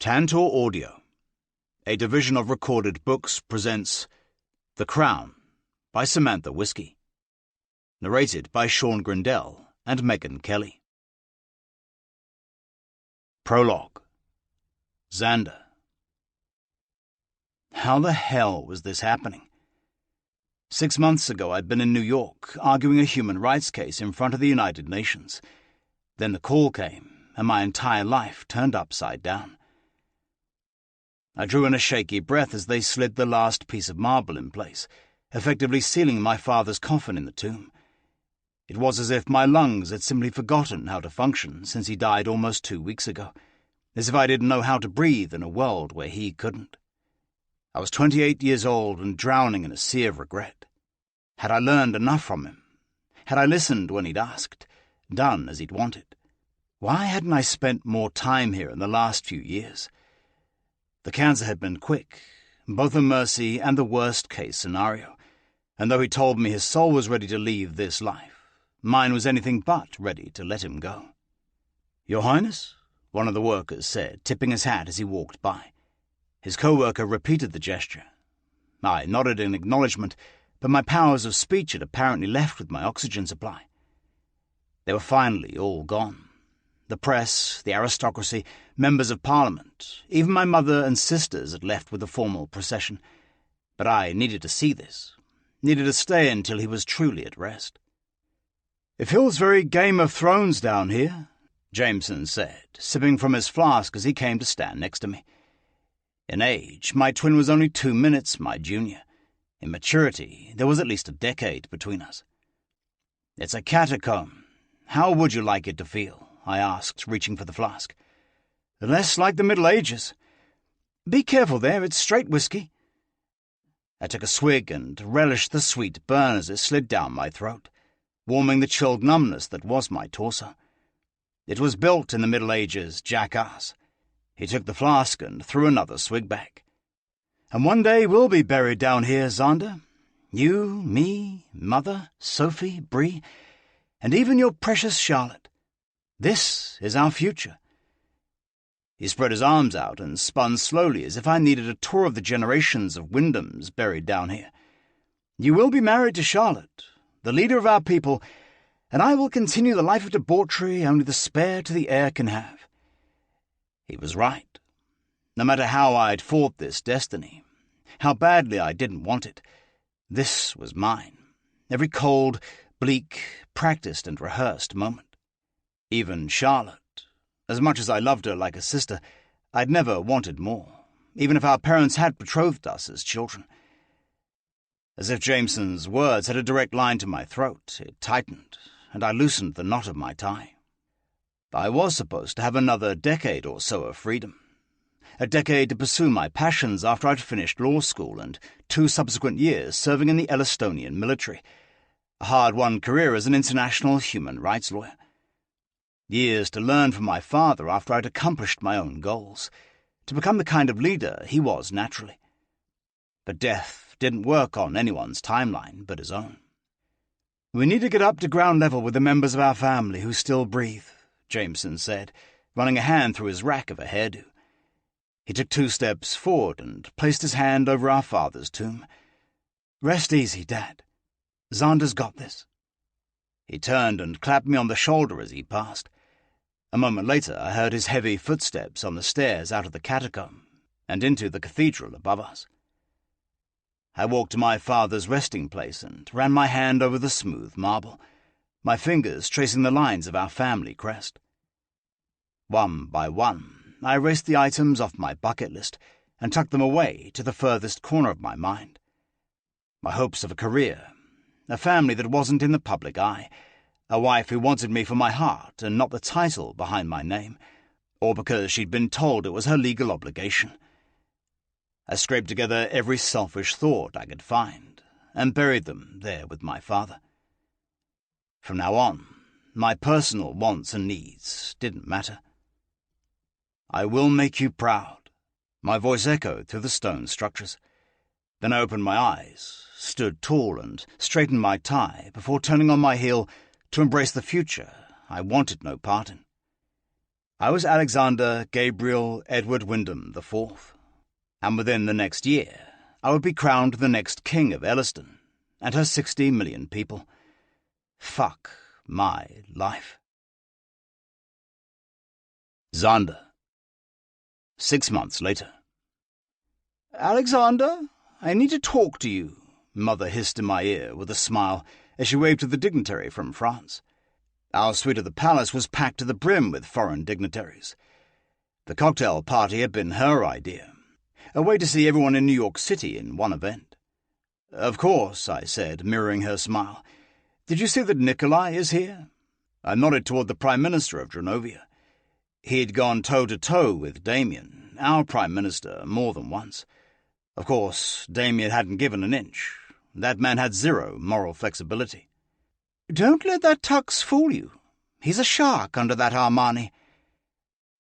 Tantor Audio, a division of Recorded Books, presents The Crown by Samantha Whiskey. Narrated by Sean Grindell and Megan Kelly. Prologue. Xander. How the hell was this happening? 6 months ago I'd been in New York, arguing a human rights case in front of the United Nations. Then the call came, and my entire life turned upside down. I drew in a shaky breath as they slid the last piece of marble in place, effectively sealing my father's coffin in the tomb. It was as if my lungs had simply forgotten how to function since he died almost 2 weeks ago, as if I didn't know how to breathe in a world where he couldn't. I was 28 years old and drowning in a sea of regret. Had I learned enough from him? Had I listened when he'd asked, done as he'd wanted? Why hadn't I spent more time here in the last few years? The cancer had been quick, both a mercy and the worst-case scenario, and though he told me his soul was ready to leave this life, mine was anything but ready to let him go. "Your Highness," one of the workers said, tipping his hat as he walked by. His co-worker repeated the gesture. I nodded in acknowledgement, but my powers of speech had apparently left with my oxygen supply. They were finally all gone. The press, the aristocracy, members of Parliament, even my mother and sisters had left with the formal procession. But I needed to see this, needed to stay until he was truly at rest. "It feels very Game of Thrones down here," Jameson said, sipping from his flask as he came to stand next to me. In age, my twin was only 2 minutes my junior. In maturity, there was at least a decade between us. "It's a catacomb. How would you like it to feel?" I asked, reaching for the flask. "Less like the Middle Ages. Be careful there, it's straight whiskey." I took a swig and relished the sweet burn as it slid down my throat, warming the chilled numbness that was my torso. It was built in the Middle Ages, jackass. He took the flask and threw another swig back. "And one day we'll be buried down here, Xander. You, me, Mother, Sophie, Bree, and even your precious Charlotte. This is our future." He spread his arms out and spun slowly as if I needed a tour of the generations of Wyndhams buried down here. "You will be married to Charlotte, the leader of our people, and I will continue the life of debauchery only the spare to the heir can have." He was right. No matter how I'd fought this destiny, how badly I didn't want it, this was mine. Every cold, bleak, practiced and rehearsed moment. Even Charlotte, as much as I loved her like a sister, I'd never wanted more, even if our parents had betrothed us as children. As if Jameson's words had a direct line to my throat, it tightened, and I loosened the knot of my tie. I was supposed to have another decade or so of freedom. A decade to pursue my passions after I'd finished law school and 2 subsequent years serving in the Elistonian military, a hard-won career as an international human rights lawyer. Years to learn from my father after I'd accomplished my own goals, to become the kind of leader he was naturally. But death didn't work on anyone's timeline but his own. "We need to get up to ground level with the members of our family who still breathe," Jameson said, running a hand through his rack of a hairdo. He took 2 steps forward and placed his hand over our father's tomb. "Rest easy, Dad. Xander's got this." He turned and clapped me on the shoulder as he passed. A moment later I heard his heavy footsteps on the stairs out of the catacomb and into the cathedral above us. I walked to my father's resting place and ran my hand over the smooth marble, my fingers tracing the lines of our family crest. One by one, I erased the items off my bucket list and tucked them away to the furthest corner of my mind. My hopes of a career, a family that wasn't in the public eye, a wife who wanted me for my heart and not the title behind my name, or because she'd been told it was her legal obligation. I scraped together every selfish thought I could find and buried them there with my father. From now on, my personal wants and needs didn't matter. "I will make you proud," my voice echoed through the stone structures. Then I opened my eyes, stood tall and straightened my tie before turning on my heel to embrace the future I wanted no part in. I was Alexander Gabriel Edward Wyndham IV, and within the next year I would be crowned the next king of Elliston and her 60 million people. Fuck my life. Xander. 6 months later. "Alexander, I need to talk to you," Mother hissed in my ear with a smile as she waved to the dignitary from France. Our suite of the palace was packed to the brim with foreign dignitaries. The cocktail party had been her idea, a way to see everyone in New York City in one event. "Of course," I said, mirroring her smile. "Did you see that Nikolai is here?" I nodded toward the Prime Minister of Dranovia. He'd gone toe-to-toe with Damien, our Prime Minister, more than once. Of course, Damien hadn't given an inch. That man had zero moral flexibility. "Don't let that tux fool you. He's a shark under that Armani."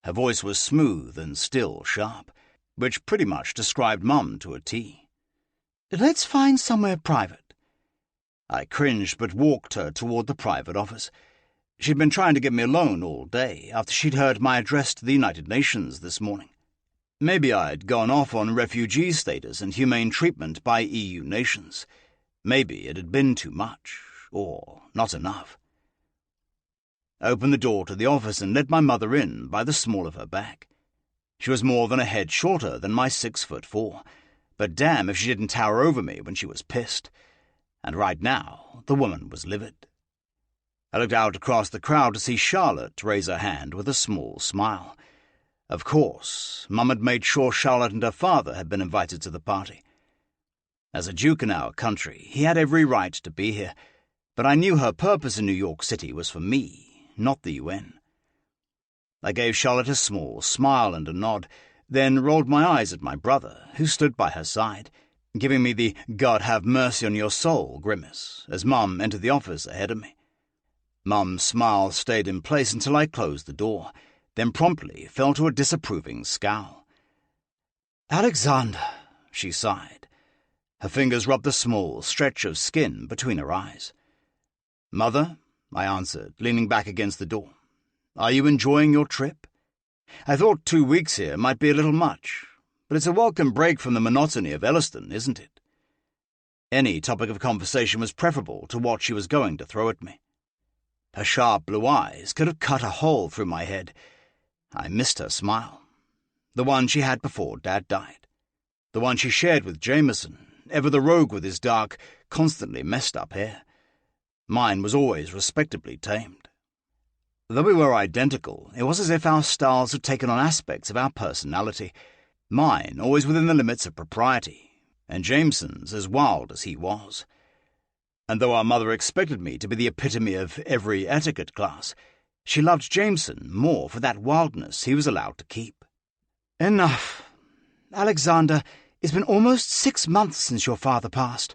Her voice was smooth and still sharp, which pretty much described Mum to a T. "Let's find somewhere private." I cringed but walked her toward the private office. She'd been trying to get me alone all day after she'd heard my address to the United Nations this morning. Maybe I'd gone off on refugee status and humane treatment by EU nations. Maybe it had been too much, or not enough. I opened the door to the office and let my mother in by the small of her back. She was more than a head shorter than my 6'4", but damn if she didn't tower over me when she was pissed. And right now, the woman was livid. I looked out across the crowd to see Charlotte raise her hand with a small smile. Of course, Mum had made sure Charlotte and her father had been invited to the party. As a duke in our country, he had every right to be here, but I knew her purpose in New York City was for me, not the UN. I gave Charlotte a small smile and a nod, then rolled my eyes at my brother, who stood by her side, giving me the "God have mercy on your soul" grimace as Mum entered the office ahead of me. Mum's smile stayed in place until I closed the door, then promptly fell to a disapproving scowl. "Alexander," she sighed. Her fingers rubbed the small stretch of skin between her eyes. "Mother," I answered, leaning back against the door, "are you enjoying your trip? I thought 2 weeks here might be a little much, but it's a welcome break from the monotony of Elliston, isn't it?" Any topic of conversation was preferable to what she was going to throw at me. Her sharp blue eyes could have cut a hole through my head. I missed her smile. The one she had before Dad died. The one she shared with Jameson, ever the rogue with his dark, constantly messed up hair. Mine was always respectably tamed. Though we were identical, it was as if our styles had taken on aspects of our personality, mine always within the limits of propriety, and Jameson's as wild as he was. And though our mother expected me to be the epitome of every etiquette class, she loved Jameson more for that wildness he was allowed to keep. "Enough. Alexander, it's been almost 6 months since your father passed.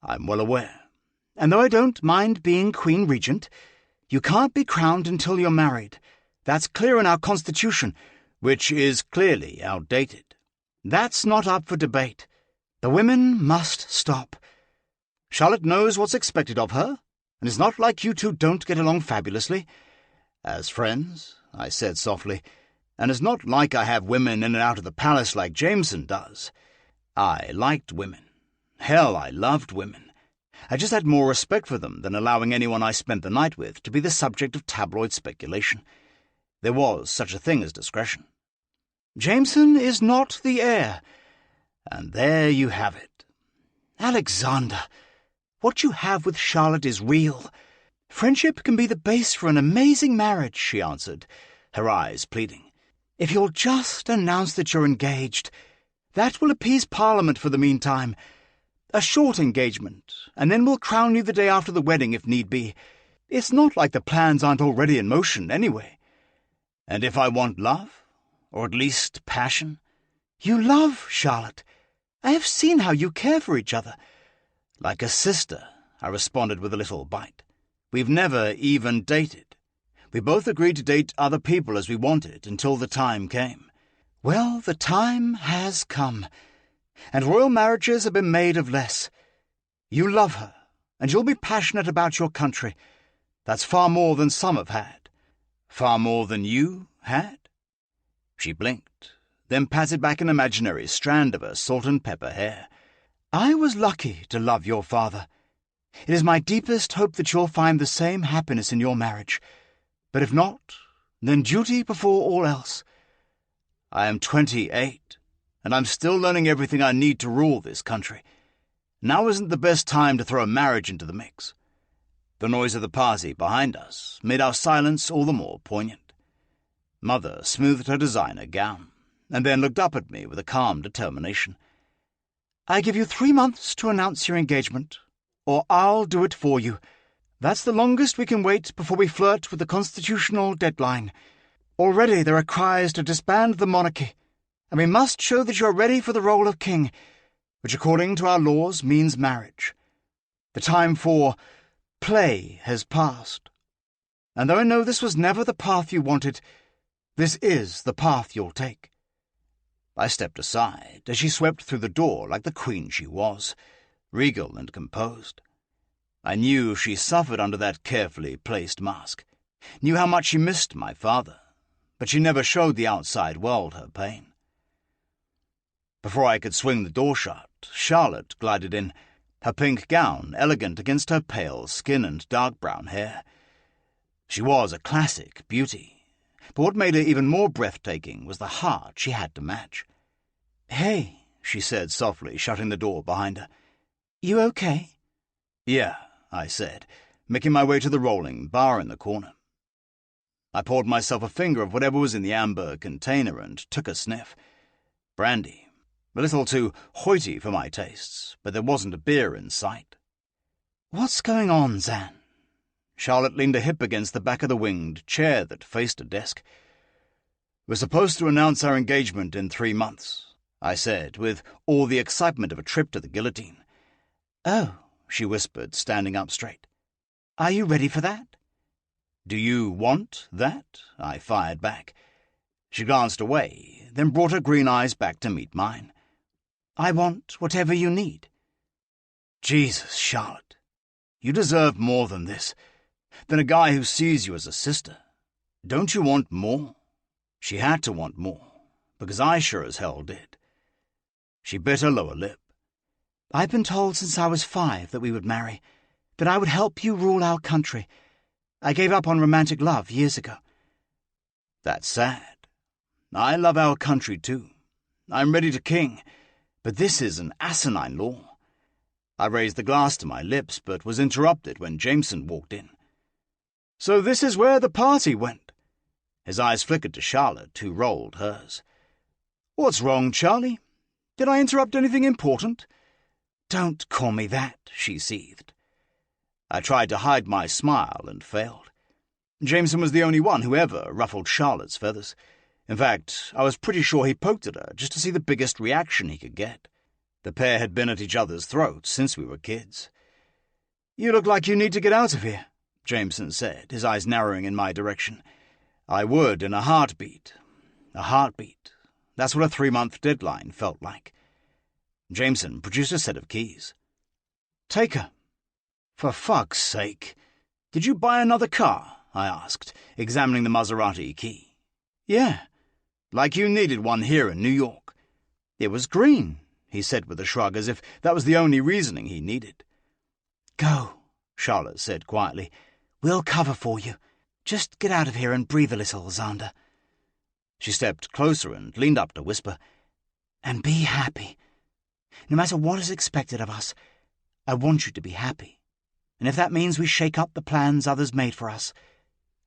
I'm well aware. And though I don't mind being Queen Regent, you can't be crowned until you're married. That's clear in our Constitution, which is clearly outdated. That's not up for debate. The women must stop. Charlotte knows what's expected of her, and it's not like you two don't get along fabulously. As friends," I said softly, "and it's not like I have women in and out of the palace like Jameson does. I liked women. Hell, I loved women. I just had more respect for them than allowing anyone I spent the night with to be the subject of tabloid speculation. There was such a thing as discretion. Jameson is not the heir, and there you have it. Alexander, what you have with Charlotte is real. Friendship can be the base for an amazing marriage," she answered, her eyes pleading. "If you'll just announce that you're engaged, that will appease Parliament for the meantime. A short engagement, and then we'll crown you the day after the wedding if need be. It's not like the plans aren't already in motion anyway. And if I want love, or at least passion—" "You love Charlotte. I have seen how you care for each other." "Like a sister," I responded with a little bite. "We've never even dated. We both agreed to date other people as we wanted until the time came." "Well, the time has come, and royal marriages have been made of less. You love her, and you'll be passionate about your country. That's far more than some have had. Far more than you had? She blinked, then patted back an imaginary strand of her salt and pepper hair. I was lucky to love your father. It is my deepest hope that you'll find the same happiness in your marriage. But if not, then duty before all else. I am 28, and I'm still learning everything I need to rule this country. Now isn't the best time to throw a marriage into the mix. The noise of the party behind us made our silence all the more poignant. Mother smoothed her designer gown, and then looked up at me with a calm determination. I give you 3 months to announce your engagement, or I'll do it for you. That's the longest we can wait before we flirt with the constitutional deadline. Already there are cries to disband the monarchy, and we must show that you're ready for the role of king, which according to our laws means marriage. The time for play has passed. And though I know this was never the path you wanted, this is the path you'll take. I stepped aside as she swept through the door like the queen she was, regal and composed. I knew she suffered under that carefully placed mask, knew how much she missed my father, but she never showed the outside world her pain. Before I could swing the door shut, Charlotte glided in, her pink gown elegant against her pale skin and dark brown hair. She was a classic beauty, but what made her even more breathtaking was the heart she had to match. "Hey," she said softly, shutting the door behind her. "You okay?" "Yeah," I said, making my way to the rolling bar in the corner. I poured myself a finger of whatever was in the amber container and took a sniff. Brandy. A little too hoity for my tastes, but there wasn't a beer in sight. "What's going on, Zan?" Charlotte leaned a hip against the back of the winged chair that faced a desk. "We're supposed to announce our engagement in 3 months," I said, with all the excitement of a trip to the guillotine. "Oh," she whispered, standing up straight. "Are you ready for that?" "Do you want that?" I fired back. She glanced away, then brought her green eyes back to meet mine. "I want whatever you need." Jesus, Charlotte, you deserve more than this, than a guy who sees you as a sister. Don't you want more? She had to want more, because I sure as hell did. She bit her lower lip. "I've been told since I was 5 that we would marry, that I would help you rule our country. I gave up on romantic love years ago." "That's sad. I love our country too. I'm ready to king, but this is an asinine law." I raised the glass to my lips, but was interrupted when Jameson walked in. "So this is where the party went." His eyes flickered to Charlotte, who rolled hers. "What's wrong, Charlie? Did I interrupt anything important?" "Don't call me that," she seethed. I tried to hide my smile and failed. Jameson was the only one who ever ruffled Charlotte's feathers. In fact, I was pretty sure he poked at her just to see the biggest reaction he could get. The pair had been at each other's throats since we were kids. "You look like you need to get out of here," Jameson said, his eyes narrowing in my direction. I would in a heartbeat. A heartbeat. That's what a 3-month deadline felt like. Jameson produced a set of keys. "Take her." "For fuck's sake. Did you buy another car?" I asked, examining the Maserati key. "Yeah. Like you needed one here in New York." "It was green," he said with a shrug, as if that was the only reasoning he needed. "Go," Charlotte said quietly. "We'll cover for you. Just get out of here and breathe a little, Xander." She stepped closer and leaned up to whisper, "And be happy. No matter what is expected of us, I want you to be happy. And if that means we shake up the plans others made for us,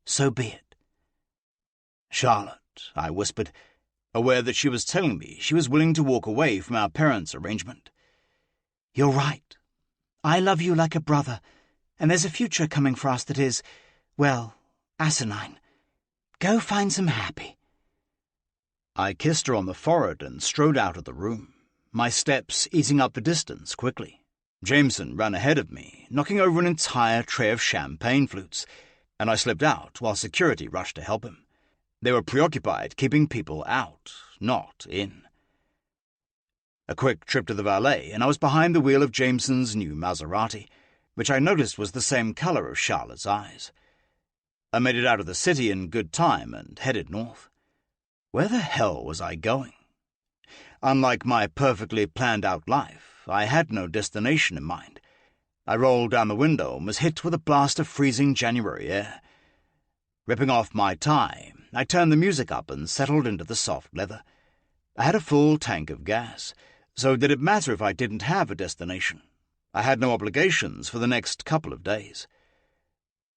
so be it." "Charlotte," I whispered, aware that she was telling me she was willing to walk away from our parents' arrangement. "You're right. I love you like a brother, and there's a future coming for us that is, well, asinine. Go find some happy." I kissed her on the forehead and strode out of the room, my steps eating up the distance quickly. Jameson ran ahead of me, knocking over an entire tray of champagne flutes, and I slipped out while security rushed to help him. They were preoccupied keeping people out, not in. A quick trip to the valet, and I was behind the wheel of Jameson's new Maserati, which I noticed was the same colour as Charlotte's eyes. I made it out of the city in good time and headed north. Where the hell was I going? Unlike my perfectly planned-out life, I had no destination in mind. I rolled down the window and was hit with a blast of freezing January air. Ripping off my tie, I turned the music up and settled into the soft leather. I had a full tank of gas, so did it matter if I didn't have a destination? I had no obligations for the next couple of days.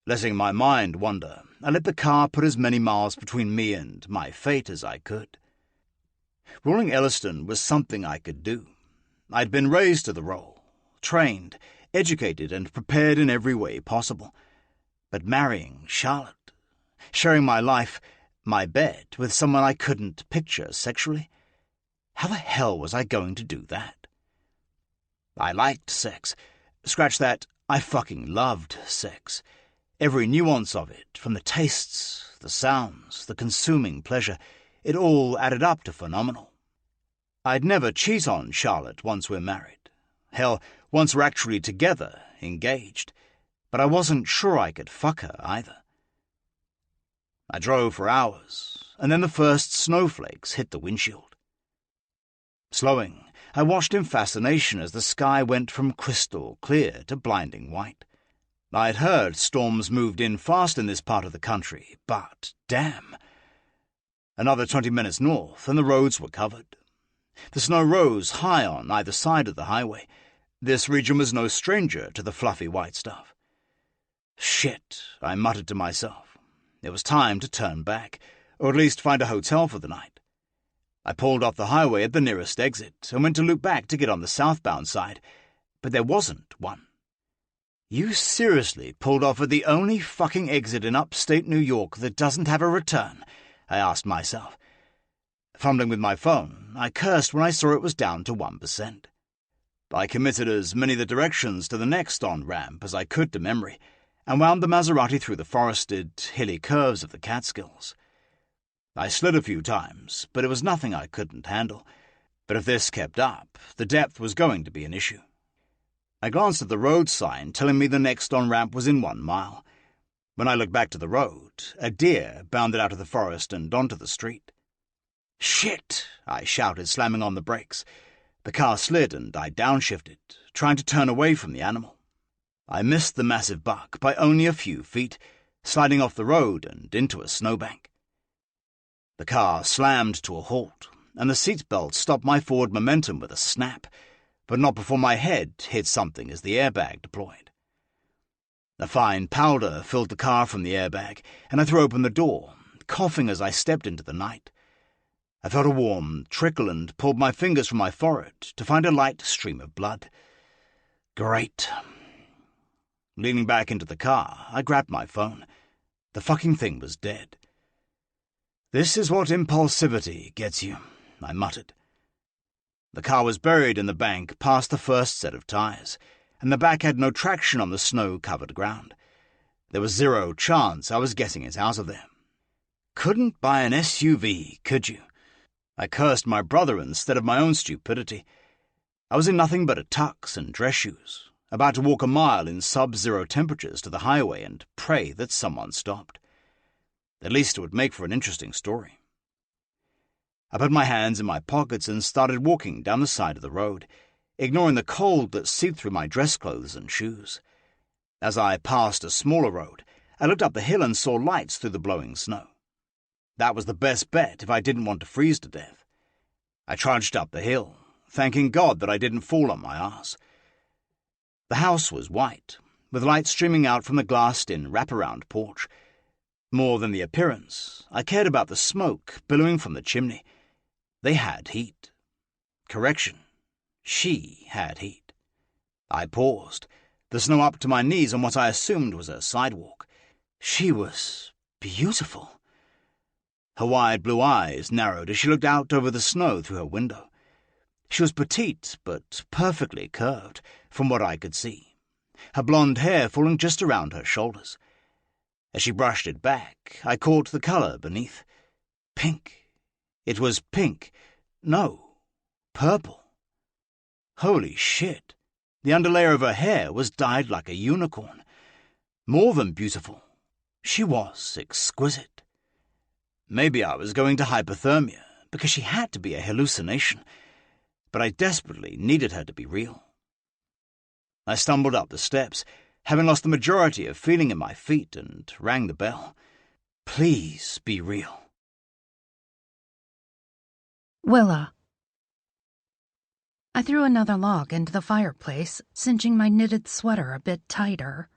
Letting my mind wander, I let the car put as many miles between me and my fate as I could. Ruling Elliston was something I could do. I'd been raised to the role, trained, educated, and prepared in every way possible. But marrying Charlotte, sharing my life, my bed, with someone I couldn't picture sexually, how the hell was I going to do that? I liked sex. Scratch that, I fucking loved sex. Every nuance of it, from the tastes, the sounds, the consuming pleasure, it all added up to phenomenal. I'd never cheat on Charlotte once we're married. Hell, once we're actually together, engaged. But I wasn't sure I could fuck her either. I drove for hours, and then the first snowflakes hit the windshield. Slowing, I watched in fascination as the sky went from crystal clear to blinding white. I'd heard storms moved in fast in this part of the country, but damn. Another 20 minutes north, and the roads were covered. The snow rose high on either side of the highway. This region was no stranger to the fluffy white stuff. Shit, I muttered to myself. It was time to turn back, or at least find a hotel for the night. I pulled off the highway at the nearest exit and went to loop back to get on the southbound side, but there wasn't one. You seriously pulled off at the only fucking exit in upstate New York that doesn't have a return? I asked myself. Fumbling with my phone, I cursed when I saw it was down to 1%. I committed as many of the directions to the next on-ramp as I could to memory, and wound the Maserati through the forested, hilly curves of the Catskills. I slid a few times, but it was nothing I couldn't handle. But if this kept up, the depth was going to be an issue. I glanced at the road sign telling me the next on-ramp was in 1 mile. When I looked back to the road, a deer bounded out of the forest and onto the street. "Shit!" I shouted, slamming on the brakes. The car slid and I downshifted, trying to turn away from the animal. I missed the massive buck by only a few feet, sliding off the road and into a snowbank. The car slammed to a halt, and the seatbelt stopped my forward momentum with a snap, but not before my head hit something as the airbag deployed. A fine powder filled the car from the airbag, and I threw open the door, coughing as I stepped into the night. I felt a warm trickle and pulled my fingers from my forehead to find a light stream of blood. Great. Leaning back into the car, I grabbed my phone. The fucking thing was dead. This is what impulsivity gets you, I muttered. The car was buried in the bank past the first set of tires, and the back had no traction on the snow-covered ground. There was zero chance I was getting it out of there. Couldn't buy an SUV, could you? I cursed my brother instead of my own stupidity. I was in nothing but a tux and dress shoes, about to walk a mile in sub-zero temperatures to the highway and pray that someone stopped. At least it would make for an interesting story. I put my hands in my pockets and started walking down the side of the road, ignoring the cold that seeped through my dress clothes and shoes. As I passed a smaller road, I looked up the hill and saw lights through the blowing snow. That was the best bet if I didn't want to freeze to death. I trudged up the hill, thanking God that I didn't fall on my arse. The house was white, with light streaming out from the glassed-in wraparound porch. More than the appearance, I cared about the smoke billowing from the chimney. They had heat. Correction, she had heat. I paused, the snow up to my knees on what I assumed was a sidewalk. She was beautiful. Her wide blue eyes narrowed as she looked out over the snow through her window. She was petite but perfectly curved, from what I could see, her blonde hair falling just around her shoulders. As she brushed it back, I caught the colour beneath. Pink. It was pink. No, purple. Holy shit. The underlayer of her hair was dyed like a unicorn. More than beautiful. She was exquisite. Maybe I was going to hypothermia, because she had to be a hallucination, but I desperately needed her to be real. I stumbled up the steps, having lost the majority of feeling in my feet, and rang the bell. Please be real. Willa. I threw another log into the fireplace, cinching my knitted sweater a bit tighter.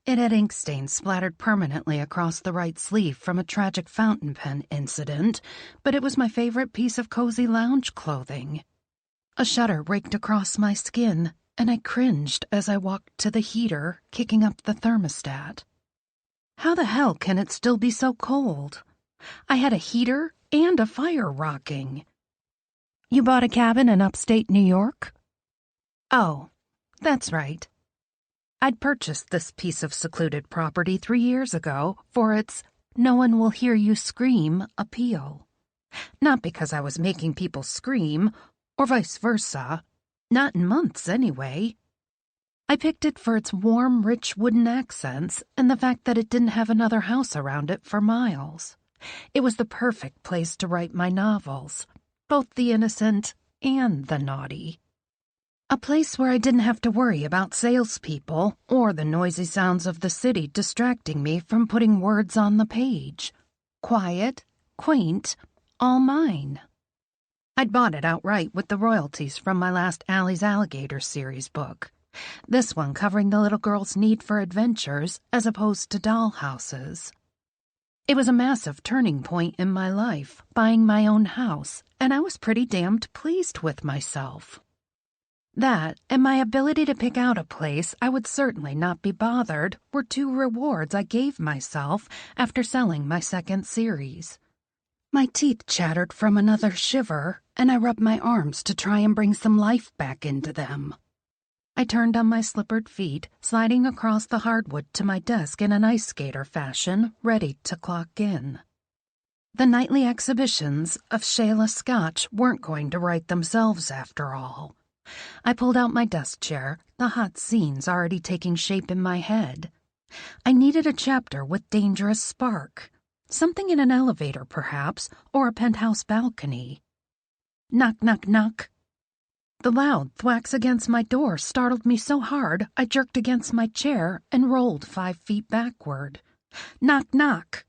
It had ink stains splattered permanently across the right sleeve from a tragic fountain pen incident, but it was my favorite piece of cozy lounge clothing. A shudder raked across my skin, and I cringed as I walked to the heater, kicking up the thermostat. How the hell can it still be so cold? I had a heater and a fire rocking. You bought a cabin in upstate New York? Oh, that's right. I'd purchased this piece of secluded property 3 years ago for its "no one will hear you scream" appeal. Not because I was making people scream, or vice versa. Not in months, anyway. I picked it for its warm, rich wooden accents and the fact that it didn't have another house around it for miles. It was the perfect place to write my novels, both the innocent and the naughty. A place where I didn't have to worry about salespeople or the noisy sounds of the city distracting me from putting words on the page. Quiet, quaint, all mine. I'd bought it outright with the royalties from my last Allie's Alligator series book. This one covering the little girl's need for adventures as opposed to dollhouses. It was a massive turning point in my life, buying my own house, and I was pretty damned pleased with myself. That, and my ability to pick out a place I would certainly not be bothered, were 2 rewards I gave myself after selling my second series. My teeth chattered from another shiver, and I rubbed my arms to try and bring some life back into them. I turned on my slippered feet, sliding across the hardwood to my desk in an ice skater fashion, ready to clock in. The nightly exhibitions of Shayla Scotch weren't going to write themselves after all. I pulled out my desk chair, the hot scenes already taking shape in my head. I needed a chapter with dangerous spark. Something in an elevator, perhaps, or a penthouse balcony. Knock, knock, knock. The loud thwacks against my door startled me so hard I jerked against my chair and rolled 5 feet backward. Knock, knock.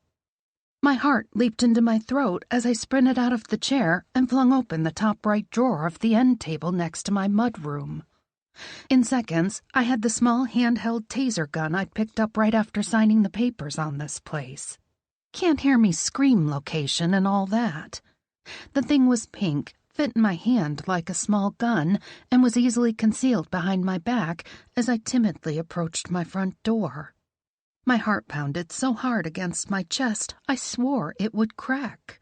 My heart leaped into my throat as I sprinted out of the chair and flung open the top right drawer of the end table next to my mudroom. In seconds, I had the small handheld taser gun I'd picked up right after signing the papers on this place. Can't hear me scream location and all that. The thing was pink, fit in my hand like a small gun, and was easily concealed behind my back as I timidly approached my front door. My heart pounded so hard against my chest I swore it would crack.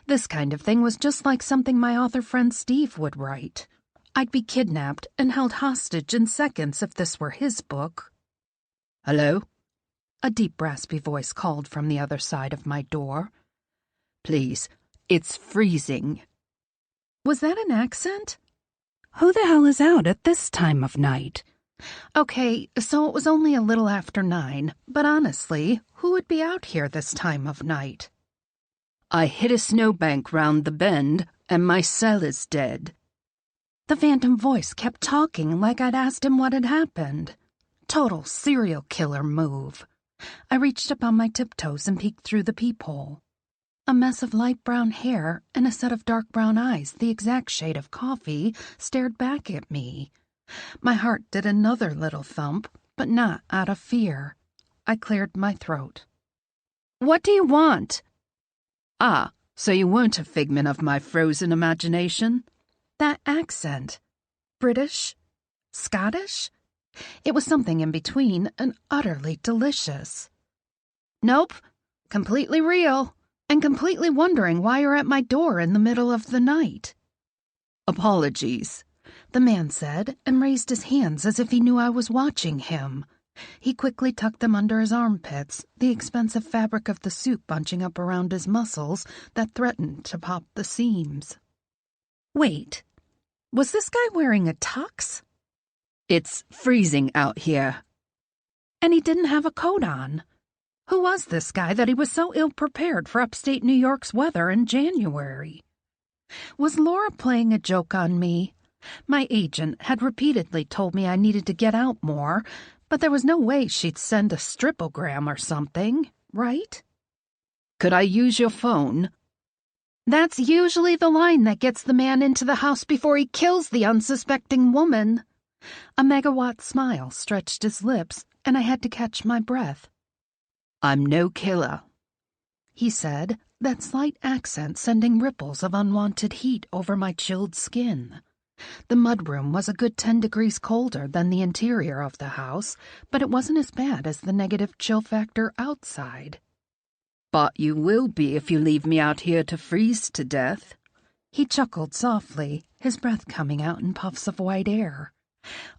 This kind of thing was just like something my author friend Steve would write. I'd be kidnapped and held hostage in seconds if this were his book. "Hello?" A deep, raspy voice called from the other side of my door. "Please, it's freezing." Was that an accent? Who the hell is out at this time of night? Okay, so it was only a little after 9, but honestly, who would be out here this time of night? "I hit a snowbank round the bend, and my cell is dead." The phantom voice kept talking like I'd asked him what had happened. Total serial killer move. I reached up on my tiptoes and peeked through the peephole. A mess of light brown hair and a set of dark brown eyes the exact shade of coffee stared back at me. My heart did another little thump, but not out of fear. I cleared my throat. "What do you want?" "Ah, so you weren't a figment of my frozen imagination?" That accent. British? Scottish? It was something in between and utterly delicious. "Nope, completely real, and completely wondering why you're at my door in the middle of the night." "Apologies," the man said, and raised his hands as if he knew I was watching him. He quickly tucked them under his armpits, the expensive fabric of the suit bunching up around his muscles that threatened to pop the seams. Wait, was this guy wearing a tux? "It's freezing out here." And he didn't have a coat on. Who was this guy that he was so ill-prepared for upstate New York's weather in January? Was Laura playing a joke on me? My agent had repeatedly told me I needed to get out more, but there was no way she'd send a stripogram or something, right? Could I use your phone? That's usually the line that gets the man into the house before he kills the unsuspecting woman. A megawatt smile stretched his lips, and I had to catch my breath. I'm no killer, he said, that slight accent sending ripples of unwanted heat over my chilled skin. The mudroom was a good 10 degrees colder than the interior of the house, but it wasn't as bad as the negative chill factor outside. But you will be if you leave me out here to freeze to death. He chuckled softly, his breath coming out in puffs of white air.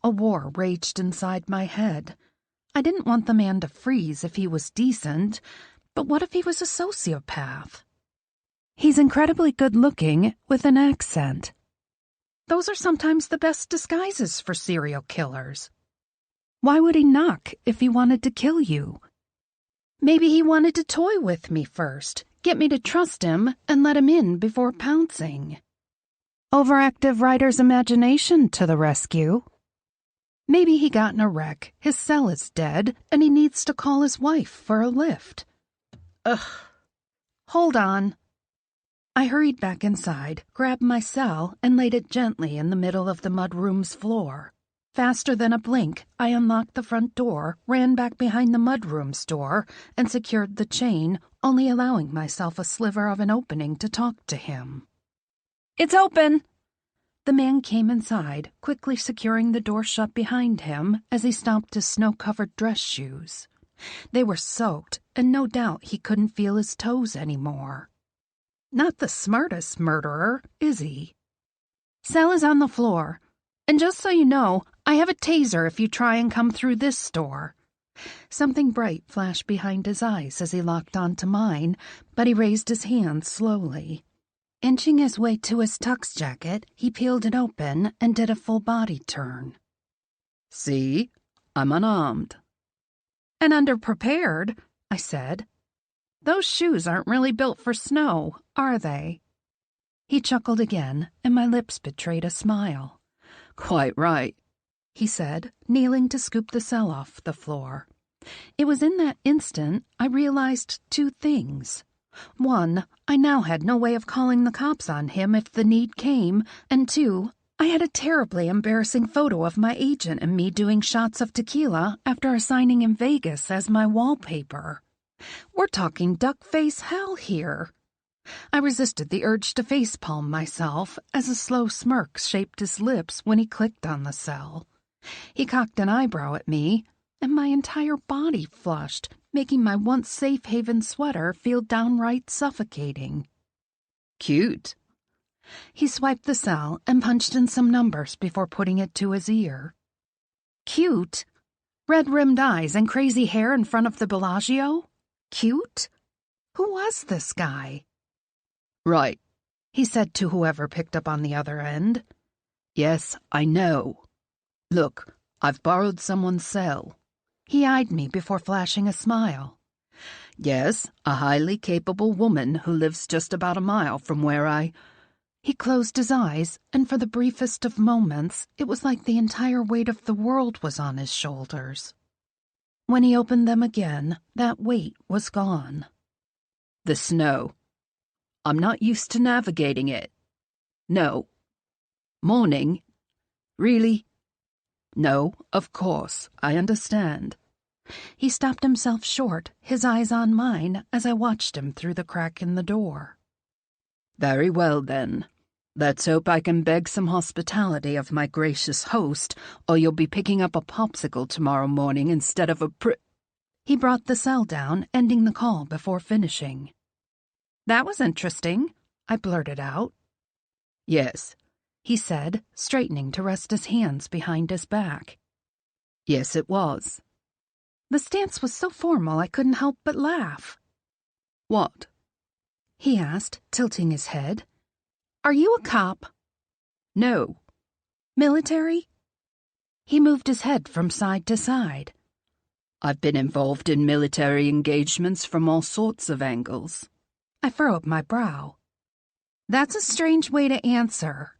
A war raged inside my head. I didn't want the man to freeze if he was decent, but what if he was a sociopath? He's incredibly good-looking with an accent. Those are sometimes the best disguises for serial killers. Why would he knock if he wanted to kill you? Maybe he wanted to toy with me first, get me to trust him, and let him in before pouncing. Overactive writer's imagination to the rescue. Maybe he got in a wreck, his cell is dead, and he needs to call his wife for a lift. Ugh. Hold on. I hurried back inside, grabbed my cell, and laid it gently in the middle of the mudroom's floor. Faster than a blink, I unlocked the front door, ran back behind the mudroom's door, and secured the chain, only allowing myself a sliver of an opening to talk to him. It's open! The man came inside, quickly securing the door shut behind him as he stomped his snow-covered dress shoes. They were soaked, and no doubt he couldn't feel his toes anymore. Not the smartest murderer, is he? Cell is on the floor. And just so you know, I have a taser if you try and come through this door. Something bright flashed behind his eyes as he locked onto mine, but he raised his hand slowly. Inching his way to his tux jacket, he peeled it open and did a full body turn. See? I'm unarmed. And underprepared, I said. Those shoes aren't really built for snow, are they? He chuckled again, and my lips betrayed a smile. Quite right, he said, kneeling to scoop the cell off the floor. It was in that instant I realized two things. One, I now had no way of calling the cops on him if the need came, and two, I had a terribly embarrassing photo of my agent and me doing shots of tequila after a signing in Vegas as my wallpaper. We're talking duck-face hell here. I resisted the urge to facepalm myself as a slow smirk shaped his lips when he clicked on the cell. He cocked an eyebrow at me, and my entire body flushed, making my once safe haven sweater feel downright suffocating. Cute. He swiped the cell and punched in some numbers before putting it to his ear. Cute? Red-rimmed eyes and crazy hair in front of the Bellagio? Cute? Who was this guy? Right, he said to whoever picked up on the other end. Yes, I know. Look, I've borrowed someone's cell. He eyed me before flashing a smile. Yes, a highly capable woman who lives just about a mile from where I... He closed his eyes, and for the briefest of moments, it was like the entire weight of the world was on his shoulders. When he opened them again, that weight was gone. The snow. I'm not used to navigating it. No. Morning? Really? No, of course, I understand. He stopped himself short, his eyes on mine, as I watched him through the crack in the door. Very well, then. Let's hope I can beg some hospitality of my gracious host, or you'll be picking up a popsicle tomorrow morning instead of a He brought the cell down, ending the call before finishing. That was interesting, I blurted out. Yes, he said, straightening to rest his hands behind his back. Yes, it was. The stance was so formal I couldn't help but laugh. What? He asked, tilting his head. Are you a cop? No. Military? He moved his head from side to side. I've been involved in military engagements from all sorts of angles. I furrowed my brow. That's a strange way to answer.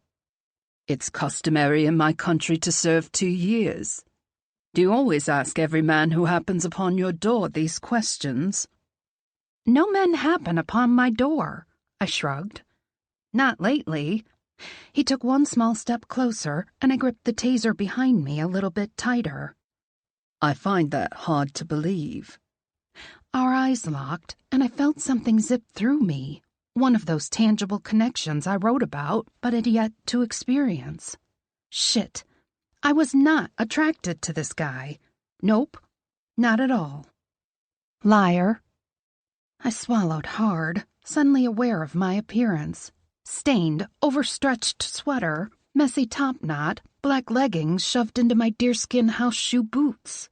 It's customary in my country to serve 2 years. Do you always ask every man who happens upon your door these questions? No men happen upon my door, I shrugged. Not lately. He took one small step closer, and I gripped the taser behind me a little bit tighter. I find that hard to believe. Our eyes locked, and I felt something zip through me, one of those tangible connections I wrote about but had yet to experience. Shit. I was not attracted to this guy. Nope, not at all. Liar. I swallowed hard, suddenly aware of my appearance. Stained, overstretched sweater, messy topknot, black leggings shoved into my deerskin house shoe boots.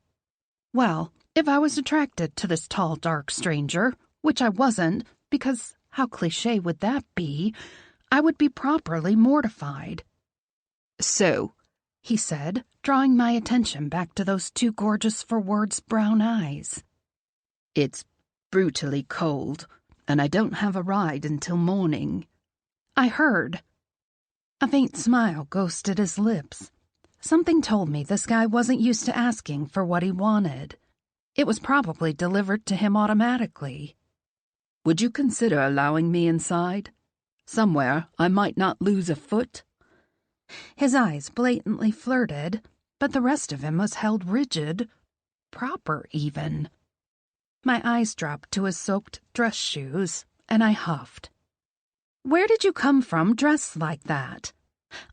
Well, if I was attracted to this tall, dark stranger, which I wasn't, because how cliché would that be, I would be properly mortified. So, he said, drawing my attention back to those too gorgeous for words brown eyes. It's brutally cold, and I don't have a ride until morning. I heard. A faint smile ghosted his lips. Something told me this guy wasn't used to asking for what he wanted. It was probably delivered to him automatically. Would you consider allowing me inside? Somewhere I might not lose a foot. His eyes blatantly flirted, but the rest of him was held rigid, proper even. My eyes dropped to his soaked dress shoes, and I huffed. Where did you come from dressed like that?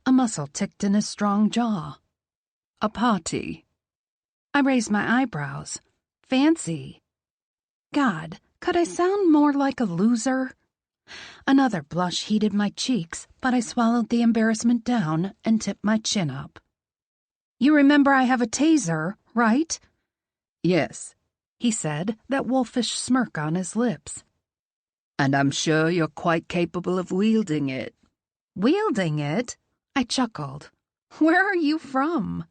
A muscle ticked in his strong jaw. A party. I raised my eyebrows. Fancy. God, could I sound more like a loser? Another blush heated my cheeks, but I swallowed the embarrassment down and tipped my chin up. You remember I have a taser, right? Yes, he said, that wolfish smirk on his lips. And I'm sure you're quite capable of wielding it. Wielding it? I chuckled. Where are you from?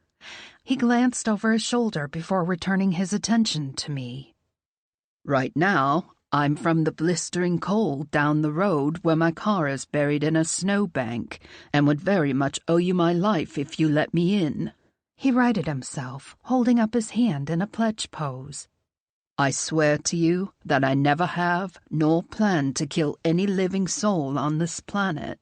He glanced over his shoulder before returning his attention to me. Right now, I'm from the blistering cold down the road where my car is buried in a snowbank and would very much owe you my life if you let me in. He righted himself, holding up his hand in a pledge pose. I swear to you that I never have nor plan to kill any living soul on this planet,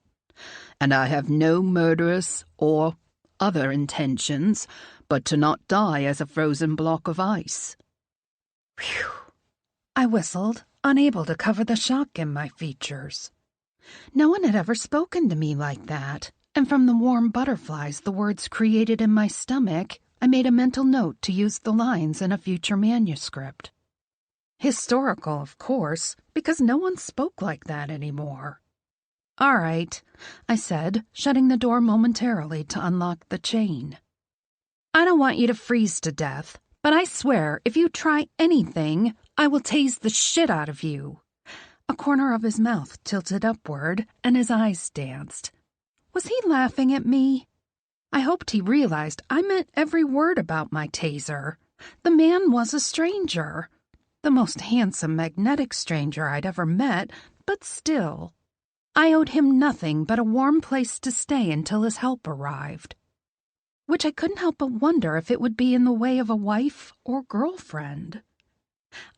and I have no murderous or other intentions but to not die as a frozen block of ice. Phew! I whistled, unable to cover the shock in my features. No one had ever spoken to me like that, and from the warm butterflies the words created in my stomach, I made a mental note to use the lines in a future manuscript. Historical, of course, because no one spoke like that anymore. All right, I said, shutting the door momentarily to unlock the chain. I don't want you to freeze to death, but I swear if you try anything, I will tase the shit out of you. A corner of his mouth tilted upward, and his eyes danced. Was he laughing at me? I hoped he realized I meant every word about my taser. The man was a stranger. The most handsome, magnetic stranger I'd ever met, but still. I owed him nothing but a warm place to stay until his help arrived. Which I couldn't help but wonder if it would be in the way of a wife or girlfriend.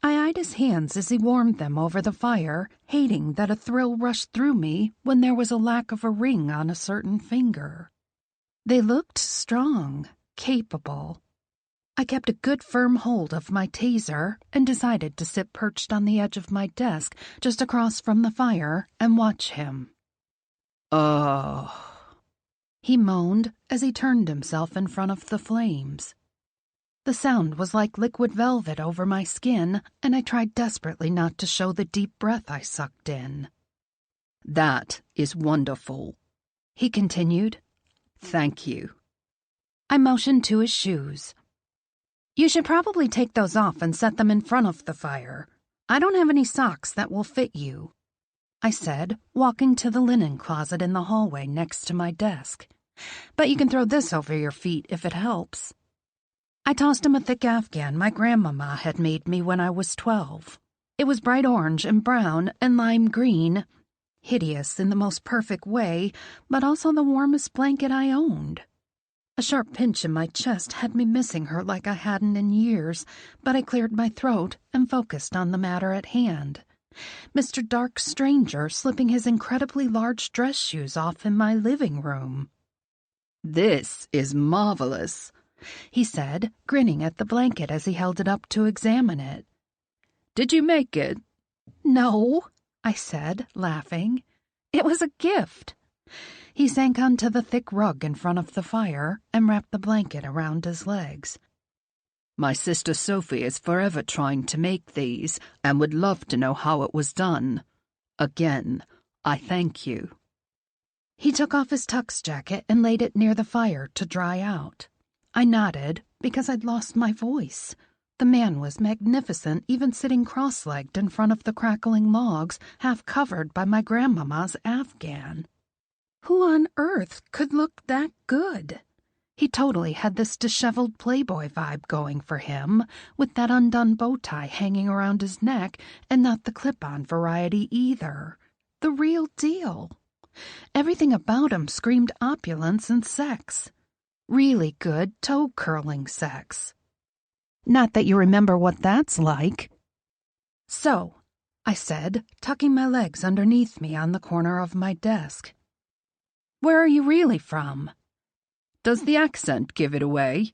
I eyed his hands as he warmed them over the fire, hating that a thrill rushed through me when there was a lack of a ring on a certain finger. They looked strong, capable. I kept a good firm hold of my taser and decided to sit perched on the edge of my desk just across from the fire and watch him. Oh, he moaned as he turned himself in front of the flames. The sound was like liquid velvet over my skin, and I tried desperately not to show the deep breath I sucked in. That is wonderful, he continued. Thank you. I motioned to his shoes. You should probably take those off and set them in front of the fire. I don't have any socks that will fit you, I said, walking to the linen closet in the hallway next to my desk. But you can throw this over your feet if it helps. I tossed him a thick Afghan my grandmama had made me when I was 12. It was bright orange and brown and lime green, hideous in the most perfect way, but also the warmest blanket I owned. A sharp pinch in my chest had me missing her like I hadn't in years, but I cleared my throat and focused on the matter at hand. Mr. Dark Stranger slipping his incredibly large dress shoes off in my living room. "This is marvelous," he said, grinning at the blanket as he held it up to examine it. "Did you make it?" "No," I said, laughing. "It was a gift." He sank onto the thick rug in front of the fire and wrapped the blanket around his legs. "My sister Sophie is forever trying to make these and would love to know how it was done. Again, I thank you." He took off his tux jacket and laid it near the fire to dry out. I nodded because I'd lost my voice. The man was magnificent, even sitting cross-legged in front of the crackling logs, half covered by my grandmama's Afghan. Who on earth could look that good? He totally had this disheveled playboy vibe going for him, with that undone bow tie hanging around his neck, and not the clip-on variety either. The real deal. Everything about him screamed opulence and sex. Really good toe-curling sex. Not that you remember what that's like. "So," I said, tucking my legs underneath me on the corner of my desk, "where are you really from?" "Does the accent give it away?"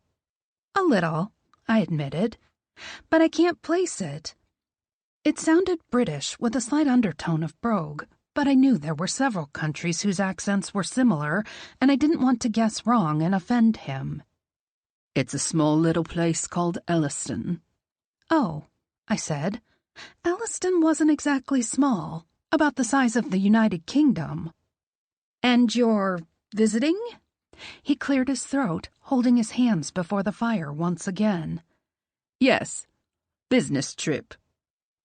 "A little," I admitted, "but I can't place it." It sounded British with a slight undertone of brogue, but I knew there were several countries whose accents were similar, and I didn't want to guess wrong and offend him. "It's a small little place called Elliston." "Oh," I said. "Elliston wasn't exactly small, about the size of the United Kingdom." "And you're visiting?" He cleared his throat, holding his hands before the fire once again. "Yes, business trip.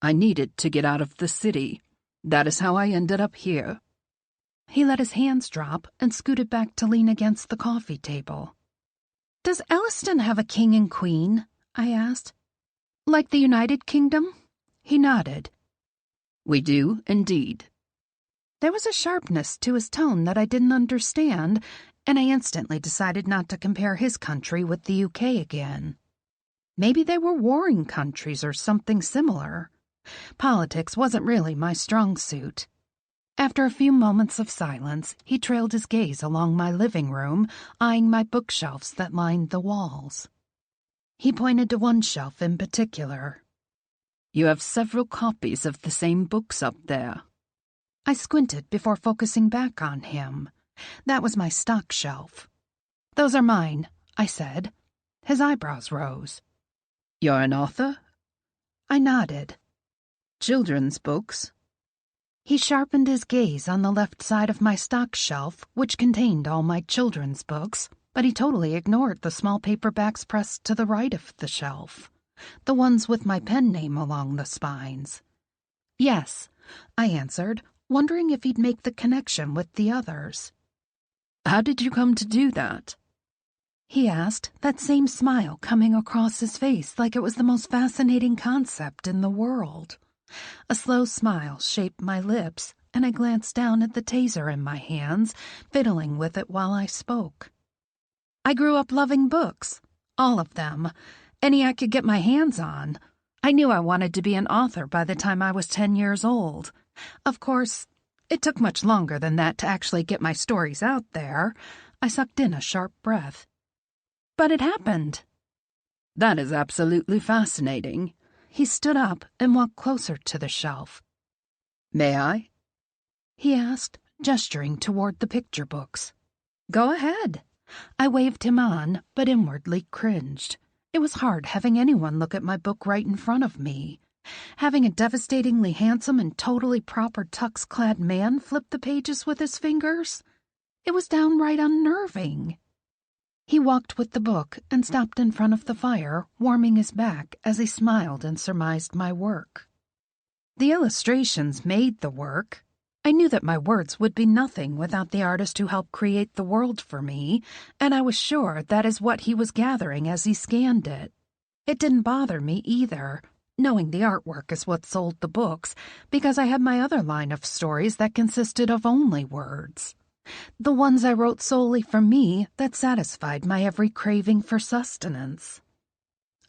I needed to get out of the city. That is how I ended up here." He let his hands drop and scooted back to lean against the coffee table. "Does Elliston have a king and queen?" I asked. "Like the United Kingdom?" He nodded. "We do, indeed." There was a sharpness to his tone that I didn't understand, and I instantly decided not to compare his country with the UK again. Maybe they were warring countries or something similar. Politics wasn't really my strong suit. After a few moments of silence, he trailed his gaze along my living room, eyeing my bookshelves that lined the walls. He pointed to one shelf in particular. "You have several copies of the same books up there." I squinted before focusing back on him. That was my stock shelf. "Those are mine," I said. His eyebrows rose. "You're an author?" I nodded. "Children's books?" He sharpened his gaze on the left side of my stock shelf, which contained all my children's books, but he totally ignored the small paperbacks pressed to the right of the shelf, the ones with my pen name along the spines. "Yes," I answered, wondering if he'd make the connection with the others. "How did you come to do that?" he asked, that same smile coming across his face like it was the most fascinating concept in the world. A slow smile shaped my lips, and I glanced down at the taser in my hands, fiddling with it while I spoke. "I grew up loving books. All of them. Any I could get my hands on. I knew I wanted to be an author by the time I was 10 years old. Of course, it took much longer than that to actually get my stories out there." I sucked in a sharp breath. "But it happened." "That is absolutely fascinating." He stood up and walked closer to the shelf. "May I?" he asked, gesturing toward the picture books. "Go ahead." I waved him on, but inwardly cringed. It was hard having anyone look at my book right in front of me. Having a devastatingly handsome and totally proper tux-clad man flip the pages with his fingers. It was downright unnerving. He walked with the book and stopped in front of the fire, warming his back as he smiled and surmised my work. "The illustrations made the work," I knew that my words would be nothing without the artist who helped create the world for me, and I was sure that is what he was gathering as he scanned it. It didn't bother me either, knowing the artwork is what sold the books, because I had my other line of stories that consisted of only words. The ones I wrote solely for me that satisfied my every craving for sustenance.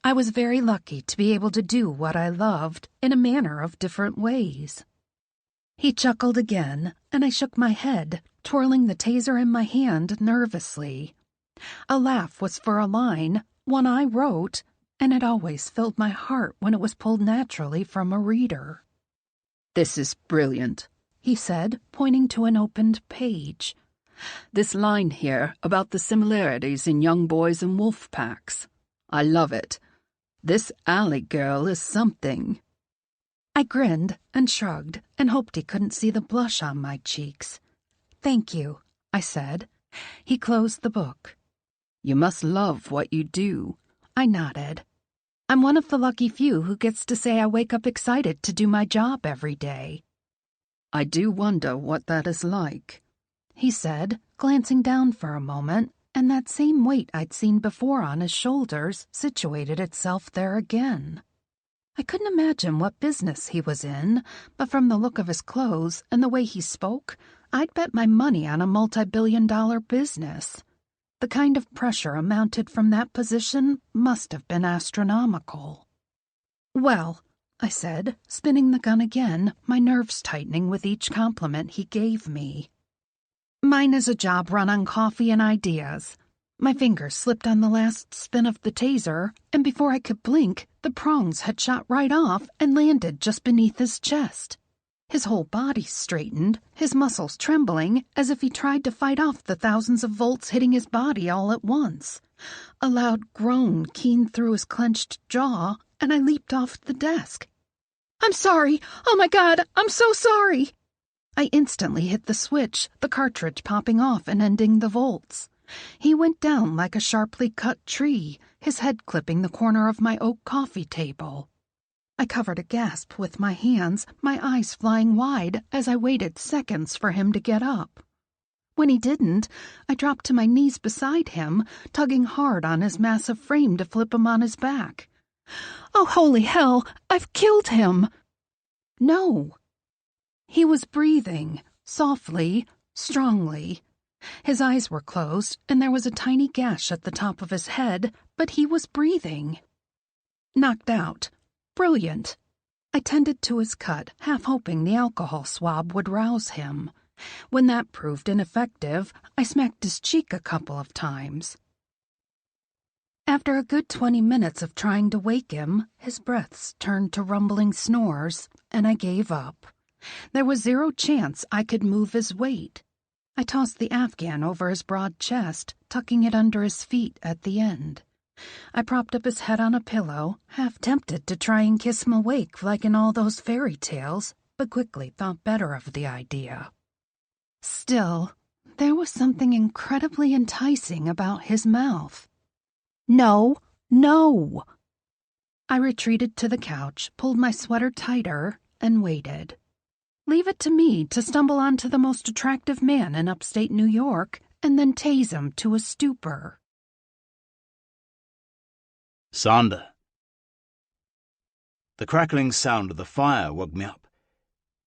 I was very lucky to be able to do what I loved in a manner of different ways. He chuckled again, and I shook my head, twirling the taser in my hand nervously. A laugh was for a line, one I wrote, and it always filled my heart when it was pulled naturally from a reader. "This is brilliant," he said, pointing to an opened page. "This line here about the similarities in young boys and wolf packs. I love it. This alley girl is something." I grinned and shrugged and hoped he couldn't see the blush on my cheeks. "Thank you," I said. He closed the book. "You must love what you do." I nodded. "I'm one of the lucky few who gets to say I wake up excited to do my job every day." "I do wonder what that is like," he said, glancing down for a moment, and that same weight I'd seen before on his shoulders situated itself there again. I couldn't imagine what business he was in, but from the look of his clothes and the way he spoke, I'd bet my money on a multi-billion-dollar business. The kind of pressure amounted from that position must have been astronomical. "Well," I said, spinning the gun again, my nerves tightening with each compliment he gave me. "Mine is a job run on coffee and ideas." My fingers slipped on the last spin of the taser, and before I could blink, the prongs had shot right off and landed just beneath his chest. His whole body straightened, his muscles trembling, as if he tried to fight off the thousands of volts hitting his body all at once. A loud groan keened through his clenched jaw, and I leaped off the desk. "I'm sorry! Oh my God, I'm so sorry!" I instantly hit the switch, the cartridge popping off and ending the volts. He went down like a sharply cut tree, his head clipping the corner of my oak coffee table. I covered a gasp with my hands, my eyes flying wide as I waited seconds for him to get up. When he didn't, I dropped to my knees beside him, tugging hard on his massive frame to flip him on his back. "Oh, holy hell! I've killed him!" No. He was breathing, softly, strongly. His eyes were closed, and there was a tiny gash at the top of his head, but he was breathing. Knocked out. Brilliant. I tended to his cut, half hoping the alcohol swab would rouse him. When that proved ineffective, I smacked his cheek a couple of times. After a good 20 minutes of trying to wake him, his breaths turned to rumbling snores, and I gave up. There was zero chance I could move his weight. I tossed the Afghan over his broad chest, tucking it under his feet at the end. I propped up his head on a pillow, half tempted to try and kiss him awake like in all those fairy tales, but quickly thought better of the idea. Still, there was something incredibly enticing about his mouth. "No, no!" I retreated to the couch, pulled my sweater tighter, and waited. Leave it to me to stumble onto the most attractive man in upstate New York and then tase him to a stupor. Sanda. The crackling sound of the fire woke me up.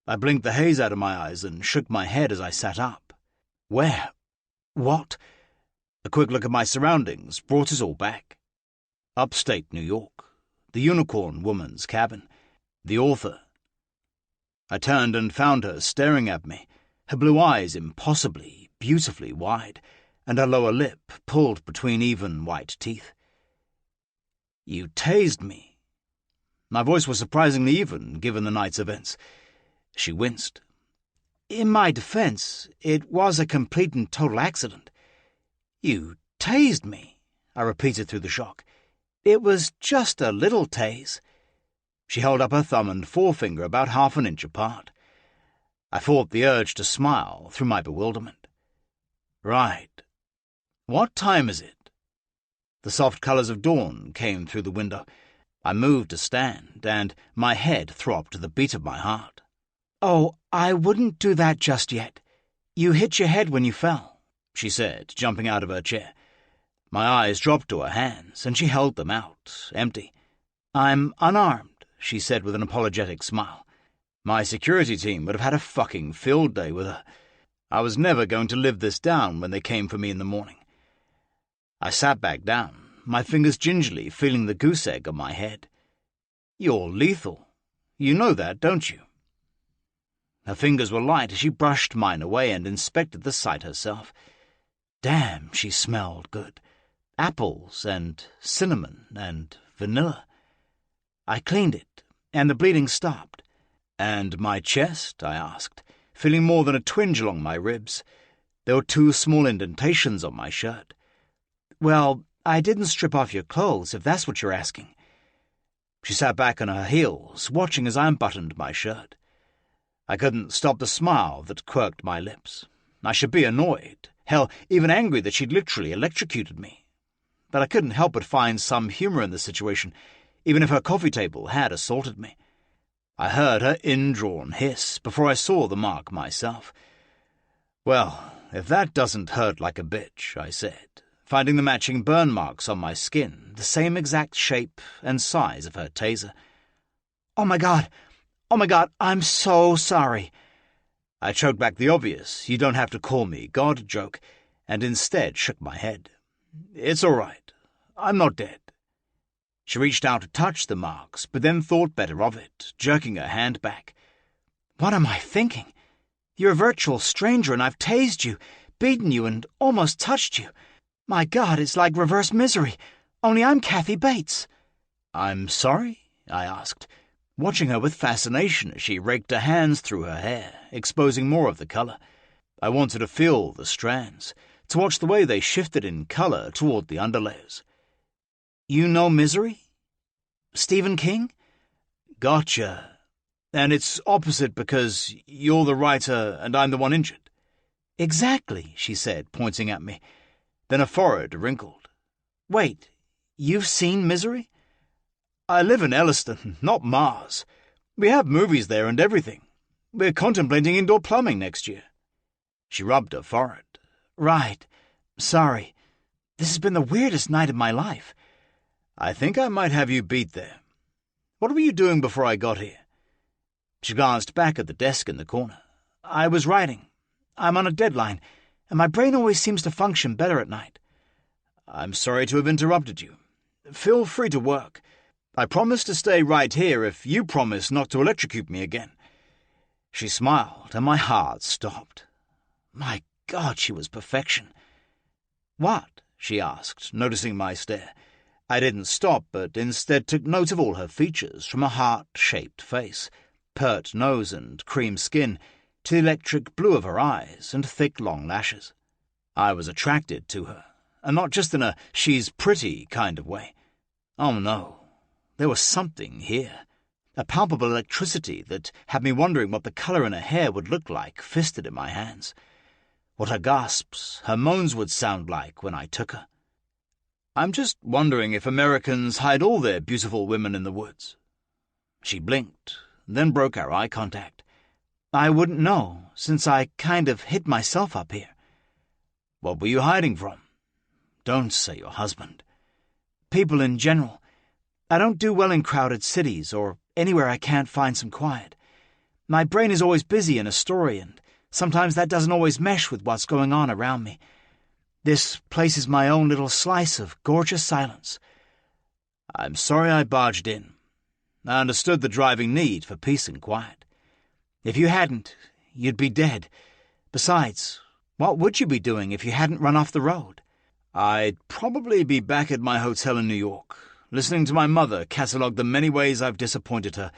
I blinked the haze out of my eyes and shook my head as I sat up. Where? What? A quick look at my surroundings brought us all back. Upstate New York. The Unicorn Woman's cabin. The author. I turned and found her staring at me, her blue eyes impossibly, beautifully wide, and her lower lip pulled between even white teeth. "You tased me." My voice was surprisingly even, given the night's events. She winced. "In my defense, it was a complete and total accident." "You tased me," I repeated through the shock. "It was just a little tase." She held up her thumb and forefinger about half an inch apart. I fought the urge to smile through my bewilderment. "Right. What time is it?" The soft colours of dawn came through the window. I moved to stand, and my head throbbed to the beat of my heart. "Oh, I wouldn't do that just yet. You hit your head when you fell," she said, jumping out of her chair. My eyes dropped to her hands, and she held them out, empty. "I'm unarmed," she said with an apologetic smile. My security team would have had a fucking field day with her. I was never going to live this down when they came for me in the morning. I sat back down, my fingers gingerly feeling the goose egg on my head. "You're lethal. You know that, don't you?" Her fingers were light as she brushed mine away and inspected the site herself. Damn, she smelled good. Apples and cinnamon and vanilla. I cleaned it, and the bleeding stopped. "And my chest?" I asked, feeling more than a twinge along my ribs. There were 2 small indentations on my shirt. "Well, I didn't strip off your clothes, if that's what you're asking." She sat back on her heels, watching as I unbuttoned my shirt. I couldn't stop the smile that quirked my lips. I should be annoyed, hell, even angry that she'd literally electrocuted me. But I couldn't help but find some humour in the situation, even if her coffee table had assaulted me. I heard her indrawn hiss before I saw the mark myself. "Well, if that doesn't hurt like a bitch," I said, finding the matching burn marks on my skin, the same exact shape and size of her taser. Oh my God, I'm so sorry." I choked back the obvious "you don't have to call me God" joke, and instead shook my head. "It's all right. I'm not dead." She reached out to touch the marks, but then thought better of it, jerking her hand back. "What am I thinking? You're a virtual stranger and I've tased you, beaten you, and almost touched you. My God, it's like reverse Misery, only I'm Kathy Bates." "I'm sorry?" I asked, watching her with fascination as she raked her hands through her hair, exposing more of the colour. I wanted to feel the strands, to watch the way they shifted in colour toward the underlayers. "You know Misery? Stephen King?" "Gotcha. And it's opposite because you're the writer and I'm the one injured." "Exactly," she said, pointing at me. Then her forehead wrinkled. "Wait, you've seen Misery?" "I live in Elliston, not Mars. We have movies there and everything. We're contemplating indoor plumbing next year." She rubbed her forehead. "Right. Sorry. This has been the weirdest night of my life." "I think I might have you beat there. What were you doing before I got here?" She glanced back at the desk in the corner. "I was writing. I'm on a deadline, and my brain always seems to function better at night." "I'm sorry to have interrupted you. Feel free to work. I promise to stay right here if you promise not to electrocute me again." She smiled, and my heart stopped. My God, she was perfection. "What?" she asked, noticing my stare. I didn't stop, but instead took note of all her features, from a heart-shaped face, pert nose and cream skin, to the electric blue of her eyes and thick long lashes. I was attracted to her, and not just in a she's pretty kind of way. Oh no, there was something here, a palpable electricity that had me wondering what the colour in her hair would look like fisted in my hands, what her gasps, her moans would sound like when I took her. "I'm just wondering if Americans hide all their beautiful women in the woods." She blinked, then broke our eye contact. "I wouldn't know, since I kind of hid myself up here." "What were you hiding from?" "Don't say your husband." "People in general. I don't do well in crowded cities or anywhere I can't find some quiet. My brain is always busy in a story, and sometimes that doesn't always mesh with what's going on around me. This place is my own little slice of gorgeous silence." "I'm sorry I barged in. I understood the driving need for peace and quiet." "If you hadn't, you'd be dead. Besides, what would you be doing if you hadn't run off the road?" "I'd probably be back at my hotel in New York, listening to my mother catalogue the many ways I've disappointed her,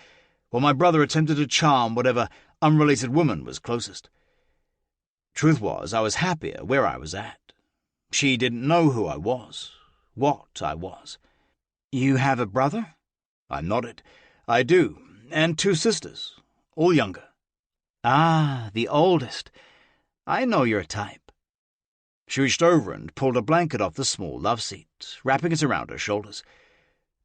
while my brother attempted to charm whatever unrelated woman was closest. Truth was, I was happier where I was at. She didn't know who I was, what I was." "You have a brother?" I nodded. "I do, and 2 sisters, all younger." "Ah, the oldest. I know your type." She reached over and pulled a blanket off the small love seat, wrapping it around her shoulders.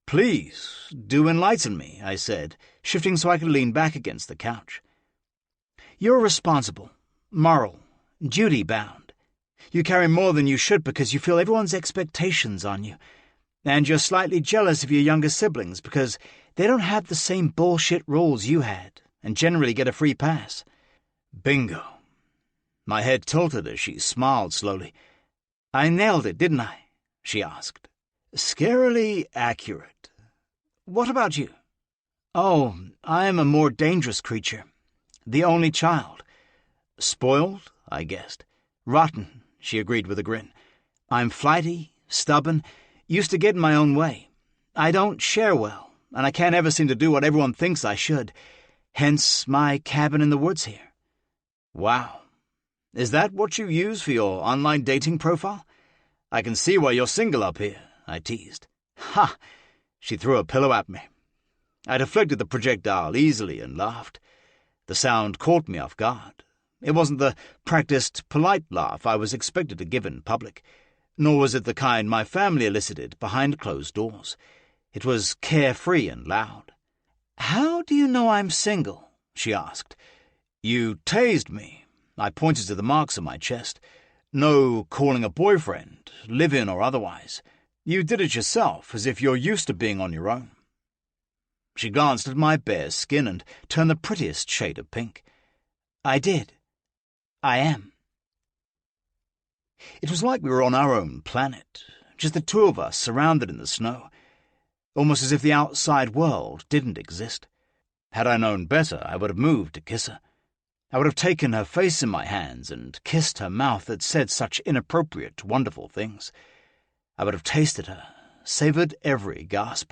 "Please, do enlighten me," I said, shifting so I could lean back against the couch. You're responsible, moral, duty-bound. You carry more than you should because you feel everyone's expectations on you. And you're slightly jealous of your younger siblings because they don't have the same bullshit rules you had and generally get a free pass. Bingo. My head tilted as she smiled slowly. I nailed it, didn't I? She asked. Scarily accurate. What about you? Oh, I am a more dangerous creature. The only child. Spoiled, I guessed. Rotten, she agreed with a grin. I'm flighty, stubborn, used to get in my own way. I don't share well, and I can't ever seem to do what everyone thinks I should. Hence my cabin in the woods here. Wow. Is that what you use for your online dating profile? I can see why you're single up here, I teased. Ha! She threw a pillow at me. I deflected the projectile easily and laughed. The sound caught me off guard. It wasn't the practiced, polite laugh I was expected to give in public, nor was it the kind my family elicited behind closed doors. It was carefree and loud. How do you know I'm single? She asked. You tased me. I pointed to the marks on my chest. No calling a boyfriend, live-in or otherwise. You did it yourself, as if you're used to being on your own. She glanced at my bare skin and turned the prettiest shade of pink. I did. I am. It was like we were on our own planet, just the two of us surrounded in the snow, almost as if the outside world didn't exist. Had I known better, I would have moved to kiss her. I would have taken her face in my hands and kissed her mouth that said such inappropriate, wonderful things. I would have tasted her, savoured every gasp.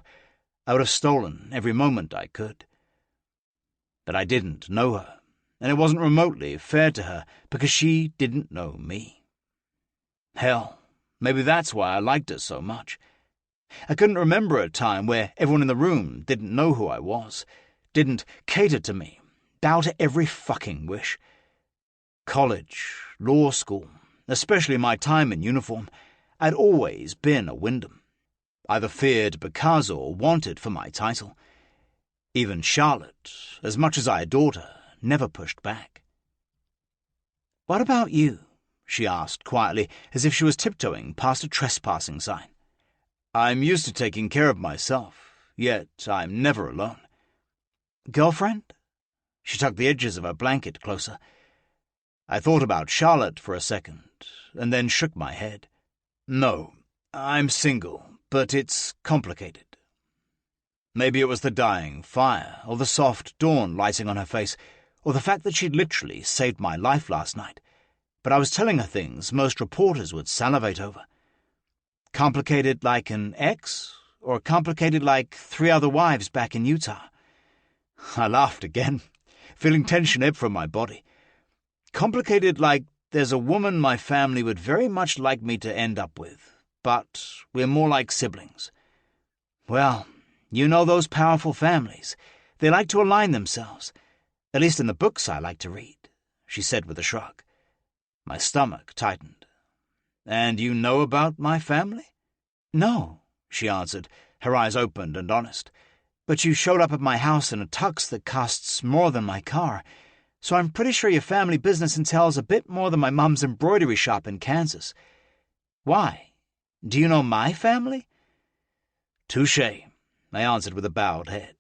I would have stolen every moment I could. But I didn't know her, and it wasn't remotely fair to her because she didn't know me. Hell, maybe that's why I liked her so much. I couldn't remember a time where everyone in the room didn't know who I was, didn't cater to me, bow to every fucking wish. College, law school, especially my time in uniform, I'd always been a Wyndham, either feared because or wanted for my title. Even Charlotte, as much as I adored her, never pushed back. What about you? She asked quietly, as if she was tiptoeing past a trespassing sign. I'm used to taking care of myself, yet I'm never alone. Girlfriend? She tucked the edges of her blanket closer. I thought about Charlotte for a second, and then shook my head. No, I'm single, but it's complicated. Maybe it was the dying fire, or the soft dawn lighting on her face, or the fact that she'd literally saved my life last night. But I was telling her things most reporters would salivate over. Complicated like an ex, or complicated like 3 other wives back in Utah? I laughed again, feeling tension ebb from my body. Complicated like there's a woman my family would very much like me to end up with, but we're more like siblings. Well, you know those powerful families. They like to align themselves, at least in the books I like to read, she said with a shrug. My stomach tightened. And you know about my family? No, she answered, her eyes opened and honest. But you showed up at my house in a tux that costs more than my car, so I'm pretty sure your family business entails a bit more than my mum's embroidery shop in Kansas. Why? Do you know my family? Touché, I answered with a bowed head.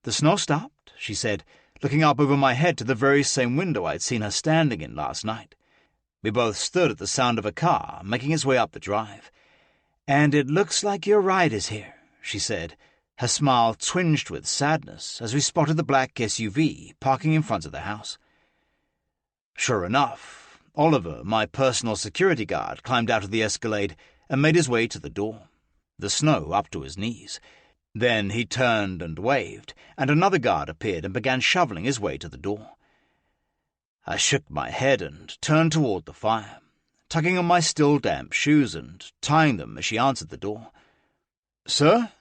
The snow stopped, she said, looking up over my head to the very same window I'd seen her standing in last night. We both stood at the sound of a car making its way up the drive. And it looks like your ride is here, she said, her smile twinged with sadness as we spotted the black SUV parking in front of the house. Sure enough, Oliver, my personal security guard, climbed out of the Escalade and made his way to the door, the snow up to his knees. Then he turned and waved, and another guard appeared and began shoveling his way to the door. I shook my head and turned toward the fire, tucking on my still damp shoes and tying them as she answered the door. Sir?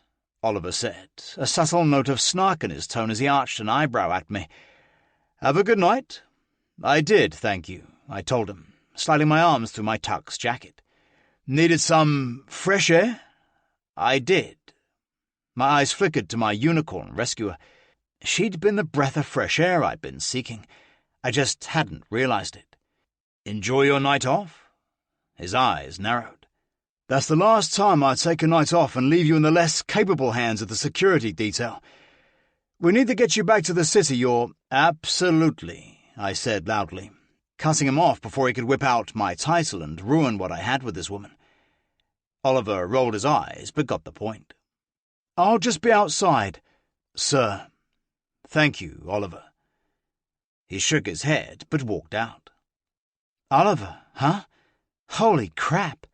Oliver said, a subtle note of snark in his tone as he arched an eyebrow at me. Have a good night. I did, thank you, I told him, sliding my arms through my tux jacket. Needed some fresh air? I did. My eyes flickered to my unicorn rescuer. She'd been the breath of fresh air I'd been seeking. I just hadn't realized it. "Enjoy your night off?" His eyes narrowed. "That's the last time I'd take a night off and leave you in the less capable hands of the security detail. We need to get you back to the city. You're—" "Absolutely," I said loudly, cutting him off before he could whip out my title and ruin what I had with this woman. Oliver rolled his eyes, but got the point. "I'll just be outside, sir." "Thank you, Oliver." He shook his head, but walked out. "Oliver, huh? Holy crap.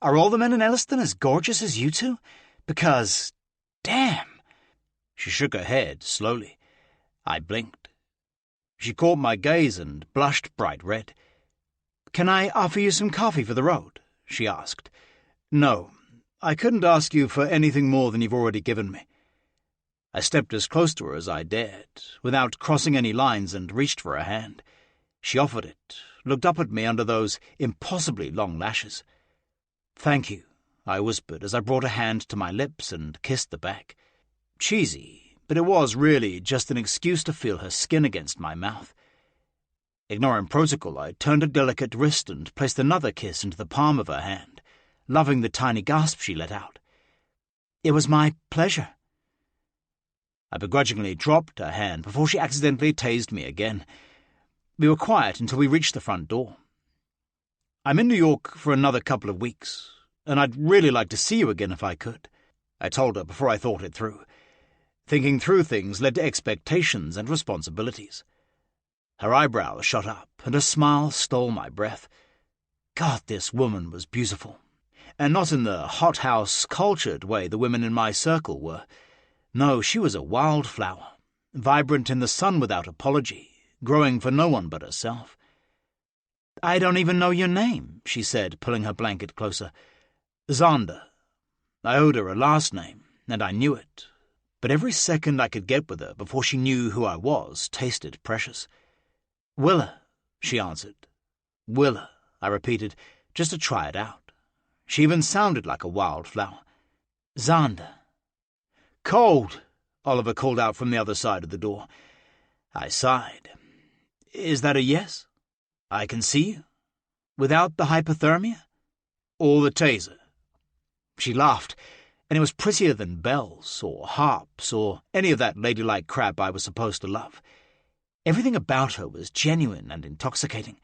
Are all the men in Elliston as gorgeous as you two? Because, damn." She shook her head slowly. I blinked. She caught my gaze and blushed bright red. "Can I offer you some coffee for the road?" she asked. "No, I couldn't ask you for anything more than you've already given me." I stepped as close to her as I dared, without crossing any lines, and reached for her hand. She offered it, looked up at me under those impossibly long lashes. "Thank you," I whispered as I brought a hand to my lips and kissed the back. Cheesy, but it was really just an excuse to feel her skin against my mouth. Ignoring protocol, I turned a delicate wrist and placed another kiss into the palm of her hand, loving the tiny gasp she let out. "It was my pleasure." I begrudgingly dropped her hand before she accidentally tased me again. We were quiet until we reached the front door. "I'm in New York for another couple of weeks, and I'd really like to see you again if I could," I told her before I thought it through. Thinking through things led to expectations and responsibilities. Her eyebrows shot up, and a smile stole my breath. God, this woman was beautiful. And not in the hothouse, cultured way the women in my circle were. No, she was a wildflower, vibrant in the sun without apology, growing for no one but herself. "I don't even know your name," she said, pulling her blanket closer. "Zander." I owed her a last name, and I knew it, but every second I could get with her before she knew who I was tasted precious. "Willa," she answered. "Willa," I repeated, just to try it out. She even sounded like a wildflower. "Zander." "Cold," Oliver called out from the other side of the door. I sighed. "Is that a yes? I can see you? Without the hypothermia? Or the taser?" She laughed, and it was prettier than bells, or harps, or any of that ladylike crap I was supposed to love. Everything about her was genuine and intoxicating.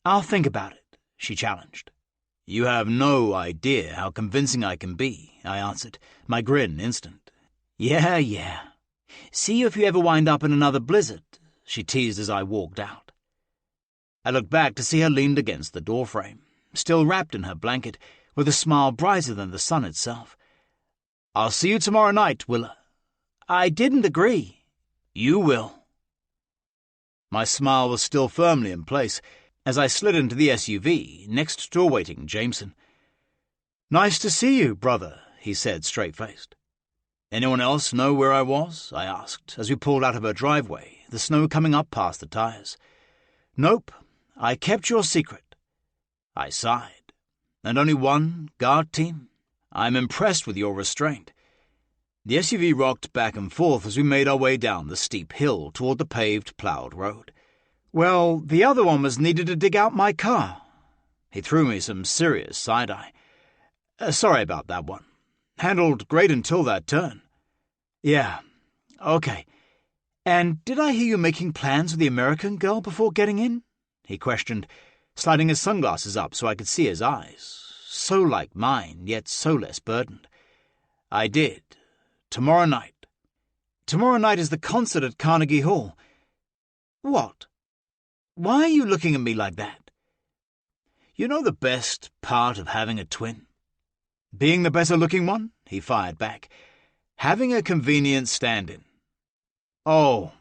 "I'll think about it," she challenged. "You have no idea how convincing I can be," I answered, my grin instant. Yeah. "See you if you ever wind up in another blizzard," she teased as I walked out. I looked back to see her leaned against the doorframe, still wrapped in her blanket, with a smile brighter than the sun itself. "I'll see you tomorrow night, Willa." "I didn't agree." "You will." My smile was still firmly in place as I slid into the SUV next to a waiting Jameson. "Nice to see you, brother," he said, straight-faced. "Anyone else know where I was?" I asked, as we pulled out of her driveway, the snow coming up past the tires. "Nope, I kept your secret." I sighed. "And only one guard team? I'm impressed with your restraint." The SUV rocked back and forth as we made our way down the steep hill toward the paved, ploughed road. "Well, the other one was needed to dig out my car." He threw me some serious side-eye. "Sorry about that one. Handled great until that turn." "Yeah, okay. And did I hear you making plans with the American girl before getting in?" he questioned, sliding his sunglasses up so I could see his eyes, so like mine, yet so less burdened. "I did. Tomorrow night." "Tomorrow night is the concert at Carnegie Hall." "What? Why are you looking at me like that?" "You know the best part of having a twin?" "Being the better-looking one?" he fired back. "Having a convenient stand-in." "Oh,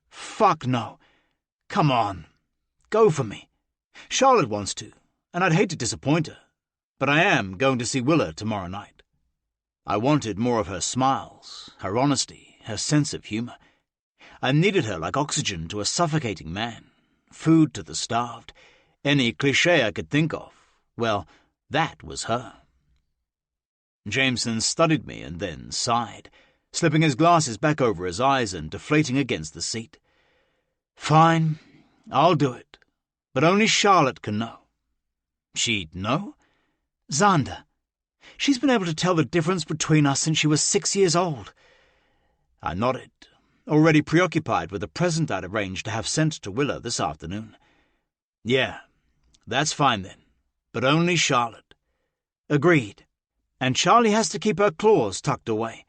fuck no. Come on. Go for me. Charlotte wants to, and I'd hate to disappoint her, but I am going to see Willa tomorrow night." I wanted more of her smiles, her honesty, her sense of humour. I needed her like oxygen to a suffocating man, food to the starved, any cliché I could think of. Well, that was her. Jameson studied me and then sighed, slipping his glasses back over his eyes and deflating against the seat. "Fine, I'll do it, but only Charlotte can know." "She'd know?" "Xander. She's been able to tell the difference between us since she was 6 years old." I nodded, already preoccupied with the present I'd arranged to have sent to Willa this afternoon. "Yeah, that's fine then, but only Charlotte." "Agreed. And Charlie has to keep her claws tucked away.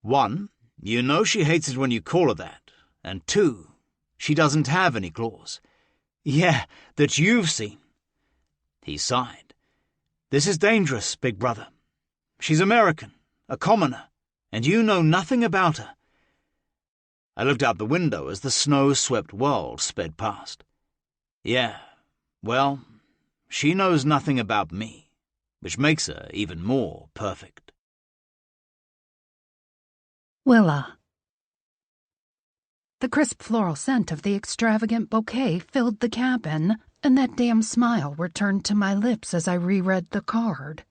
1, you know she hates it when you call her that, and 2, she doesn't have any claws." "Yeah, that you've seen." He sighed. "This is dangerous, big brother. She's American, a commoner, and you know nothing about her." I looked out the window as the snow-swept world sped past. "Yeah, well, she knows nothing about me, which makes her even more perfect." Willa. The crisp floral scent of the extravagant bouquet filled the cabin, and that damn smile returned to my lips as I reread the card.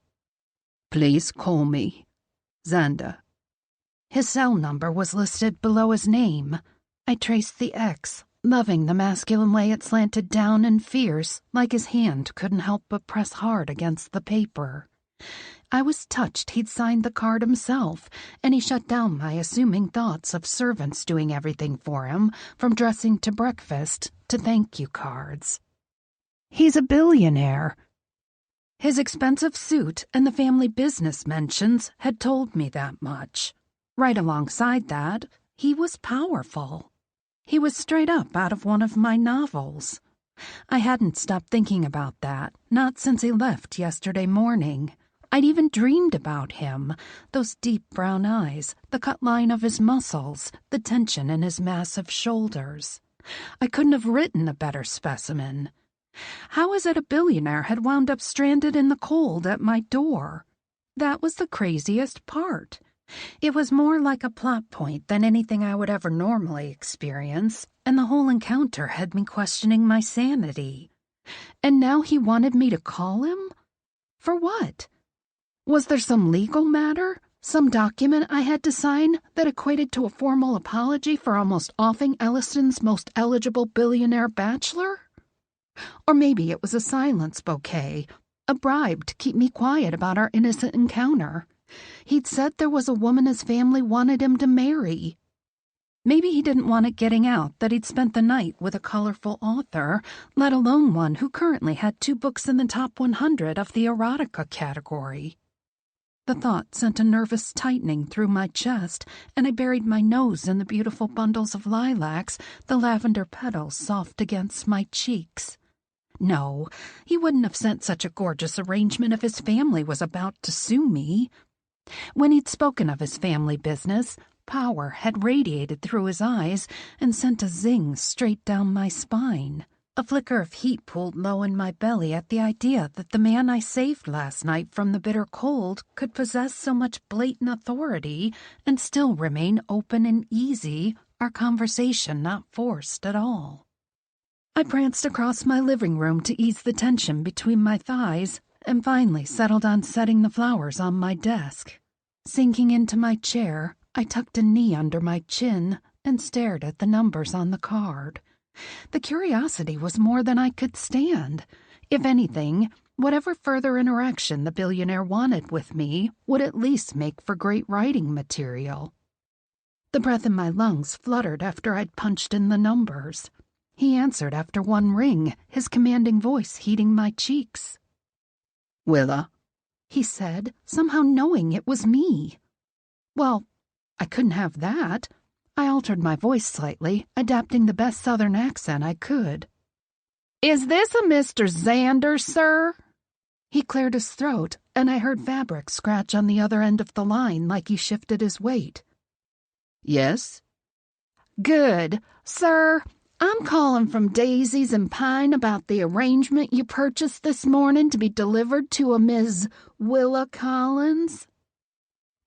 Please call me Xander. His cell number was listed below his name. I traced the X, loving the masculine way it slanted down and fierce, like his hand couldn't help but press hard against the paper. I was touched he'd signed the card himself, and he shut down my assuming thoughts of servants doing everything for him, from dressing to breakfast to thank-you cards. He's a billionaire. His expensive suit and the family business mentions had told me that much. Right alongside that, he was powerful. He was straight up out of one of my novels. I hadn't stopped thinking about that, not since he left yesterday morning. I'd even dreamed about him, those deep brown eyes, the cut line of his muscles, the tension in his massive shoulders. I couldn't have written a better specimen. How is it a billionaire had wound up stranded in the cold at my door? That was the craziest part. It was more like a plot point than anything I would ever normally experience, and the whole encounter had me questioning my sanity. And now he wanted me to call him? For what? Was there some legal matter? Some document I had to sign that equated to a formal apology for almost offing Elliston's most eligible billionaire bachelor? Or maybe it was a silence bouquet, a bribe to keep me quiet about our innocent encounter. He'd said there was a woman his family wanted him to marry. Maybe he didn't want it getting out that he'd spent the night with a colorful author, let alone one who currently had 2 books in the top 100 of the erotica category. The thought sent a nervous tightening through my chest, and I buried my nose in the beautiful bundles of lilacs, the lavender petals soft against my cheeks. No, he wouldn't have sent such a gorgeous arrangement if his family was about to sue me. When he'd spoken of his family business, power had radiated through his eyes and sent a zing straight down my spine. A flicker of heat pooled low in my belly at the idea that the man I saved last night from the bitter cold could possess so much blatant authority and still remain open and easy, our conversation not forced at all. I pranced across my living room to ease the tension between my thighs and finally settled on setting the flowers on my desk. Sinking into my chair, I tucked a knee under my chin and stared at the numbers on the card. The curiosity was more than I could stand. If anything, whatever further interaction the billionaire wanted with me would at least make for great writing material. The breath in my lungs fluttered after I'd punched in the numbers. He answered after one ring, his commanding voice heating my cheeks. Willa, he said, somehow knowing it was me. Well, I couldn't have that. I altered my voice slightly, adapting the best southern accent I could. Is this a Mr. Xander, sir? He cleared his throat, and I heard fabric scratch on the other end of the line like he shifted his weight. Yes? Good. Sir, I'm calling from Daisies and Pine about the arrangement you purchased this morning to be delivered to a Ms. Willa Collins.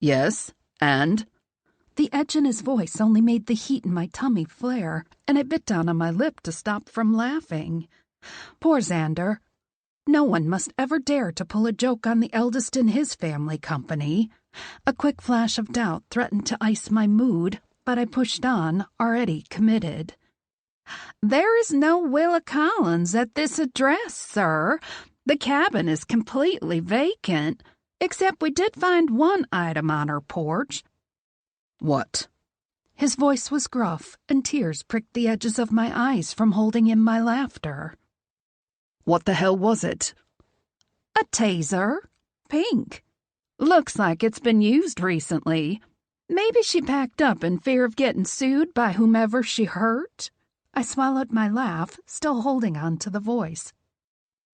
Yes, and? The edge in his voice only made the heat in my tummy flare, and I bit down on my lip to stop from laughing. Poor Xander. No one must ever dare to pull a joke on the eldest in his family company. A quick flash of doubt threatened to ice my mood, but I pushed on, already committed. "There is no Willa Collins at this address, sir. The cabin is completely vacant, except we did find one item on her porch." "What?" His voice was gruff, and tears pricked the edges of my eyes from holding in my laughter. "What the hell was it?" "A taser. Pink. Looks like it's been used recently. Maybe she packed up in fear of getting sued by whomever she hurt." I swallowed my laugh, still holding on to the voice.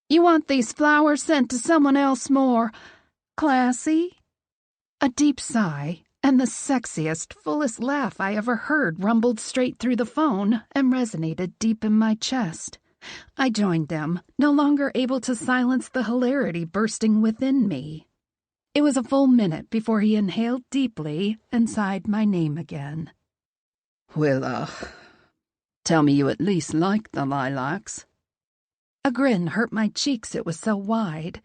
"You want these flowers sent to someone else more classy?" A deep sigh, and the sexiest, fullest laugh I ever heard rumbled straight through the phone and resonated deep in my chest. I joined them, no longer able to silence the hilarity bursting within me. It was a full minute before he inhaled deeply and sighed my name again. "Willa, tell me you at least like the lilacs." A grin hurt my cheeks, it was so wide.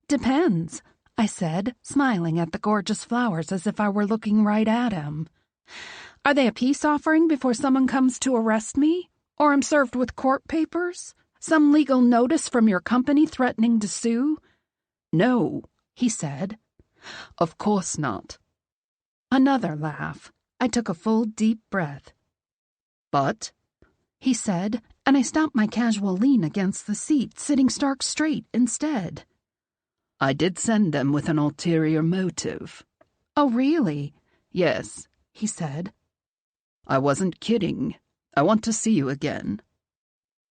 "Depends," I said, smiling at the gorgeous flowers as if I were looking right at him. "Are they a peace offering before someone comes to arrest me? Or I'm served with court papers? Some legal notice from your company threatening to sue?" "No," he said. "Of course not." Another laugh. I took a full, deep breath. "But," he said, and I stopped my casual lean against the seat, sitting stark straight instead. "I did send them with an ulterior motive." "Oh, really?" "Yes," he said. "I wasn't kidding. I want to see you again."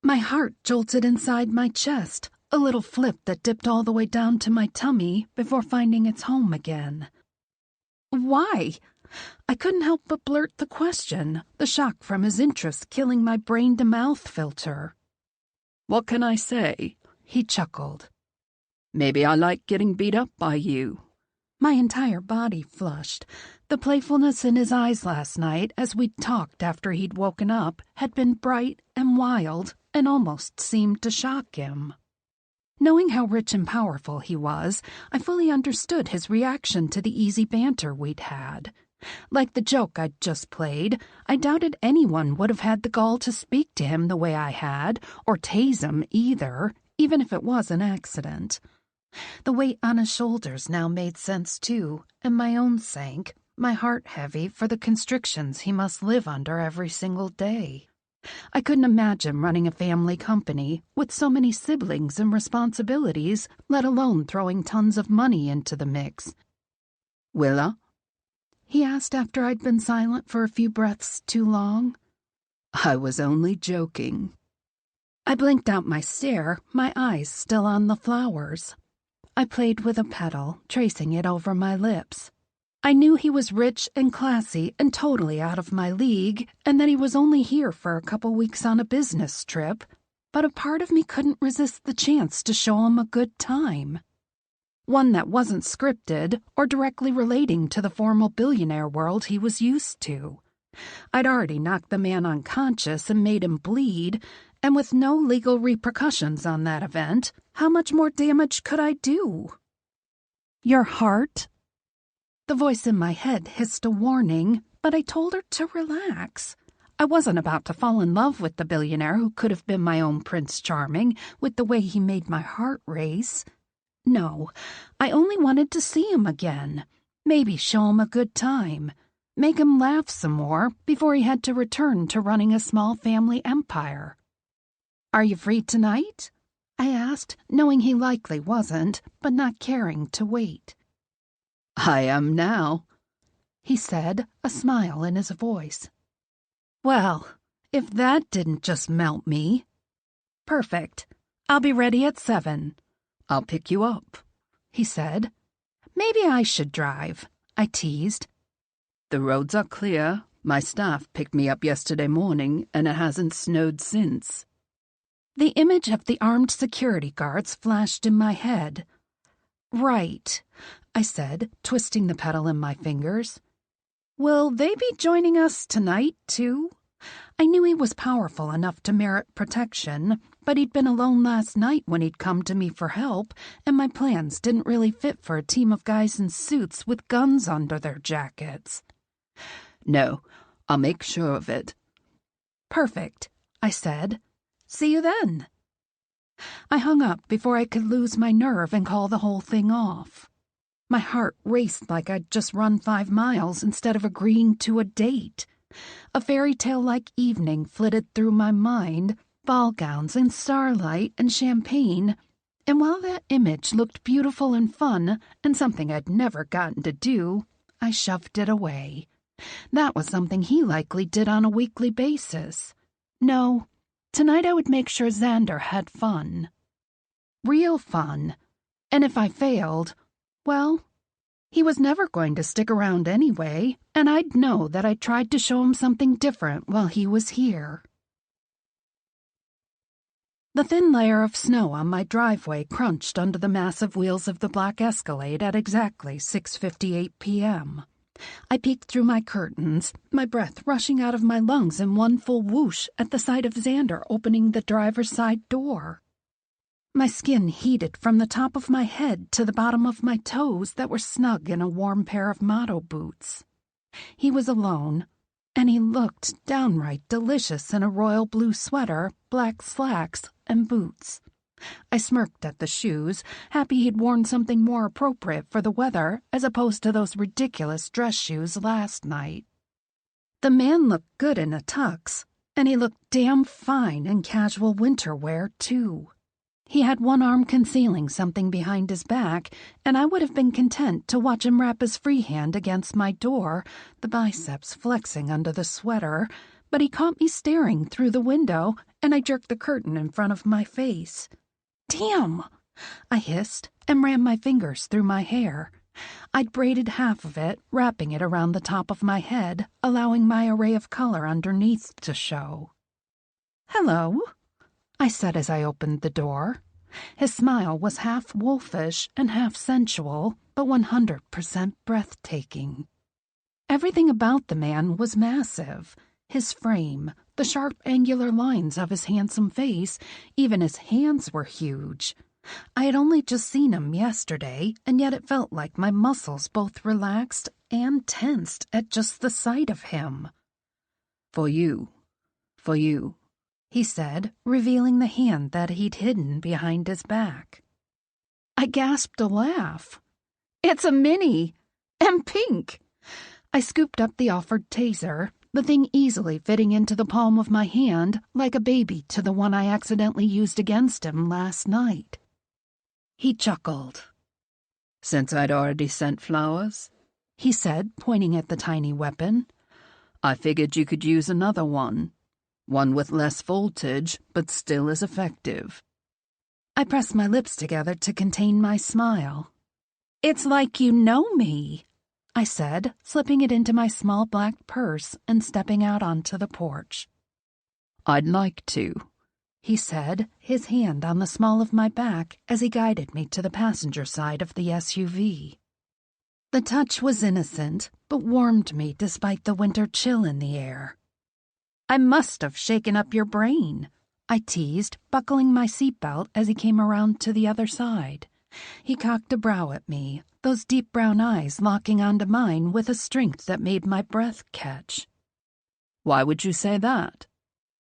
My heart jolted inside my chest, a little flip that dipped all the way down to my tummy before finding its home again. "Why?" I couldn't help but blurt the question, the shock from his interest killing my brain-to-mouth filter. "What can I say?" he chuckled. "Maybe I like getting beat up by you." My entire body flushed. The playfulness in his eyes last night, as we'd talked after he'd woken up, had been bright and wild and almost seemed to shock him. Knowing how rich and powerful he was, I fully understood his reaction to the easy banter we'd had. Like the joke I'd just played, I doubted anyone would have had the gall to speak to him the way I had, or tase him either, even if it was an accident. The weight on his shoulders now made sense too, and my own sank, my heart heavy for the constrictions he must live under every single day. I couldn't imagine running a family company with so many siblings and responsibilities, let alone throwing tons of money into the mix. "Willa?" he asked after I'd been silent for a few breaths too long. "I was only joking." I blinked out my stare, my eyes still on the flowers. I played with a petal, tracing it over my lips. I knew he was rich and classy and totally out of my league, and that he was only here for a couple weeks on a business trip, but a part of me couldn't resist the chance to show him a good time. One that wasn't scripted or directly relating to the formal billionaire world he was used to. I'd already knocked the man unconscious and made him bleed, and with no legal repercussions on that event, how much more damage could I do? "Your heart?" The voice in my head hissed a warning, but I told her to relax. I wasn't about to fall in love with the billionaire who could have been my own Prince Charming with the way he made my heart race. No, I only wanted to see him again, maybe show him a good time, make him laugh some more before he had to return to running a small family empire. "Are you free tonight?" I asked, knowing he likely wasn't, but not caring to wait. "I am now," he said, a smile in his voice. "Well, if that didn't just melt me." "Perfect. I'll be ready at 7. "I'll pick you up," he said. "Maybe I should drive," I teased. "The roads are clear. My staff picked me up yesterday morning, and it hasn't snowed since." The image of the armed security guards flashed in my head. "Right," I said, twisting the pedal in my fingers. "Will they be joining us tonight, too?" I knew he was powerful enough to merit protection, but he'd been alone last night when he'd come to me for help, and my plans didn't really fit for a team of guys in suits with guns under their jackets. No, I'll make sure of it. Perfect, I said. See you then. I hung up before I could lose my nerve and call the whole thing off. My heart raced like I'd just run 5 miles instead of agreeing to a date. A fairy tale-like evening flitted through my mind, ball gowns and starlight and champagne, and while that image looked beautiful and fun and something I'd never gotten to do, I shoved it away. That was something he likely did on a weekly basis. No, tonight I would make sure Xander had fun. Real fun. And if I failed, well, he was never going to stick around anyway, and I'd know that I tried to show him something different while he was here. The thin layer of snow on my driveway crunched under the massive wheels of the black Escalade at exactly 6:58 p.m. I peeked through my curtains, my breath rushing out of my lungs in one full whoosh at the sight of Xander opening the driver's side door. My skin heated from the top of my head to the bottom of my toes that were snug in a warm pair of motto boots. He was alone, and he looked downright delicious in a royal blue sweater, black slacks, and boots. I smirked at the shoes, happy he'd worn something more appropriate for the weather as opposed to those ridiculous dress shoes last night. The man looked good in a tux, and he looked damn fine in casual winter wear, too. He had one arm concealing something behind his back, and I would have been content to watch him wrap his free hand against my door, the biceps flexing under the sweater, but he caught me staring through the window, and I jerked the curtain in front of my face. "Damn!" I hissed and ran my fingers through my hair. I'd braided half of it, wrapping it around the top of my head, allowing my array of color underneath to show. "Hello," I said as I opened the door. His smile was half wolfish and half sensual, but 100% breathtaking. Everything about the man was massive. His frame, the sharp angular lines of his handsome face, even his hands were huge. I had only just seen him yesterday, and yet it felt like my muscles both relaxed and tensed at just the sight of him. For you, he said, revealing the hand that he'd hidden behind his back. I gasped a laugh. "It's a mini! And pink!" I scooped up the offered taser, the thing easily fitting into the palm of my hand like a baby to the one I accidentally used against him last night. He chuckled. "Since I'd already sent flowers," he said, pointing at the tiny weapon, "I figured you could use another one. One with less voltage, but still as effective." I pressed my lips together to contain my smile. "It's like you know me," I said, slipping it into my small black purse and stepping out onto the porch. "I'd like to," he said, his hand on the small of my back as he guided me to the passenger side of the SUV. The touch was innocent, but warmed me despite the winter chill in the air. "I must have shaken up your brain," I teased, buckling my seatbelt as he came around to the other side. He cocked a brow at me, those deep brown eyes locking onto mine with a strength that made my breath catch. "Why would you say that?"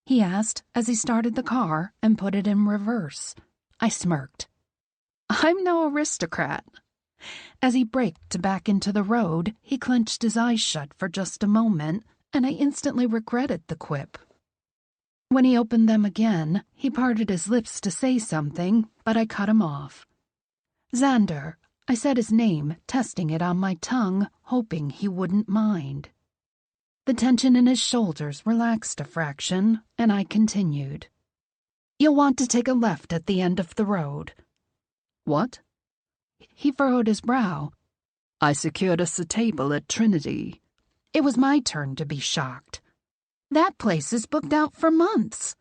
he asked as he started the car and put it in reverse. I smirked. "I'm no aristocrat." As he braked to back into the road, he clenched his eyes shut for just a moment, and I instantly regretted the quip. When he opened them again, he parted his lips to say something, but I cut him off. "Xander," I said his name, testing it on my tongue, hoping he wouldn't mind. The tension in his shoulders relaxed a fraction, and I continued. "You'll want to take a left at the end of the road." "What?" He furrowed his brow. "I secured us a table at Trinity." It was my turn to be shocked. "That place is booked out for months,"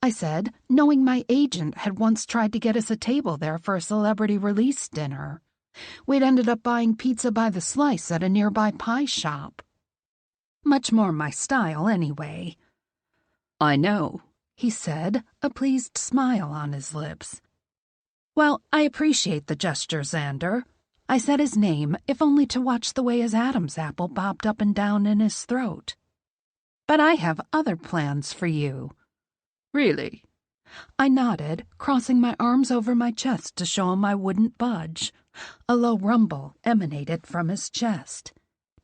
I said, knowing my agent had once tried to get us a table there for a celebrity release dinner. We'd ended up buying pizza by the slice at a nearby pie shop. Much more my style, anyway. "I know," he said, a pleased smile on his lips. Well, I appreciate the gesture, Xander. I said his name, if only to watch the way his Adam's apple bobbed up and down in his throat. But I have other plans for you. Really? I nodded, crossing my arms over my chest to show him I wouldn't budge. A low rumble emanated from his chest.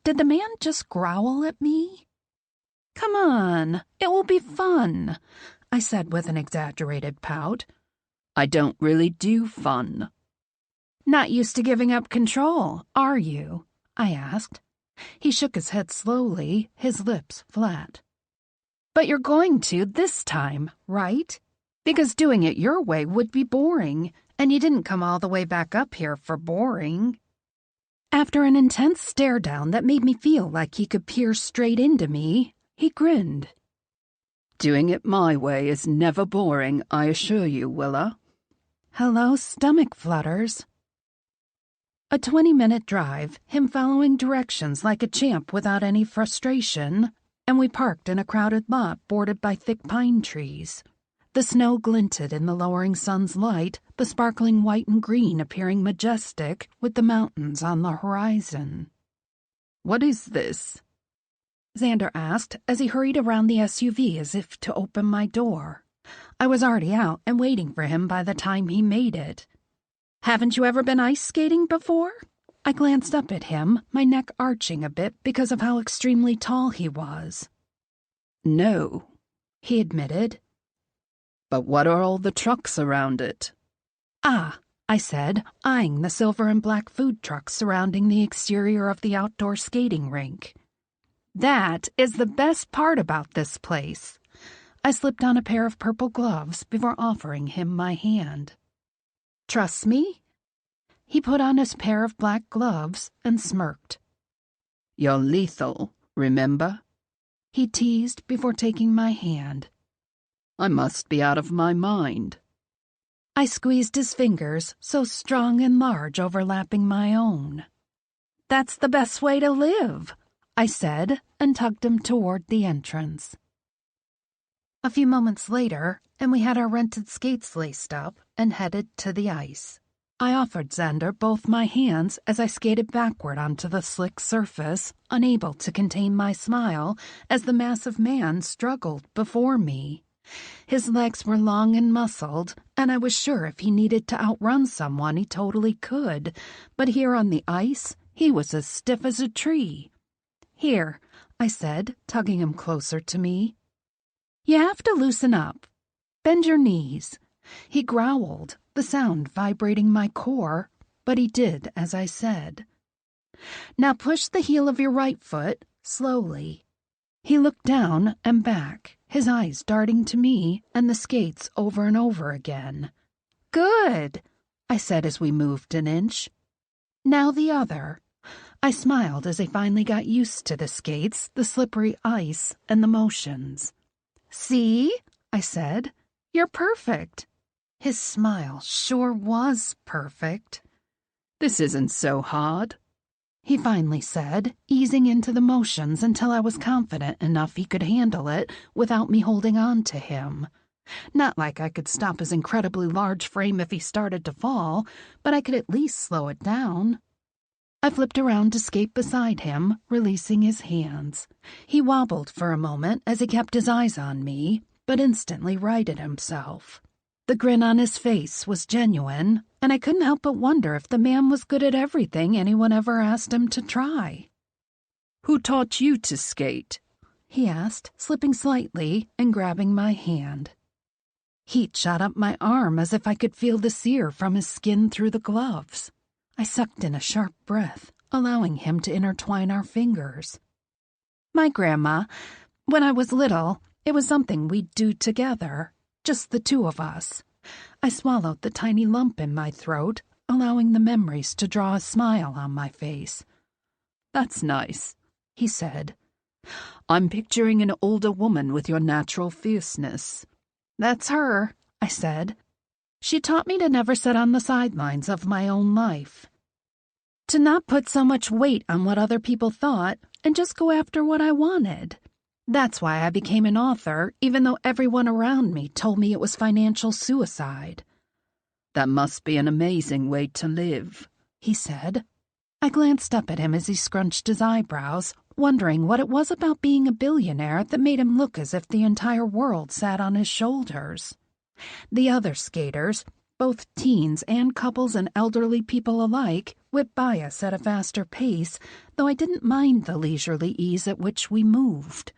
Did the man just growl at me? Come on, it will be fun, I said with an exaggerated pout. I don't really do fun. Not used to giving up control, are you? I asked. He shook his head slowly, his lips flat. But you're going to this time, right? Because doing it your way would be boring, and you didn't come all the way back up here for boring. After an intense stare down that made me feel like he could peer straight into me, he grinned. Doing it my way is never boring, I assure you, Willa. Hello, stomach flutters. A 20-minute drive, him following directions like a champ without any frustration, and we parked in a crowded lot bordered by thick pine trees. The snow glinted in the lowering sun's light, the sparkling white and green appearing majestic with the mountains on the horizon. What is this? Xander asked as he hurried around the SUV as if to open my door. I was already out and waiting for him by the time he made it. Haven't you ever been ice skating before? I glanced up at him, my neck arching a bit because of how extremely tall he was. No, he admitted. But what are all the trucks around it? Ah, I said, eyeing the silver and black food trucks surrounding the exterior of the outdoor skating rink. That is the best part about this place. I slipped on a pair of purple gloves before offering him my hand. Trust me? He put on his pair of black gloves and smirked. You're lethal, remember? He teased before taking my hand. I must be out of my mind. I squeezed his fingers, so strong and large, overlapping my own. That's the best way to live, I said, and tugged him toward the entrance. A few moments later, and we had our rented skates laced up and headed to the ice. I offered Xander both my hands as I skated backward onto the slick surface, unable to contain my smile as the massive man struggled before me. His legs were long and muscled, and I was sure if he needed to outrun someone he totally could, but here on the ice he was as stiff as a tree. Here, I said, tugging him closer to me. You have to loosen up. Bend your knees. He growled, the sound vibrating my core, but he did as I said. Now push the heel of your right foot, slowly. He looked down and back, his eyes darting to me and the skates over and over again. Good, I said as we moved an inch. Now the other. I smiled as I finally got used to the skates, the slippery ice, and the motions. See, I said, you're perfect. His smile sure was perfect. This isn't so hard, he finally said, easing into the motions until I was confident enough he could handle it without me holding on to him. Not like I could stop his incredibly large frame if he started to fall, but I could at least slow it down. I flipped around to skate beside him, releasing his hands. He wobbled for a moment as he kept his eyes on me, but instantly righted himself. The grin on his face was genuine, and I couldn't help but wonder if the man was good at everything anyone ever asked him to try. Who taught you to skate? He asked, slipping slightly and grabbing my hand. Heat shot up my arm as if I could feel the sear from his skin through the gloves. I sucked in a sharp breath, allowing him to intertwine our fingers. My grandma, when I was little, it was something we'd do together, just the two of us. I swallowed the tiny lump in my throat, allowing the memories to draw a smile on my face. That's nice, he said. I'm picturing an older woman with your natural fierceness. That's her, I said. She taught me to never sit on the sidelines of my own life. To not put so much weight on what other people thought and just go after what I wanted. That's why I became an author, even though everyone around me told me it was financial suicide. That must be an amazing way to live, he said. I glanced up at him as he scrunched his eyebrows, wondering what it was about being a billionaire that made him look as if the entire world sat on his shoulders. The other skaters, both teens and couples and elderly people alike, whipped by us at a faster pace, though I didn't mind the leisurely ease at which we moved.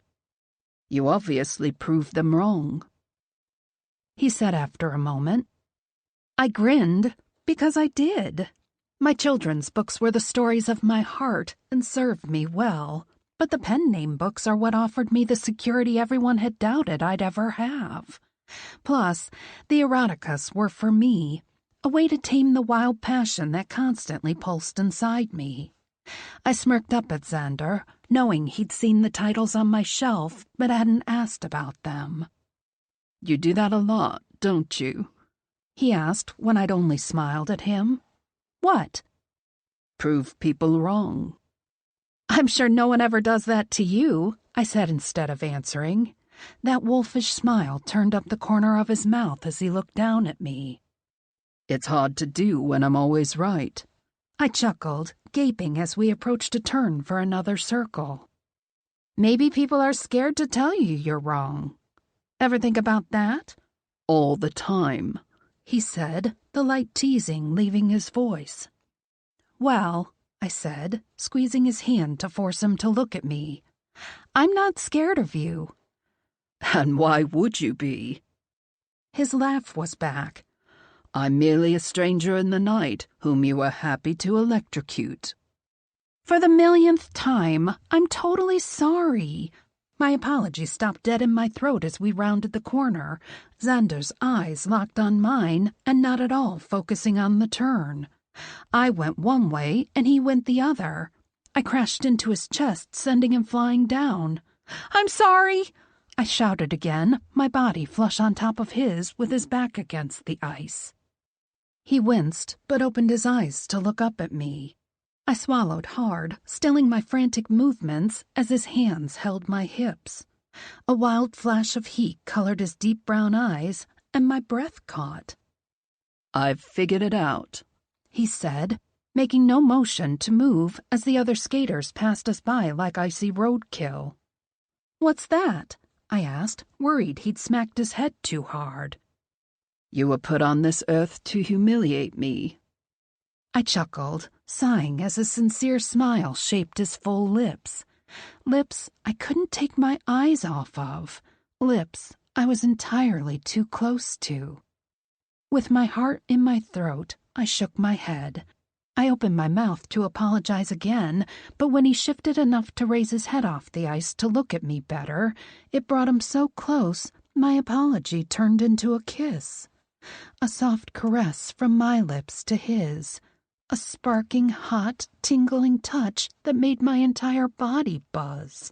You obviously proved them wrong, he said after a moment. I grinned, because I did. My children's books were the stories of my heart and served me well, but the pen name books are what offered me the security everyone had doubted I'd ever have. Plus, the eroticas were for me, a way to tame the wild passion that constantly pulsed inside me. I smirked up at Xander, knowing he'd seen the titles on my shelf but hadn't asked about them. You do that a lot, don't you? He asked when I'd only smiled at him. What? Prove people wrong. I'm sure no one ever does that to you, I said instead of answering. That wolfish smile turned up the corner of his mouth as he looked down at me. It's hard to do when I'm always right. I chuckled, gaping as we approached a turn for another circle. Maybe people are scared to tell you you're wrong. Ever think about that? All the time, he said, the light teasing leaving his voice. Well, I said, squeezing his hand to force him to look at me, I'm not scared of you. And why would you be? His laugh was back. I'm merely a stranger in the night whom you were happy to electrocute. For the millionth time, I'm totally sorry. My apology stopped dead in my throat as we rounded the corner, Xander's eyes locked on mine and not at all focusing on the turn. I went one way and he went the other. I crashed into his chest, sending him flying down. I'm sorry, I shouted again, my body flush on top of his with his back against the ice. He winced, but opened his eyes to look up at me. I swallowed hard, stilling my frantic movements as his hands held my hips. A wild flash of heat colored his deep brown eyes, and my breath caught. I've figured it out, he said, making no motion to move as the other skaters passed us by like icy roadkill. What's that? I asked, worried he'd smacked his head too hard. You were put on this earth to humiliate me. I chuckled, sighing as a sincere smile shaped his full lips. Lips I couldn't take my eyes off of. Lips I was entirely too close to. With my heart in my throat, I shook my head. I opened my mouth to apologize again, but when he shifted enough to raise his head off the ice to look at me better, it brought him so close, my apology turned into a kiss. A soft caress from my lips to his. A sparking, hot, tingling touch that made my entire body buzz.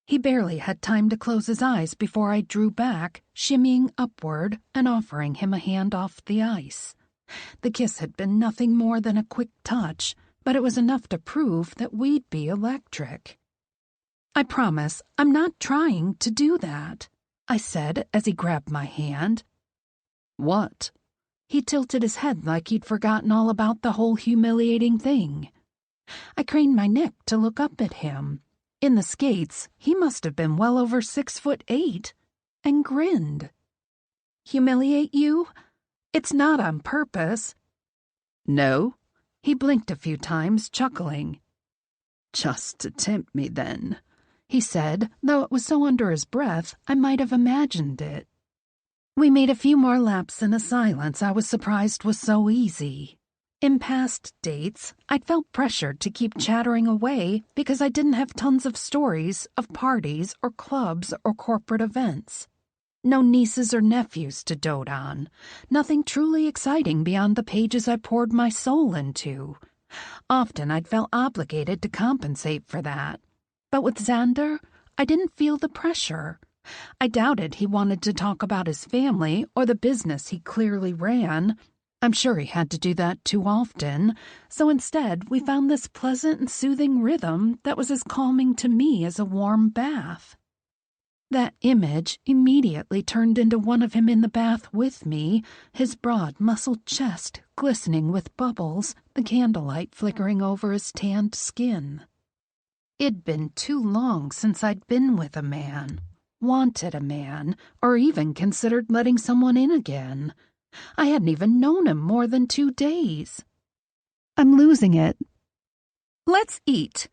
He barely had time to close his eyes before I drew back, shimmying upward and offering him a hand off the ice. The kiss had been nothing more than a quick touch, but it was enough to prove that we'd be electric. I promise I'm not trying to do that, I said as he grabbed my hand. What? He tilted his head like he'd forgotten all about the whole humiliating thing. I craned my neck to look up at him. In the skates, he must have been well over 6'8", and grinned. Humiliate you? It's not on purpose. No? He blinked a few times, chuckling. Just to tempt me, then, he said, though it was so under his breath I might have imagined it. We made a few more laps in a silence I was surprised was so easy. In past dates, I'd felt pressured to keep chattering away because I didn't have tons of stories of parties or clubs or corporate events. No nieces or nephews to dote on. Nothing truly exciting beyond the pages I poured my soul into. Often I'd felt obligated to compensate for that. But with Xander, I didn't feel the pressure. I doubted he wanted to talk about his family or the business he clearly ran. I'm sure he had to do that too often, so instead we found this pleasant and soothing rhythm that was as calming to me as a warm bath. That image immediately turned into one of him in the bath with me, his broad, muscled chest glistening with bubbles, the candlelight flickering over his tanned skin. It'd been too long since I'd been with a man, wanted a man, or even considered letting someone in again. I hadn't even known him more than 2 days. I'm losing it. Let's eat.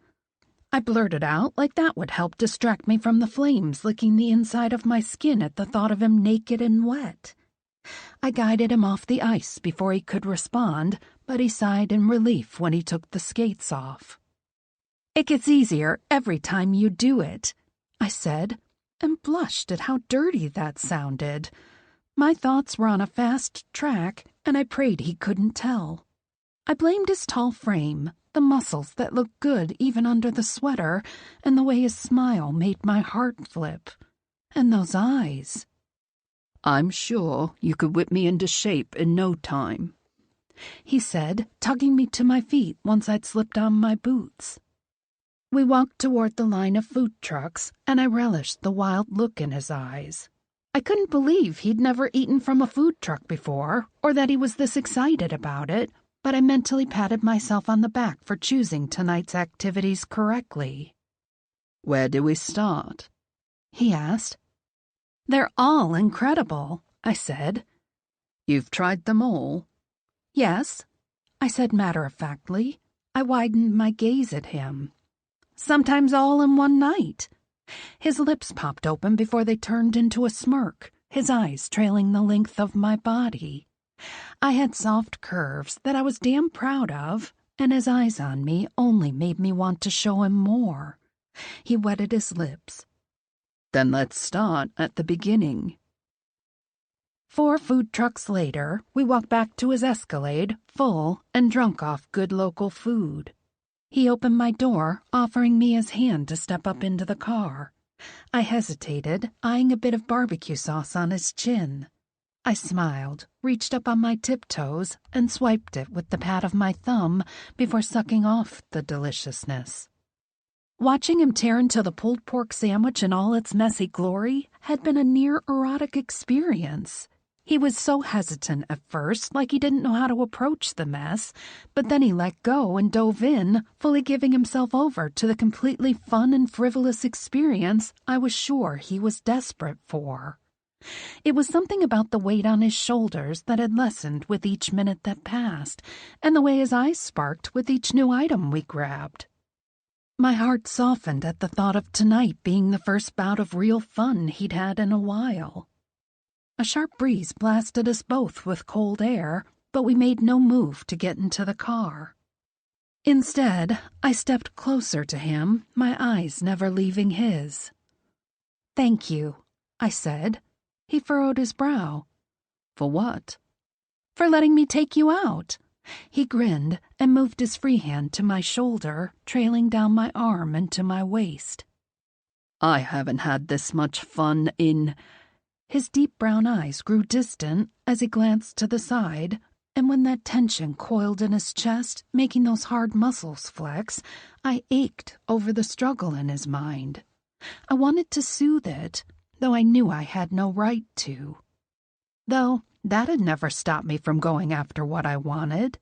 I blurted out like that would help distract me from the flames licking the inside of my skin at the thought of him naked and wet. I guided him off the ice before he could respond, but he sighed in relief when he took the skates off. It gets easier every time you do it, I said, and blushed at how dirty that sounded. My thoughts were on a fast track, and I prayed he couldn't tell. I blamed his tall frame, the muscles that looked good even under the sweater, and the way his smile made my heart flip. And those eyes. I'm sure you could whip me into shape in no time, he said, tugging me to my feet once I'd slipped on my boots. We walked toward the line of food trucks, and I relished the wild look in his eyes. I couldn't believe he'd never eaten from a food truck before, or that he was this excited about it, but I mentally patted myself on the back for choosing tonight's activities correctly. Where do we start? He asked. They're all incredible, I said. You've tried them all? Yes, I said matter-of-factly. I widened my gaze at him. Sometimes all in one night. His lips popped open before they turned into a smirk, his eyes trailing the length of my body. I had soft curves that I was damn proud of, and his eyes on me only made me want to show him more. He wetted his lips. Then let's start at the beginning. 4 food trucks later, we walked back to his Escalade, full and drunk off good local food. He opened my door, offering me his hand to step up into the car. I hesitated, eyeing a bit of barbecue sauce on his chin. I smiled, reached up on my tiptoes, and swiped it with the pad of my thumb before sucking off the deliciousness. Watching him tear into the pulled pork sandwich in all its messy glory had been a near-erotic experience. He was so hesitant at first, like he didn't know how to approach the mess, but then he let go and dove in, fully giving himself over to the completely fun and frivolous experience I was sure he was desperate for. It was something about the weight on his shoulders that had lessened with each minute that passed, and the way his eyes sparked with each new item we grabbed. My heart softened at the thought of tonight being the first bout of real fun he'd had in a while. A sharp breeze blasted us both with cold air, but we made no move to get into the car. Instead, I stepped closer to him, my eyes never leaving his. "Thank you," I said. He furrowed his brow. For what? "For letting me take you out." He grinned and moved his free hand to my shoulder, trailing down my arm and to my waist. I haven't had this much fun in... His deep brown eyes grew distant as he glanced to the side, and when that tension coiled in his chest, making those hard muscles flex, I ached over the struggle in his mind. I wanted to soothe it, though I knew I had no right to. Though that had never stopped me from going after what I wanted.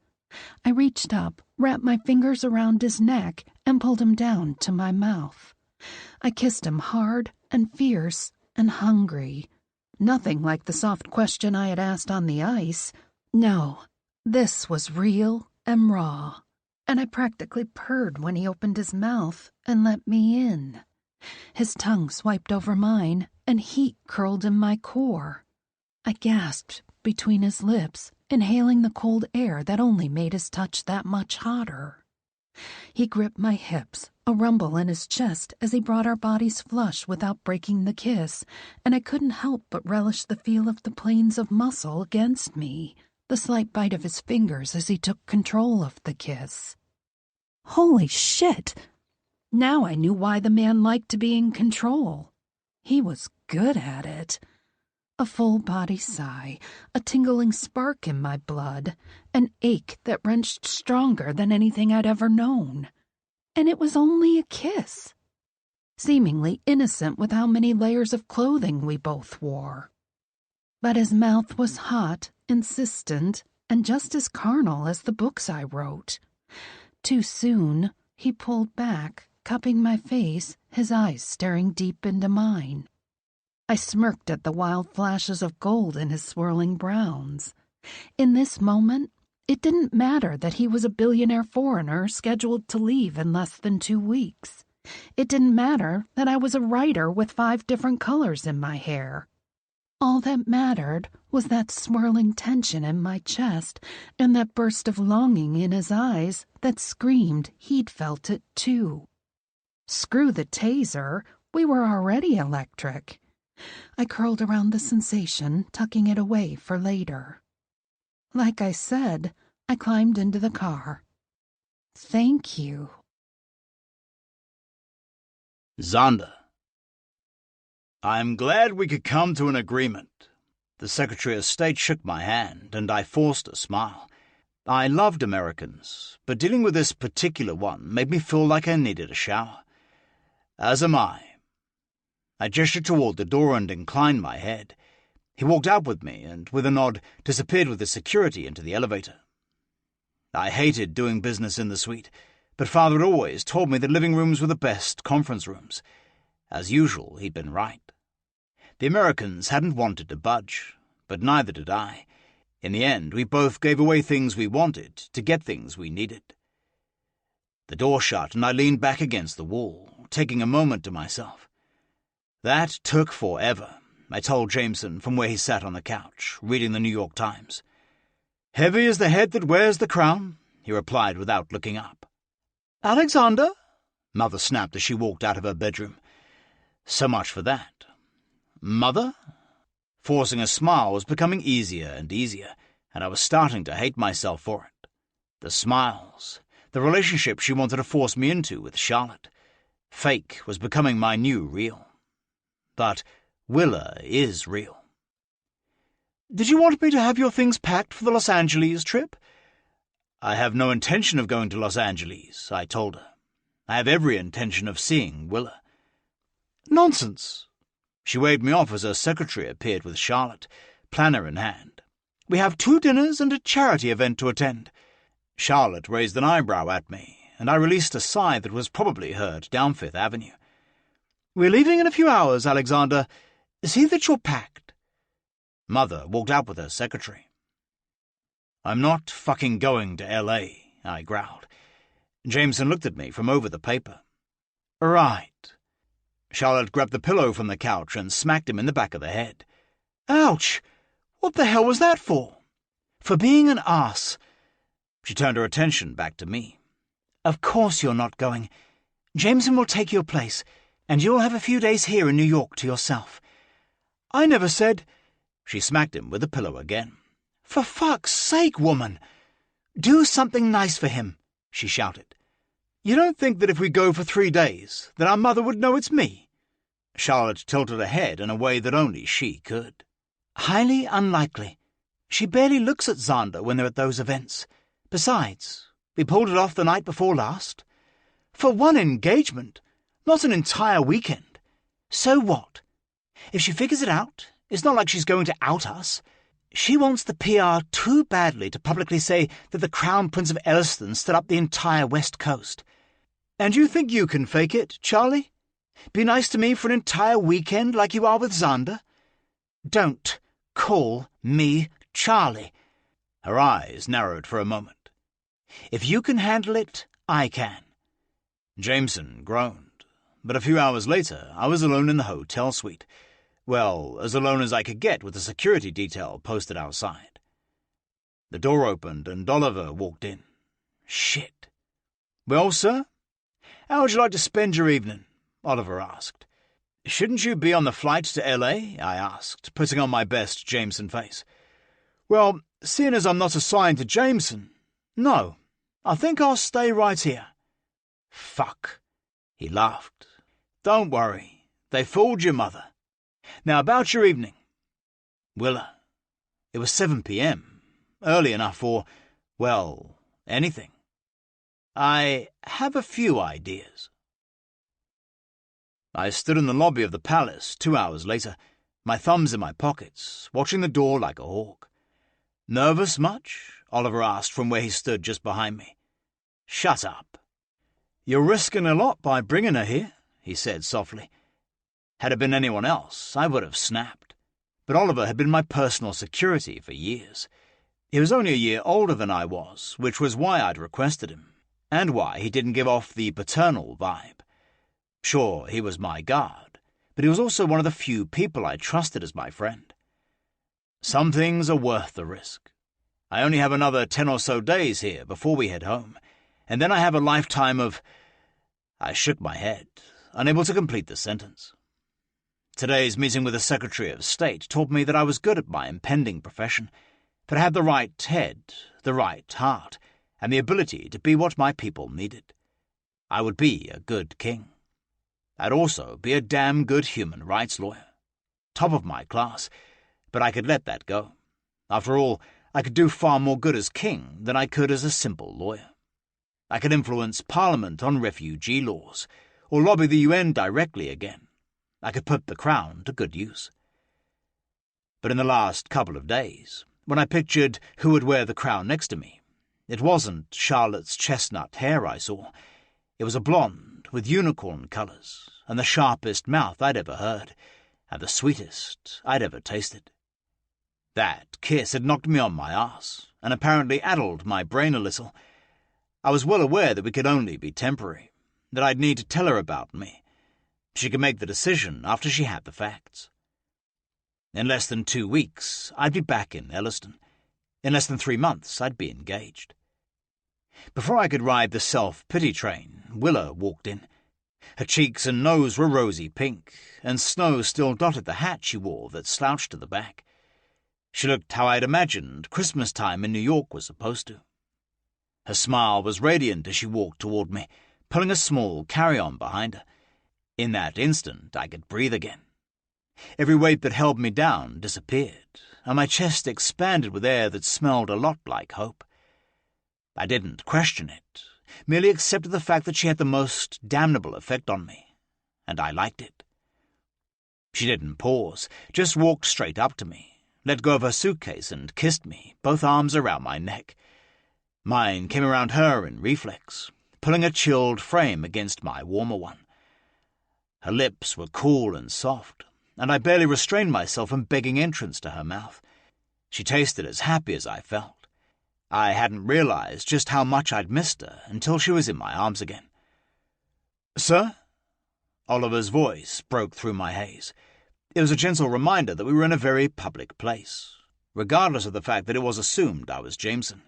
I reached up, wrapped my fingers around his neck, and pulled him down to my mouth. I kissed him hard and fierce and hungry. Nothing like the soft question I had asked on the ice. No, this was real and raw, and I practically purred when he opened his mouth and let me in. His tongue swiped over mine, and heat curled in my core. I gasped between his lips, inhaling the cold air that only made his touch that much hotter. He gripped my hips, a rumble in his chest as he brought our bodies flush without breaking the kiss, and I couldn't help but relish the feel of the planes of muscle against me, the slight bite of his fingers as he took control of the kiss. Holy shit! Now I knew why the man liked to be in control. He was good at it. A full-body sigh, a tingling spark in my blood, an ache that wrenched stronger than anything I'd ever known. And it was only a kiss. seemingly innocent with how many layers of clothing we both wore. But his mouth was hot, insistent, and just as carnal as the books I wrote. Too soon, he pulled back, cupping my face, his eyes staring deep into mine. I smirked at the wild flashes of gold in his swirling browns. In this moment, it didn't matter that he was a billionaire foreigner scheduled to leave in less than 2 weeks. It didn't matter that I was a writer with 5 different colors in my hair. All that mattered was that swirling tension in my chest and that burst of longing in his eyes that screamed he'd felt it too. Screw the taser, we were already electric. I curled around the sensation, tucking it away for later. Like I said, I climbed into the car. Thank you. Xander. I'm glad we could come to an agreement. The Secretary of State shook my hand, and I forced a smile. I loved Americans, but dealing with this particular one made me feel like I needed a shower. As am I. I gestured toward the door and inclined my head. He walked out with me and, with a nod, disappeared with the security into the elevator. I hated doing business in the suite, but Father had always told me that living rooms were the best conference rooms. As usual, he'd been right. The Americans hadn't wanted to budge, but neither did I. In the end, we both gave away things we wanted to get things we needed. The door shut, and I leaned back against the wall, taking a moment to myself. That took forever, I told Jameson from where he sat on the couch, reading the New York Times. Heavy is the head that wears the crown, he replied without looking up. Alexander? Mother snapped as she walked out of her bedroom. So much for that. Mother? Forcing a smile was becoming easier and easier, and I was starting to hate myself for it. The smiles, the relationship she wanted to force me into with Charlotte. Fake was becoming my new real. But Willa is real. Did you want me to have your things packed for the Los Angeles trip? I have no intention of going to Los Angeles, I told her. I have every intention of seeing Willa. Nonsense. She waved me off as her secretary appeared with Charlotte, planner in hand. We have 2 dinners and a charity event to attend. Charlotte raised an eyebrow at me, and I released a sigh that was probably heard down Fifth Avenue. We're leaving in a few hours, Alexander. See that you're packed. Mother walked out with her secretary. I'm not fucking going to L.A., I growled. Jameson looked at me from over the paper. Right. Charlotte grabbed the pillow from the couch and smacked him in the back of the head. Ouch! What the hell was that for? For being an ass. She turned her attention back to me. Of course you're not going. Jameson will take your place, and you'll have a few days here in New York to yourself. I never said... She smacked him with the pillow again. For fuck's sake, woman! Do something nice for him, she shouted. You don't think that if we go for 3 days, that our mother would know it's me? Charlotte tilted her head in a way that only she could. Highly unlikely. She barely looks at Xander when they're at those events. Besides, we pulled it off the night before last. For one engagement, not an entire weekend. So what? If she figures it out, it's not like she's going to out us. She wants the PR too badly to publicly say that the Crown Prince of Elliston stood up the entire West Coast. And you think you can fake it, Charlie? Be nice to me for an entire weekend like you are with Xander? Don't call me Charlie. Her eyes narrowed for a moment. If you can handle it, I can. Jameson groaned, but a few hours later I was alone in the hotel suite. Well, as alone as I could get with the security detail posted outside. The door opened and Oliver walked in. Shit. Well, sir? How would you like to spend your evening? Oliver asked. Shouldn't you be on the flight to L.A.? I asked, putting on my best Jameson face. Well, seeing as I'm not assigned to Jameson, no. I think I'll stay right here. Fuck. He laughed. Don't worry. They fooled your mother. Now about your evening. Willa. It was 7 p.m. Early enough for, well, anything. I have a few ideas. I stood in the lobby of the palace 2 hours later, my thumbs in my pockets, watching the door like a hawk. "Nervous much?" Oliver asked from where he stood just behind me. "Shut up." "You're risking a lot by bringing her here," he said softly. Had it been anyone else, I would have snapped. But Oliver had been my personal security for years. He was only a year older than I was, which was why I'd requested him, and why he didn't give off the paternal vibe. Sure, he was my guard, but he was also one of the few people I trusted as my friend. Some things are worth the risk. I only have another 10 or so days here before we head home, and then I have a lifetime of... I shook my head, unable to complete the sentence. Today's meeting with the Secretary of State taught me that I was good at my impending profession, that I had the right head, the right heart, and the ability to be what my people needed. I would be a good king. I'd also be a damn good human rights lawyer. Top of my class, but I could let that go. After all, I could do far more good as king than I could as a simple lawyer. I could influence Parliament on refugee laws, or lobby the UN directly again. I could put the crown to good use. But in the last couple of days, when I pictured who would wear the crown next to me, it wasn't Charlotte's chestnut hair I saw. It was a blonde with unicorn colours, and the sharpest mouth I'd ever heard, and the sweetest I'd ever tasted. That kiss had knocked me on my arse, and apparently addled my brain a little. I was well aware that we could only be temporary, that I'd need to tell her about me. She could make the decision after she had the facts. In less than 2 weeks, I'd be back in Elliston. In less than 3 months, I'd be engaged. Before I could ride the self-pity train, Willa walked in. Her cheeks and nose were rosy pink, and snow still dotted the hat she wore that slouched to the back. She looked how I'd imagined Christmas time in New York was supposed to. Her smile was radiant as she walked toward me, pulling a small carry-on behind her. In that instant, I could breathe again. Every weight that held me down disappeared, and my chest expanded with air that smelled a lot like hope. I didn't question it, merely accepted the fact that she had the most damnable effect on me, and I liked it. She didn't pause, just walked straight up to me, let go of her suitcase and kissed me, both arms around my neck. Mine came around her in reflex, pulling a chilled frame against my warmer one. Her lips were cool and soft, and I barely restrained myself from begging entrance to her mouth. She tasted as happy as I felt. I hadn't realized just how much I'd missed her until she was in my arms again. "Sir?" Oliver's voice broke through my haze. It was a gentle reminder that we were in a very public place, regardless of the fact that it was assumed I was Jameson.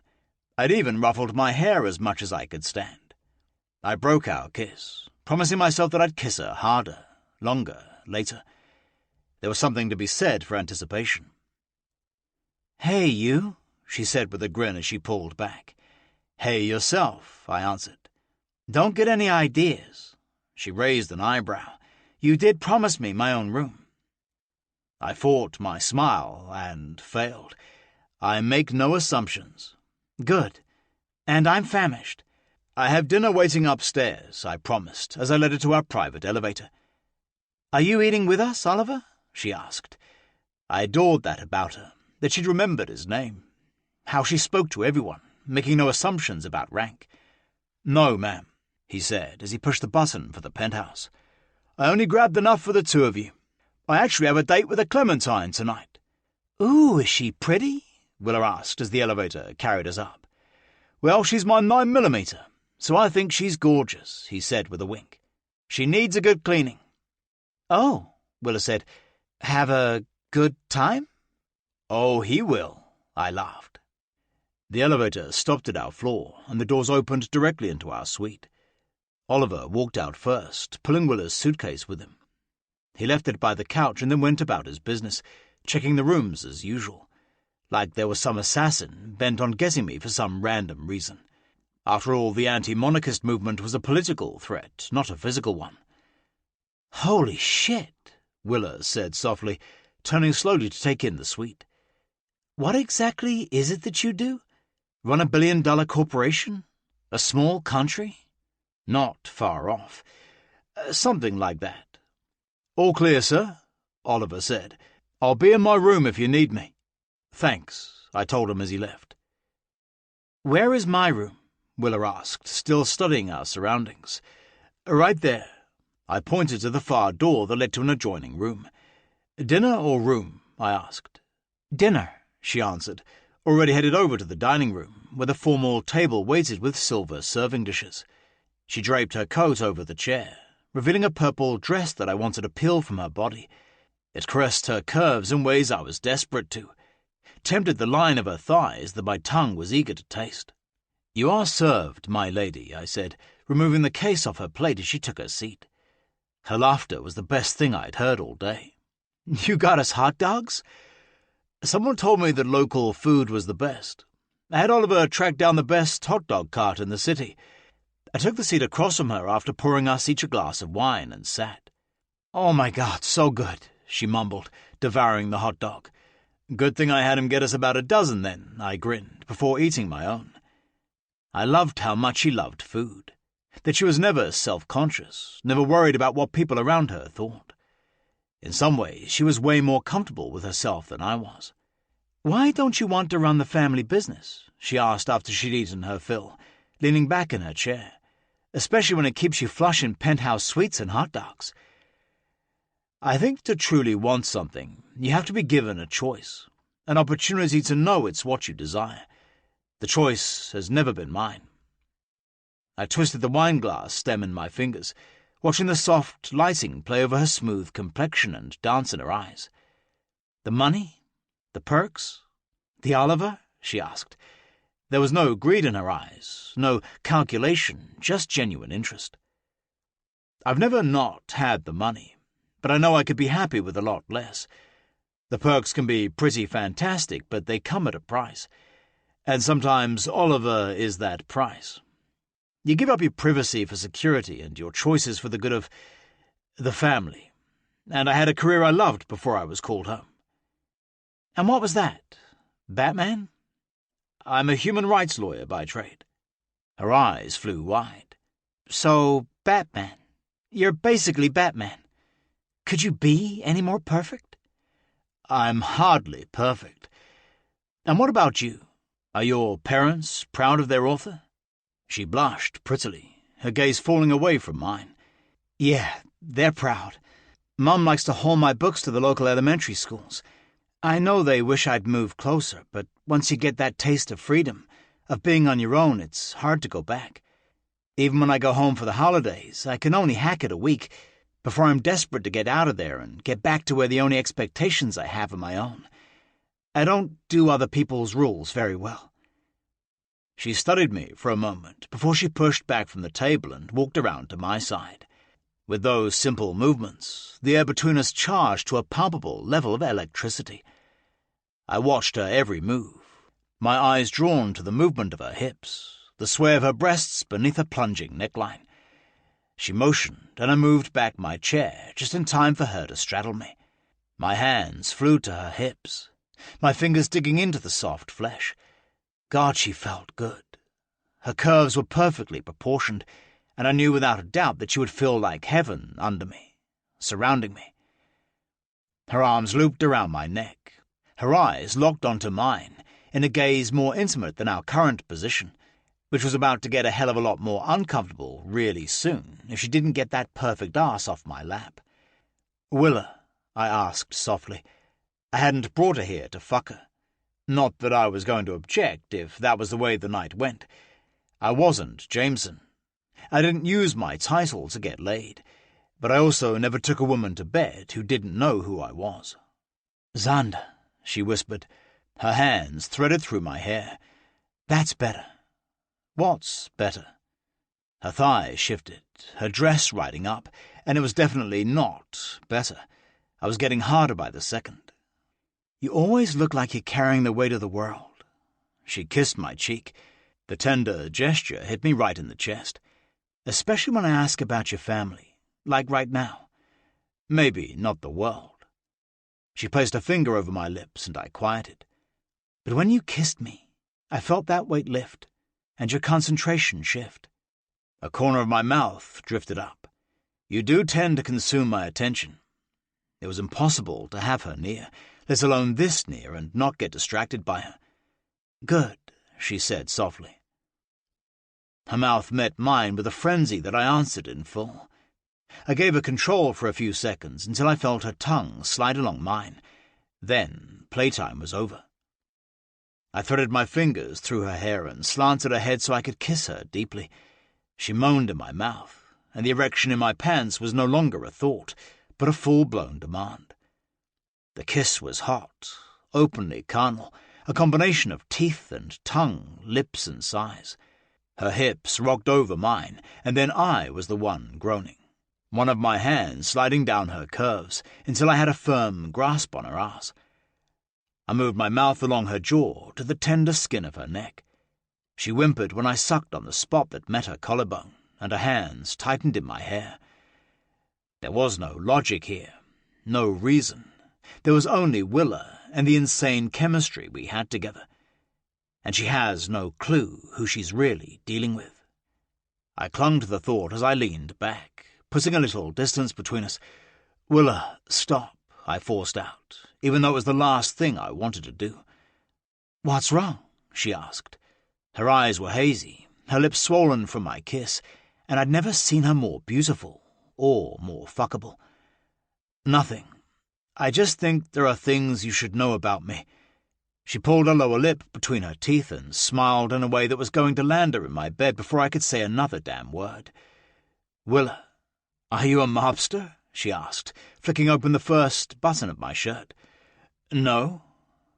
I'd even ruffled my hair as much as I could stand. I broke our kiss, promising myself that I'd kiss her harder, longer, later. There was something to be said for anticipation. "Hey, you," she said with a grin as she pulled back. "Hey, yourself," I answered. "Don't get any ideas." She raised an eyebrow. "You did promise me my own room." I fought my smile and failed. I make no assumptions. "Good. And I'm famished." "I have dinner waiting upstairs," I promised, as I led her to our private elevator. "Are you eating with us, Oliver?" she asked. I adored that about her, that she'd remembered his name. How she spoke to everyone, making no assumptions about rank. "No, ma'am," he said as he pushed the button for the penthouse. "I only grabbed enough for the 2 of you. I actually have a date with a Clementine tonight." "Ooh, is she pretty?" Willa asked as the elevator carried us up. "Well, she's my 9mm, so I think she's gorgeous," he said with a wink. "She needs a good cleaning." "Oh," Willa said. "Have a good time?" "Oh, he will," I laughed. The elevator stopped at our floor, and the doors opened directly into our suite. Oliver walked out first, pulling Willa's suitcase with him. He left it by the couch and then went about his business, checking the rooms as usual, like there was some assassin bent on getting me for some random reason. After all, the anti-monarchist movement was a political threat, not a physical one. "Holy shit," Willa said softly, turning slowly to take in the suite. "What exactly is it that you do? Run a billion-dollar corporation? A small country?" "Not far off. Something like that." "All clear, sir," Oliver said. "I'll be in my room if you need me." "Thanks," I told him as he left. "Where is my room?" Willa asked, still studying our surroundings. "Right there." I pointed to the far door that led to an adjoining room. "Dinner or room?" I asked. "Dinner," she answered, already headed over to the dining room, where the formal table waited with silver serving dishes. She draped her coat over the chair, revealing a purple dress that I wanted to peel from her body. It caressed her curves in ways I was desperate to, tempted the line of her thighs that my tongue was eager to taste. "You are served, my lady," I said, removing the case off her plate as she took her seat. Her laughter was the best thing I'd heard all day. "You got us hot dogs?" Someone told me that local food was the best. I had Oliver track down the best hot dog cart in the city. I took the seat across from her after pouring us each a glass of wine and sat. "Oh my God, so good," she mumbled, devouring the hot dog. "Good thing I had him get us about a dozen then," I grinned, before eating my own. I loved how much she loved food, that she was never self-conscious, never worried about what people around her thought. In some ways, she was way more comfortable with herself than I was. "Why don't you want to run the family business?" she asked after she'd eaten her fill, leaning back in her chair, "especially when it keeps you flush in penthouse suites and hot dogs." I think to truly want something, you have to be given a choice, an opportunity to know it's what you desire. The choice has never been mine. I twisted the wineglass stem in my fingers, watching the soft lighting play over her smooth complexion and dance in her eyes. "The money? The perks? The Oliver?" she asked. There was no greed in her eyes, no calculation, just genuine interest. "I've never not had the money, but I know I could be happy with a lot less. The perks can be pretty fantastic, but they come at a price. And sometimes Oliver is that price. You give up your privacy for security and your choices for the good of the family. And I had a career I loved before I was called home." "And what was that? Batman?" "I'm a human rights lawyer by trade." Her eyes flew wide. "So, Batman. You're basically Batman. Could you be any more perfect?" "I'm hardly perfect. And what about you? Are your parents proud of their author?" She blushed prettily, her gaze falling away from mine. "Yeah, they're proud. Mum likes to haul my books to the local elementary schools. I know they wish I'd moved closer, but once you get that taste of freedom, of being on your own, it's hard to go back. Even when I go home for the holidays, I can only hack it a week before I'm desperate to get out of there and get back to where the only expectations I have are my own. I don't do other people's rules very well." She studied me for a moment before she pushed back from the table and walked around to my side. With those simple movements, the air between us charged to a palpable level of electricity. I watched her every move, my eyes drawn to the movement of her hips, the sway of her breasts beneath her plunging neckline. She motioned, and I moved back my chair just in time for her to straddle me. My hands flew to her hips, my fingers digging into the soft flesh. God, she felt good. Her curves were perfectly proportioned, and I knew without a doubt that she would feel like heaven under me, surrounding me. Her arms looped around my neck, her eyes locked onto mine, in a gaze more intimate than our current position, which was about to get a hell of a lot more uncomfortable really soon if she didn't get that perfect ass off my lap. "Willa," I asked softly. I hadn't brought her here to fuck her. Not that I was going to object if that was the way the night went. I wasn't Jameson. I didn't use my title to get laid, but I also never took a woman to bed who didn't know who I was. "Xander," she whispered, her hands threaded through my hair. "That's better." "What's better?" Her thighs shifted, her dress riding up, and it was definitely not better. I was getting harder by the second. "You always look like you're carrying the weight of the world." She kissed my cheek. The tender gesture hit me right in the chest. "Especially when I ask about your family, like right now. Maybe not the world." She placed a finger over my lips, and I quieted. "But when you kissed me, I felt that weight lift, and your concentration shift." A corner of my mouth drifted up. "You do tend to consume my attention. It was impossible to have her near, let alone this near, and not get distracted by her. "Good," she said softly. Her mouth met mine with a frenzy that I answered in full. I gave her control for a few seconds until I felt her tongue slide along mine. Then playtime was over. I threaded my fingers through her hair and slanted her head so I could kiss her deeply. She moaned in my mouth, and the erection in my pants was no longer a thought, but a full-blown demand. The kiss was hot, openly carnal, a combination of teeth and tongue, lips and sighs. Her hips rocked over mine, and then I was the one groaning, one of my hands sliding down her curves until I had a firm grasp on her ass. I moved my mouth along her jaw to the tender skin of her neck. She whimpered when I sucked on the spot that met her collarbone, and her hands tightened in my hair. There was no logic here, no reason. There was only Willa and the insane chemistry we had together. And she has no clue who she's really dealing with. I clung to the thought as I leaned back, putting a little distance between us. "Willa, stop," I forced out, even though it was the last thing I wanted to do. "What's wrong?" she asked. Her eyes were hazy, her lips swollen from my kiss, and I'd never seen her more beautiful or more fuckable. "Nothing. I just think there are things you should know about me." She pulled her lower lip between her teeth and smiled in a way that was going to land her in my bed before I could say another damn word. "Willa, are you a mobster?" she asked, flicking open the first button of my shirt. "No,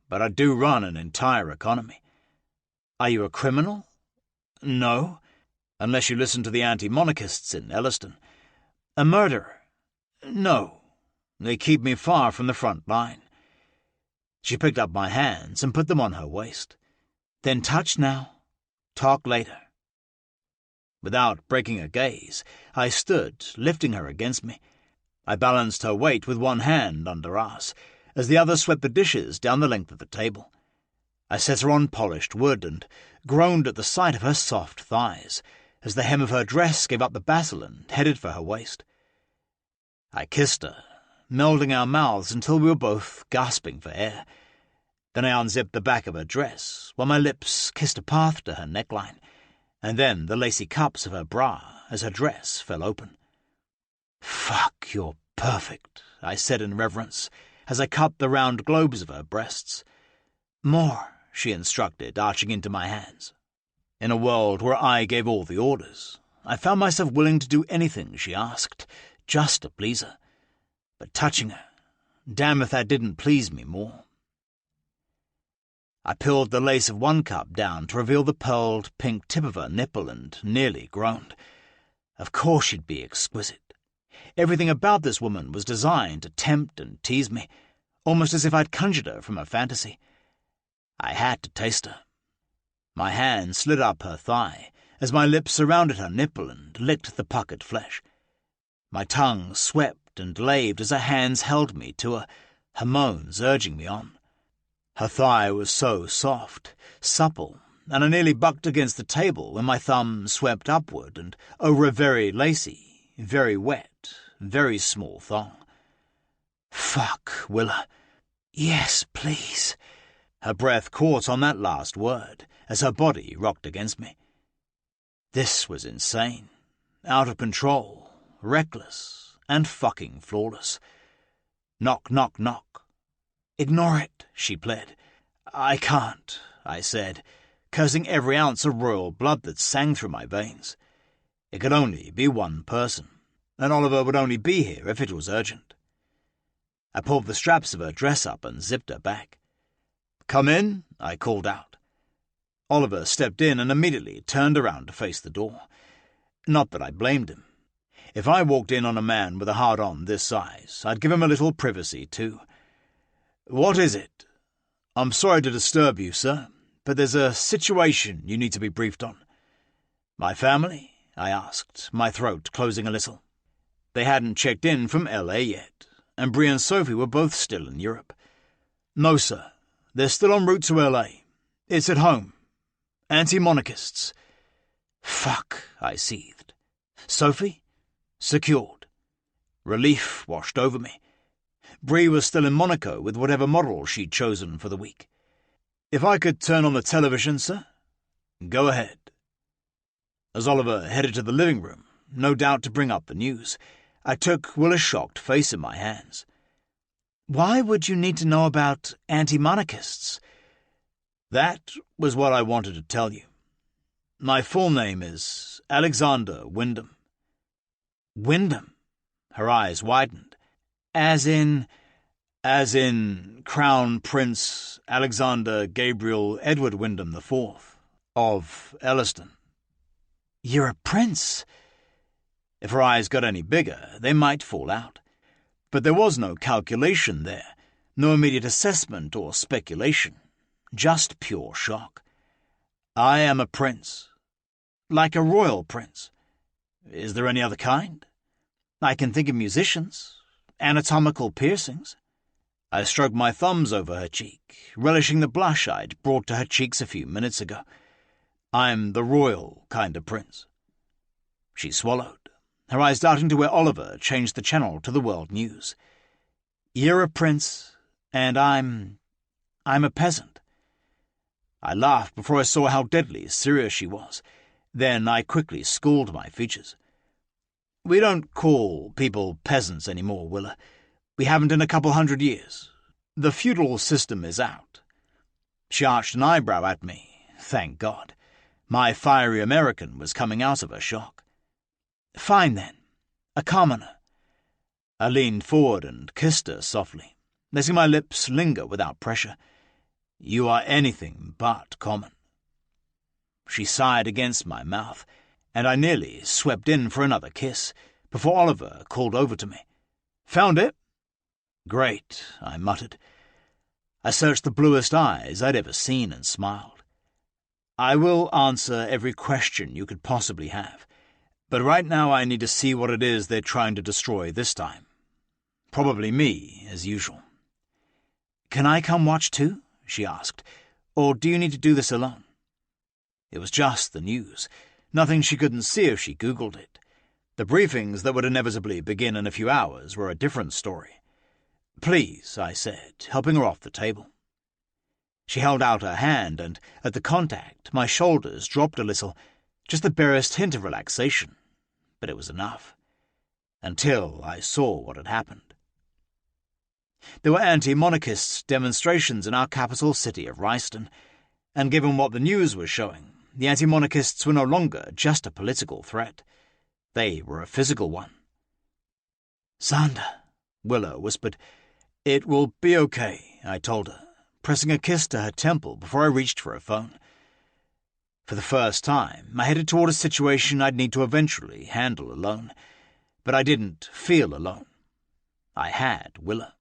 but I do run an entire economy." "Are you a criminal?" "No, unless you listen to the anti-monarchists in Elliston." "A murderer?" "No, they keep me far from the front line." She picked up my hands and put them on her waist. "Then touch now. Talk later." Without breaking a gaze, I stood, lifting her against me. I balanced her weight with one hand under us, as the other swept the dishes down the length of the table. I set her on polished wood and groaned at the sight of her soft thighs, as the hem of her dress gave up the battle and headed for her waist. I kissed her, melding our mouths until we were both gasping for air. Then I unzipped the back of her dress, while my lips kissed a path to her neckline, and then the lacy cups of her bra as her dress fell open. "Fuck, you're perfect," I said in reverence, as I cut the round globes of her breasts. "More," she instructed, arching into my hands. In a world where I gave all the orders, I found myself willing to do anything she asked, just to please her. But touching her, damn if that didn't please me more. I peeled the lace of one cup down to reveal the pearled pink tip of her nipple and nearly groaned. Of course she'd be exquisite. Everything about this woman was designed to tempt and tease me, almost as if I'd conjured her from a fantasy. I had to taste her. My hand slid up her thigh as my lips surrounded her nipple and licked the puckered flesh. My tongue swept and laved as her hands held me to her moans urging me on. Her thigh was so soft, supple, and I nearly bucked against the table when my thumb swept upward and over a very lacy, very wet, very small thong. "Fuck, Willa. Yes, please." Her breath caught on that last word as her body rocked against me. This was insane, out of control, reckless, and fucking flawless. Knock, knock, knock. "Ignore it," she pled. "I can't," I said, cursing every ounce of royal blood that sang through my veins. It could only be one person, and Oliver would only be here if it was urgent. I pulled the straps of her dress up and zipped her back. "Come in," I called out. Oliver stepped in and immediately turned around to face the door. Not that I blamed him. If I walked in on a man with a hard-on this size, I'd give him a little privacy too. "What is it?" "I'm sorry to disturb you, sir, but there's a situation you need to be briefed on." "My family?" I asked, my throat closing a little. They hadn't checked in from L.A. yet, and Bree and Sophie were both still in Europe. "No, sir. They're still en route to L.A. It's at home. Anti-monarchists." "Fuck," I seethed. "Sophie?" "Secured." Relief washed over me. Bree was still in Monaco with whatever model she'd chosen for the week. "If I could turn on the television, sir?" "Go ahead." As Oliver headed to the living room, no doubt to bring up the news, I took Willa's shocked face in my hands. "Why would you need to know about anti-monarchists?" "That was what I wanted to tell you. My full name is Alexander Wyndham." "Wyndham?" Her eyes widened. As in Crown Prince Alexander Gabriel Edward Wyndham IV of Elliston. "You're a prince." If her eyes got any bigger, they might fall out. But there was no calculation there, no immediate assessment or speculation, just pure shock. "I am a prince. Like a royal prince. Is there any other kind? I can think of musicians, anatomical piercings." I stroked my thumbs over her cheek, relishing the blush I'd brought to her cheeks a few minutes ago. "I'm the royal kind of prince." She swallowed, her eyes darting to where Oliver changed the channel to the world news. "You're a prince, and I'm a peasant." I laughed before I saw how deadly serious she was. Then I quickly schooled my features. "We don't call people peasants anymore, Willa. We haven't in a couple 100 years. The feudal system is out." She arched an eyebrow at me. Thank God. My fiery American was coming out of her shock. "Fine, then. A commoner." I leaned forward and kissed her softly, letting my lips linger without pressure. "You are anything but common." She sighed against my mouth, and I nearly swept in for another kiss before Oliver called over to me. "Found it?" "Great," I muttered. I searched the bluest eyes I'd ever seen and smiled. "I will answer every question you could possibly have, but right now I need to see what it is they're trying to destroy this time. Probably me, as usual." "Can I come watch too?" she asked. "Or do you need to do this alone?" It was just the news, nothing she couldn't see if she Googled it. The briefings that would inevitably begin in a few hours were a different story. "Please," I said, helping her off the table. She held out her hand, and at the contact my shoulders dropped a little, just the barest hint of relaxation, but it was enough. Until I saw what had happened. There were anti-monarchist demonstrations in our capital city of Royston, and given what the news was showing, the anti-monarchists were no longer just a political threat. They were a physical one. "Xander," Willa whispered. "It will be okay," I told her, pressing a kiss to her temple before I reached for her phone. For the first time, I headed toward a situation I'd need to eventually handle alone. But I didn't feel alone. I had Willa.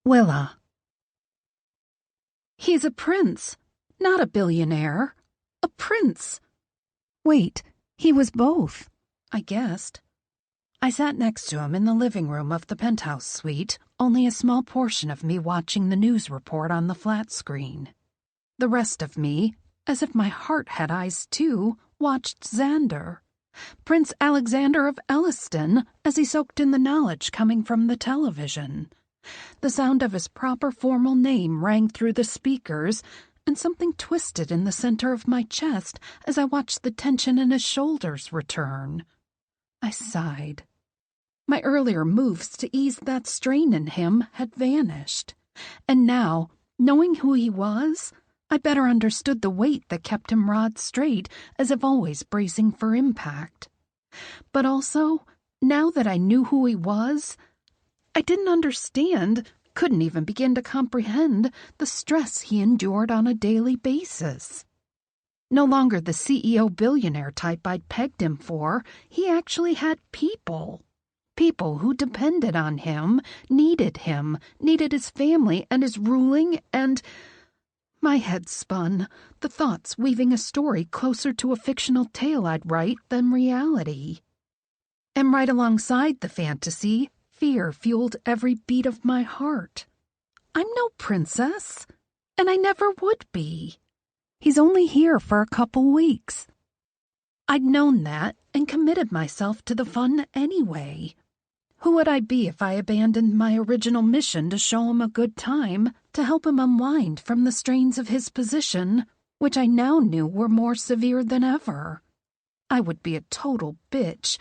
Willa. He's a prince, not a billionaire. A prince. Wait, he was both, I guessed. I sat next to him in the living room of the penthouse suite, only a small portion of me watching the news report on the flat screen. The rest of me, as if my heart had eyes too, watched Xander, Prince Alexander of Elliston, as he soaked in the knowledge coming from the television. The sound of his proper formal name rang through the speakers, and something twisted in the center of my chest as I watched the tension in his shoulders return. I sighed. My earlier moves to ease that strain in him had vanished, and now, knowing who he was, I better understood the weight that kept him rod straight, as if always bracing for impact. But also, now that I knew who he was, I didn't understand, couldn't even begin to comprehend the stress he endured on a daily basis. No longer the CEO billionaire type I'd pegged him for, he actually had people. People who depended on him, needed his family and his ruling, and... My head spun, the thoughts weaving a story closer to a fictional tale I'd write than reality. And right alongside the fantasy, fear fueled every beat of my heart. I'm no princess, and I never would be. He's only here for a couple weeks. I'd known that and committed myself to the fun anyway. Who would I be if I abandoned my original mission to show him a good time, to help him unwind from the strains of his position, which I now knew were more severe than ever? I would be a total bitch.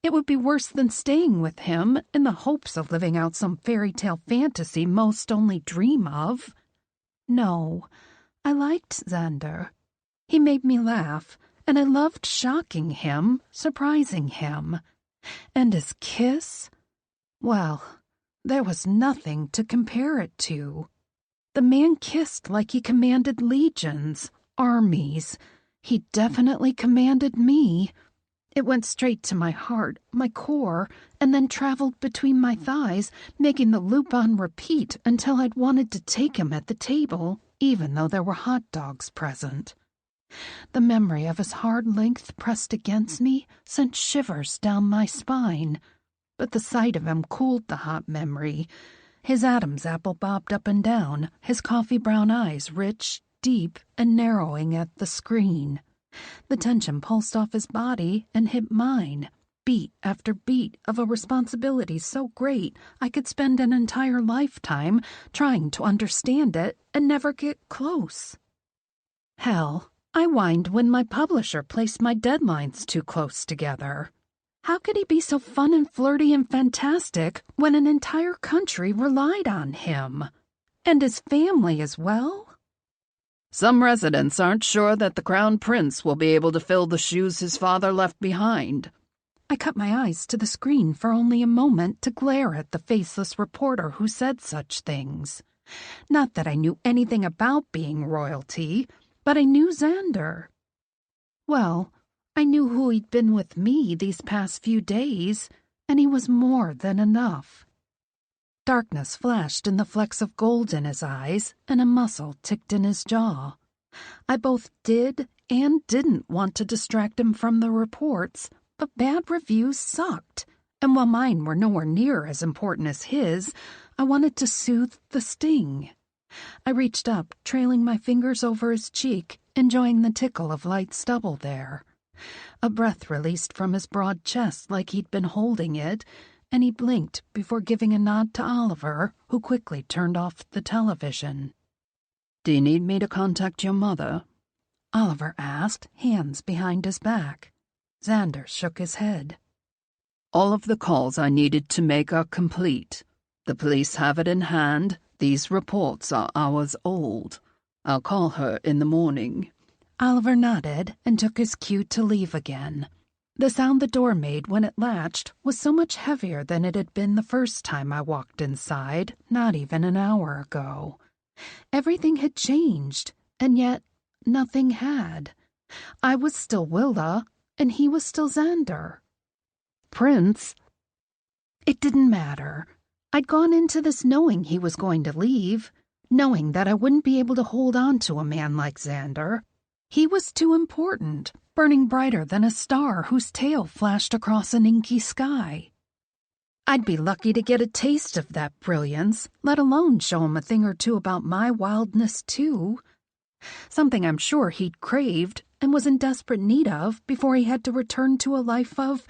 It would be worse than staying with him in the hopes of living out some fairy tale fantasy most only dream of. No, I liked Xander. He made me laugh, and I loved shocking him, surprising him. And his kiss? Well, there was nothing to compare it to. The man kissed like he commanded legions, armies. He definitely commanded me. It went straight to my heart, my core, and then traveled between my thighs, making the loop on repeat until I'd wanted to take him at the table, even though there were hot dogs present. The memory of his hard length pressed against me sent shivers down my spine, but the sight of him cooled the hot memory. His Adam's apple bobbed up and down, his coffee-brown eyes rich, deep, and narrowing at the screen. The tension pulsed off his body and hit mine, beat after beat of a responsibility so great I could spend an entire lifetime trying to understand it and never get close. Hell, I whined when my publisher placed my deadlines too close together. How could he be so fun and flirty and fantastic when an entire country relied on him? And his family as well? Some residents aren't sure that the Crown Prince will be able to fill the shoes his father left behind. I cut my eyes to the screen for only a moment to glare at the faceless reporter who said such things. Not that I knew anything about being royalty, but I knew Xander. Well, I knew who he'd been with me these past few days, and he was more than enough. Darkness flashed in the flecks of gold in his eyes, and a muscle ticked in his jaw. I both did and didn't want to distract him from the reports, but bad reviews sucked, and while mine were nowhere near as important as his, I wanted to soothe the sting. I reached up, trailing my fingers over his cheek, enjoying the tickle of light stubble there. A breath released from his broad chest like he'd been holding it, and he blinked before giving a nod to Oliver, who quickly turned off the television. "Do you need me to contact your mother?" Oliver asked, hands behind his back. Xander shook his head. "All of the calls I needed to make are complete. The police have it in hand. These reports are hours old. I'll call her in the morning." Oliver nodded and took his cue to leave again. The sound the door made when it latched was so much heavier than it had been the first time I walked inside, not even an hour ago. Everything had changed, and yet nothing had. I was still Willa, and he was still Xander. Prince? It didn't matter. I'd gone into this knowing he was going to leave, knowing that I wouldn't be able to hold on to a man like Xander. He was too important, burning brighter than a star whose tail flashed across an inky sky. I'd be lucky to get a taste of that brilliance, let alone show him a thing or two about my wildness, too. Something I'm sure he'd craved and was in desperate need of before he had to return to a life of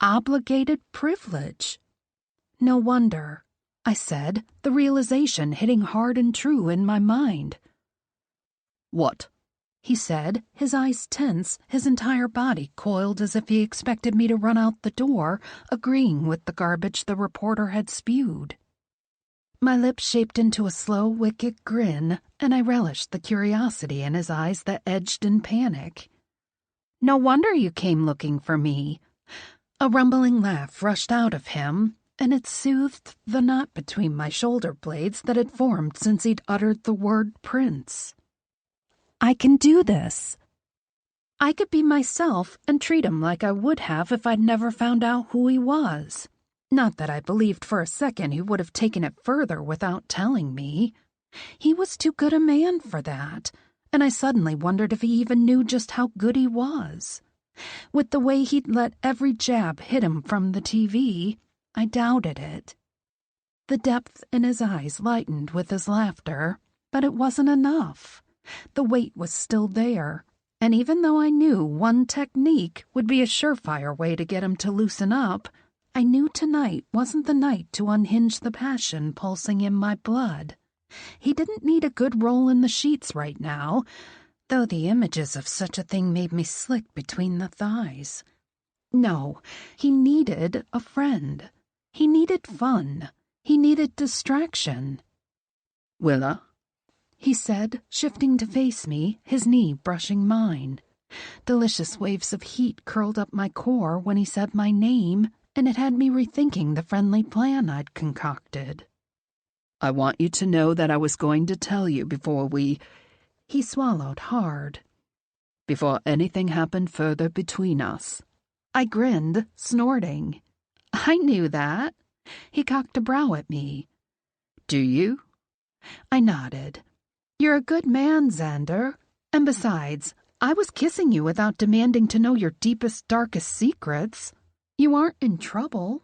obligated privilege. No wonder, I said, the realization hitting hard and true in my mind. "What?" he said, his eyes tense, his entire body coiled as if he expected me to run out the door, agreeing with the garbage the reporter had spewed. My lips shaped into a slow, wicked grin, and I relished the curiosity in his eyes that edged in panic. "No wonder you came looking for me." A rumbling laugh rushed out of him, and it soothed the knot between my shoulder blades that had formed since he'd uttered the word Prince. "I can do this." I could be myself and treat him like I would have if I'd never found out who he was. Not that I believed for a second he would have taken it further without telling me. He was too good a man for that, and I suddenly wondered if he even knew just how good he was. With the way he'd let every jab hit him from the TV, I doubted it. The depth in his eyes lightened with his laughter, but it wasn't enough. The weight was still there, and even though I knew one technique would be a surefire way to get him to loosen up, I knew tonight wasn't the night to unhinge the passion pulsing in my blood. He didn't need a good roll in the sheets right now, though the images of such a thing made me slick between the thighs. No, he needed a friend. He needed fun. He needed distraction. "Willa," he said, shifting to face me, his knee brushing mine. Delicious waves of heat curled up my core when he said my name, and it had me rethinking the friendly plan I'd concocted. "I want you to know that I was going to tell you before He swallowed hard. Before anything happened further between us." I grinned, snorting. I knew that. He cocked a brow at me. "Do you?" I nodded. You're a good man, Xander. And besides, I was kissing you without demanding to know your deepest, darkest secrets. You aren't in trouble.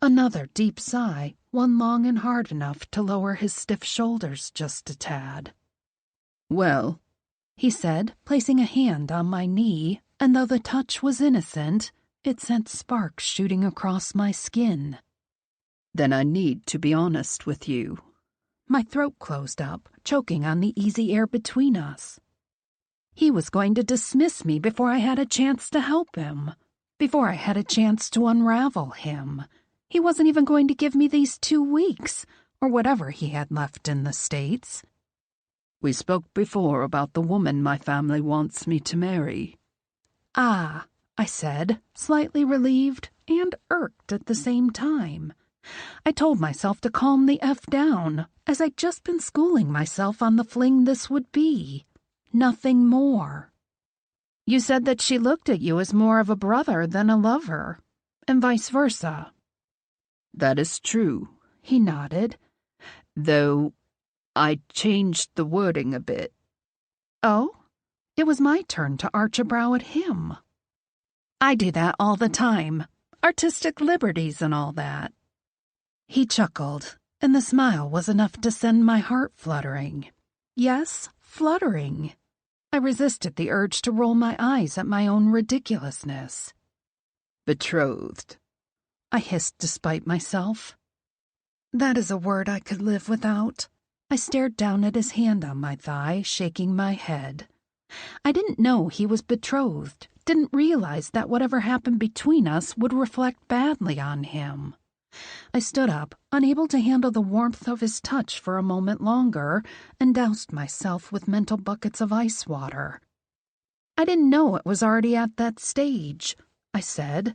Another deep sigh, one long and hard enough to lower his stiff shoulders just a tad. "Well," he said, placing a hand on my knee, and though the touch was innocent, it sent sparks shooting across my skin. "Then I need to be honest with you." My throat closed up, choking on the easy air between us. He was going to dismiss me before I had a chance to help him, before I had a chance to unravel him. He wasn't even going to give me these 2 weeks, or whatever he had left in the States. "We spoke before about the woman my family wants me to marry." "Ah," I said, slightly relieved and irked at the same time. I told myself to calm the F down, as I'd just been schooling myself on the fling this would be. Nothing more. You said that she looked at you as more of a brother than a lover, and vice versa. "That is true," he nodded. "Though I changed the wording a bit." Oh? It was my turn to arch a brow at him. I do that all the time. Artistic liberties and all that. He chuckled, and the smile was enough to send my heart fluttering. Yes, fluttering. I resisted the urge to roll my eyes at my own ridiculousness. "Betrothed," I hissed despite myself. That is a word I could live without. I stared down at his hand on my thigh, shaking my head. I didn't know he was betrothed, didn't realize that whatever happened between us would reflect badly on him. I stood up, unable to handle the warmth of his touch for a moment longer, and doused myself with mental buckets of ice water. I didn't know it was already at that stage, I said.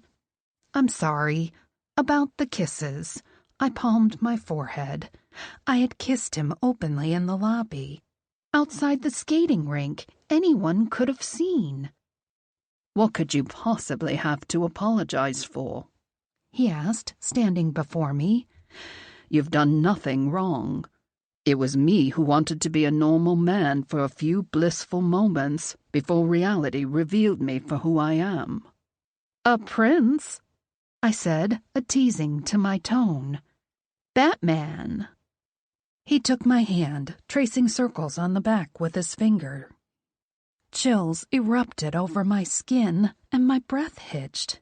I'm sorry. About the kisses. I palmed my forehead. I had kissed him openly in the lobby. Outside the skating rink, anyone could have seen. "What could you possibly have to apologize for?" he asked, standing before me. "You've done nothing wrong. It was me who wanted to be a normal man for a few blissful moments before reality revealed me for who I am." A prince, I said, a teasing to my tone. Batman. He took my hand, tracing circles on the back with his finger. Chills erupted over my skin, and my breath hitched.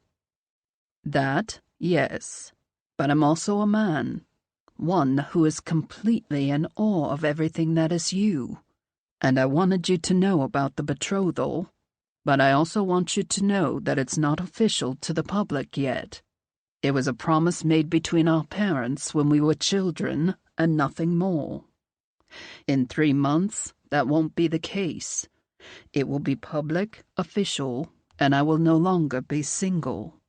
"That, yes. But I'm also a man. One who is completely in awe of everything that is you. And I wanted you to know about the betrothal. But I also want you to know that it's not official to the public yet. It was a promise made between our parents when we were children, and nothing more. In 3 months, that won't be the case. It will be public, official, and I will no longer be single."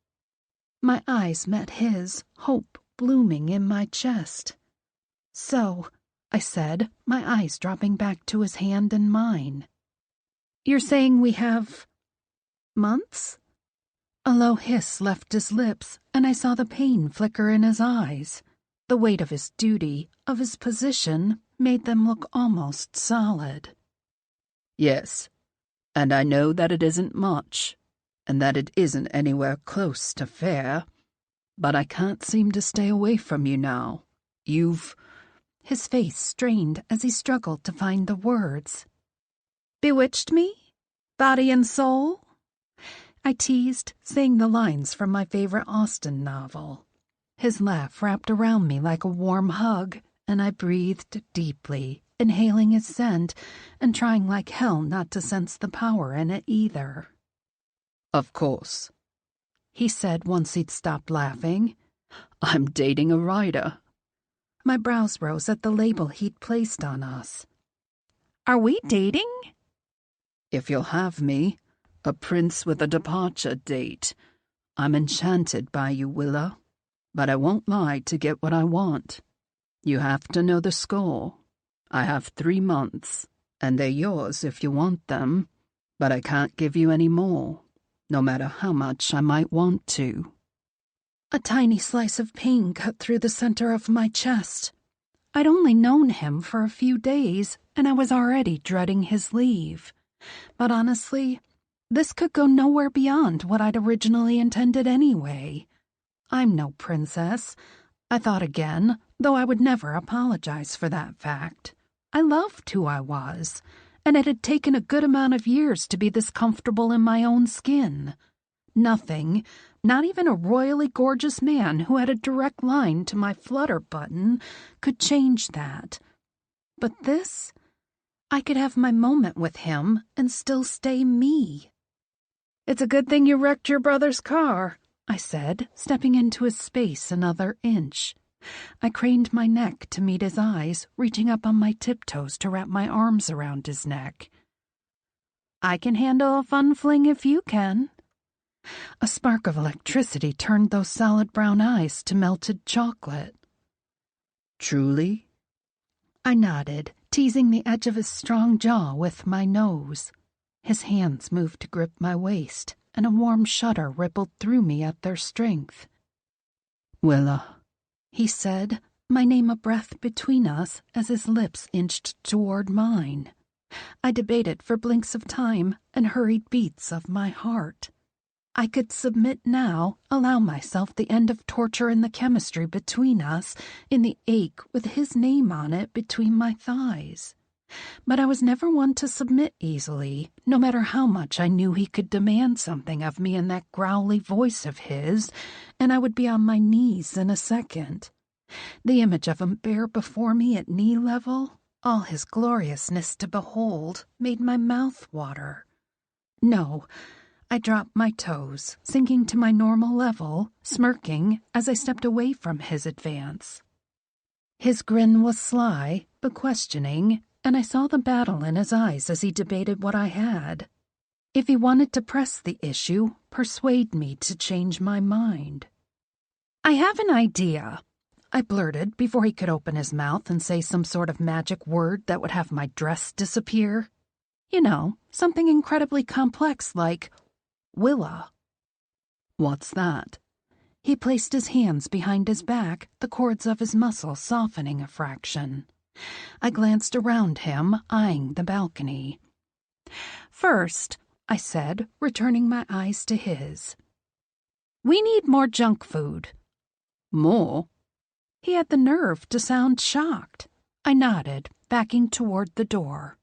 My eyes met his, hope blooming in my chest. So, I said, my eyes dropping back to his hand and mine. You're saying we have months? A low hiss left his lips, and I saw the pain flicker in his eyes. The weight of his duty, of his position, made them look almost solid. "Yes, and I know that it isn't much, and that it isn't anywhere close to fair, but I can't seem to stay away from you now. You've—" His face strained as he struggled to find the words. "Bewitched me? Body and soul?" I teased, saying the lines from my favorite Austen novel. His laugh wrapped around me like a warm hug, and I breathed deeply, inhaling his scent and trying like hell not to sense the power in it either. Of course, he said once he'd stopped laughing. I'm dating a writer. My brows rose at the label he'd placed on us. Are we dating? If you'll have me, a prince with a departure date. I'm enchanted by you, Willa, but I won't lie to get what I want. You have to know the score. I have 3 months, and they're yours if you want them, but I can't give you any more, no matter how much I might want to. A tiny slice of pain cut through the center of my chest. I'd only known him for a few days, and I was already dreading his leave. But honestly, this could go nowhere beyond what I'd originally intended anyway. I'm no princess, I thought again, though I would never apologize for that fact. I loved who I was, and it had taken a good amount of years to be this comfortable in my own skin. Nothing, not even a royally gorgeous man who had a direct line to my flutter button, could change that. But this, I could have my moment with him and still stay me. It's a good thing you wrecked your brother's car, I said, stepping into his space another inch. I craned my neck to meet his eyes, reaching up on my tiptoes to wrap my arms around his neck. I can handle a fun fling if you can. A spark of electricity turned those solid brown eyes to melted chocolate. Truly? I nodded, teasing the edge of his strong jaw with my nose. His hands moved to grip my waist, and a warm shudder rippled through me at their strength. Willa, he said, my name a breath between us as his lips inched toward mine. I debated for blinks of time and hurried beats of my heart. I could submit now, allow myself the end of torture in the chemistry between us, in the ache with his name on it between my thighs. But I was never one to submit easily, no matter how much I knew he could demand something of me in that growly voice of his, and I would be on my knees in a second. The image of him bare before me at knee level, all his gloriousness to behold, made my mouth water. No, I dropped my toes, sinking to my normal level, smirking as I stepped away from his advance. His grin was sly, but questioning, and I saw the battle in his eyes as he debated what I had. If he wanted to press the issue, persuade me to change my mind. I have an idea, I blurted before he could open his mouth and say some sort of magic word that would have my dress disappear. You know, something incredibly complex like Willa. What's that? He placed his hands behind his back, the cords of his muscles softening a fraction. I glanced around him, eyeing the balcony. First, I said, returning my eyes to his. We need more junk food. More? He had the nerve to sound shocked. I nodded, backing toward the door.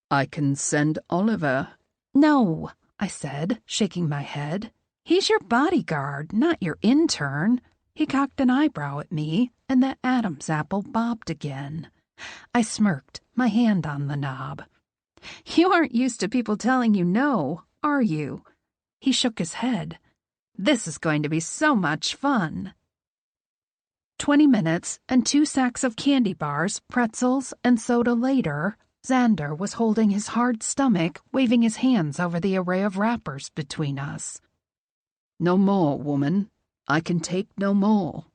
I can send Oliver. No, I said, shaking my head. He's your bodyguard, not your intern. He cocked an eyebrow at me, and that Adam's apple bobbed again. I smirked, my hand on the knob. You aren't used to people telling you no, are you? He shook his head. This is going to be so much fun. 20 minutes and 2 sacks of candy bars, pretzels, and soda later, Xander was holding his hard stomach, waving his hands over the array of wrappers between us. No more, woman. I can take no more.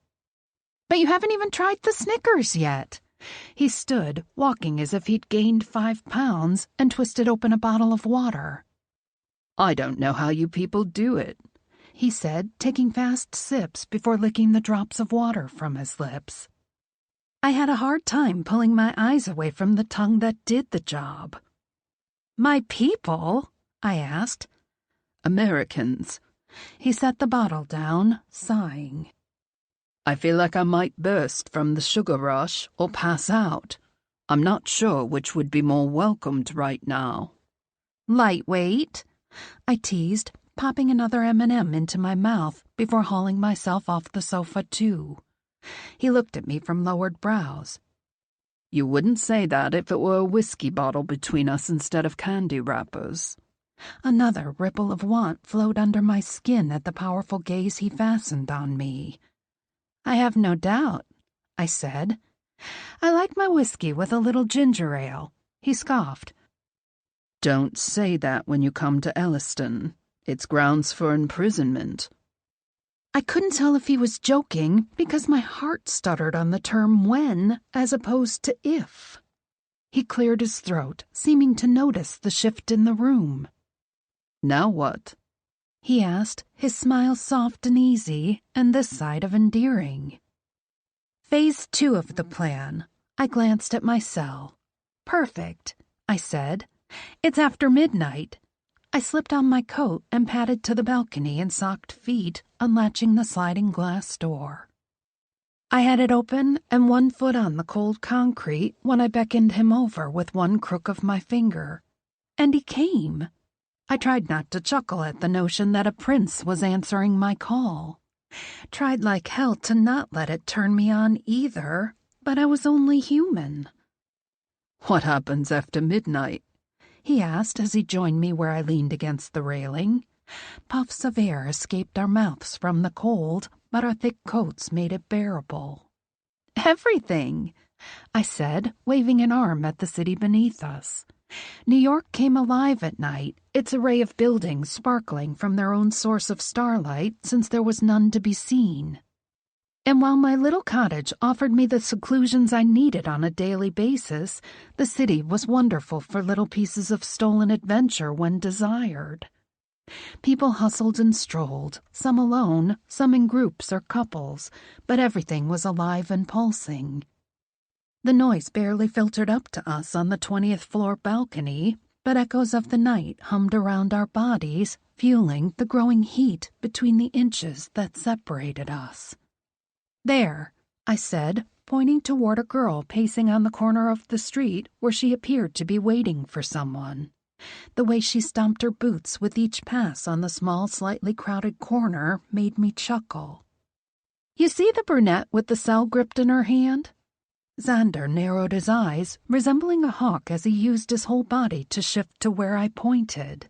But you haven't even tried the Snickers yet. He stood, walking as if he'd gained 5 pounds, and twisted open a bottle of water. I don't know how you people do it, he said, taking fast sips before licking the drops of water from his lips. I had a hard time pulling my eyes away from the tongue that did the job. My people? I asked. Americans. He set the bottle down, sighing. I feel like I might burst from the sugar rush or pass out. I'm not sure which would be more welcomed right now. Lightweight, I teased, popping another M&M into my mouth before hauling myself off the sofa too. He looked at me from lowered brows. You wouldn't say that if it were a whiskey bottle between us instead of candy wrappers. Another ripple of want flowed under my skin at the powerful gaze he fastened on me. I have no doubt, I said. I like my whiskey with a little ginger ale. He scoffed. Don't say that when you come to Elliston. It's grounds for imprisonment. I couldn't tell if he was joking because my heart stuttered on the term when as opposed to if. He cleared his throat, seeming to notice the shift in the room. Now what? He asked, his smile soft and easy, and this side of endearing. Phase 2 of the plan. I glanced at my cell. Perfect, I said. It's after midnight. I slipped on my coat and padded to the balcony in socked feet, unlatching the sliding glass door. I had it open and one foot on the cold concrete when I beckoned him over with one crook of my finger. And he came. I tried not to chuckle at the notion that a prince was answering my call. Tried like hell to not let it turn me on either, but I was only human. What happens after midnight? He asked as he joined me where I leaned against the railing. Puffs of air escaped our mouths from the cold, but our thick coats made it bearable. Everything, I said, waving an arm at the city beneath us. New York came alive at night, its array of buildings sparkling from their own source of starlight since there was none to be seen. And while my little cottage offered me the seclusions I needed on a daily basis, the city was wonderful for little pieces of stolen adventure when desired. People hustled and strolled, some alone, some in groups or couples, but everything was alive and pulsing. The noise barely filtered up to us on the 20th floor balcony, but echoes of the night hummed around our bodies, fueling the growing heat between the inches that separated us. There, I said, pointing toward a girl pacing on the corner of the street where she appeared to be waiting for someone. The way she stomped her boots with each pass on the small, slightly crowded corner made me chuckle. You see the brunette with the cell gripped in her hand? Xander narrowed his eyes, resembling a hawk as he used his whole body to shift to where I pointed.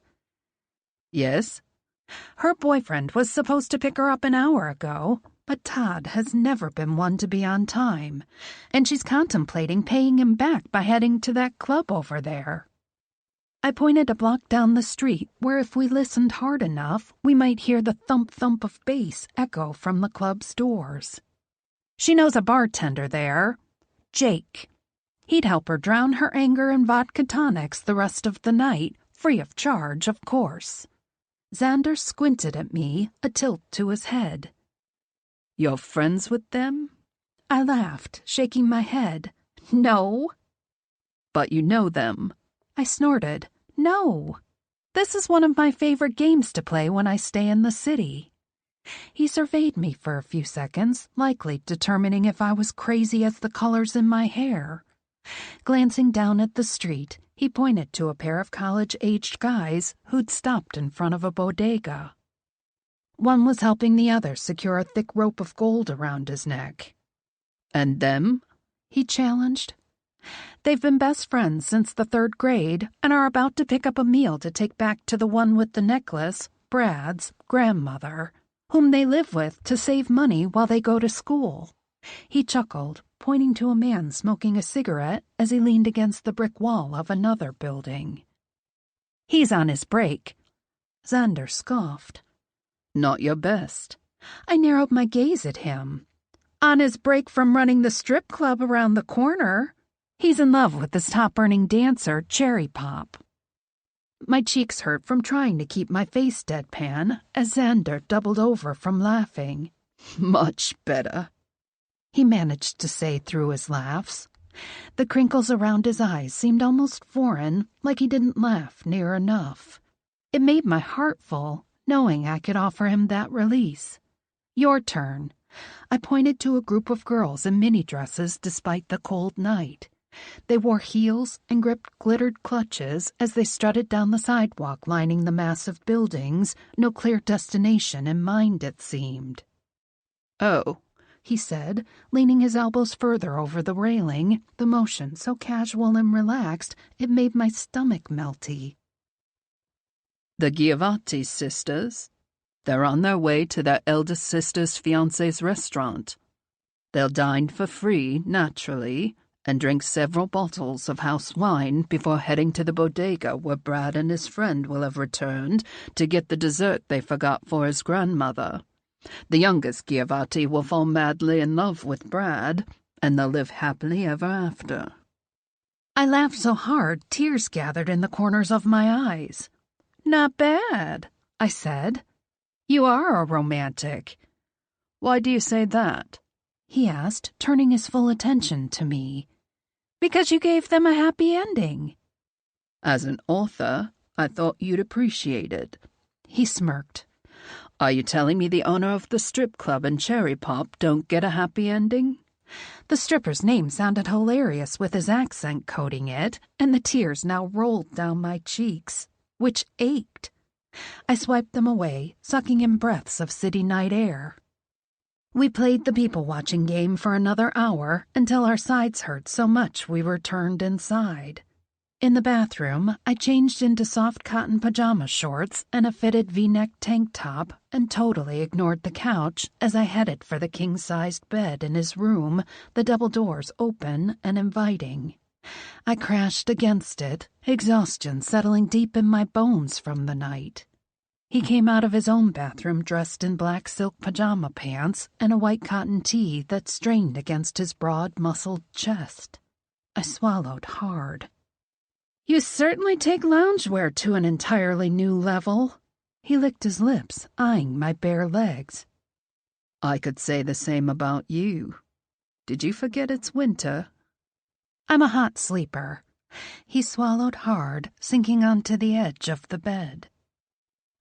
Yes? Her boyfriend was supposed to pick her up an hour ago, but Todd has never been one to be on time, and she's contemplating paying him back by heading to that club over there. I pointed a block down the street where if we listened hard enough, we might hear the thump-thump of bass echo from the club's doors. She knows a bartender there, Jake. He'd help her drown her anger in vodka tonics the rest of the night, free of charge, of course. Xander squinted at me, a tilt to his head. You're friends with them? I laughed, shaking my head. No. But you know them. I snorted. No. This is one of my favorite games to play when I stay in the city. He surveyed me for a few seconds, likely determining if I was crazy as the colors in my hair. Glancing down at the street, he pointed to a pair of college-aged guys who'd stopped in front of a bodega. One was helping the other secure a thick rope of gold around his neck. And them? He challenged. They've been best friends since the 3rd grade and are about to pick up a meal to take back to the one with the necklace, Brad's grandmother, whom they live with to save money while they go to school. He chuckled, pointing to a man smoking a cigarette as he leaned against the brick wall of another building. He's on his break. Xander scoffed. Not your best. I narrowed my gaze at him. On his break from running the strip club around the corner. He's in love with this top-earning dancer, Cherry Pop. My cheeks hurt from trying to keep my face deadpan as Xander doubled over from laughing. Much better, he managed to say through his laughs. The crinkles around his eyes seemed almost foreign, like he didn't laugh near enough. It made my heart full, knowing I could offer him that release. Your turn. I pointed to a group of girls in mini dresses despite the cold night. They wore heels and gripped glittered clutches as they strutted down the sidewalk lining the massive buildings, no clear destination in mind, it seemed. "Oh," he said, leaning his elbows further over the railing, the motion so casual and relaxed it made my stomach melty. "The Giavatti sisters? They're on their way to their eldest sister's fiancé's restaurant. They'll dine for free, naturally, and drink several bottles of house wine before heading to the bodega where Brad and his friend will have returned to get the dessert they forgot for his grandmother. The youngest Giavatti will fall madly in love with Brad, and they'll live happily ever after." I laughed so hard tears gathered in the corners of my eyes. "Not bad," I said. "You are a romantic." "Why do you say that?" he asked, turning his full attention to me. "Because you gave them a happy ending." "As an author, I thought you'd appreciate it." He smirked. "Are you telling me the owner of the strip club in Cherry Pop don't get a happy ending?" The stripper's name sounded hilarious with his accent coating it, and the tears now rolled down my cheeks, which ached. I swiped them away, sucking in breaths of city night air. We played the people-watching game for another hour until our sides hurt so much we returned inside. In the bathroom, I changed into soft cotton pajama shorts and a fitted V-neck tank top and totally ignored the couch as I headed for the king-sized bed in his room, the double doors open and inviting. I crashed against it, exhaustion settling deep in my bones from the night. He came out of his own bathroom dressed in black silk pajama pants and a white cotton tee that strained against his broad, muscled chest. I swallowed hard. "You certainly take loungewear to an entirely new level." He licked his lips, eyeing my bare legs. "I could say the same about you. Did you forget it's winter?" "I'm a hot sleeper." He swallowed hard, sinking onto the edge of the bed.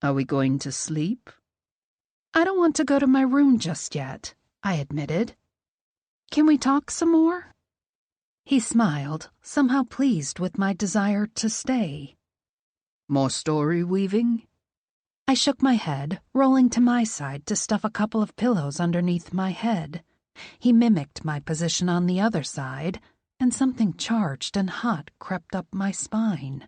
"Are we going to sleep?" "I don't want to go to my room just yet," I admitted. "Can we talk some more?" He smiled, somehow pleased with my desire to stay. "More story weaving?" I shook my head, rolling to my side to stuff a couple of pillows underneath my head. He mimicked my position on the other side, and something charged and hot crept up my spine.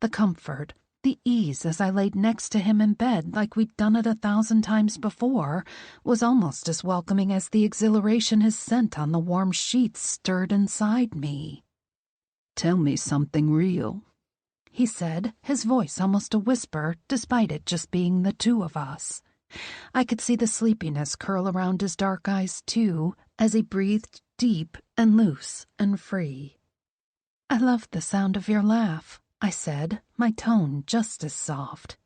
The comfort, the ease as I laid next to him in bed like we'd done it 1,000 times before, was almost as welcoming as the exhilaration his scent on the warm sheets stirred inside me. "Tell me something real," he said, his voice almost a whisper, despite it just being the two of us. I could see the sleepiness curl around his dark eyes, too, as he breathed deep and loose and free. "I love the sound of your laugh," I said, my tone just as soft.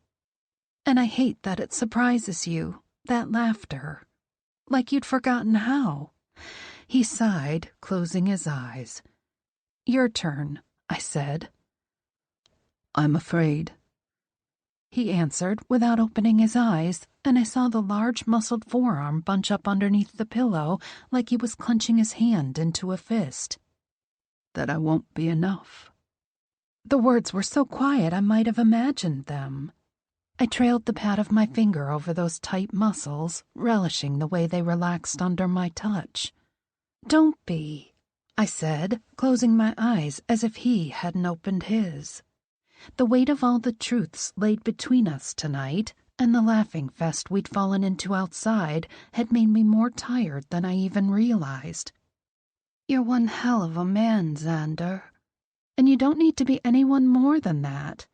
"And I hate that it surprises you, that laughter. Like you'd forgotten how." He sighed, closing his eyes. "Your turn," I said. "I'm afraid," he answered without opening his eyes, and I saw the large muscled forearm bunch up underneath the pillow like he was clenching his hand into a fist. "that I won't be enough." The words were so quiet I might have imagined them. I trailed the pad of my finger over those tight muscles, relishing the way they relaxed under my touch. "Don't be," I said, closing my eyes as if he hadn't opened his. The weight of all the truths laid between us tonight, and the laughing fest we'd fallen into outside, had made me more tired than I even realized. "You're one hell of a man, Xander. And you don't need to be anyone more than that.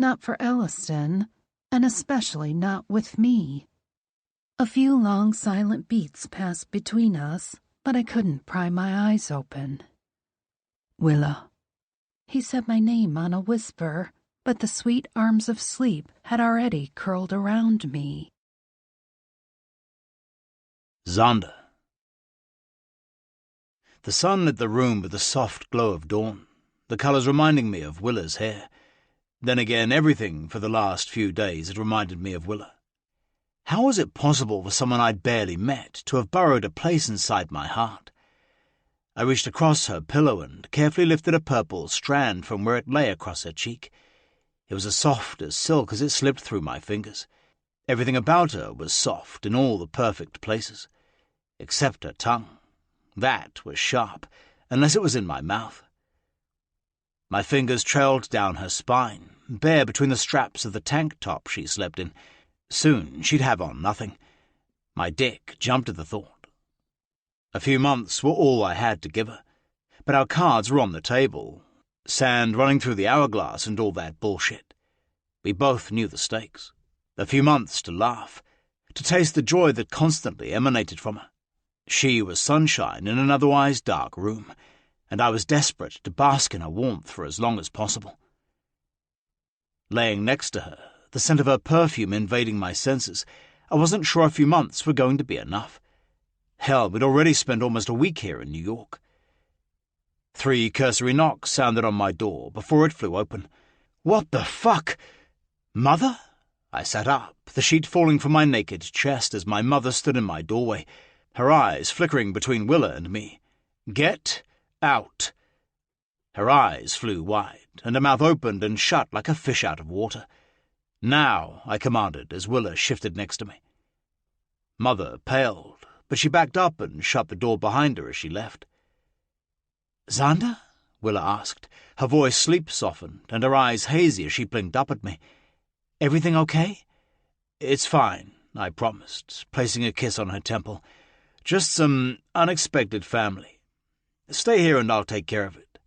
Not for Elliston, and especially not with me." A few long silent beats passed between us, but I couldn't pry my eyes open. "Willa." He said my name on a whisper, but the sweet arms of sleep had already curled around me. Xander. The sun lit the room with the soft glow of dawn, the colours reminding me of Willa's hair. Then again, everything for the last few days had reminded me of Willa. How was it possible for someone I'd barely met to have burrowed a place inside my heart? I reached across her pillow and carefully lifted a purple strand from where it lay across her cheek. It was as soft as silk as it slipped through my fingers. Everything about her was soft in all the perfect places, except her tongue. That was sharp, unless it was in my mouth. My fingers trailed down her spine, bare between the straps of the tank top she slept in. Soon she'd have on nothing. My dick jumped at the thought. A few months were all I had to give her, but our cards were on the table, sand running through the hourglass and all that bullshit. We both knew the stakes. A few months to laugh, to taste the joy that constantly emanated from her. She was sunshine in an otherwise dark room, and I was desperate to bask in her warmth for as long as possible. Laying next to her, the scent of her perfume invading my senses, I wasn't sure a few months were going to be enough. Hell, we'd already spent almost a week here in New York. 3 cursory knocks sounded on my door before it flew open. What the fuck? Mother? I sat up, the sheet falling from my naked chest as my mother stood in my doorway, her eyes flickering between Willa and me. Get out. Her eyes flew wide, and her mouth opened and shut like a fish out of water. Now, I commanded as Willa shifted next to me. Mother paled, but she backed up and shut the door behind her as she left. Xander? Willa asked, her voice sleep-softened and her eyes hazy as she blinked up at me. Everything okay? It's fine, I promised, placing a kiss on her temple. Just some unexpected family. Stay here and I'll take care of it.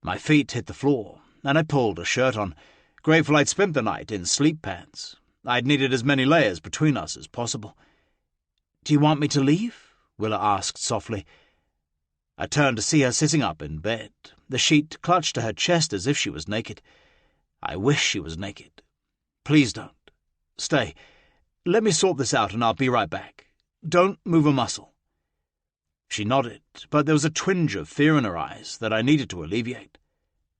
My feet hit the floor, and I pulled a shirt on, grateful I'd spent the night in sleep pants. I'd needed as many layers between us as possible. Do you want me to leave? Willa asked softly. I turned to see her sitting up in bed, the sheet clutched to her chest as if she was naked. I wish she was naked. Please don't. Stay. Let me sort this out and I'll be right back. Don't move a muscle. She nodded, but there was a twinge of fear in her eyes that I needed to alleviate.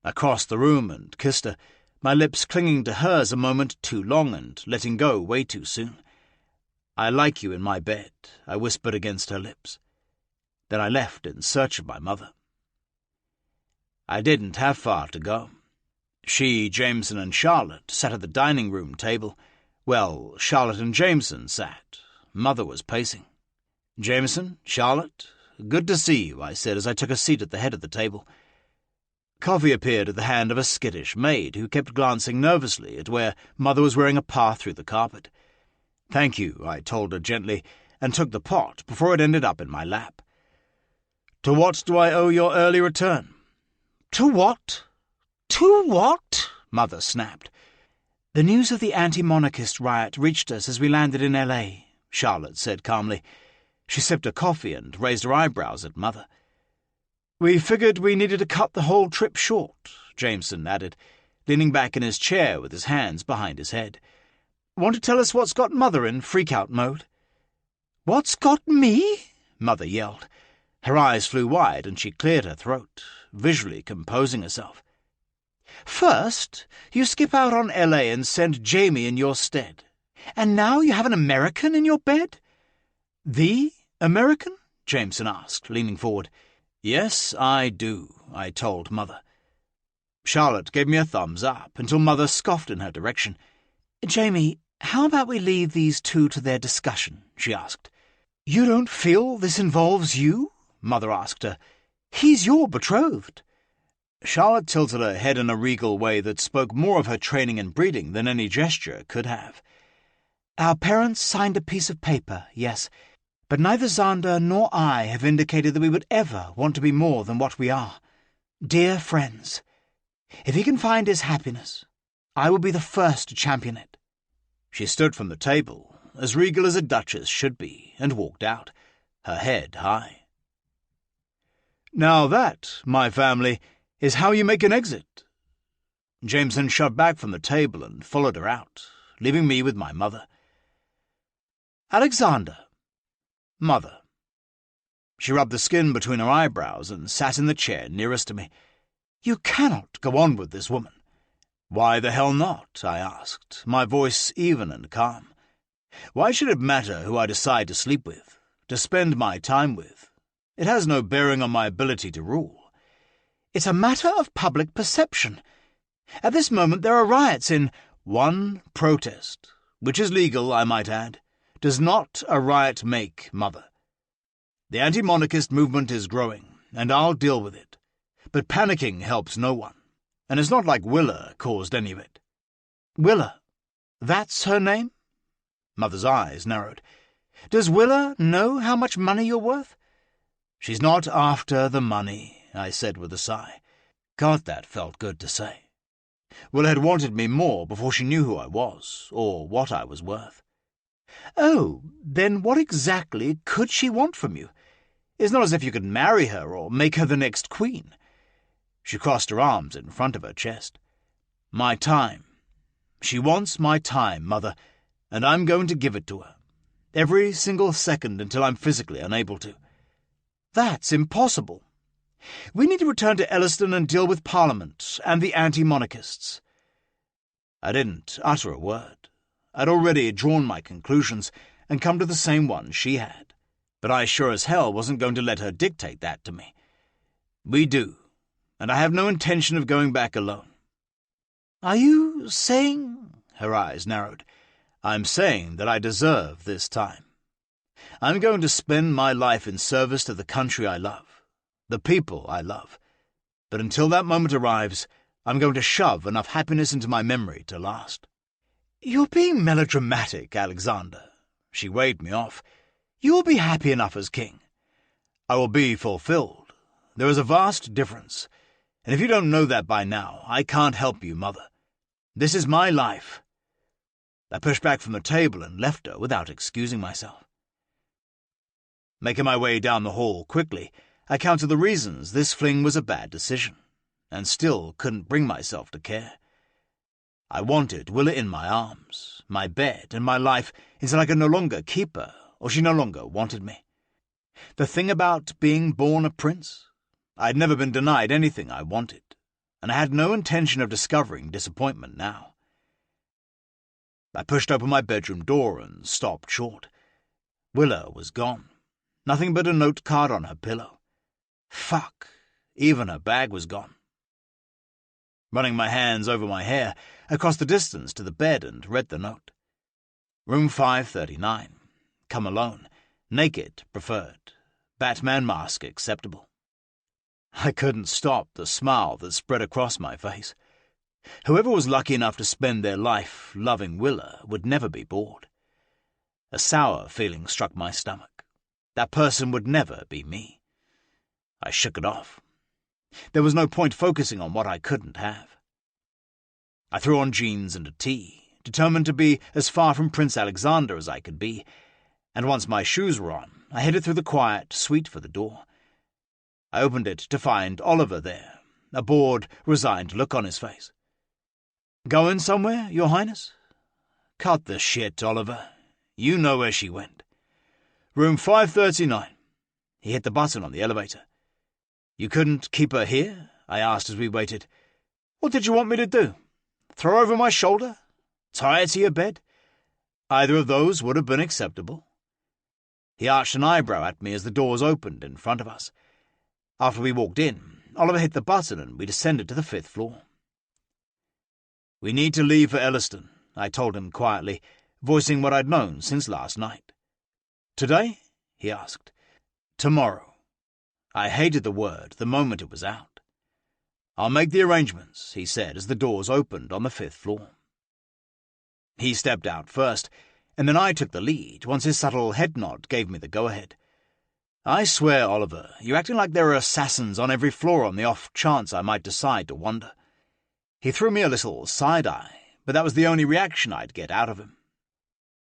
I crossed the room and kissed her, my lips clinging to hers a moment too long and letting go way too soon. I like you in my bed, I whispered against her lips. Then I left in search of my mother. I didn't have far to go. She, Jameson, and Charlotte sat at the dining room table. Well, Charlotte and Jameson sat. Mother was pacing. Jameson, Charlotte, good to see you, I said as I took a seat at the head of the table. Coffee appeared at the hand of a skittish maid who kept glancing nervously at where Mother was wearing a path through the carpet. Thank you, I told her gently, and took the pot before it ended up in my lap. To what do I owe your early return? To what? To what? Mother snapped. The news of the anti-monarchist riot reached us as we landed in L.A., Charlotte said calmly. She sipped her coffee and raised her eyebrows at Mother. We figured we needed to cut the whole trip short, Jameson added, leaning back in his chair with his hands behind his head. Want to tell us what's got Mother in freak-out mode? What's got me? Mother yelled. Her eyes flew wide and she cleared her throat, visually composing herself. First, you skip out on L.A. and send Jamie in your stead. And now you have an American in your bed? The American? Jameson asked, leaning forward. Yes, I do, I told Mother. Charlotte gave me a thumbs up until Mother scoffed in her direction. Jamie, how about we leave these two to their discussion? She asked. You don't feel this involves you? Mother asked her. He's your betrothed. Charlotte tilted her head in a regal way that spoke more of her training and breeding than any gesture could have. Our parents signed a piece of paper, yes, but neither Xander nor I have indicated that we would ever want to be more than what we are. Dear friends, if he can find his happiness, I will be the first to champion it. She stood from the table, as regal as a duchess should be, and walked out, her head high. Now that, my family, is how you make an exit. Jameson shoved back from the table and followed her out, leaving me with my mother. Alexander. Mother. She rubbed the skin between her eyebrows and sat in the chair nearest to me. You cannot go on with this woman. Why the hell not? I asked, my voice even and calm. Why should it matter who I decide to sleep with, to spend my time with? It has no bearing on my ability to rule. It's a matter of public perception. At this moment there are riots in one protest, which is legal, I might add. Does not a riot make, Mother? The anti-monarchist movement is growing, and I'll deal with it. But panicking helps no one, and it's not like Willa caused any of it. Willa? That's her name? Mother's eyes narrowed. Does Willa know how much money you're worth? She's not after the money, I said with a sigh. God, that felt good to say. Willa had wanted me more before she knew who I was, or what I was worth. Oh, then what exactly could she want from you? It's not as if you could marry her or make her the next queen. She crossed her arms in front of her chest. My time. She wants my time, Mother, and I'm going to give it to her. Every single second until I'm physically unable to. That's impossible. We need to return to Elliston and deal with Parliament and the anti-monarchists. I didn't utter a word. I'd already drawn my conclusions and come to the same one she had. But I sure as hell wasn't going to let her dictate that to me. We do, and I have no intention of going back alone. Are you saying? Her eyes narrowed. I'm saying that I deserve this time. I'm going to spend my life in service to the country I love, the people I love. But until that moment arrives, I'm going to shove enough happiness into my memory to last. You're being melodramatic, Alexander. She waved me off. You will be happy enough as king. I will be fulfilled. There is a vast difference, and if you don't know that by now, I can't help you, Mother. This is my life. I pushed back from the table and left her without excusing myself. Making my way down the hall quickly, I counted the reasons this fling was a bad decision, and still couldn't bring myself to care. I wanted Willa in my arms, my bed, and my life until I could no longer keep her, or she no longer wanted me. The thing about being born a prince? I'd never been denied anything I wanted, and I had no intention of discovering disappointment now. I pushed open my bedroom door and stopped short. Willa was gone. Nothing but a note card on her pillow. Fuck, even her bag was gone. Running my hands over my hair, I crossed the distance to the bed and read the note. Room 539. Come alone. Naked preferred. Batman mask acceptable. I couldn't stop the smile that spread across my face. Whoever was lucky enough to spend their life loving Willa would never be bored. A sour feeling struck my stomach. That person would never be me. I shook it off. There was no point focusing on what I couldn't have. I threw on jeans and a tee, determined to be as far from Prince Alexander as I could be, and once my shoes were on, I headed through the quiet suite for the door. I opened it to find Oliver there, a bored, resigned look on his face. "Going somewhere, Your Highness?" "Cut the shit, Oliver. You know where she went." "Room 539. He hit the button on the elevator. "You couldn't keep her here?" I asked as we waited. "What did you want me to do? Throw her over my shoulder? Tie her to your bed?" Either of those would have been acceptable. He arched an eyebrow at me as the doors opened in front of us. After we walked in, Oliver hit the button and we descended to the 5th floor. "We need to leave for Elliston," I told him quietly, voicing what I'd known since last night. "Today?" he asked. "Tomorrow." I hated the word the moment it was out. "I'll make the arrangements," he said as the doors opened on the 5th floor. He stepped out first, and then I took the lead once his subtle head nod gave me the go-ahead. "I swear, Oliver, you're acting like there are assassins on every floor on the off chance I might decide to wander." He threw me a little side-eye, but that was the only reaction I'd get out of him.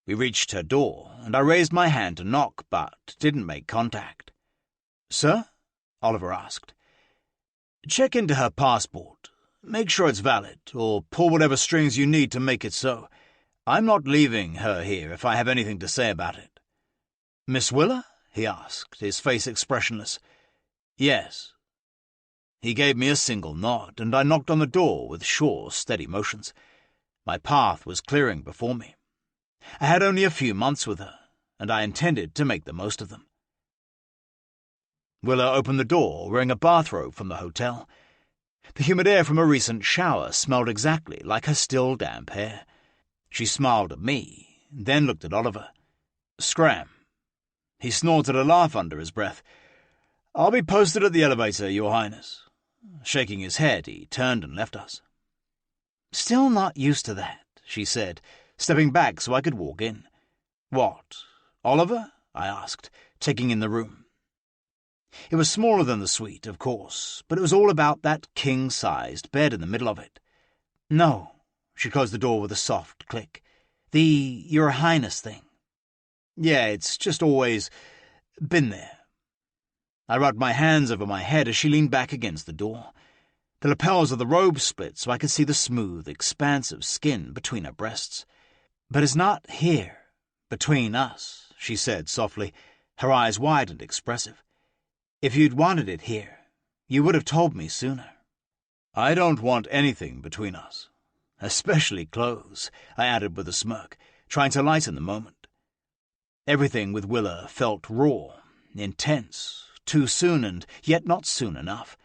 We reached her door, and I raised my hand to knock, but didn't make contact. "Sir?" Oliver asked. "Check into her passport. Make sure it's valid, or pull whatever strings you need to make it so. I'm not leaving her here if I have anything to say about it." "Miss Willa?" he asked, his face expressionless. "Yes." He gave me a single nod, and I knocked on the door with sure, steady motions. My path was clearing before me. I had only a few months with her, and I intended to make the most of them. Willa opened the door, wearing a bathrobe from the hotel. The humid air from a recent shower smelled exactly like her still damp hair. She smiled at me, then looked at Oliver. Scram. He snorted a laugh under his breath. "I'll be posted at the elevator, Your Highness." Shaking his head, he turned and left us. "Still not used to that," she said, stepping back so I could walk in. "What, Oliver?" I asked, taking in the room. It was smaller than the suite, of course, but it was all about that king-sized bed in the middle of it. "No." She closed the door with a soft click. "The Your Highness thing." "Yeah, it's just always been there." I rubbed my hands over my head as she leaned back against the door. The lapels of the robe split so I could see the smooth, expansive skin between her breasts. "But it's not here, between us," she said softly, her eyes wide and expressive. "If you'd wanted it here, you would have told me sooner." "I don't want anything between us. Especially clothes," I added with a smirk, trying to lighten the moment. Everything with Willa felt raw, intense, too soon and yet not soon enough.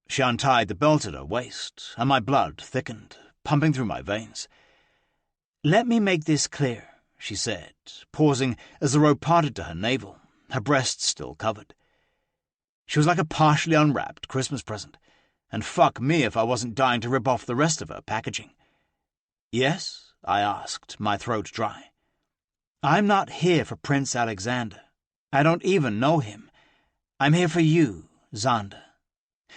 She untied the belt at her waist, and my blood thickened, pumping through my veins. "Let me make this clear," she said, pausing as the robe parted to her navel, her breasts still covered. She was like a partially unwrapped Christmas present, and fuck me if I wasn't dying to rip off the rest of her packaging. "Yes?" I asked, my throat dry. "I'm not here for Prince Alexander. I don't even know him. I'm here for you, Xander.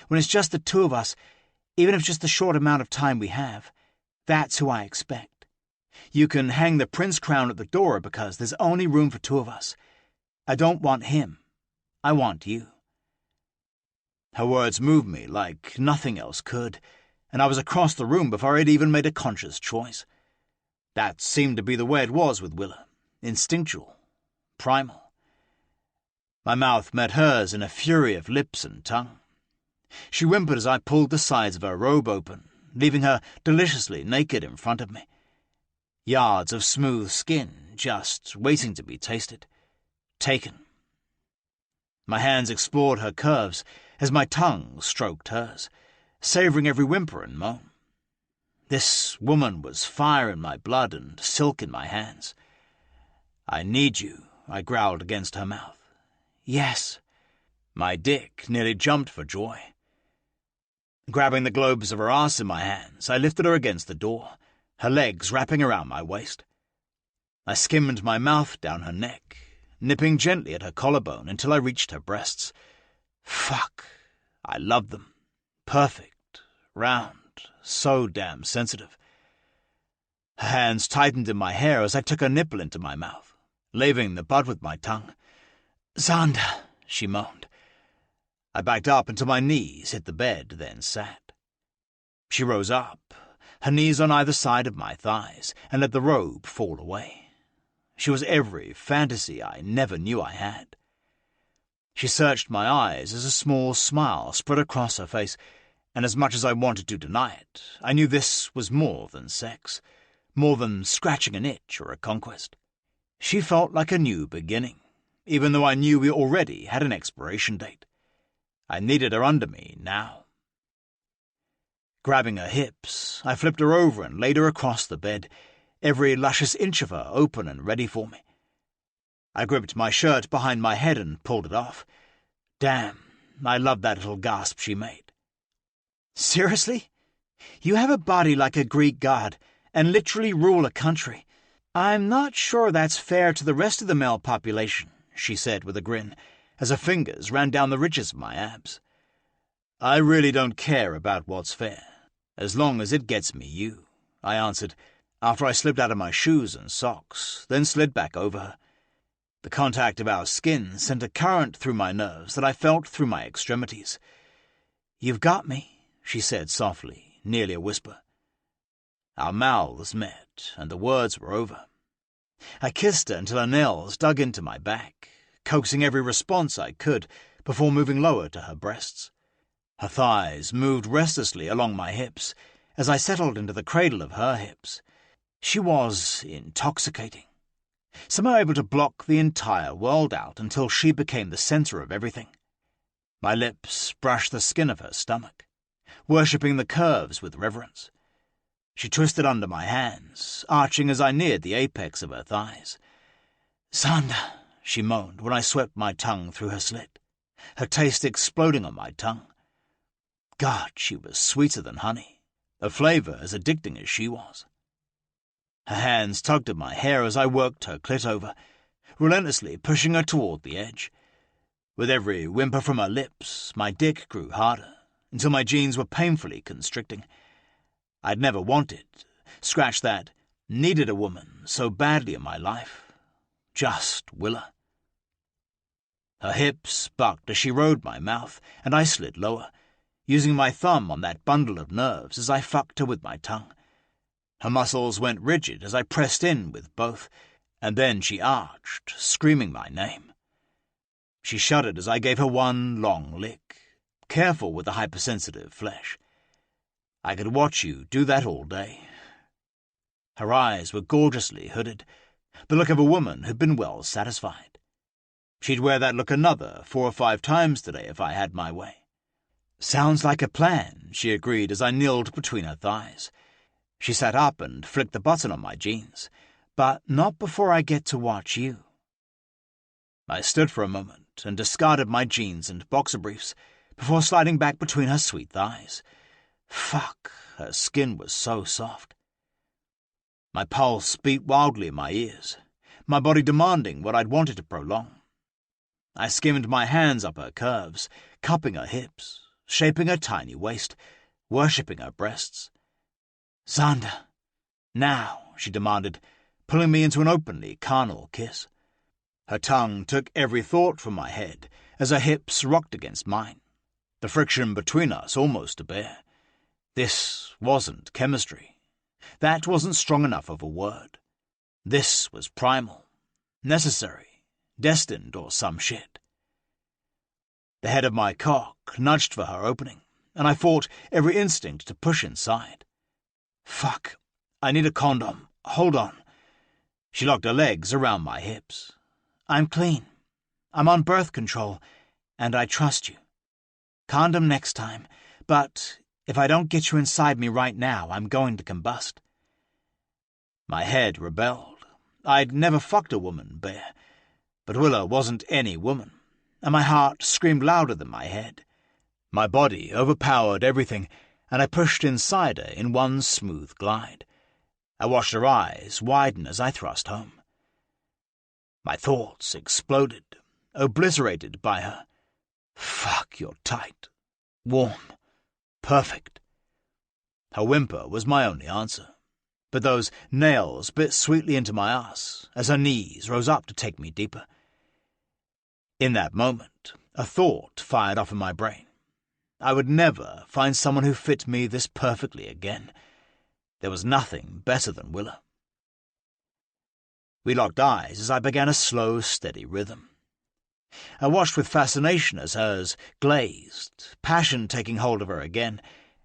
When it's just the two of us, even if just the short amount of time we have, that's who I expect. You can hang the prince crown at the door because there's only room for two of us. I don't want him. I want you." Her words moved me like nothing else could, and I was across the room before I'd even made a conscious choice. That seemed to be the way it was with Willa, instinctual, primal. My mouth met hers in a fury of lips and tongue. She whimpered as I pulled the sides of her robe open, leaving her deliciously naked in front of me. Yards of smooth skin just waiting to be tasted, taken. My hands explored her curves as my tongue stroked hers, savouring every whimper and moan. This woman was fire in my blood and silk in my hands. "I need you," I growled against her mouth. "Yes." My dick nearly jumped for joy. Grabbing the globes of her ass in my hands, I lifted her against the door, her legs wrapping around my waist. I skimmed my mouth down her neck, nipping gently at her collarbone until I reached her breasts. Fuck, I loved them. Perfect, round, so damn sensitive. Her hands tightened in my hair as I took her nipple into my mouth, laving the butt with my tongue. "Xander," she moaned. I backed up until my knees hit the bed, then sat. She rose up, her knees on either side of my thighs, and let the robe fall away. She was every fantasy I never knew I had. She searched my eyes as a small smile spread across her face, and as much as I wanted to deny it, I knew this was more than sex, more than scratching an itch or a conquest. She felt like a new beginning, even though I knew we already had an expiration date. I needed her under me now. Grabbing her hips, I flipped her over and laid her across the bed, every luscious inch of her open and ready for me. I gripped my shirt behind my head and pulled it off. Damn, I loved that little gasp she made. "Seriously? You have a body like a Greek god and literally rule a country. I'm not sure that's fair to the rest of the male population," she said with a grin, as her fingers ran down the ridges of my abs. "I really don't care about what's fair, as long as it gets me you," I answered, after I slipped out of my shoes and socks, then slid back over her. The contact of our skin sent a current through my nerves that I felt through my extremities. "You've got me," she said softly, nearly a whisper. Our mouths met, and the words were over. I kissed her until her nails dug into my back, coaxing every response I could before moving lower to her breasts. Her thighs moved restlessly along my hips as I settled into the cradle of her hips. She was intoxicating, somehow able to block the entire world out until she became the center of everything. My lips brushed the skin of her stomach, worshipping the curves with reverence. She twisted under my hands, arching as I neared the apex of her thighs. "Xander," she moaned when I swept my tongue through her slit, her taste exploding on my tongue. God, she was sweeter than honey, a flavour as addicting as she was. Her hands tugged at my hair as I worked her clit over, relentlessly pushing her toward the edge. With every whimper from her lips, my dick grew harder, until my jeans were painfully constricting. I'd never wanted, scratch that, needed a woman so badly in my life. Just Willa. Her hips bucked as she rode my mouth, and I slid lower, using my thumb on that bundle of nerves as I fucked her with my tongue. Her muscles went rigid as I pressed in with both, and then she arched, screaming my name. She shuddered as I gave her one long lick, careful with the hypersensitive flesh. I could watch you do that all day. Her eyes were gorgeously hooded, the look of a woman who'd been well satisfied. She'd wear that look another 4 or 5 times today if I had my way. "Sounds like a plan," she agreed as I kneeled between her thighs. She sat up and flicked the button on my jeans. "But not before I get to watch you." I stood for a moment and discarded my jeans and boxer briefs before sliding back between her sweet thighs. Fuck, her skin was so soft. My pulse beat wildly in my ears, my body demanding what I'd wanted to prolong. I skimmed my hands up her curves, cupping her hips, shaping her tiny waist, worshipping her breasts. "Xander, now," she demanded, pulling me into an openly carnal kiss. Her tongue took every thought from my head as her hips rocked against mine, the friction between us almost to bear. This wasn't chemistry. That wasn't strong enough of a word. This was primal, necessary, destined, or some shit. The head of my cock nudged for her opening, and I fought every instinct to push inside. "Fuck, I need a condom. Hold on." She locked her legs around my hips. "I'm clean. I'm on birth control, and I trust you. Condom next time, but if I don't get you inside me right now, I'm going to combust." My head rebelled. I'd never fucked a woman bare, but Willa wasn't any woman, and my heart screamed louder than my head. My body overpowered everything, and I pushed inside her in one smooth glide. I watched her eyes widen as I thrust home. My thoughts exploded, obliterated by her. Fuck, you're tight. Warm. Perfect. Her whimper was my only answer, but those nails bit sweetly into my ass as her knees rose up to take me deeper. In that moment, a thought fired off in my brain. I would never find someone who fit me this perfectly again. There was nothing better than Willa. We locked eyes as I began a slow, steady rhythm. I watched with fascination as hers glazed, passion taking hold of her again,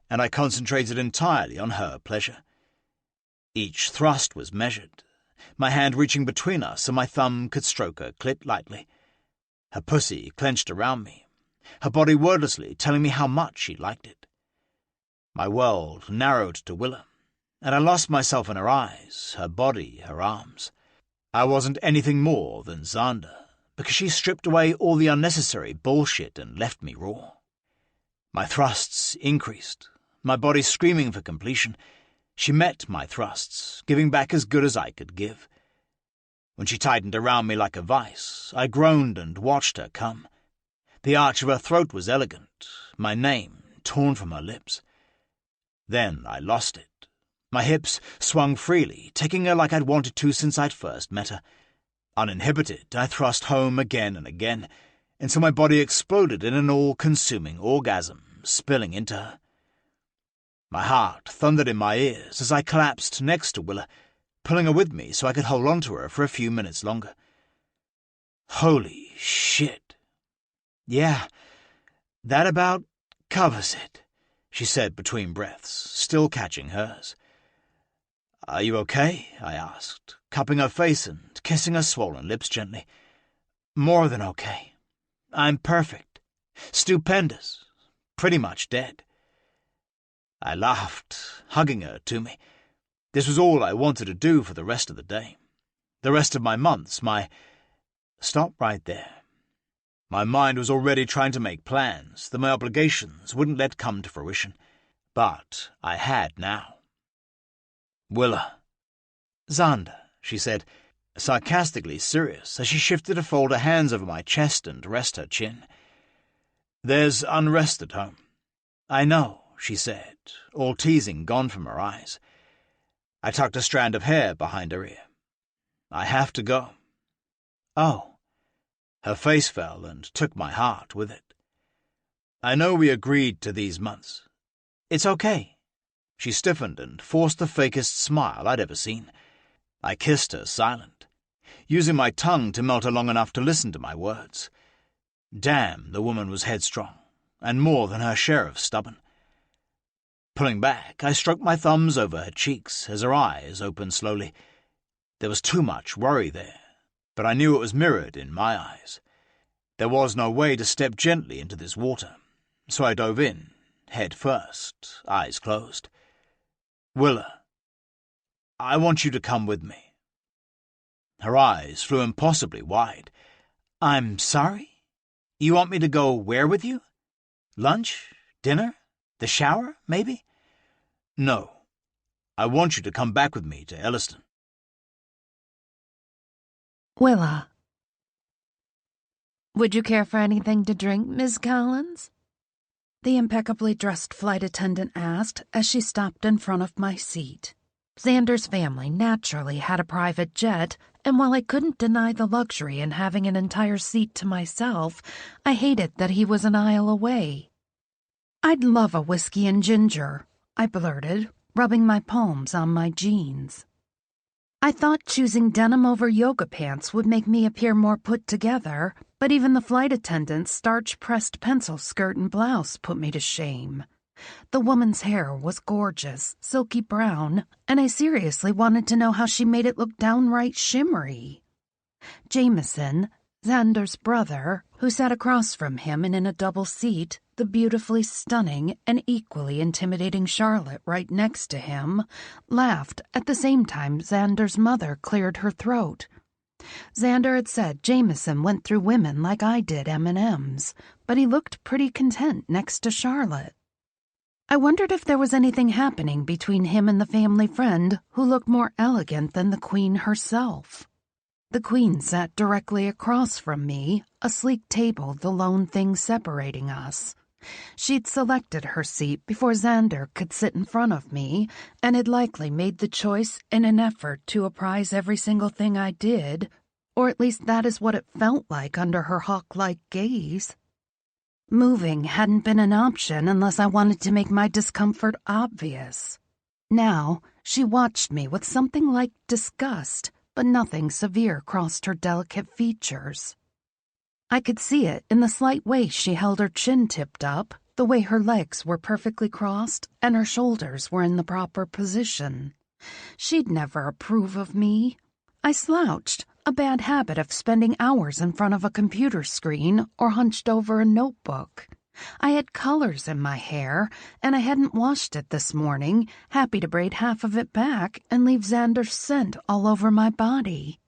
and I concentrated entirely on her pleasure. Each thrust was measured, my hand reaching between us so my thumb could stroke her clit lightly. Her pussy clenched around me, her body wordlessly telling me how much she liked it. My world narrowed to Willa, and I lost myself in her eyes, her body, her arms. I wasn't anything more than Xander, because she stripped away all the unnecessary bullshit and left me raw. My thrusts increased, my body screaming for completion. She met my thrusts, giving back as good as I could give. When she tightened around me like a vice, I groaned and watched her come. The arch of her throat was elegant, my name torn from her lips. Then I lost it. My hips swung freely, taking her like I'd wanted to since I'd first met her. Uninhibited, I thrust home again and again, until my body exploded in an all-consuming orgasm, spilling into her. My heart thundered in my ears as I collapsed next to Willa, pulling her with me so I could hold on to her for a few minutes longer. Holy shit. "Yeah, that about covers it," she said between breaths, still catching hers. "Are you okay?" I asked, cupping her face and kissing her swollen lips gently. "More than okay. I'm perfect. Stupendous. Pretty much dead. I laughed, hugging her to me. This was all I wanted to do for the rest of the day. The rest of my months, Stop right there. My mind was already trying to make plans that my obligations wouldn't let come to fruition. But I had now. Willa. Xander, she said, sarcastically serious as she shifted to fold her hands over my chest and rest her chin. There's unrest at home. I know, she said, all teasing gone from her eyes. I tucked a strand of hair behind her ear. I have to go. Oh. Her face fell and took my heart with it. I know we agreed to these months. It's okay. She stiffened and forced the fakest smile I'd ever seen. I kissed her silent, using my tongue to melt her long enough to listen to my words. Damn, the woman was headstrong, and more than her share of stubborn. Pulling back, I stroked my thumbs over her cheeks as her eyes opened slowly. There was too much worry there, but I knew it was mirrored in my eyes. There was no way to step gently into this water, so I dove in, head first, eyes closed. Willa, I want you to come with me. Her eyes flew impossibly wide. I'm sorry? You want me to go where with you? Lunch? Dinner? The shower, maybe? No. I want you to come back with me to Elliston. Willa. Would you care for anything to drink, Miss Collins? The impeccably dressed flight attendant asked as she stopped in front of my seat. Xander's family naturally had a private jet, and while I couldn't deny the luxury in having an entire seat to myself, I hated that he was an aisle away. I'd love a whiskey and ginger, I blurted, rubbing my palms on my jeans. I thought choosing denim over yoga pants would make me appear more put together, but even the flight attendant's starch-pressed pencil skirt and blouse put me to shame. The woman's hair was gorgeous, silky brown, and I seriously wanted to know how she made it look downright shimmery. Jameson, Xander's brother, who sat across from him and in a double seat, the beautifully stunning and equally intimidating Charlotte right next to him, laughed at the same time Xander's mother cleared her throat. Xander had said Jameson went through women like I did M&Ms, but he looked pretty content next to Charlotte. I wondered if there was anything happening between him and the family friend who looked more elegant than the Queen herself. The Queen sat directly across from me, a sleek table the lone thing separating us. She'd selected her seat before Xander could sit in front of me, and had likely made the choice in an effort to apprise every single thing I did, or at least that is what it felt like under her hawk-like gaze. Moving hadn't been an option unless I wanted to make my discomfort obvious. Now, she watched me with something like disgust, but nothing severe crossed her delicate features. I could see it in the slight way she held her chin tipped up, the way her legs were perfectly crossed, and her shoulders were in the proper position. She'd never approve of me. I slouched, a bad habit of spending hours in front of a computer screen or hunched over a notebook. I had colors in my hair, and I hadn't washed it this morning, happy to braid half of it back and leave Xander's scent all over my body.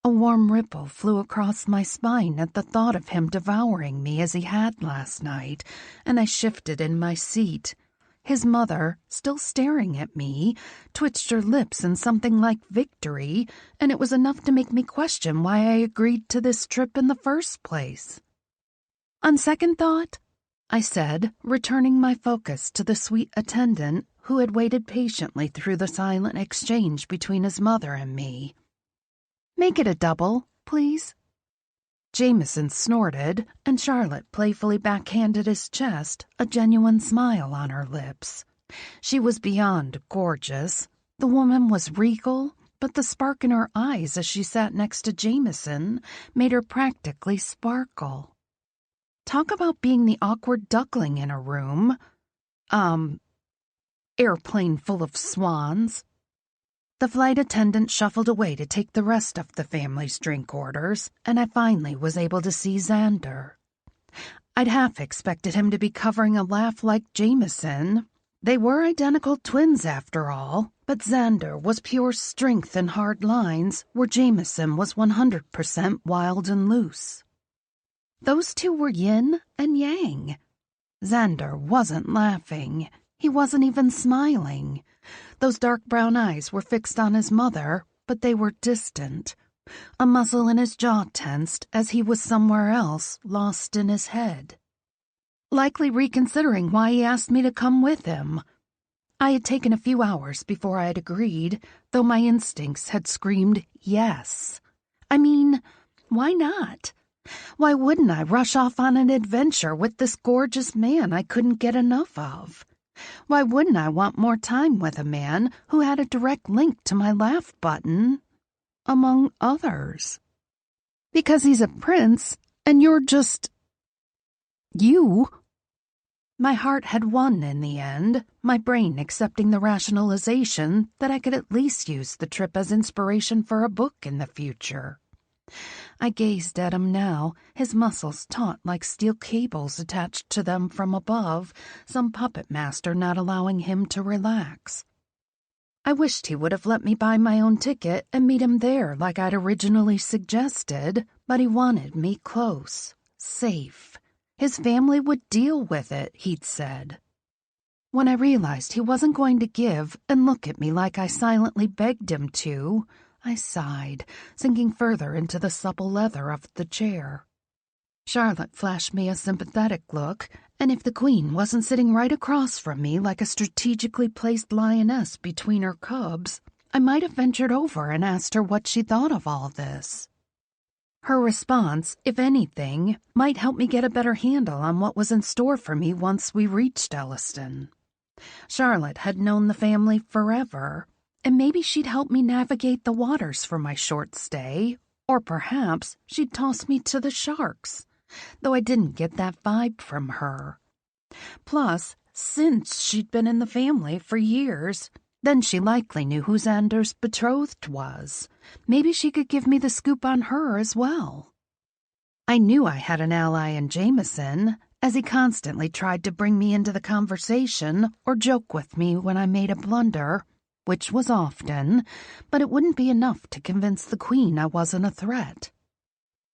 A warm ripple flew across my spine at the thought of him devouring me as he had last night, and I shifted in my seat. His mother, still staring at me, twitched her lips in something like victory, and it was enough to make me question why I agreed to this trip in the first place. On second thought, I said, returning my focus to the sweet attendant who had waited patiently through the silent exchange between his mother and me. Make it a double, please. Jameson snorted, and Charlotte playfully backhanded his chest, a genuine smile on her lips. She was beyond gorgeous. The woman was regal, but the spark in her eyes as she sat next to Jameson made her practically sparkle. Talk about being the awkward duckling in a room. Airplane full of swans. The flight attendant shuffled away to take the rest of the family's drink orders, and I finally was able to see Xander. I'd half expected him to be covering a laugh like Jameson. They were identical twins after all, but Xander was pure strength and hard lines, where Jameson was 100% wild and loose. Those two were yin and yang. Xander wasn't laughing. He wasn't even smiling. Those dark brown eyes were fixed on his mother, but they were distant. A muscle in his jaw tensed as he was somewhere else, lost in his head. Likely reconsidering why he asked me to come with him. I had taken a few hours before I had agreed, though my instincts had screamed yes. I mean, why not? Why wouldn't I rush off on an adventure with this gorgeous man I couldn't get enough of? Why wouldn't I want more time with a man who had a direct link to my laugh button, among others? Because he's a prince, and you're just... you. My heart had won in the end, my brain accepting the rationalization that I could at least use the trip as inspiration for a book in the future. I gazed at him now, his muscles taut like steel cables attached to them from above, some puppet master not allowing him to relax. I wished he would have let me buy my own ticket and meet him there like I'd originally suggested, but he wanted me close, safe. His family would deal with it, he'd said. When I realized he wasn't going to give and look at me like I silently begged him to, I sighed, sinking further into the supple leather of the chair. Charlotte flashed me a sympathetic look, and if the Queen wasn't sitting right across from me like a strategically placed lioness between her cubs, I might have ventured over and asked her what she thought of all this. Her response, if anything, might help me get a better handle on what was in store for me once we reached Elliston. Charlotte had known the family forever, and maybe she'd help me navigate the waters for my short stay, or perhaps she'd toss me to the sharks, though I didn't get that vibe from her. Plus, since she'd been in the family for years, then she likely knew who Xander's betrothed was. Maybe she could give me the scoop on her as well. I knew I had an ally in Jameson, as he constantly tried to bring me into the conversation or joke with me when I made a blunder, which was often, but it wouldn't be enough to convince the Queen I wasn't a threat.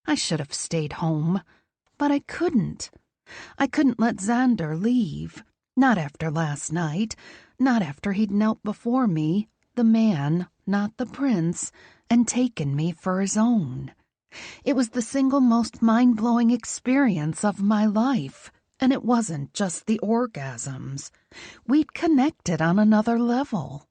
I should have stayed home, but I couldn't. I couldn't let Xander leave, not after last night, not after he'd knelt before me, the man, not the prince, and taken me for his own. It was the single most mind-blowing experience of my life, and it wasn't just the orgasms. We'd connected on another level.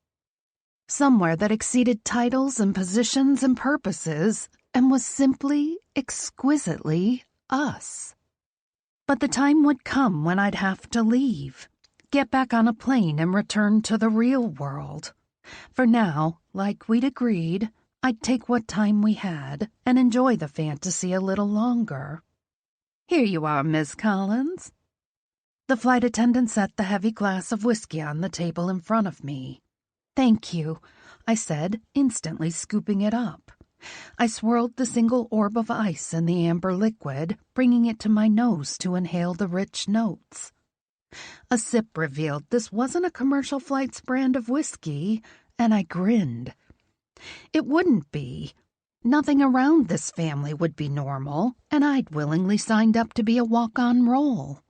Somewhere that exceeded titles and positions and purposes, and was simply, exquisitely us. But the time would come when I'd have to leave, get back on a plane and return to the real world. For now, like we'd agreed, I'd take what time we had and enjoy the fantasy a little longer. "Here you are, Miss Collins." The flight attendant set the heavy glass of whiskey on the table in front of me. "Thank you," I said, instantly scooping it up. I swirled the single orb of ice in the amber liquid, bringing it to my nose to inhale the rich notes. A sip revealed this wasn't a commercial flight's brand of whiskey, and I grinned. It wouldn't be. Nothing around this family would be normal, and I'd willingly signed up to be a walk-on role.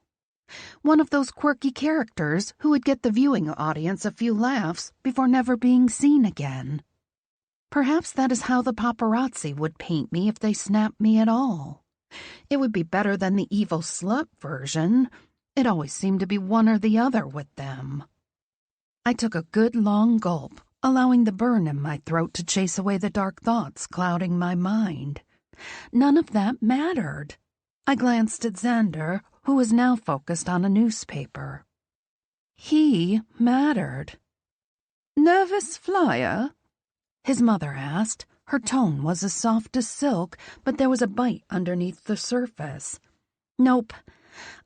One of those quirky characters who would get the viewing audience a few laughs before never being seen again. Perhaps that is how the paparazzi would paint me if they snapped me at all. It would be better than the evil slut version. It always seemed to be one or the other with them. I took a good long gulp, allowing the burn in my throat to chase away the dark thoughts clouding my mind. None of that mattered. I glanced at Xander, who was now focused on a newspaper. He mattered. "Nervous flyer?" his mother asked. Her tone was as soft as silk, but there was a bite underneath the surface. "Nope."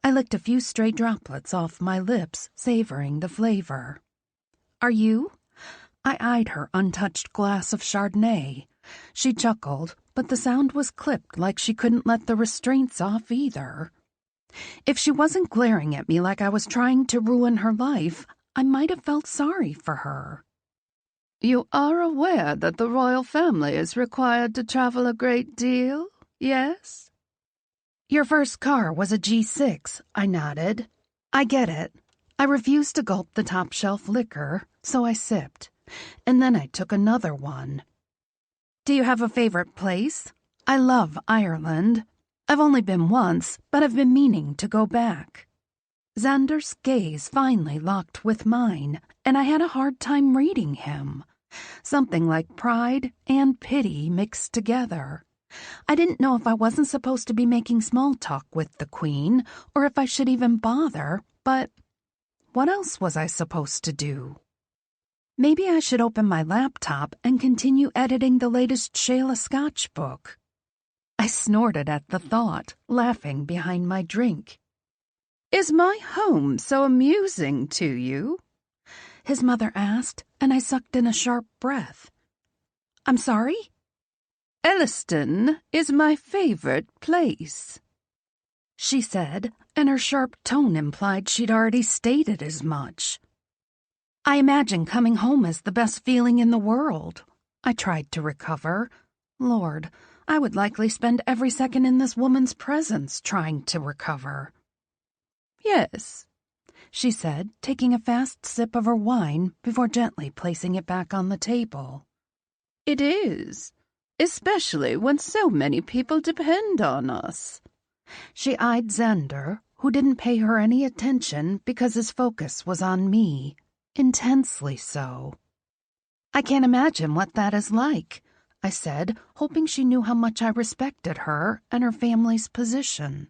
I licked a few stray droplets off my lips, savoring the flavor. "Are you?" I eyed her untouched glass of Chardonnay. She chuckled, but the sound was clipped like she couldn't let the restraints off either. If she wasn't glaring at me like I was trying to ruin her life, I might have felt sorry for her. You are aware that the royal family is required to travel a great deal, yes? Your first car was a G6, I nodded. I get it. I refused to gulp the top-shelf liquor, so I sipped, and then I took another one. Do you have a favorite place? I love Ireland. I've only been once, but I've been meaning to go back. Xander's gaze finally locked with mine, and I had a hard time reading him. Something like pride and pity mixed together. I didn't know if I wasn't supposed to be making small talk with the Queen, or if I should even bother, but what else was I supposed to do? Maybe I should open my laptop and continue editing the latest Shayla Scotch book. I snorted at the thought, laughing behind my drink. Is my home so amusing to you? His mother asked, and I sucked in a sharp breath. I'm sorry? Elliston is my favorite place, she said, and her sharp tone implied she'd already stated as much. I imagine coming home is the best feeling in the world. I tried to recover. Lord, I would likely spend every second in this woman's presence trying to recover. Yes, she said, taking a fast sip of her wine before gently placing it back on the table. It is, especially when so many people depend on us. She eyed Xander, who didn't pay her any attention because his focus was on me, intensely so. I can't imagine what that is like, I said, hoping she knew how much I respected her and her family's position.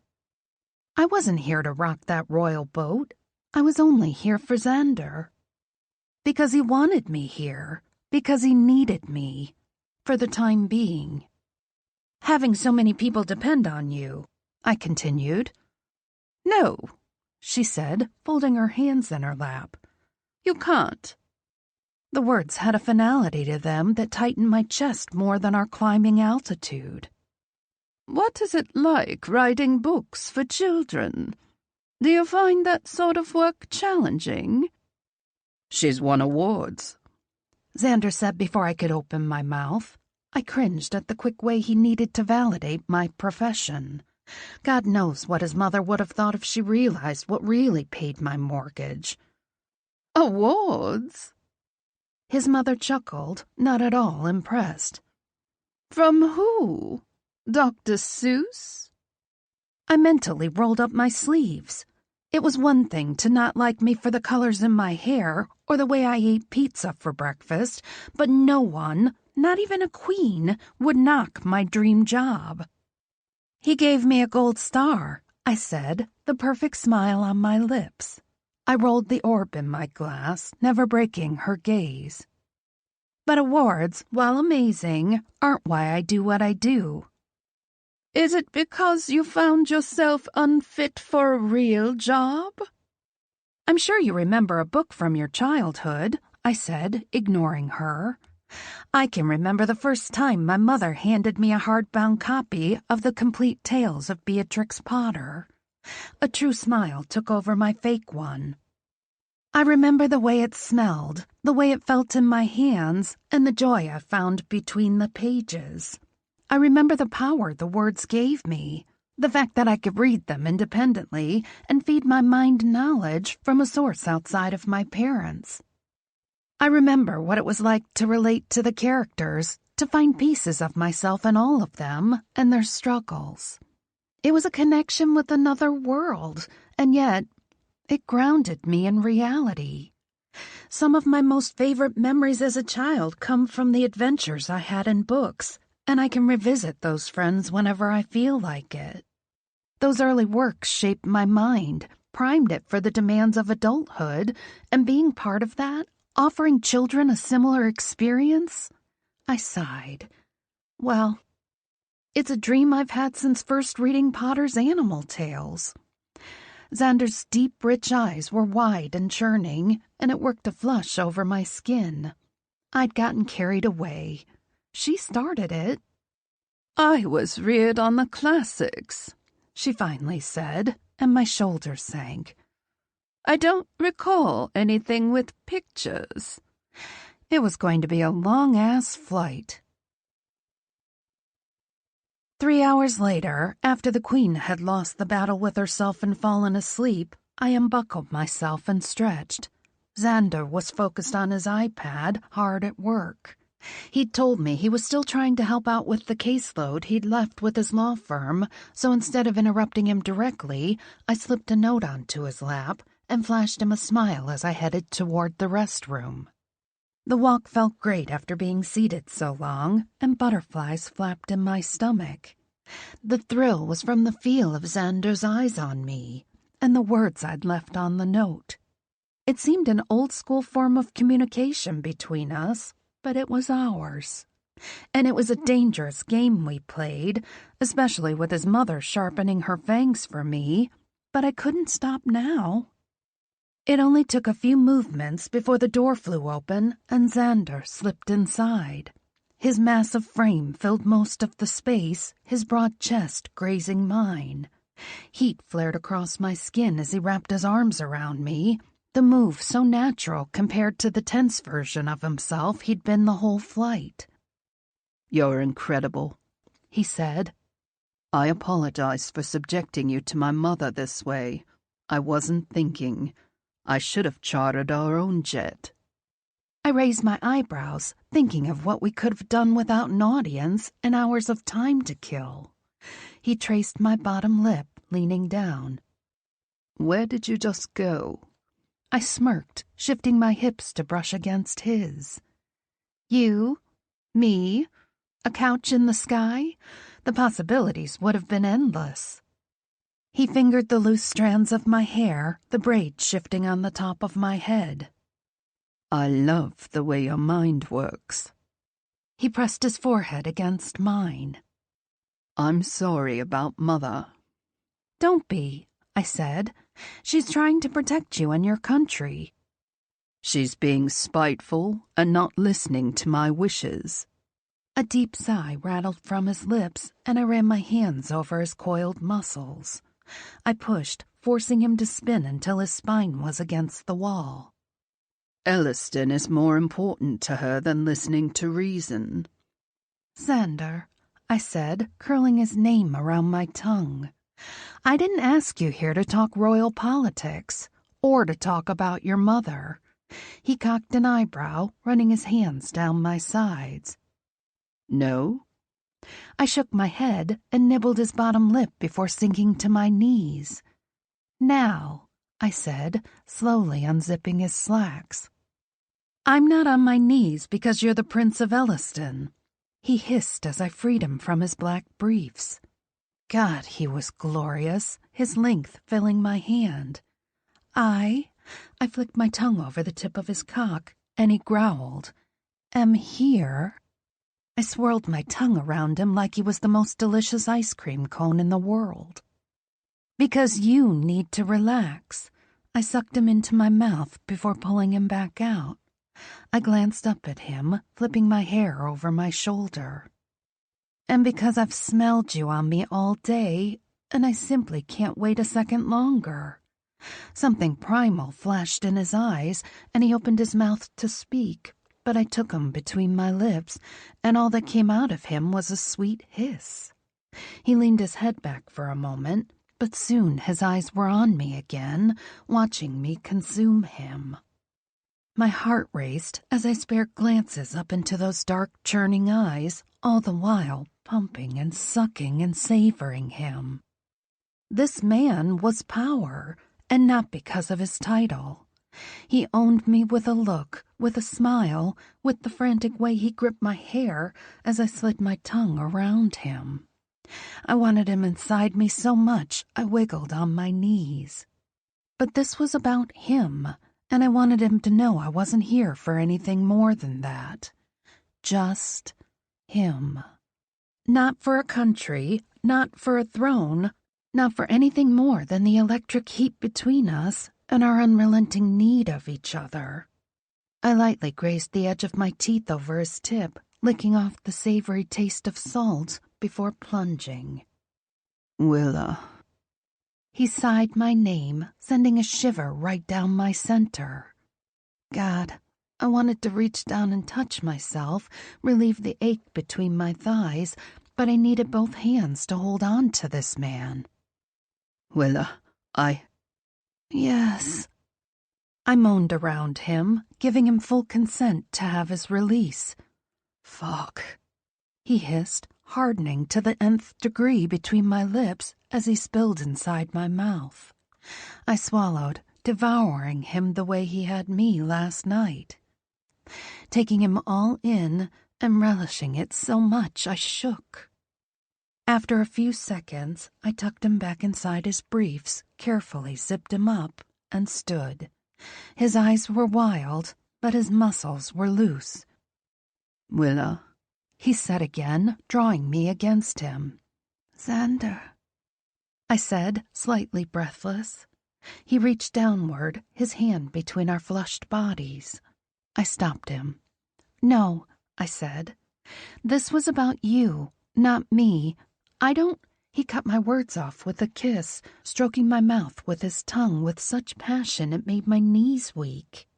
I wasn't here to rock that royal boat. I was only here for Xander. Because he wanted me here, because he needed me, for the time being. Having so many people depend on you, I continued. No, she said, folding her hands in her lap. You can't. The words had a finality to them that tightened my chest more than our climbing altitude. What is it like writing books for children? Do you find that sort of work challenging? She's won awards, Xander said before I could open my mouth. I cringed at the quick way he needed to validate my profession. God knows what his mother would have thought if she realized what really paid my mortgage. Awards? His mother chuckled, not at all impressed. From who? Dr. Seuss? I mentally rolled up my sleeves. It was one thing to not like me for the colors in my hair or the way I ate pizza for breakfast, but no one, not even a queen, would knock my dream job. He gave me a gold star, I said, the perfect smile on my lips. I rolled the orb in my glass, never breaking her gaze. But awards, while amazing, aren't why I do what I do. Is it because you found yourself unfit for a real job? I'm sure you remember a book from your childhood, I said, ignoring her. I can remember the first time my mother handed me a hardbound copy of The Complete Tales of Beatrix Potter. A true smile took over my fake one. I remember the way it smelled, the way it felt in my hands, and the joy I found between the pages. I remember the power the words gave me, the fact that I could read them independently and feed my mind knowledge from a source outside of my parents. I remember what it was like to relate to the characters, to find pieces of myself in all of them and their struggles. It was a connection with another world, and yet it grounded me in reality. Some of my most favorite memories as a child come from the adventures I had in books, and I can revisit those friends whenever I feel like it. Those early works shaped my mind, primed it for the demands of adulthood, and being part of that, offering children a similar experience, I sighed. Well, it's a dream I've had since first reading Potter's Animal Tales. Xander's deep, rich eyes were wide and churning, and it worked a flush over my skin. I'd gotten carried away. She started it. I was reared on the classics, she finally said, and my shoulders sank. I don't recall anything with pictures. It was going to be a long-ass flight. 3 hours later, after the Queen had lost the battle with herself and fallen asleep, I unbuckled myself and stretched. Xander was focused on his iPad, hard at work. He'd told me he was still trying to help out with the caseload he'd left with his law firm, so instead of interrupting him directly, I slipped a note onto his lap and flashed him a smile as I headed toward the restroom. The walk felt great after being seated so long, and butterflies flapped in my stomach. The thrill was from the feel of Xander's eyes on me, and the words I'd left on the note. It seemed an old-school form of communication between us, but it was ours. And it was a dangerous game we played, especially with his mother sharpening her fangs for me, but I couldn't stop now. It only took a few movements before the door flew open and Xander slipped inside. His massive frame filled most of the space, his broad chest grazing mine. Heat flared across my skin as he wrapped his arms around me, the move so natural compared to the tense version of himself he'd been the whole flight. You're incredible, he said. I apologize for subjecting you to my mother this way. I wasn't thinking. I should have chartered our own jet. I raised my eyebrows, thinking of what we could have done without an audience and hours of time to kill. He traced my bottom lip, leaning down. Where did you just go? I smirked, shifting my hips to brush against his. You? Me? A couch in the sky? The possibilities would have been endless. He fingered the loose strands of my hair, the braids shifting on the top of my head. I love the way your mind works. He pressed his forehead against mine. I'm sorry about Mother. Don't be, I said. She's trying to protect you and your country. She's being spiteful and not listening to my wishes. A deep sigh rattled from his lips, and I ran my hands over his coiled muscles. I pushed, forcing him to spin until his spine was against the wall. Elliston is more important to her than listening to reason. Xander, I said, curling his name around my tongue. I didn't ask you here to talk royal politics, or to talk about your mother. He cocked an eyebrow, running his hands down my sides. No? I shook my head and nibbled his bottom lip before sinking to my knees. Now, I said, slowly unzipping his slacks. I'm not on my knees because you're the Prince of Elliston, he hissed as I freed him from his black briefs. God, he was glorious, his length filling my hand. I flicked my tongue over the tip of his cock, and he growled, am here. I swirled my tongue around him like he was the most delicious ice cream cone in the world. Because you need to relax. I sucked him into my mouth before pulling him back out. I glanced up at him, flipping my hair over my shoulder. And because I've smelled you on me all day, and I simply can't wait a second longer. Something primal flashed in his eyes, and he opened his mouth to speak, but I took him between my lips, and all that came out of him was a sweet hiss. He leaned his head back for a moment, but soon his eyes were on me again, watching me consume him. My heart raced as I spared glances up into those dark, churning eyes, all the while pumping and sucking and savoring him. This man was power, and not because of his title. He owned me with a look, with a smile, with the frantic way he gripped my hair as I slid my tongue around him. I wanted him inside me so much I wiggled on my knees. But this was about him, and I wanted him to know I wasn't here for anything more than that. Just him. Not for a country, not for a throne, not for anything more than the electric heat between us and our unrelenting need of each other. I lightly grazed the edge of my teeth over his tip, licking off the savory taste of salt before plunging. Willa, He sighed my name, sending a shiver right down my center. God, I wanted to reach down and touch myself, relieve the ache between my thighs, but I needed both hands to hold on to this man. Willa, Yes. I moaned around him, giving him full consent to have his release. Fuck, he hissed, hardening to the nth degree between my lips as he spilled inside my mouth. I swallowed, devouring him the way he had me last night. Taking him all in and relishing it so much I shook. After a few seconds, I tucked him back inside his briefs, carefully zipped him up, and stood. His eyes were wild, but his muscles were loose. Willa, he said again, drawing me against him. Xander, I said, slightly breathless. He reached downward, his hand between our flushed bodies. I stopped him. No, I said. This was about you, not me. He cut my words off with a kiss, stroking my mouth with his tongue with such passion it made my knees weak.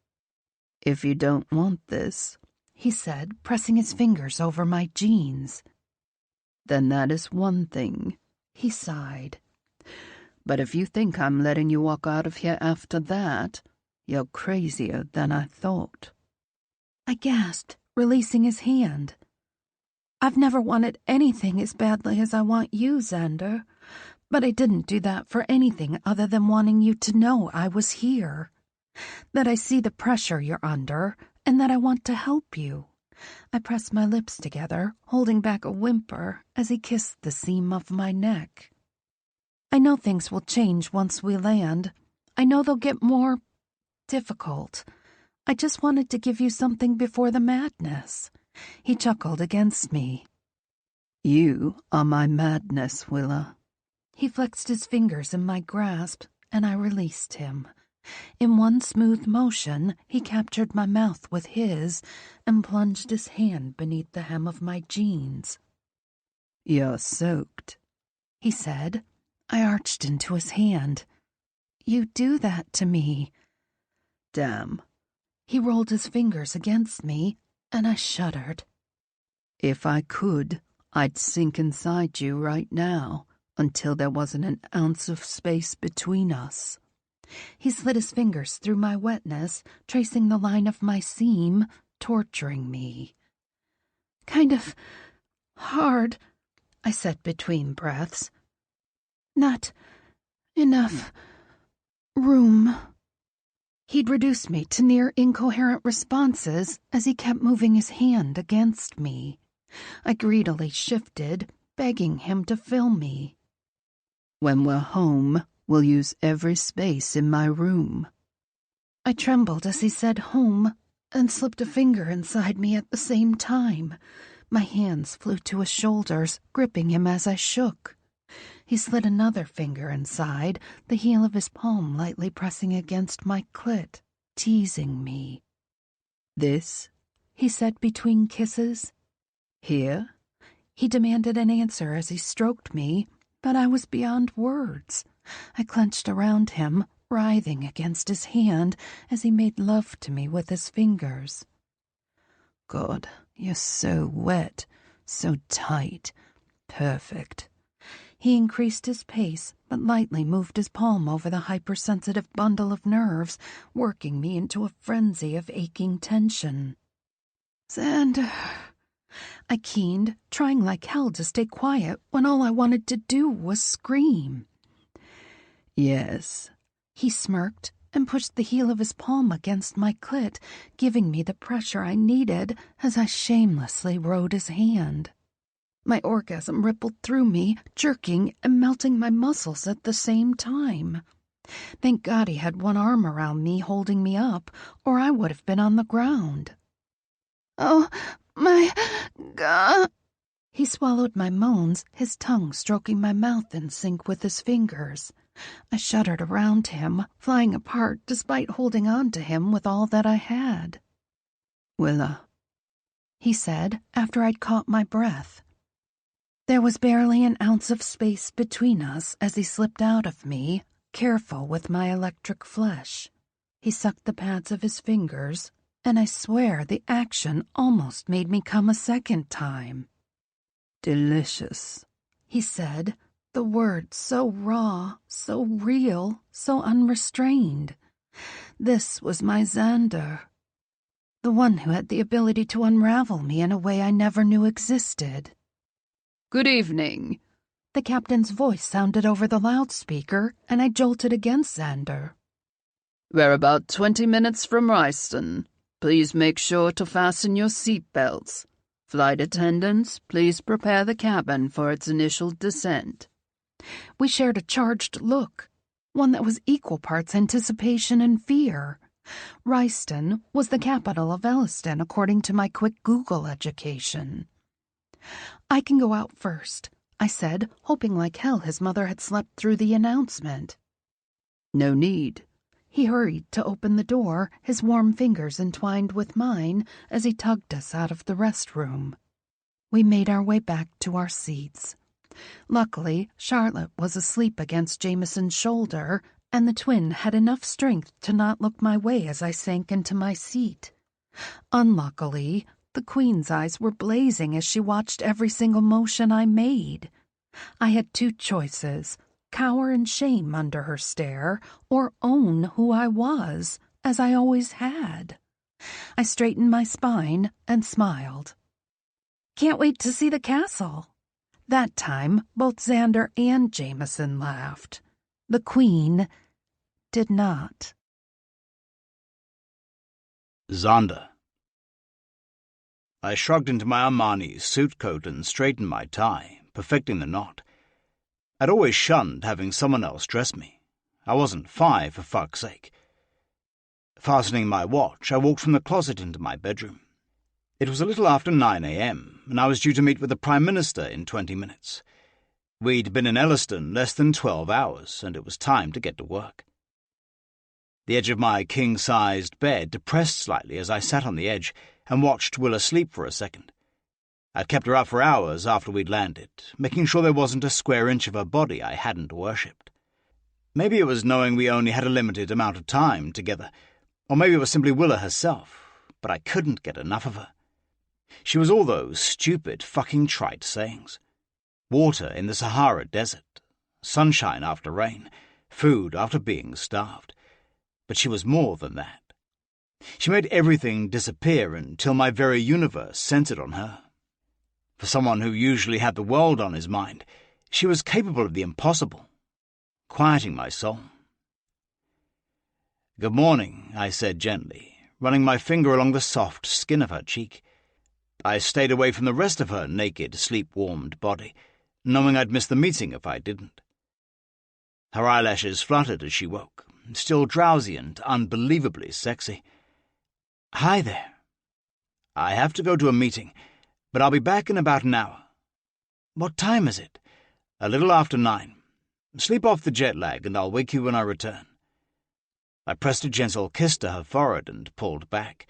If you don't want this, he said, pressing his fingers over my jeans. Then that is one thing, he sighed. But if you think I'm letting you walk out of here after that, you're crazier than I thought. I gasped, releasing his hand. I've never wanted anything as badly as I want you, Xander, but I didn't do that for anything other than wanting you to know I was here, that I see the pressure you're under, and that I want to help you. I pressed my lips together, holding back a whimper as he kissed the seam of my neck. I know things will change once we land. I know they'll get more difficult. I just wanted to give you something before the madness. He chuckled against me. You are my madness, Willa. He flexed his fingers in my grasp, and I released him. In one smooth motion, he captured my mouth with his and plunged his hand beneath the hem of my jeans. You're soaked, he said. I arched into his hand. You do that to me. Damn. He rolled his fingers against me, and I shuddered. If I could, I'd sink inside you right now until there wasn't an ounce of space between us. He slid his fingers through my wetness, tracing the line of my seam, torturing me. Kind of hard, I said between breaths. Not enough room. He'd reduced me to near incoherent responses as he kept moving his hand against me. I greedily shifted, begging him to fill me. When we're home, we'll use every space in my room. I trembled as he said home and slipped a finger inside me at the same time. My hands flew to his shoulders, gripping him as I shook. He slid another finger inside, the heel of his palm lightly pressing against my clit, teasing me. This? He said between kisses. Here? He demanded an answer as he stroked me, but I was beyond words. I clenched around him, writhing against his hand as he made love to me with his fingers. God, you're so wet, so tight, perfect. He increased his pace, but lightly moved his palm over the hypersensitive bundle of nerves, working me into a frenzy of aching tension. Xander, I keened, trying like hell to stay quiet when all I wanted to do was scream. Yes, he smirked and pushed the heel of his palm against my clit, giving me the pressure I needed as I shamelessly rode his hand. My orgasm rippled through me, jerking and melting my muscles at the same time. Thank God he had one arm around me holding me up, or I would have been on the ground. Oh, my God. He swallowed my moans, his tongue stroking my mouth in sync with his fingers. I shuddered around him, flying apart despite holding on to him with all that I had. Willa, he said after I'd caught my breath. There was barely an ounce of space between us as he slipped out of me, careful with my electric flesh. He sucked the pads of his fingers, and I swear the action almost made me come a second time. Delicious, he said, the words so raw, so real, so unrestrained. This was my Xander, the one who had the ability to unravel me in a way I never knew existed. Good evening. The captain's voice sounded over the loudspeaker, and I jolted against Xander. We're about 20 minutes from Ryston. Please make sure to fasten your seatbelts. Flight attendants, please prepare the cabin for its initial descent. We shared a charged look, one that was equal parts anticipation and fear. Ryston was the capital of Elliston, according to my quick Google education. I can go out first, I said, hoping like hell his mother had slept through the announcement. No need. He hurried to open the door, his warm fingers entwined with mine as he tugged us out of the restroom. We made our way back to our seats. Luckily, Charlotte was asleep against Jameson's shoulder, and the twin had enough strength to not look my way as I sank into my seat. Unluckily, the Queen's eyes were blazing as she watched every single motion I made. I had two choices: cower in shame under her stare, or own who I was, as I always had. I straightened my spine and smiled. Can't wait to see the castle. That time, both Xander and Jameson laughed. The Queen did not. Xander. I shrugged into my Armani suit coat and straightened my tie, perfecting the knot. I'd always shunned having someone else dress me. I wasn't 5, for fuck's sake. Fastening my watch, I walked from the closet into my bedroom. It was a little after 9 a.m., and I was due to meet with the Prime Minister in 20 minutes. We'd been in Elliston less than 12 hours, and it was time to get to work. The edge of my king-sized bed depressed slightly as I sat on the edge and watched Willa sleep for a second. I'd kept her up for hours after we'd landed, making sure there wasn't a square inch of her body I hadn't worshipped. Maybe it was knowing we only had a limited amount of time together, or maybe it was simply Willa herself, but I couldn't get enough of her. She was all those stupid, fucking trite sayings. Water in the Sahara Desert, sunshine after rain, food after being starved. But she was more than that. She made everything disappear until my very universe centered on her. For someone who usually had the world on his mind, she was capable of the impossible, quieting my soul. "Good morning," I said gently, running my finger along the soft skin of her cheek. I stayed away from the rest of her naked, sleep-warmed body, knowing I'd miss the meeting if I didn't. Her eyelashes fluttered as she woke, still drowsy and unbelievably sexy. "Hi there. I have to go to a meeting, but I'll be back in about an hour. What time is it?" "A little after 9. Sleep off the jet lag and I'll wake you when I return." I pressed a gentle kiss to her forehead and pulled back.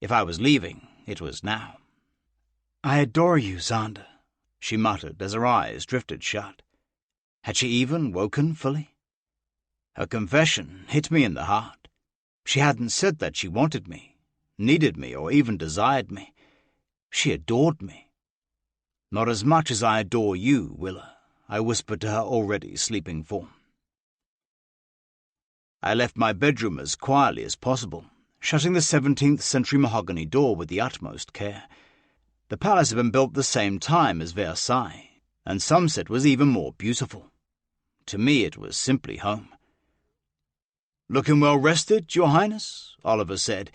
If I was leaving, it was now. "I adore you, Xander," she muttered as her eyes drifted shut. Had she even woken fully? Her confession hit me in the heart. She hadn't said that she wanted me, needed me, or even desired me. She adored me. "Not as much as I adore you, Willa," I whispered to her already sleeping form. I left my bedroom as quietly as possible, shutting the 17th-century mahogany door with the utmost care. The palace had been built the same time as Versailles, and some said was even more beautiful. To me it was simply home. "Looking well rested, Your Highness," Oliver said,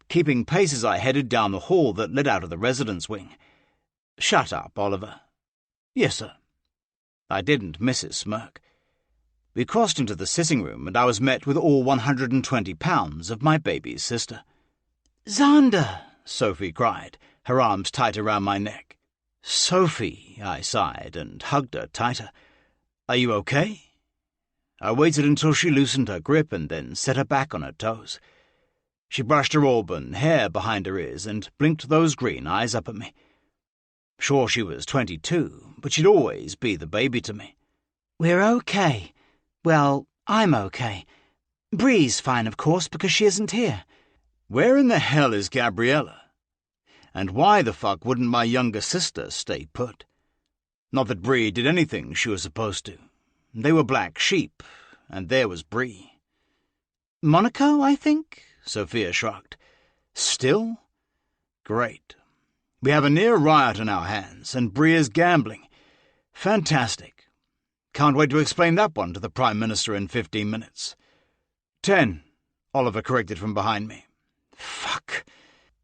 keeping pace as I headed down the hall that led out of the residence wing. "Shut up, Oliver." "Yes, sir." I didn't miss his smirk. We crossed into the sitting room, and I was met with all 120 pounds of my baby's sister. "Xander!" Sophie cried, her arms tight around my neck. "Sophie," I sighed and hugged her tighter. "Are you okay?" I waited until she loosened her grip and then set her back on her toes. She brushed her auburn hair behind her ears and blinked those green eyes up at me. Sure, she was 22, but she'd always be the baby to me. We're okay. Well, I'm okay. Bree's fine, of course, because she isn't here. Where in the hell is Gabriella? And why the fuck wouldn't my younger sister stay put? Not that Bree did anything she was supposed to. They were black sheep, and there was Bree. Monaco, I think? Sophia shrugged. Still? Great. We have a near riot on our hands, and Bree is gambling. Fantastic. Can't wait to explain that one to the Prime Minister in 15 minutes. 10, Oliver corrected from behind me. Fuck.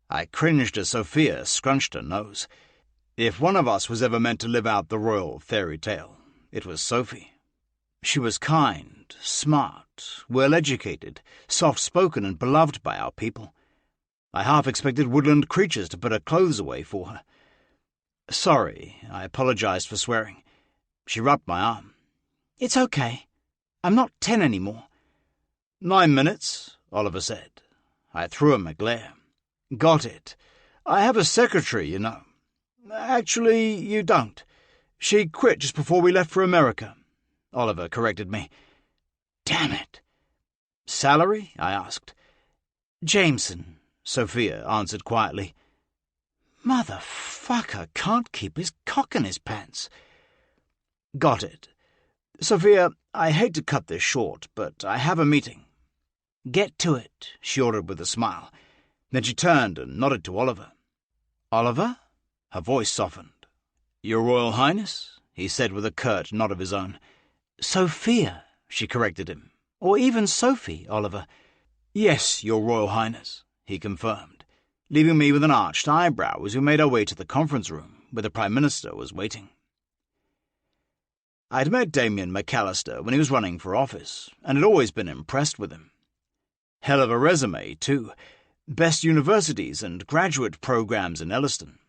I cringed as Sophia scrunched her nose. If one of us was ever meant to live out the royal fairy tale, it was Sophie. She was kind, smart, well-educated, soft-spoken and beloved by our people. I half expected woodland creatures to put her clothes away for her. Sorry, I apologized for swearing. She rubbed my arm. It's okay. I'm not 10 anymore. 9 minutes, Oliver said. I threw him a glare. Got it. I have a secretary, you know. Actually, you don't. She quit just before we left for America. Oliver corrected me. Damn it. Salary? I asked. Jameson, Sophia answered quietly. Motherfucker can't keep his cock in his pants. Got it. Sophia, I hate to cut this short, but I have a meeting. Get to it, she ordered with a smile. Then she turned and nodded to Oliver. Oliver? Her voice softened. Your Royal Highness, he said with a curt nod of his own. Sophia, she corrected him. Or even Sophie, Oliver. Yes, Your Royal Highness, he confirmed, leaving me with an arched eyebrow as we made our way to the conference room, where the Prime Minister was waiting. I'd met Damien McAllister when he was running for office, and had always been impressed with him. Hell of a resume, too. Best universities and graduate programs in Elliston.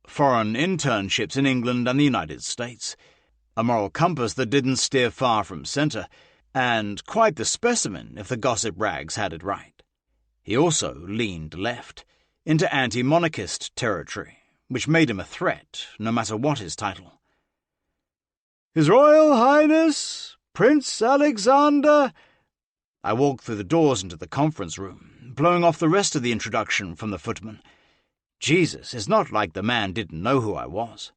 Foreign internships in England and the United States. A moral compass that didn't steer far from centre, and quite the specimen if the gossip rags had it right. He also leaned left, into anti-monarchist territory, which made him a threat, no matter what his title. His Royal Highness, Prince Alexander... I walked through the doors into the conference room, blowing off the rest of the introduction from the footman. Jesus, it's not like the man didn't know who I was.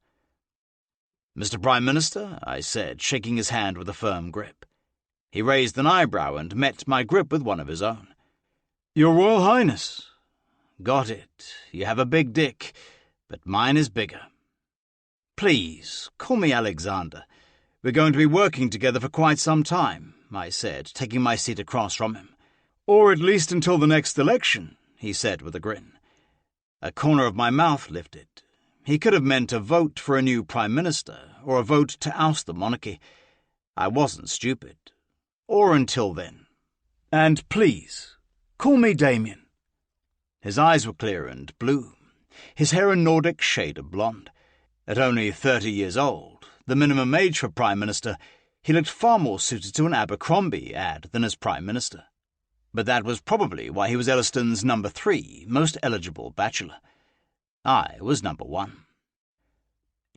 Mr. Prime Minister, I said, shaking his hand with a firm grip. He raised an eyebrow and met my grip with one of his own. Your Royal Highness. Got it. You have a big dick, but mine is bigger. Please, call me Alexander. We're going to be working together for quite some time, I said, taking my seat across from him. Or at least until the next election, he said with a grin. A corner of my mouth lifted. He could have meant a vote for a new Prime Minister, or a vote to oust the monarchy. I wasn't stupid. Or until then. And please, call me Damien. His eyes were clear and blue, his hair a Nordic shade of blonde. At only 30 years old, the minimum age for Prime Minister, he looked far more suited to an Abercrombie ad than as Prime Minister. But that was probably why he was Elliston's number 3 most eligible bachelor. I was number 1.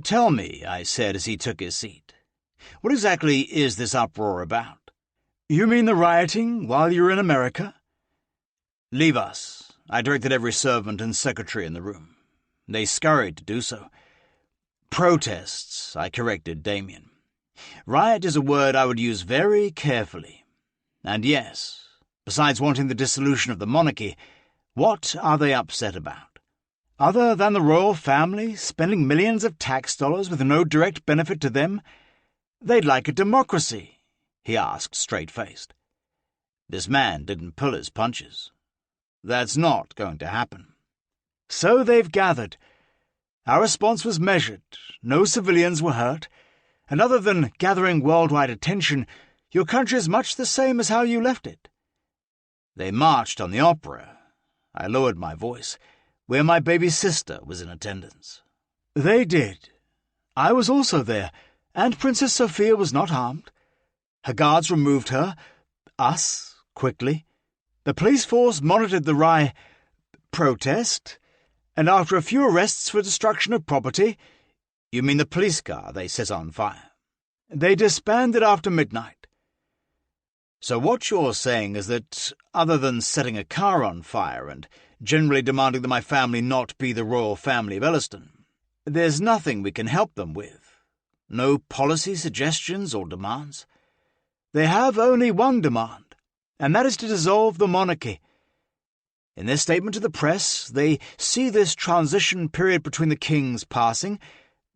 Tell me, I said as he took his seat, what exactly is this uproar about? You mean the rioting while you were in America? Leave us, I directed every servant and secretary in the room. They scurried to do so. Protests, I corrected Damien. Riot is a word I would use very carefully. And yes, besides wanting the dissolution of the monarchy, what are they upset about? Other than the royal family spending millions of tax dollars with no direct benefit to them? They'd like a democracy, he asked straight-faced. This man didn't pull his punches. That's not going to happen. So they've gathered. Our response was measured. No civilians were hurt. And other than gathering worldwide attention, your country is much the same as how you left it. They marched on the opera. I lowered my voice, where my baby sister was in attendance. They did. I was also there, and Princess Sophia was not harmed. Her guards removed her, us, quickly. The police force monitored the protest, and after a few arrests for destruction of property, You mean the police car they set on fire? They disbanded after midnight. So what you're saying is that, other than setting a car on fire and generally demanding that my family not be the royal family of Elliston, there's nothing we can help them with? No policy suggestions or demands? They have only one demand, and that is to dissolve the monarchy. In their statement to the press, they see this transition period between the king's passing,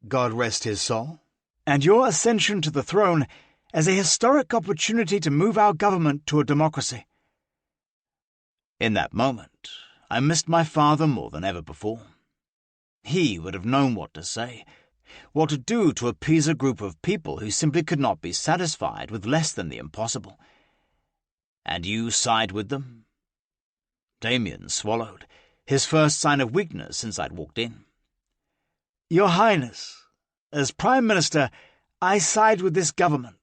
God rest his soul, and your ascension to the throne as a historic opportunity to move our government to a democracy. In that moment, I missed my father more than ever before. He would have known what to say, what to do to appease a group of people who simply could not be satisfied with less than the impossible. And you side with them? Damien swallowed, his first sign of weakness since I'd walked in. Your Highness, as Prime Minister, I side with this government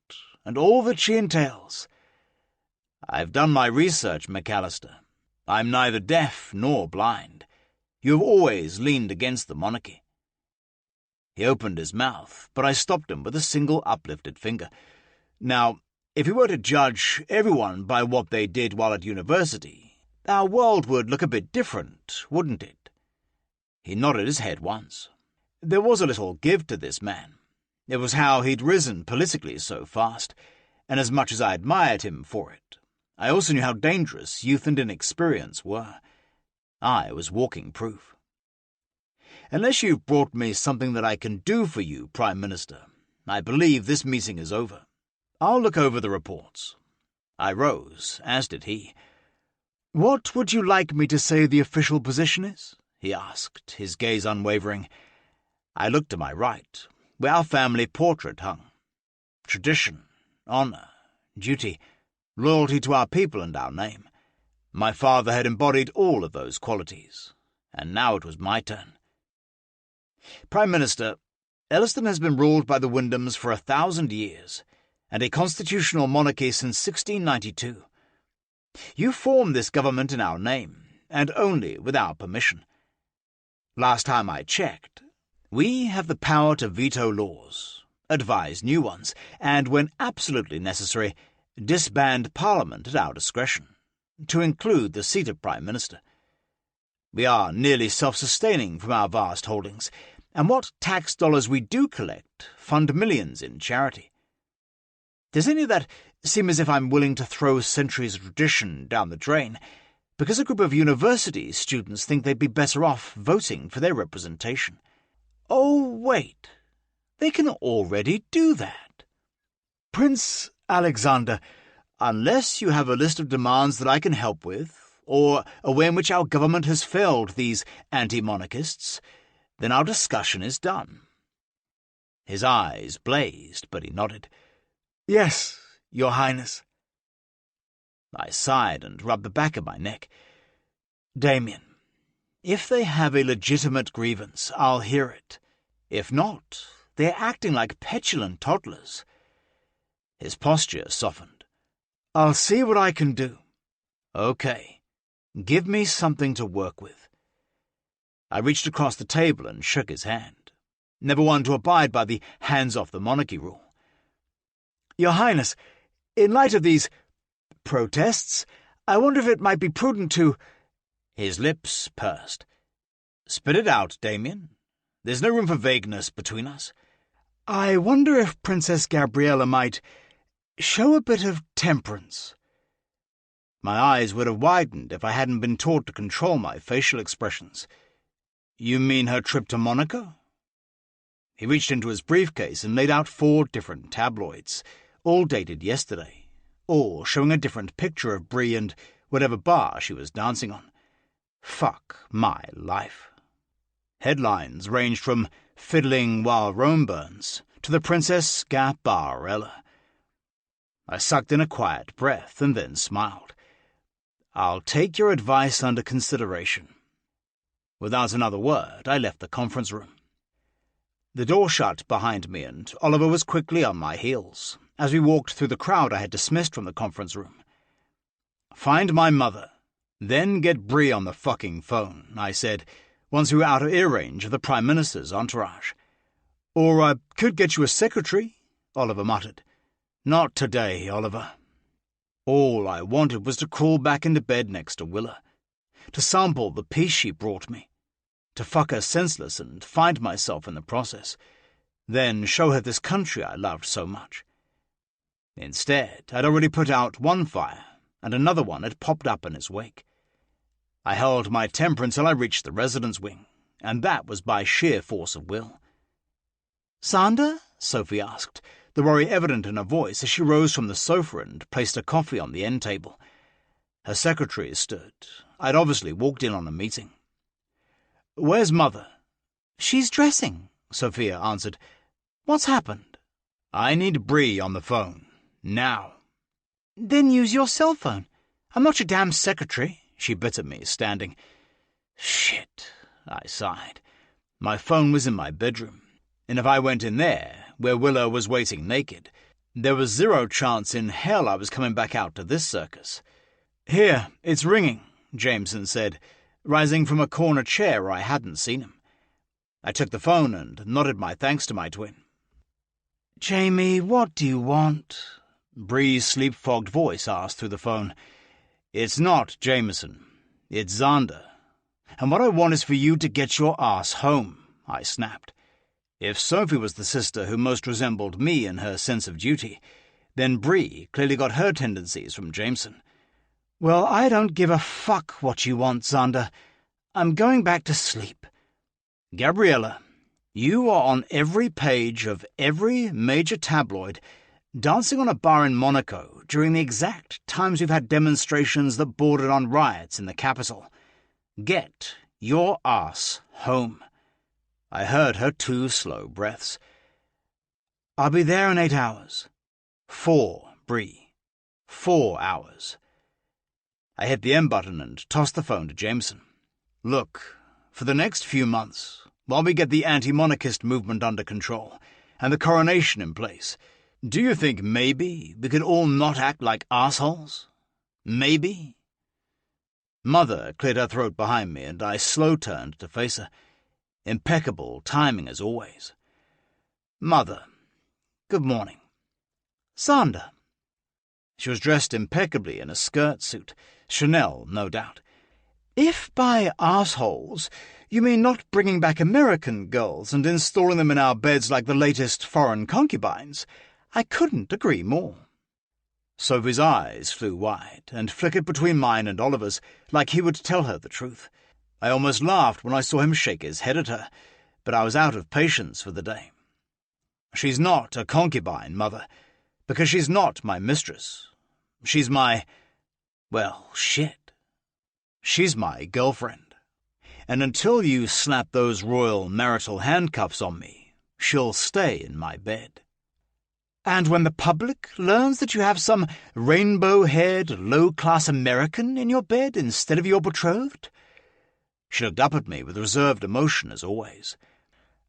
and all that she entails. I've done my research, McAllister. I'm neither deaf nor blind. You have always leaned against the monarchy. He opened his mouth, but I stopped him with a single uplifted finger. Now, if we were to judge everyone by what they did while at university, our world would look a bit different, wouldn't it? He nodded his head once. There was a little give to this man. It was how he'd risen politically so fast, and as much as I admired him for it, I also knew how dangerous youth and inexperience were. I was walking proof. Unless you've brought me something that I can do for you, Prime Minister, I believe this meeting is over. I'll look over the reports. I rose, as did he. What would you like me to say the official position is? He asked, his gaze unwavering. I looked to my right, where our family portrait hung. Tradition, honour, duty, loyalty to our people and our name. My father had embodied all of those qualities, and now it was my turn. Prime Minister, Elliston has been ruled by the Wyndhams for 1,000 years, and a constitutional monarchy since 1692. You formed this government in our name, and only with our permission. Last time I checked, we have the power to veto laws, advise new ones, and, when absolutely necessary, disband Parliament at our discretion, to include the seat of Prime Minister. We are nearly self-sustaining from our vast holdings, and what tax dollars we do collect fund millions in charity. Does any of that seem as if I'm willing to throw centuries of tradition down the drain because a group of university students think they'd be better off voting for their representation? Oh, wait. They can already do that. Prince Alexander, unless you have a list of demands that I can help with, or a way in which our government has failed these anti-monarchists, then our discussion is done. His eyes blazed, but he nodded. Yes, Your Highness. I sighed and rubbed the back of my neck. Damien, if they have a legitimate grievance, I'll hear it. If not, they're acting like petulant toddlers. His posture softened. I'll see what I can do. Okay. Give me something to work with. I reached across the table and shook his hand, never one to abide by the hands-off-the-monarchy rule. Your Highness, in light of these protests, I wonder if it might be prudent to— His lips pursed. Spit it out, Damien. There's no room for vagueness between us. I wonder if Princess Gabriella might show a bit of temperance. My eyes would have widened if I hadn't been taught to control my facial expressions. You mean her trip to Monaco? He reached into his briefcase and laid out 4 different tabloids, all dated yesterday, all showing a different picture of Brie and whatever bar she was dancing on. Fuck my life. Headlines ranged from Fiddling While Rome Burns to the Princess Gabriella. I sucked in a quiet breath and then smiled. I'll take your advice under consideration. Without another word, I left the conference room. The door shut behind me, and Oliver was quickly on my heels, as we walked through the crowd I had dismissed from the conference room. Find my mother, then get Brie on the fucking phone, I said, once we were out of ear range of the Prime Minister's entourage. Or I could get you a secretary, Oliver muttered. Not today, Oliver. All I wanted was to crawl back into bed next to Willa, to sample the peace she brought me, to fuck her senseless and find myself in the process, then show her this country I loved so much. Instead, I'd already put out one fire, and another one had popped up in its wake. I held my temper until I reached the residence wing, and that was by sheer force of will. "Sander?" Sophie asked, the worry evident in her voice as she rose from the sofa and placed her coffee on the end table. Her secretary stood. I'd obviously walked in on a meeting. "Where's Mother?" "She's dressing," Sophia answered. "What's happened?" "I need Bree on the phone. Now." "Then use your cell phone. I'm not your damn secretary," she bit at me, standing. "Shit," I sighed. My phone was in my bedroom, and if I went in there, where Willa was waiting naked, there was zero chance in hell I was coming back out to this circus. "Here, it's ringing," Jameson said, rising from a corner chair where I hadn't seen him. I took the phone and nodded my thanks to my twin. "Jamie, what do you want?" Bree's sleep-fogged voice asked through the phone. "It's not Jameson. It's Zander. And what I want is for you to get your ass home," I snapped. If Sophie was the sister who most resembled me in her sense of duty, then Bree clearly got her tendencies from Jameson. "Well, I don't give a fuck what you want, Zander. I'm going back to sleep." "Gabriella, you are on every page of every major tabloid, dancing on a bar in Monaco during the exact times we've had demonstrations that bordered on riots in the capital. Get your ass home." I heard her 2 slow breaths. "I'll be there in 8 hours. 4, Bree. 4 hours. I hit the end button and tossed the phone to Jameson. "Look, for the next few months, while we get the anti-monarchist movement under control and the coronation in place, do you think maybe we could all not act like assholes? Maybe?" Mother cleared her throat behind me, and I slow-turned to face her. Impeccable timing as always. "Mother, good morning." "Zander." She was dressed impeccably in a skirt suit, Chanel, no doubt. "If by assholes you mean not bringing back American girls and installing them in our beds like the latest foreign concubines, I couldn't agree more." Sophie's eyes flew wide and flickered between mine and Oliver's like he would tell her the truth. I almost laughed when I saw him shake his head at her, but I was out of patience for the day. "She's not a concubine, Mother, because she's not my mistress. She's my... well, shit. She's my girlfriend. And until you slap those royal marital handcuffs on me, she'll stay in my bed." "And when the public learns that you have some rainbow-haired, low-class American in your bed instead of your betrothed?" She looked up at me with reserved emotion as always.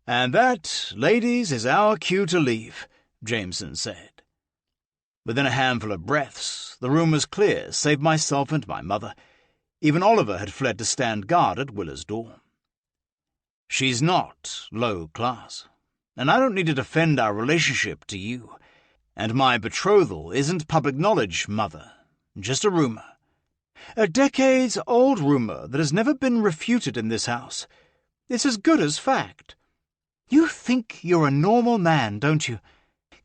"And that, ladies, is our cue to leave," Jameson said. Within a handful of breaths, the room was clear, save myself and my mother. Even Oliver had fled to stand guard at Willa's door. "She's not low class, and I don't need to defend our relationship to you. And my betrothal isn't public knowledge, Mother, just a rumor. A decades-old rumor that has never been refuted in this house. It's as good as fact. You think you're a normal man, don't you?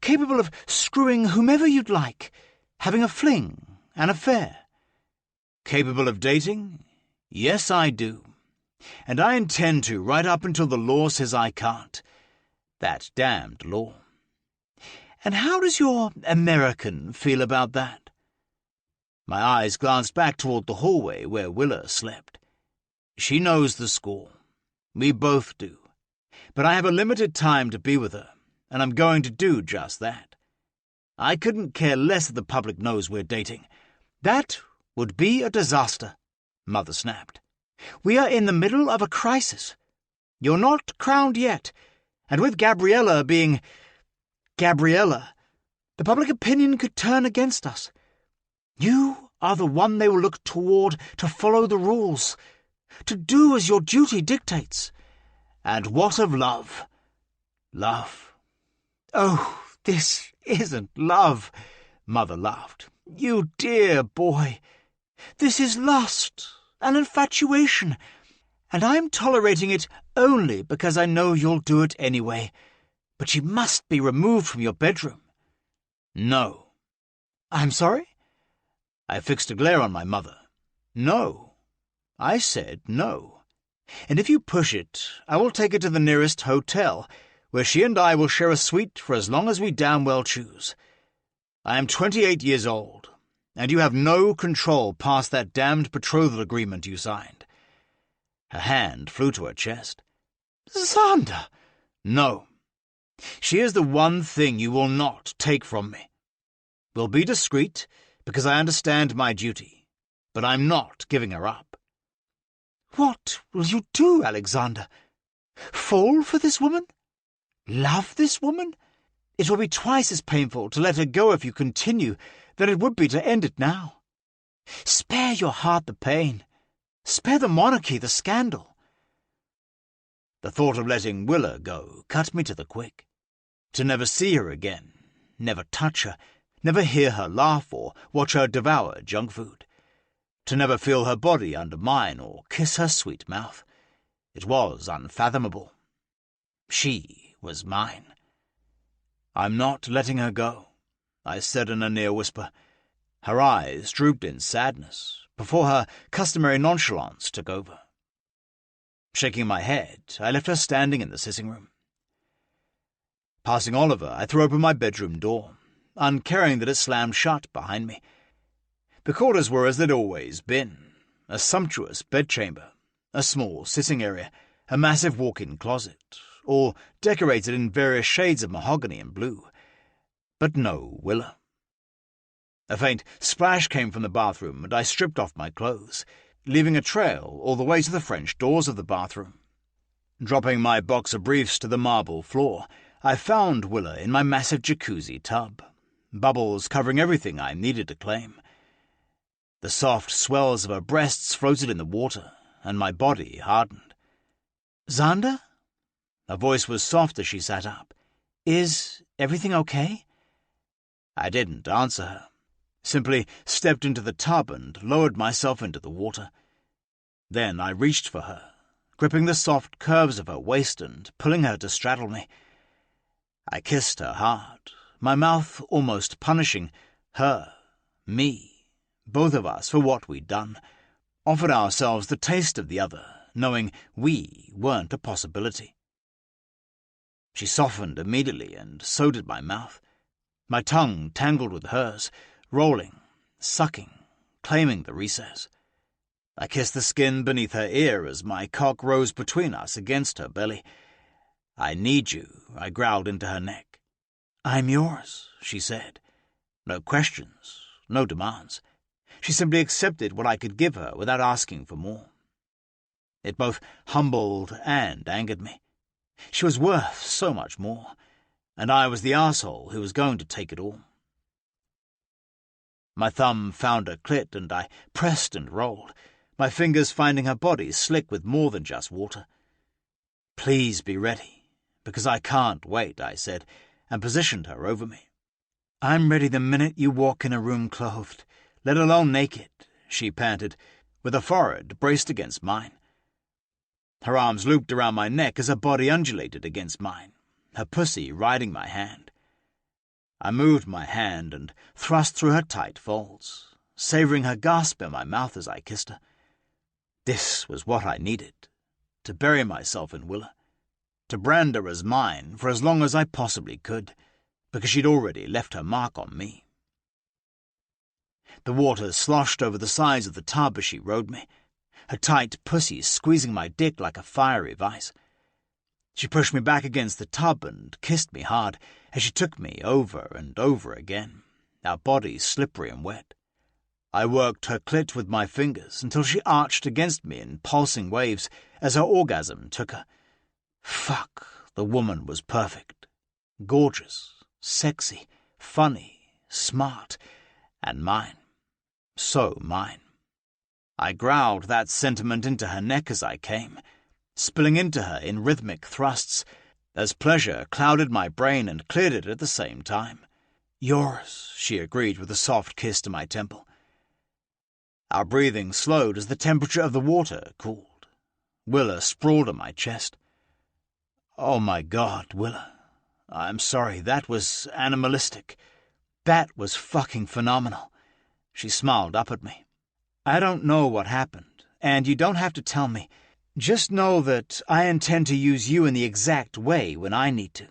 Capable of screwing whomever you'd like, having a fling, an affair. Capable of dating? Yes, I do. And I intend to right up until the law says I can't. That damned law. And how does your American feel about that?" My eyes glanced back toward the hallway where Willa slept. "She knows the score. We both do. But I have a limited time to be with her, and I'm going to do just that. I couldn't care less if the public knows we're dating. That would be a disaster," Mother snapped. "We are in the middle of a crisis. You're not crowned yet, and with Gabriella being Gabriella, the public opinion could turn against us. You are the one they will look toward to follow the rules, to do as your duty dictates. And what of love? Love. Oh, this isn't love, Mother laughed. You dear boy. This is lust, an infatuation, and I'm tolerating it only because I know you'll do it anyway. But she must be removed from your bedroom. No. I'm sorry? I fixed a glare on my mother. No. I said no. And if you push it, I will take it to the nearest hotel, where she and I will share a suite for as long as we damn well choose. I am 28 years old, and you have no control past that damned betrothal agreement you signed. Her hand flew to her chest. Xander! No. She is the one thing you will not take from me. We'll be discreet, because I understand my duty, but I'm not giving her up. What will you do, Alexander? Fall for this woman? Love this woman? It will be twice as painful to let her go if you continue than it would be to end it now. Spare your heart the pain. Spare the monarchy the scandal. The thought of letting Willa go cut me to the quick. To never see her again, never touch her, never hear her laugh or watch her devour junk food. To never feel her body under mine or kiss her sweet mouth. It was unfathomable. She was mine. I'm not letting her go, I said in a near whisper. Her eyes drooped in sadness before her customary nonchalance took over. Shaking my head, I left her standing in the sitting room. Passing Oliver, I threw open my bedroom door, uncaring that it slammed shut behind me. The quarters were as they'd always been, a sumptuous bedchamber, a small sitting area, a massive walk-in closet, all decorated in various shades of mahogany and blue. But no Willa. A faint splash came from the bathroom, and I stripped off my clothes, leaving a trail all the way to the French doors of the bathroom. Dropping my boxer briefs to the marble floor, I found Willa in my massive jacuzzi tub, bubbles covering everything I needed to claim. The soft swells of her breasts floated in the water, and my body hardened. Xander? Her voice was soft as she sat up. Is everything okay? I didn't answer her, simply stepped into the tub and lowered myself into the water. Then I reached for her, gripping the soft curves of her waist and pulling her to straddle me. I kissed her hard, my mouth almost punishing her, me, both of us for what we'd done, offered ourselves the taste of the other, knowing we weren't a possibility. She softened immediately, and so did my mouth. My tongue tangled with hers, rolling, sucking, claiming the recess. I kissed the skin beneath her ear as my cock rose between us against her belly. I need you, I growled into her neck. I'm yours, she said. No questions, no demands. She simply accepted what I could give her without asking for more. It both humbled and angered me. She was worth so much more, and I was the arsehole who was going to take it all. My thumb found her clit, and I pressed and rolled, my fingers finding her body slick with more than just water. Please be ready, because I can't wait, I said, and positioned her over me. I'm ready the minute you walk in a room clothed, let alone naked, she panted, with her forehead braced against mine. Her arms looped around my neck as her body undulated against mine, her pussy riding my hand. I moved my hand and thrust through her tight folds, savouring her gasp in my mouth as I kissed her. This was what I needed, to bury myself in Willa, to brand her as mine for as long as I possibly could, because she'd already left her mark on me. The water sloshed over the sides of the tub as she rode me, her tight pussy squeezing my dick like a fiery vice. She pushed me back against the tub and kissed me hard as she took me over and over again, our bodies slippery and wet. I worked her clit with my fingers until she arched against me in pulsing waves as her orgasm took her. Fuck, the woman was perfect, gorgeous, sexy, funny, smart, and mine. So mine. I growled that sentiment into her neck as I came, spilling into her in rhythmic thrusts, as pleasure clouded my brain and cleared it at the same time. "Yours," she agreed with a soft kiss to my temple. Our breathing slowed as the temperature of the water cooled. Willa sprawled on my chest. "Oh my God, Willa. I'm sorry, that was animalistic. That was fucking phenomenal." She smiled up at me. "I don't know what happened, and you don't have to tell me. Just know that I intend to use you in the exact way when I need to."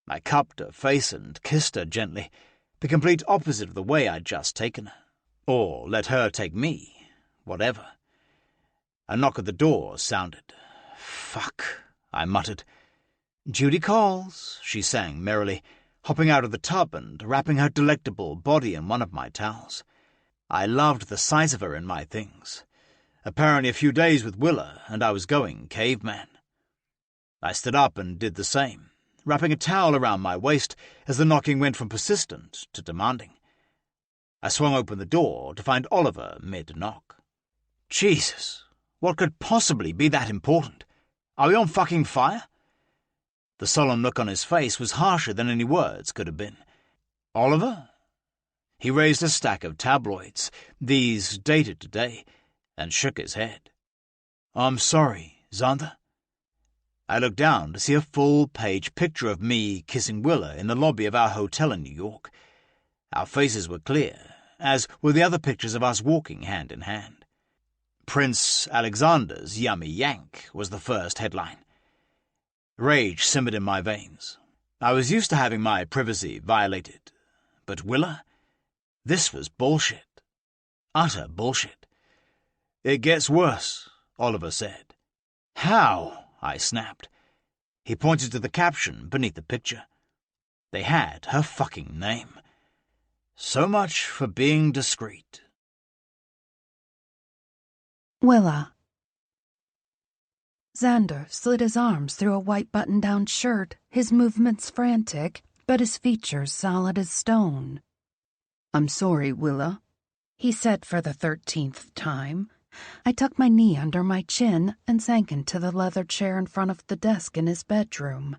I cupped her face and kissed her gently, the complete opposite of the way I'd just taken her. Or let her take me, whatever. A knock at the door sounded. "Fuck," I muttered. "Judy calls," she sang merrily, hopping out of the tub and wrapping her delectable body in one of my towels. I loved the sight of her in my things. Apparently a few days with Willa, and I was going caveman. I stood up and did the same, wrapping a towel around my waist as the knocking went from persistent to demanding. I swung open the door to find Oliver mid-knock. Jesus, what could possibly be that important? Are we on fucking fire? The solemn look on his face was harsher than any words could have been. "Oliver?" He raised a stack of tabloids, these dated today, and shook his head. "I'm sorry, Xander." I looked down to see a full-page picture of me kissing Willa in the lobby of our hotel in New York. Our faces were clear, as were the other pictures of us walking hand in hand. "Prince Alexander's Yummy Yank" was the first headline. Rage simmered in my veins. I was used to having my privacy violated. But Willa? This was bullshit. Utter bullshit. "It gets worse," Oliver said. "How?" I snapped. He pointed to the caption beneath the picture. They had her fucking name. So much for being discreet. Willa. Xander slid his arms through a white button-down shirt, his movements frantic, but his features solid as stone. "I'm sorry, Willa," he said for the 13th time. I tucked my knee under my chin and sank into the leather chair in front of the desk in his bedroom.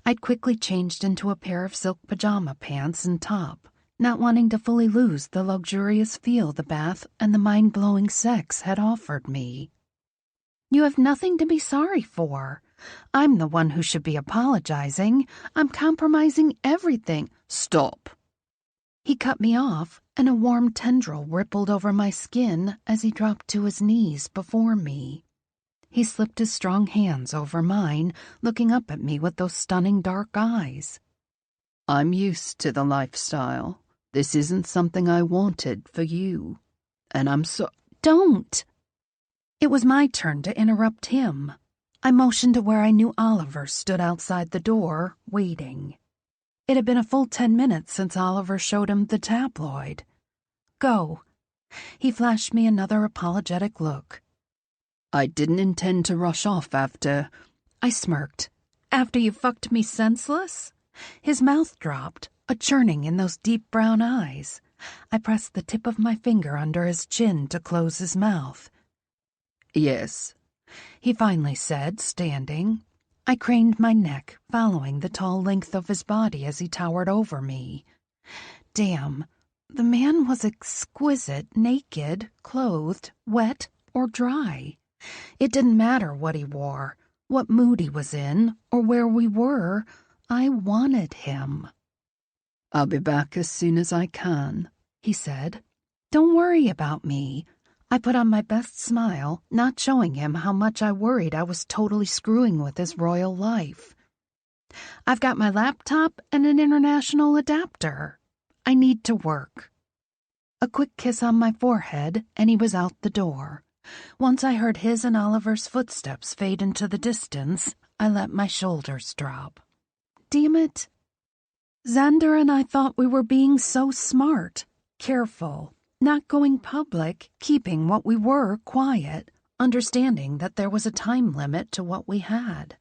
I'd quickly changed into a pair of silk pajama pants and top, not wanting to fully lose the luxurious feel the bath and the mind-blowing sex had offered me. "You have nothing to be sorry for. I'm the one who should be apologizing. I'm compromising everything." "Stop." He cut me off, and a warm tendril rippled over my skin as he dropped to his knees before me. He slipped his strong hands over mine, looking up at me with those stunning dark eyes. "I'm used to the lifestyle. This isn't something I wanted for you. And I'm so—" "Don't!" It was my turn to interrupt him. I motioned to where I knew Oliver stood outside the door, waiting. It had been a full 10 minutes since Oliver showed him the tabloid. "Go." He flashed me another apologetic look. "I didn't intend to rush off after—" I smirked. "After you fucked me senseless?" His mouth dropped, a churning in those deep brown eyes. I pressed the tip of my finger under his chin to close his mouth. "Yes," he finally said, standing. I craned my neck, following the tall length of his body as he towered over me. Damn, the man was exquisite, naked, clothed, wet, or dry. It didn't matter what he wore, what mood he was in, or where we were. I wanted him. "I'll be back as soon as I can," he said. "Don't worry about me." I put on my best smile, not showing him how much I worried I was totally screwing with his royal life. "I've got my laptop and an international adapter. I need to work." A quick kiss on my forehead, and he was out the door. Once I heard his and Oliver's footsteps fade into the distance, I let my shoulders drop. Damn it. Xander and I thought we were being so smart, careful, not going public, keeping what we were quiet, understanding that there was a time limit to what we had.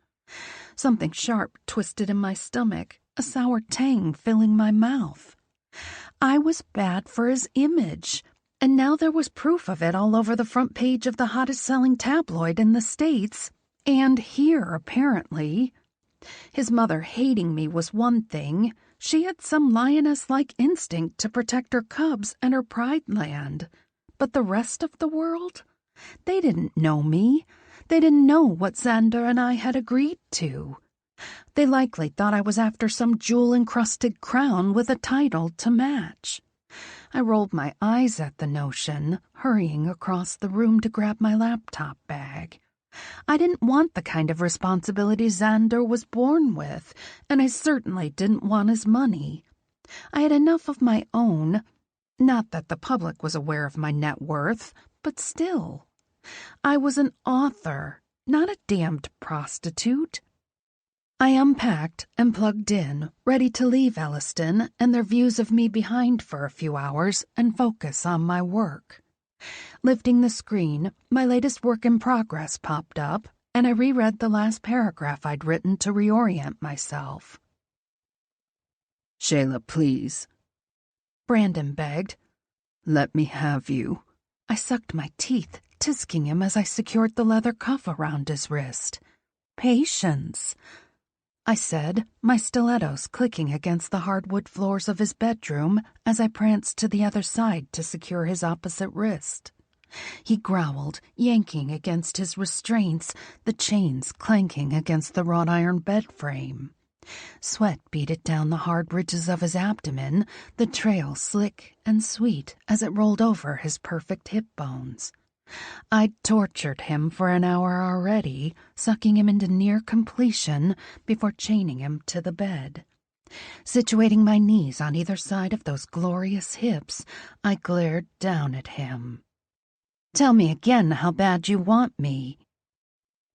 Something sharp twisted in my stomach, a sour tang filling my mouth. I was bad for his image, and now there was proof of it all over the front page of the hottest-selling tabloid in the States, and here, apparently. His mother hating me was one thing. She had some lioness-like instinct to protect her cubs and her pride land. But the rest of the world? They didn't know me. They didn't know what Xander and I had agreed to. They likely thought I was after some jewel-encrusted crown with a title to match. I rolled my eyes at the notion, hurrying across the room to grab my laptop bag. I didn't want the kind of responsibility Xander was born with, and I certainly didn't want his money. I had enough of my own. Not that the public was aware of my net worth, but still. I was an author, not a damned prostitute. I unpacked and plugged in, ready to leave Elliston and their views of me behind for a few hours and focus on my work. Lifting the screen, my latest work in progress popped up, and I reread the last paragraph I'd written to reorient myself. "Shayla, please," Brandon begged. "let me have you." I sucked my teeth, tisking him as I secured the leather cuff around his wrist. "Patience," I said, my stilettos clicking against the hardwood floors of his bedroom as I pranced to the other side to secure his opposite wrist. He growled, yanking against his restraints, the chains clanking against the wrought iron bed frame. Sweat beaded down the hard ridges of his abdomen, the trail slick and sweet as it rolled over his perfect hip bones. I'd tortured him for an hour already, sucking him into near completion before chaining him to the bed. Situating my knees on either side of those glorious hips, I glared down at him. "Tell me again how bad you want me."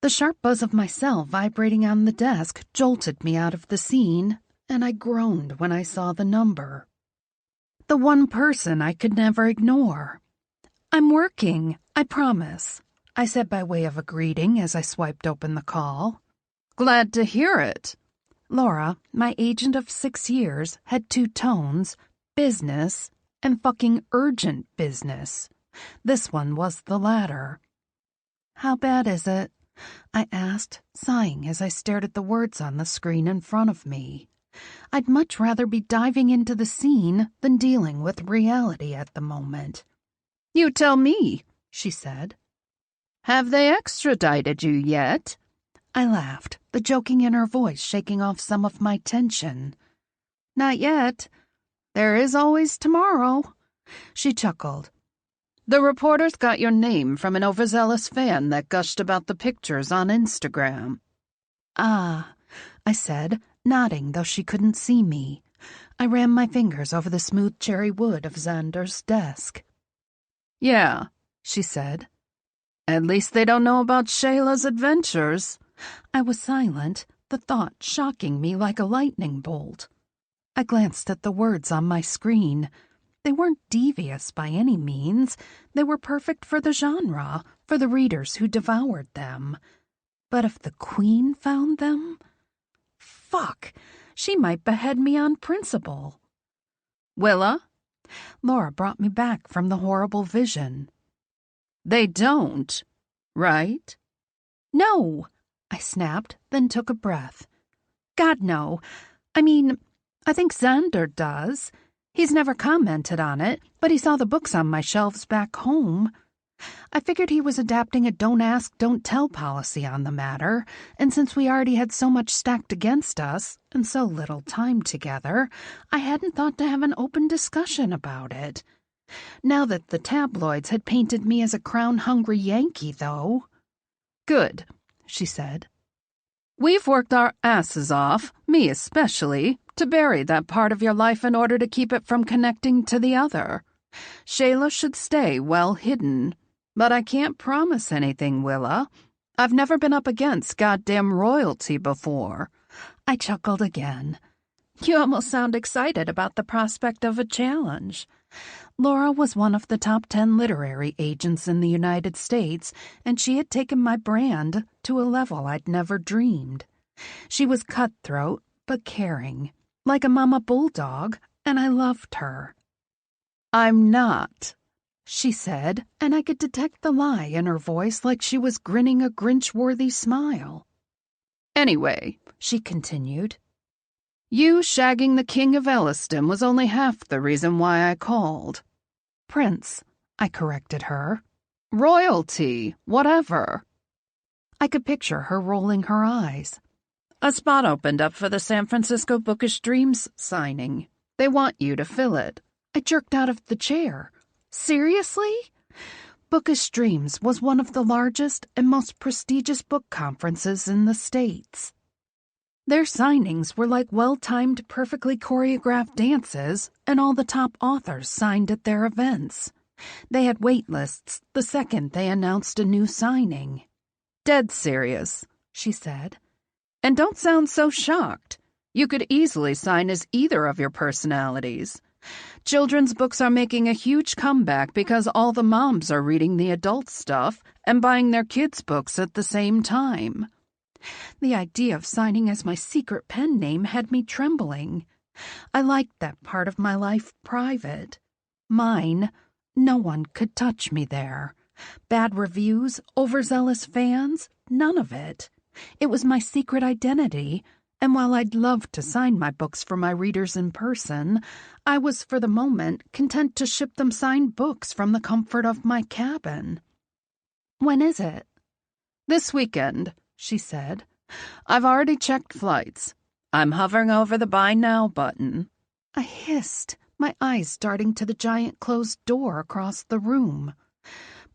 The sharp buzz of my cell vibrating on the desk jolted me out of the scene, and I groaned when I saw the number. The one person I could never ignore. "I'm working, I promise," I said by way of a greeting as I swiped open the call. "Glad to hear it." Laura, my agent of 6 years, had 2 tones, business and fucking urgent business. This one was the latter. "How bad is it?" I asked, sighing as I stared at the words on the screen in front of me. I'd much rather be diving into the scene than dealing with reality at the moment. "You tell me," she said. "Have they extradited you yet?" I laughed, the joking in her voice shaking off some of my tension. "Not yet. There is always tomorrow." She chuckled. "The reporters got your name from an overzealous fan that gushed about the pictures on Instagram." "Ah," I said, nodding though she couldn't see me. I ran my fingers over the smooth cherry wood of Xander's desk. "Yeah," she said. "At least they don't know about Shayla's adventures." I was silent, the thought shocking me like a lightning bolt. I glanced at the words on my screen. They weren't devious by any means. They were perfect for the genre, for the readers who devoured them. But if the Queen found them? Fuck! She might behead me on principle. "Willa?" Laura brought me back from the horrible vision. "They don't, right?" "No!" I snapped, then took a breath. "God, no. I mean, I think Xander does. He's never commented on it, but he saw the books on my shelves back home. I figured he was adapting a don't ask, don't tell policy on the matter, and since we already had so much stacked against us, and so little time together, I hadn't thought to have an open discussion about it. Now that the tabloids had painted me as a crown-hungry Yankee, though." "Good," she said. "We've worked our asses off, me especially, to bury that part of your life in order to keep it from connecting to the other. Shayla should stay well hidden. But I can't promise anything, Willa. I've never been up against goddamn royalty before." I chuckled again. "You almost sound excited about the prospect of a challenge." Laura was one of the top 10 literary agents in the United States, and she had taken my brand to a level I'd never dreamed. She was cutthroat, but caring, like a mama bulldog, and I loved her. "I'm not," she said, and I could detect the lie in her voice like she was grinning a Grinch-worthy smile. Anyway, she continued, you shagging the King of Elliston was only half the reason why I called. Prince, I corrected her. Royalty, whatever. I could picture her rolling her eyes. A spot opened up for the San Francisco Bookish Dreams signing. They want you to fill it. I jerked out of the chair. Seriously? Bookish Dreams was one of the largest and most prestigious book conferences in the States. Their signings were like well-timed, perfectly choreographed dances, and all the top authors signed at their events. They had wait lists the second they announced a new signing. Dead serious, she said. And don't sound so shocked. You could easily sign as either of your personalities. Children's books are making a huge comeback because all the moms are reading the adult stuff and buying their kids' books at the same time. The idea of signing as my secret pen name had me trembling. I liked that part of my life private. Mine. No one could touch me there. Bad reviews, overzealous fans, none of it. It was my secret identity, and while I'd love to sign my books for my readers in person, I was for the moment content to ship them signed books from the comfort of my cabin. When is it? This weekend, she said. I've already checked flights. I'm hovering over the Buy Now button. I hissed, my eyes darting to the giant closed door across the room.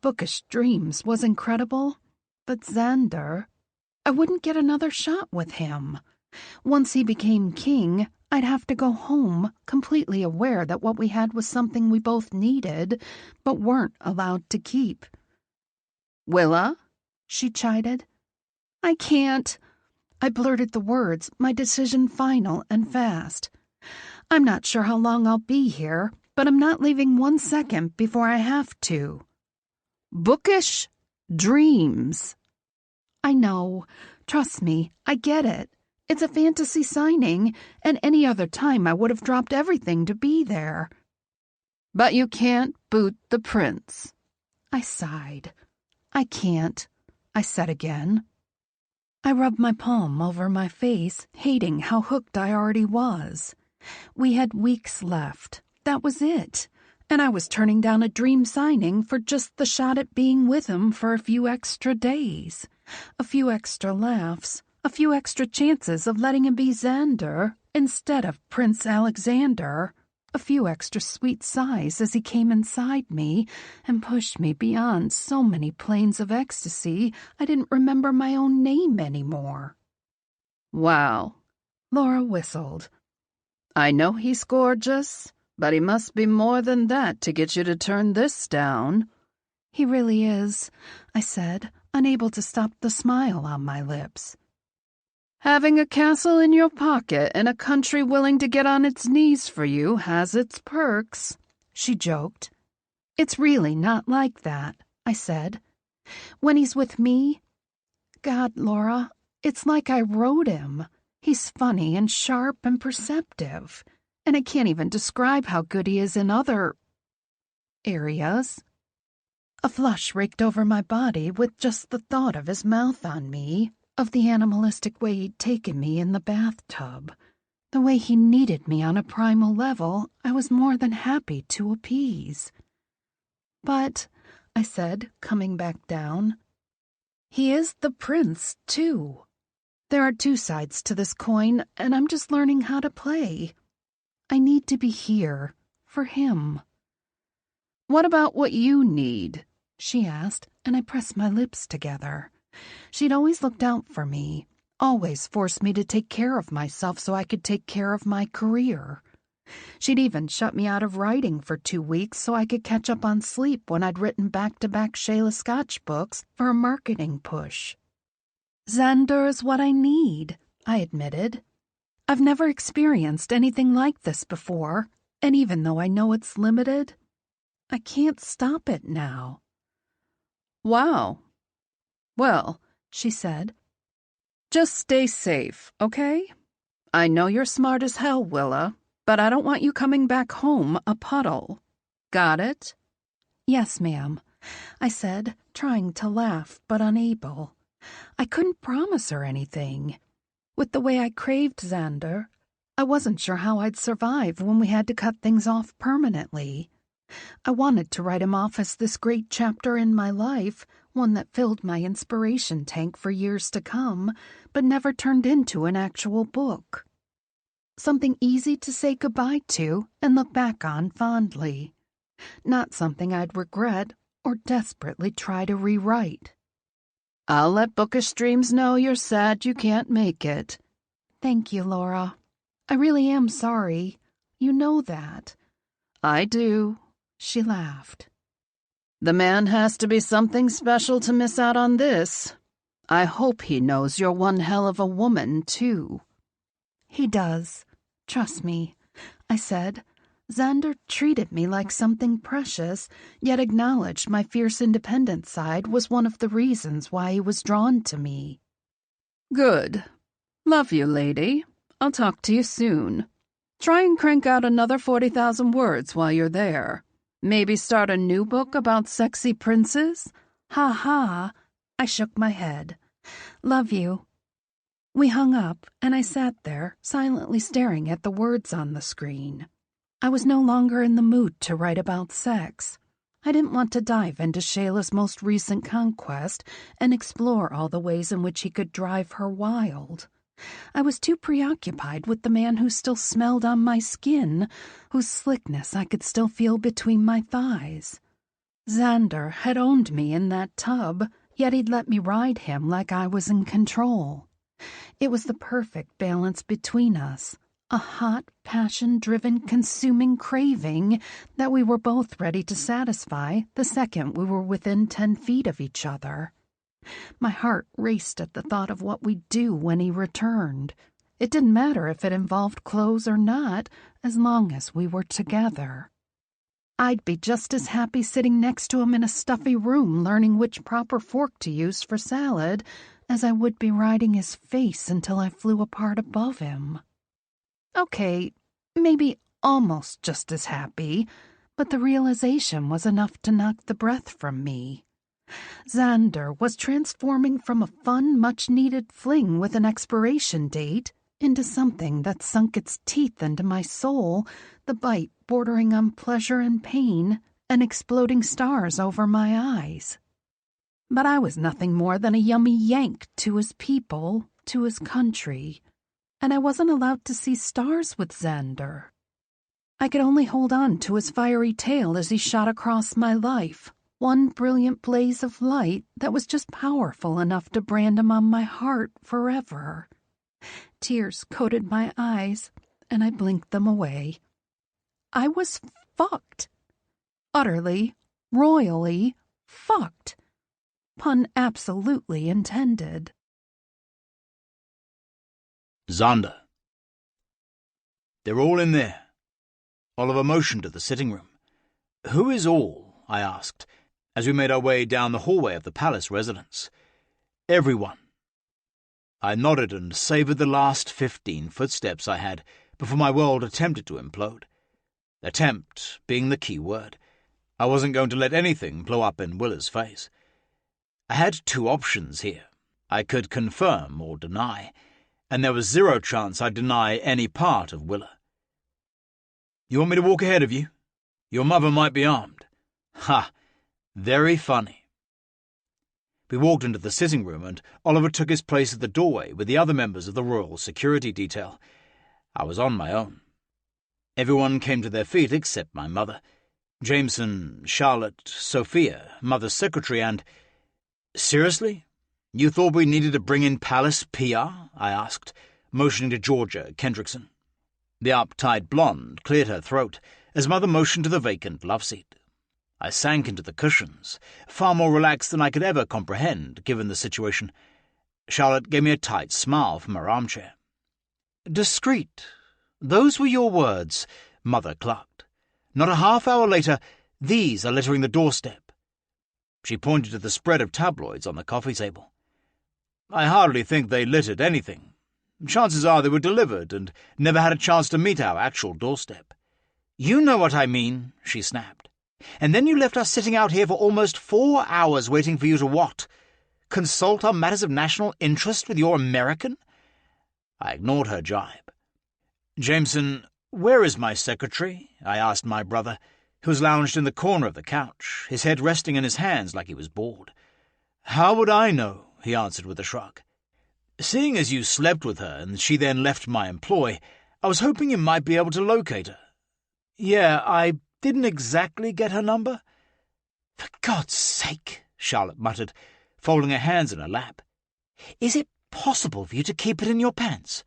Bookish Dreams was incredible, but Xander, I wouldn't get another shot with him. Once he became king, I'd have to go home, completely aware that what we had was something we both needed, but weren't allowed to keep. Willa? She chided. I can't. I blurted the words, my decision final and fast. I'm not sure how long I'll be here, but I'm not leaving 1 second before I have to. Bookish Dreams. I know. Trust me, I get it. It's a fantasy signing, and any other time I would have dropped everything to be there. But you can't boot the prince. I sighed. I can't, I said again. I rubbed my palm over my face, hating how hooked I already was. We had weeks left. That was it. And I was turning down a dream signing for just the shot at being with him for a few extra days. A few extra laughs. A few extra chances of letting him be Xander instead of Prince Alexander. A few extra sweet sighs as he came inside me and pushed me beyond so many planes of ecstasy I didn't remember my own name anymore. Wow, Laura whistled. I know he's gorgeous, but he must be more than that to get you to turn this down. He really is, I said, unable to stop the smile on my lips. Having a castle in your pocket and a country willing to get on its knees for you has its perks, she joked. It's really not like that, I said. When he's with me, God, Laura, it's like I wrote him. He's funny and sharp and perceptive, and I can't even describe how good he is in other areas. A flush raked over my body with just the thought of his mouth on me, of the animalistic way he'd taken me in the bathtub. The way he needed me on a primal level, I was more than happy to appease. But, I said, coming back down, he is the prince, too. There are 2 sides to this coin, and I'm just learning how to play. I need to be here, for him. What about what you need? She asked, and I pressed my lips together. She'd always looked out for me, always forced me to take care of myself so I could take care of my career. She'd even shut me out of writing for 2 weeks so I could catch up on sleep when I'd written back-to-back Shayla Scotch books for a marketing push. Xander is what I need, I admitted. I've never experienced anything like this before, and even though I know it's limited, I can't stop it now. Wow. Well, she said, just stay safe, okay? I know you're smart as hell, Willa, but I don't want you coming back home a puddle. Got it? Yes, ma'am, I said, trying to laugh but unable. I couldn't promise her anything. With the way I craved Xander, I wasn't sure how I'd survive when we had to cut things off permanently. I wanted to write him off as this great chapter in my life, one that filled my inspiration tank for years to come, but never turned into an actual book. Something easy to say goodbye to and look back on fondly. Not something I'd regret or desperately try to rewrite. I'll let Bookish Dreams know you're sad you can't make it. Thank you, Laura. I really am sorry. You know that. I do. She laughed. The man has to be something special to miss out on this. I hope he knows you're one hell of a woman, too. He does. Trust me, I said. Xander treated me like something precious, yet acknowledged my fierce independent side was one of the reasons why he was drawn to me. Good. Love you, lady. I'll talk to you soon. Try and crank out another 40,000 words while you're there. Maybe start a new book about sexy princes? Ha ha. I shook my head. Love you. We hung up, and I sat there, silently staring at the words on the screen. I was no longer in the mood to write about sex. I didn't want to dive into Shayla's most recent conquest and explore all the ways in which he could drive her wild. I was too preoccupied with the man who still smelled on my skin, whose slickness I could still feel between my thighs. Xander had owned me in that tub, yet he'd let me ride him like I was in control. It was the perfect balance between us, a hot, passion-driven, consuming craving that we were both ready to satisfy the second we were within 10 feet of each other. My heart raced at the thought of what we'd do when he returned. It didn't matter if it involved clothes or not, as long as we were together. I'd be just as happy sitting next to him in a stuffy room learning which proper fork to use for salad as I would be riding his face until I flew apart above him. Okay, maybe almost just as happy, but the realization was enough to knock the breath from me. Xander was transforming from a fun, much-needed fling with an expiration date into something that sunk its teeth into my soul, the bite bordering on pleasure and pain, and exploding stars over my eyes. But I was nothing more than a yummy yank to his people, to his country, and I wasn't allowed to see stars with Xander. I could only hold on to his fiery tail as he shot across my life, one brilliant blaze of light that was just powerful enough to brand him on my heart forever. Tears coated my eyes, and I blinked them away. I was fucked. Utterly, royally fucked. Pun absolutely intended. Xander. They're all in there. Oliver motioned to the sitting room. Who is all? I asked, as we made our way down the hallway of the palace residence. Everyone. I nodded and savoured the last 15 footsteps I had before my world attempted to implode. Attempt being the key word. I wasn't going to let anything blow up in Willa's face. I had 2 options here. I could confirm or deny, and there was 0 chance I'd deny any part of Willa. You want me to walk ahead of you? Your mother might be armed. Ha! Very funny. We walked into the sitting room, and Oliver took his place at the doorway with the other members of the royal security detail. I was on my own. Everyone came to their feet except my mother. Jameson, Charlotte, Sophia, mother's secretary, and... Seriously? You thought we needed to bring in palace PR? I asked, motioning to Georgia Kendrickson. The uptight blonde cleared her throat as mother motioned to the vacant love seat. I sank into the cushions, far more relaxed than I could ever comprehend, given the situation. Charlotte gave me a tight smile from her armchair. Discreet. Those were your words, mother clucked. Not a half-hour later, these are littering the doorstep. She pointed to the spread of tabloids on the coffee table. I hardly think they littered anything. Chances are they were delivered and never had a chance to meet our actual doorstep. You know what I mean, she snapped. And then you left us sitting out here for almost 4 hours waiting for you to what? Consult on matters of national interest with your American? I ignored her jibe. "Jameson, where is my secretary?" I asked my brother, who was lounged in the corner of the couch, his head resting in his hands like he was bored. "How would I know?" he answered with a shrug. "Seeing as you slept with her and she then left my employ, I was hoping you might be able to locate her." "Yeah, I didn't exactly get her number." "For God's sake," Charlotte muttered, folding her hands in her lap. "Is it possible for you to keep it in your pants?"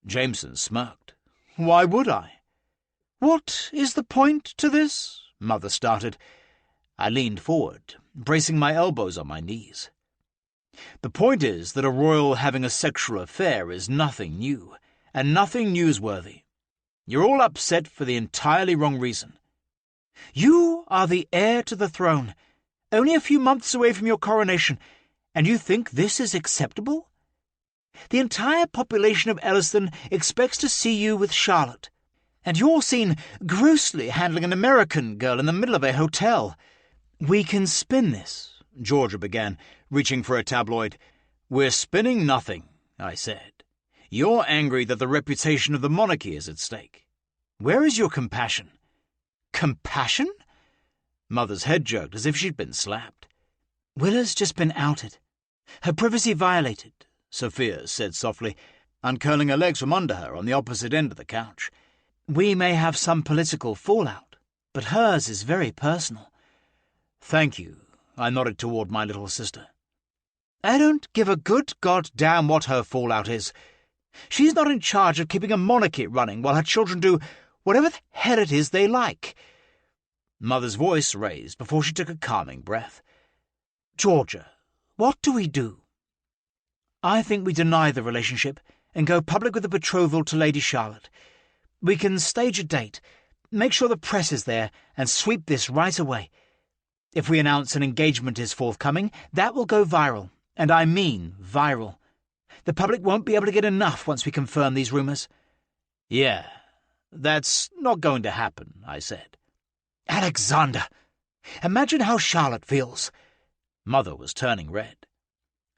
Jameson smirked. "Why would I?" "What is the point to this?" Mother started. I leaned forward, bracing my elbows on my knees. "The point is that a royal having a sexual affair is nothing new, and nothing newsworthy. You're all upset for the entirely wrong reason. You are the heir to the throne, only a few months away from your coronation, and you think this is acceptable? The entire population of Elliston expects to see you with Charlotte, and you're seen grossly handling an American girl in the middle of a hotel." "We can spin this," Georgia began, reaching for a tabloid. "We're spinning nothing," I said. "You're angry that the reputation of the monarchy is at stake. Where is your compassion?" "Compassion?" Mother's head jerked as if she'd been slapped. "Willa's just been outed. Her privacy violated," Sophia said softly, uncurling her legs from under her on the opposite end of the couch. "We may have some political fallout, but hers is very personal." "Thank you," I nodded toward my little sister. "I don't give a good goddamn what her fallout is. She's not in charge of keeping a monarchy running while her children do whatever the hell it is they like." Mother's voice raised before she took a calming breath. "Georgia, what do we do?" "I think we deny the relationship and go public with the betrothal to Lady Charlotte. We can stage a date, make sure the press is there, and sweep this right away. If we announce an engagement is forthcoming, that will go viral, and I mean viral. The public won't be able to get enough once we confirm these rumours." "Yeah, that's not going to happen," I said. "Alexander! Imagine how Charlotte feels." Mother was turning red.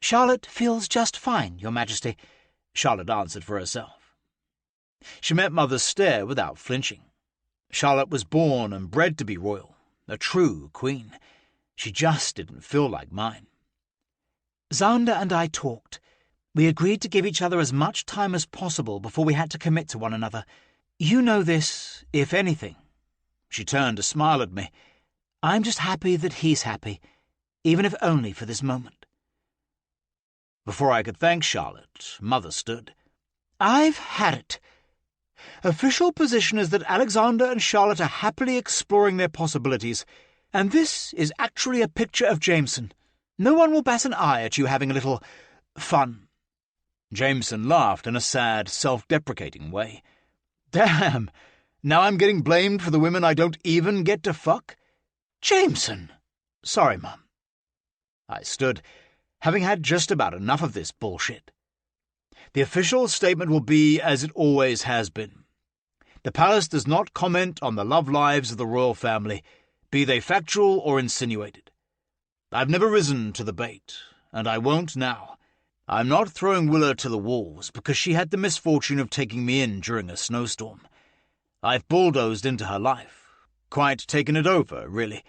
"Charlotte feels just fine, Your Majesty," Charlotte answered for herself. She met Mother's stare without flinching. Charlotte was born and bred to be royal, a true queen. She just didn't feel like mine. "Xander and I talked. We agreed to give each other as much time as possible before we had to commit to one another. You know this, if anything." She turned to smile at me. "I'm just happy that he's happy, even if only for this moment." Before I could thank Charlotte, Mother stood. "I've had it. Official position is that Alexander and Charlotte are happily exploring their possibilities, and this is actually a picture of Jameson. No one will bat an eye at you having a little fun." Jameson laughed in a sad, self-deprecating way. "Damn! Now I'm getting blamed for the women I don't even get to fuck? Jameson!" "Sorry, Mum." I stood, having had just about enough of this bullshit. "The official statement will be as it always has been. The palace does not comment on the love lives of the royal family, be they factual or insinuated. I've never risen to the bait, and I won't now. I'm not throwing Willa to the wolves because she had the misfortune of taking me in during a snowstorm. I've bulldozed into her life, quite taken it over, really,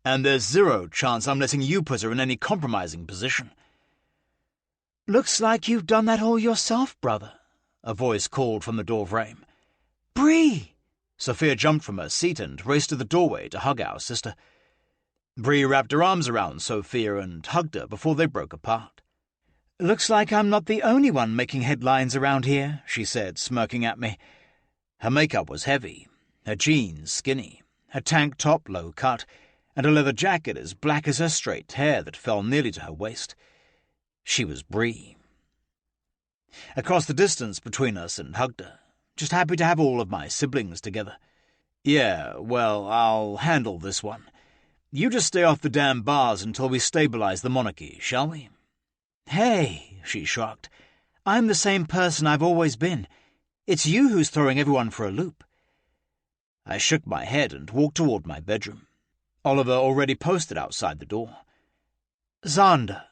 and there's zero chance I'm letting you put her in any compromising position." "Looks like you've done that all yourself, brother," a voice called from the doorframe. "Bree!" Sophia jumped from her seat and raced to the doorway to hug our sister. Bree wrapped her arms around Sophia and hugged her before they broke apart. "Looks like I'm not the only one making headlines around here," she said, smirking at me. Her makeup was heavy, her jeans skinny, her tank top low cut, and her leather jacket as black as her straight hair that fell nearly to her waist. She was Bree. I crossed the distance between us and hugged her, just happy to have all of my siblings together. "Yeah, well, I'll handle this one. You just stay off the damn bars until we stabilize the monarchy, shall we?" "Hey," she shrugged. "I'm the same person I've always been. It's you who's throwing everyone for a loop." I shook my head and walked toward my bedroom. Oliver already posted outside the door. "Xander."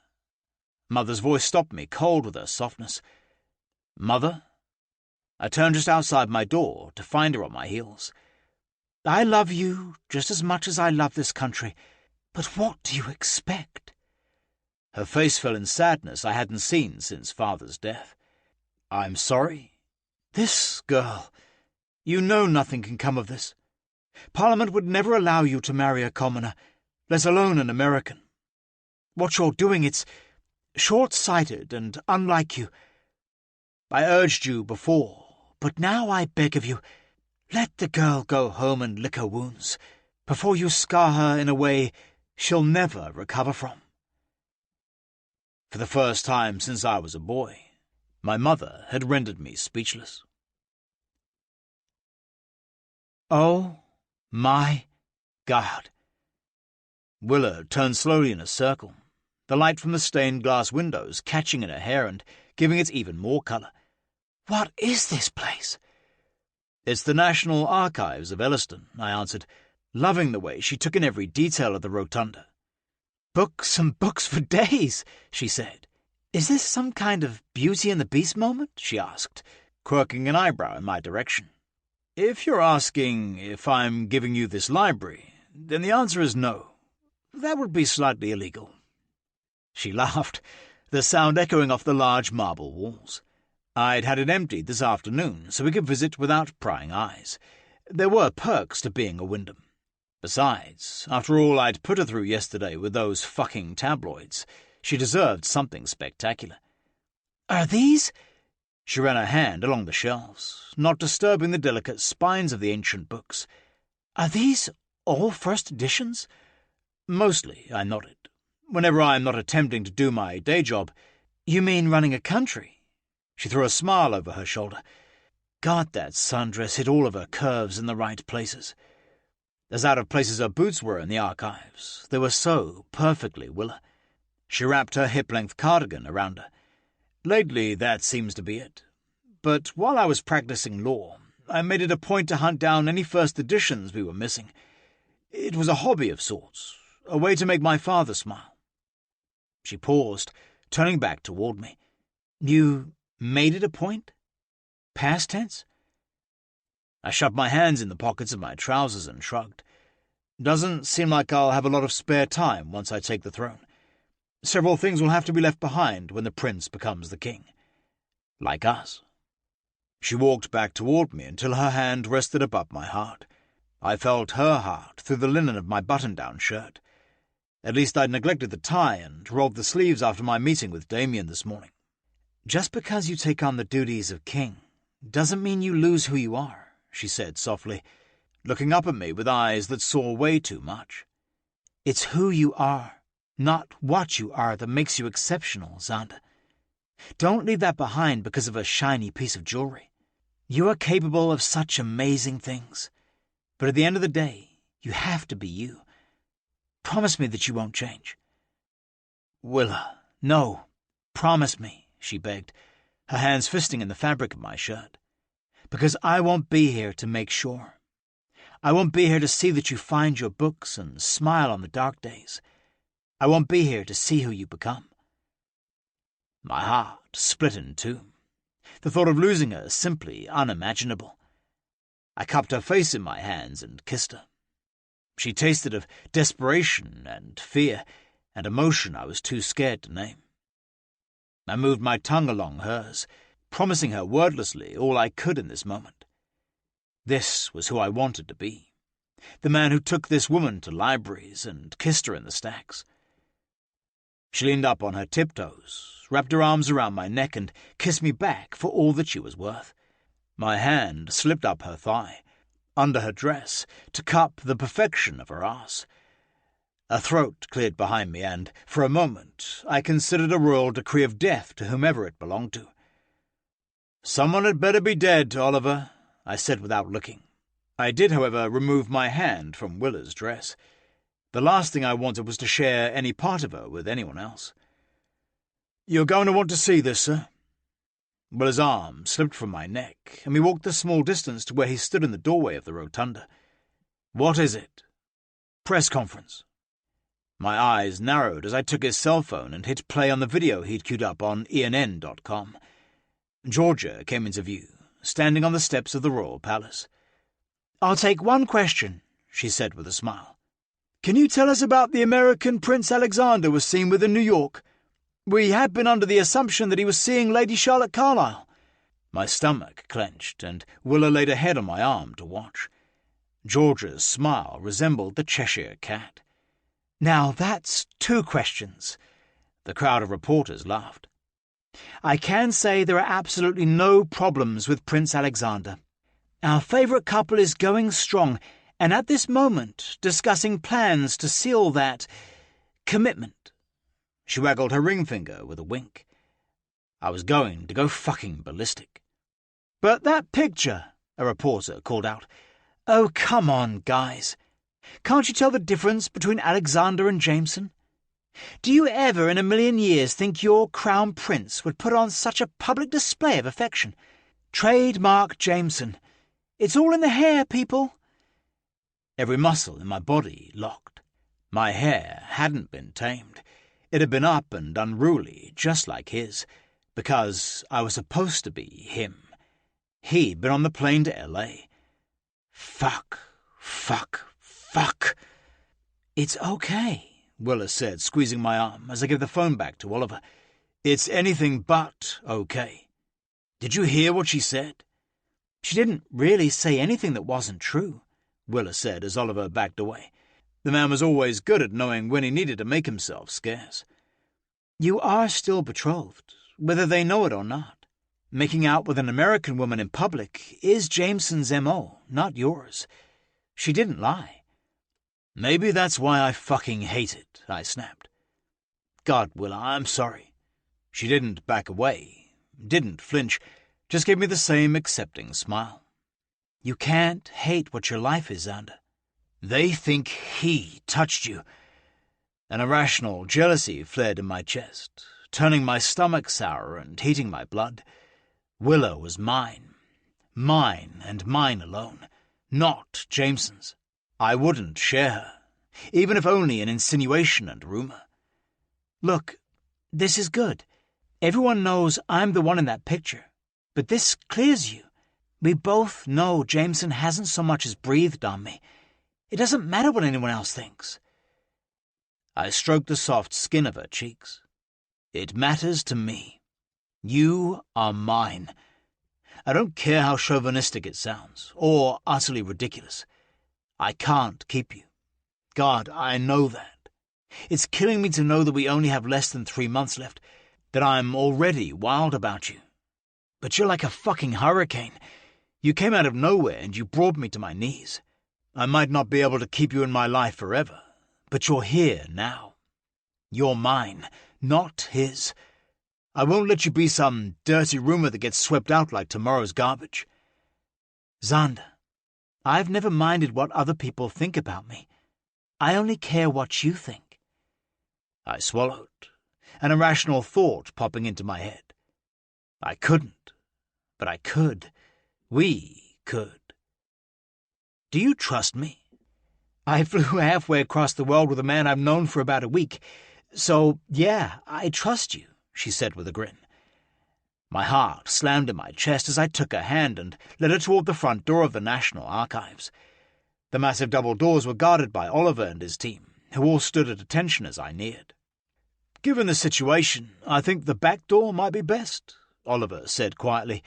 Mother's voice stopped me cold with her softness. Mother? I turned just outside my door to find her on my heels. I love you just as much as I love this country, but what do you expect? Her face fell in sadness I hadn't seen since Father's death. I'm sorry. This girl, you know nothing can come of this. Parliament would never allow you to marry a commoner, let alone an American. What you're doing, it's short-sighted and unlike you. I urged you before, but now I beg of you, let the girl go home and lick her wounds, before you scar her in a way she'll never recover from. For the first time since I was a boy, my mother had rendered me speechless. Oh, my God. Willa turned slowly in a circle, the light from the stained glass windows catching in her hair and giving it even more colour. What is this place? It's the National Archives of Elliston, I answered, loving the way she took in every detail of the rotunda. Books and books for days, she said. Is this some kind of Beauty and the Beast moment? She asked, quirking an eyebrow in my direction. If you're asking if I'm giving you this library, then the answer is no. That would be slightly illegal. She laughed, the sound echoing off the large marble walls. I'd had it emptied this afternoon so we could visit without prying eyes. There were perks to being a Wyndham. Besides, after all I'd put her through yesterday with those fucking tabloids, she deserved something spectacular. Are these? She ran her hand along the shelves, not disturbing the delicate spines of the ancient books. Are these all first editions? Mostly, I nodded. Whenever I'm not attempting to do my day job. You mean running a country? She threw a smile over her shoulder. God, that sundress hit all of her curves in the right places. As out of place as her boots were in the archives, they were so perfectly Willa. She wrapped her hip-length cardigan around her. Lately, that seems to be it. But while I was practicing law, I made it a point to hunt down any first editions we were missing. It was a hobby of sorts, a way to make my father smile. She paused, turning back toward me. You made it a point? Past tense? I shoved my hands in the pockets of my trousers and shrugged. Doesn't seem like I'll have a lot of spare time once I take the throne. Several things will have to be left behind when the prince becomes the king. Like us. She walked back toward me until her hand rested above my heart. I felt her heart through the linen of my button-down shirt. At least I'd neglected the tie and rolled the sleeves after my meeting with Damien this morning. Just because you take on the duties of king doesn't mean you lose who you are, she said softly, looking up at me with eyes that saw way too much. It's who you are, not what you are, that makes you exceptional, Xander. Don't leave that behind because of a shiny piece of jewelry. You are capable of such amazing things. But at the end of the day, you have to be you. Promise me that you won't change. Willa, no, promise me, she begged, her hands fisting in the fabric of my shirt. Because I won't be here to make sure. I won't be here to see that you find your books and smile on the dark days. I won't be here to see who you become. My heart split in two. The thought of losing her is simply unimaginable. I cupped her face in my hands and kissed her. She tasted of desperation and fear and emotion I was too scared to name. I moved my tongue along hers, promising her wordlessly all I could in this moment. This was who I wanted to be, the man who took this woman to libraries and kissed her in the stacks. She leaned up on her tiptoes, wrapped her arms around my neck and kissed me back for all that she was worth. My hand slipped up her thigh, under her dress, to cup the perfection of her ass. A throat cleared behind me, and, for a moment, I considered a royal decree of death to whomever it belonged to. "Someone had better be dead, Oliver," I said without looking. I did, however, remove my hand from Willa's dress. The last thing I wanted was to share any part of her with anyone else. "You're going to want to see this, sir." Willa's arm slipped from my neck, and we walked the small distance to where he stood in the doorway of the rotunda. "What is it?" "Press conference." My eyes narrowed as I took his cell phone and hit play on the video he'd queued up on ENN.com. Georgia came into view, standing on the steps of the royal palace. "I'll take one question," she said with a smile. "Can you tell us about the American Prince Alexander was seen with in New York? We had been under the assumption that he was seeing Lady Charlotte Carlyle." My stomach clenched, and Willa laid a head on my arm to watch. Georgia's smile resembled the Cheshire cat. "Now that's two questions." The crowd of reporters laughed. "I can say there are absolutely no problems with Prince Alexander. Our favourite couple is going strong, and at this moment discussing plans to seal that commitment." She waggled her ring finger with a wink. I was going to go fucking ballistic. "But that picture," a reporter called out. "Oh, come on, guys. Can't you tell the difference between Alexander and Jameson? Do you ever in a million years think your crown prince would put on such a public display of affection? Trademark Jameson. It's all in the hair, people." Every muscle in my body locked. My hair hadn't been tamed. It had been up and unruly, just like his, because I was supposed to be him. He'd been on the plane to L.A. Fuck. "It's okay," Willa said, squeezing my arm as I gave the phone back to Oliver. "It's anything but okay. Did you hear what she said?" "She didn't really say anything that wasn't true," Willa said as Oliver backed away. The man was always good at knowing when he needed to make himself scarce. "You are still betrothed, whether they know it or not. Making out with an American woman in public is Jameson's M.O., not yours. She didn't lie." "Maybe that's why I fucking hate it," I snapped. "God, Willa, I'm sorry." She didn't back away, didn't flinch, just gave me the same accepting smile. "You can't hate what your life is, Xander. They think he touched you." An irrational jealousy flared in my chest, turning my stomach sour and heating my blood. Willa was mine and mine alone, not Jameson's. I wouldn't share her, even if only an insinuation and rumour. "Look, this is good. Everyone knows I'm the one in that picture, but this clears you. We both know Jameson hasn't so much as breathed on me. It doesn't matter what anyone else thinks." I stroked the soft skin of her cheeks. "It matters to me. You are mine. I don't care how chauvinistic it sounds, or utterly ridiculous. I can't keep you. God, I know that. It's killing me to know that we only have less than 3 months left, that I'm already wild about you. But you're like a fucking hurricane. You came out of nowhere and you brought me to my knees. I might not be able to keep you in my life forever, but you're here now. You're mine, not his. I won't let you be some dirty rumor that gets swept out like tomorrow's garbage. Xander, I've never minded what other people think about me. I only care what you think." I swallowed, an irrational thought popping into my head. I couldn't, but I could. We could. "Do you trust me?" "I flew halfway across the world with a man I've known for about a week, so yeah, I trust you," she said with a grin. My heart slammed in my chest as I took her hand and led her toward the front door of the National Archives. The massive double doors were guarded by Oliver and his team, who all stood at attention as I neared. "Given the situation, I think the back door might be best," Oliver said quietly.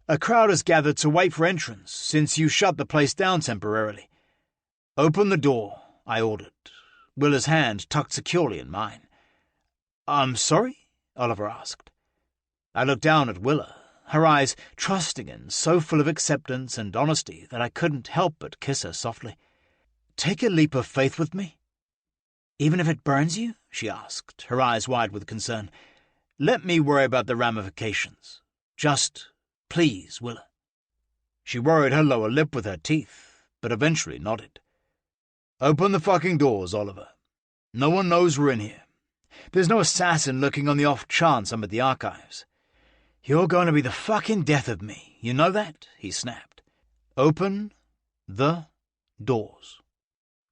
"A crowd has gathered to wait for entrance since you shut the place down temporarily." "Open the door," I ordered, Willa's hand tucked securely in mine. "I'm sorry?" Oliver asked. I looked down at Willa, her eyes trusting and so full of acceptance and honesty that I couldn't help but kiss her softly. "Take a leap of faith with me?" "Even if it burns you?" she asked, her eyes wide with concern. "Let me worry about the ramifications. Just, please, Willa." She worried her lower lip with her teeth, but eventually nodded. "Open the fucking doors, Oliver. No one knows we're in here. There's no assassin lurking on the off chance I'm at the archives." "You're going to be the fucking death of me, you know that?" he snapped. "Open the doors.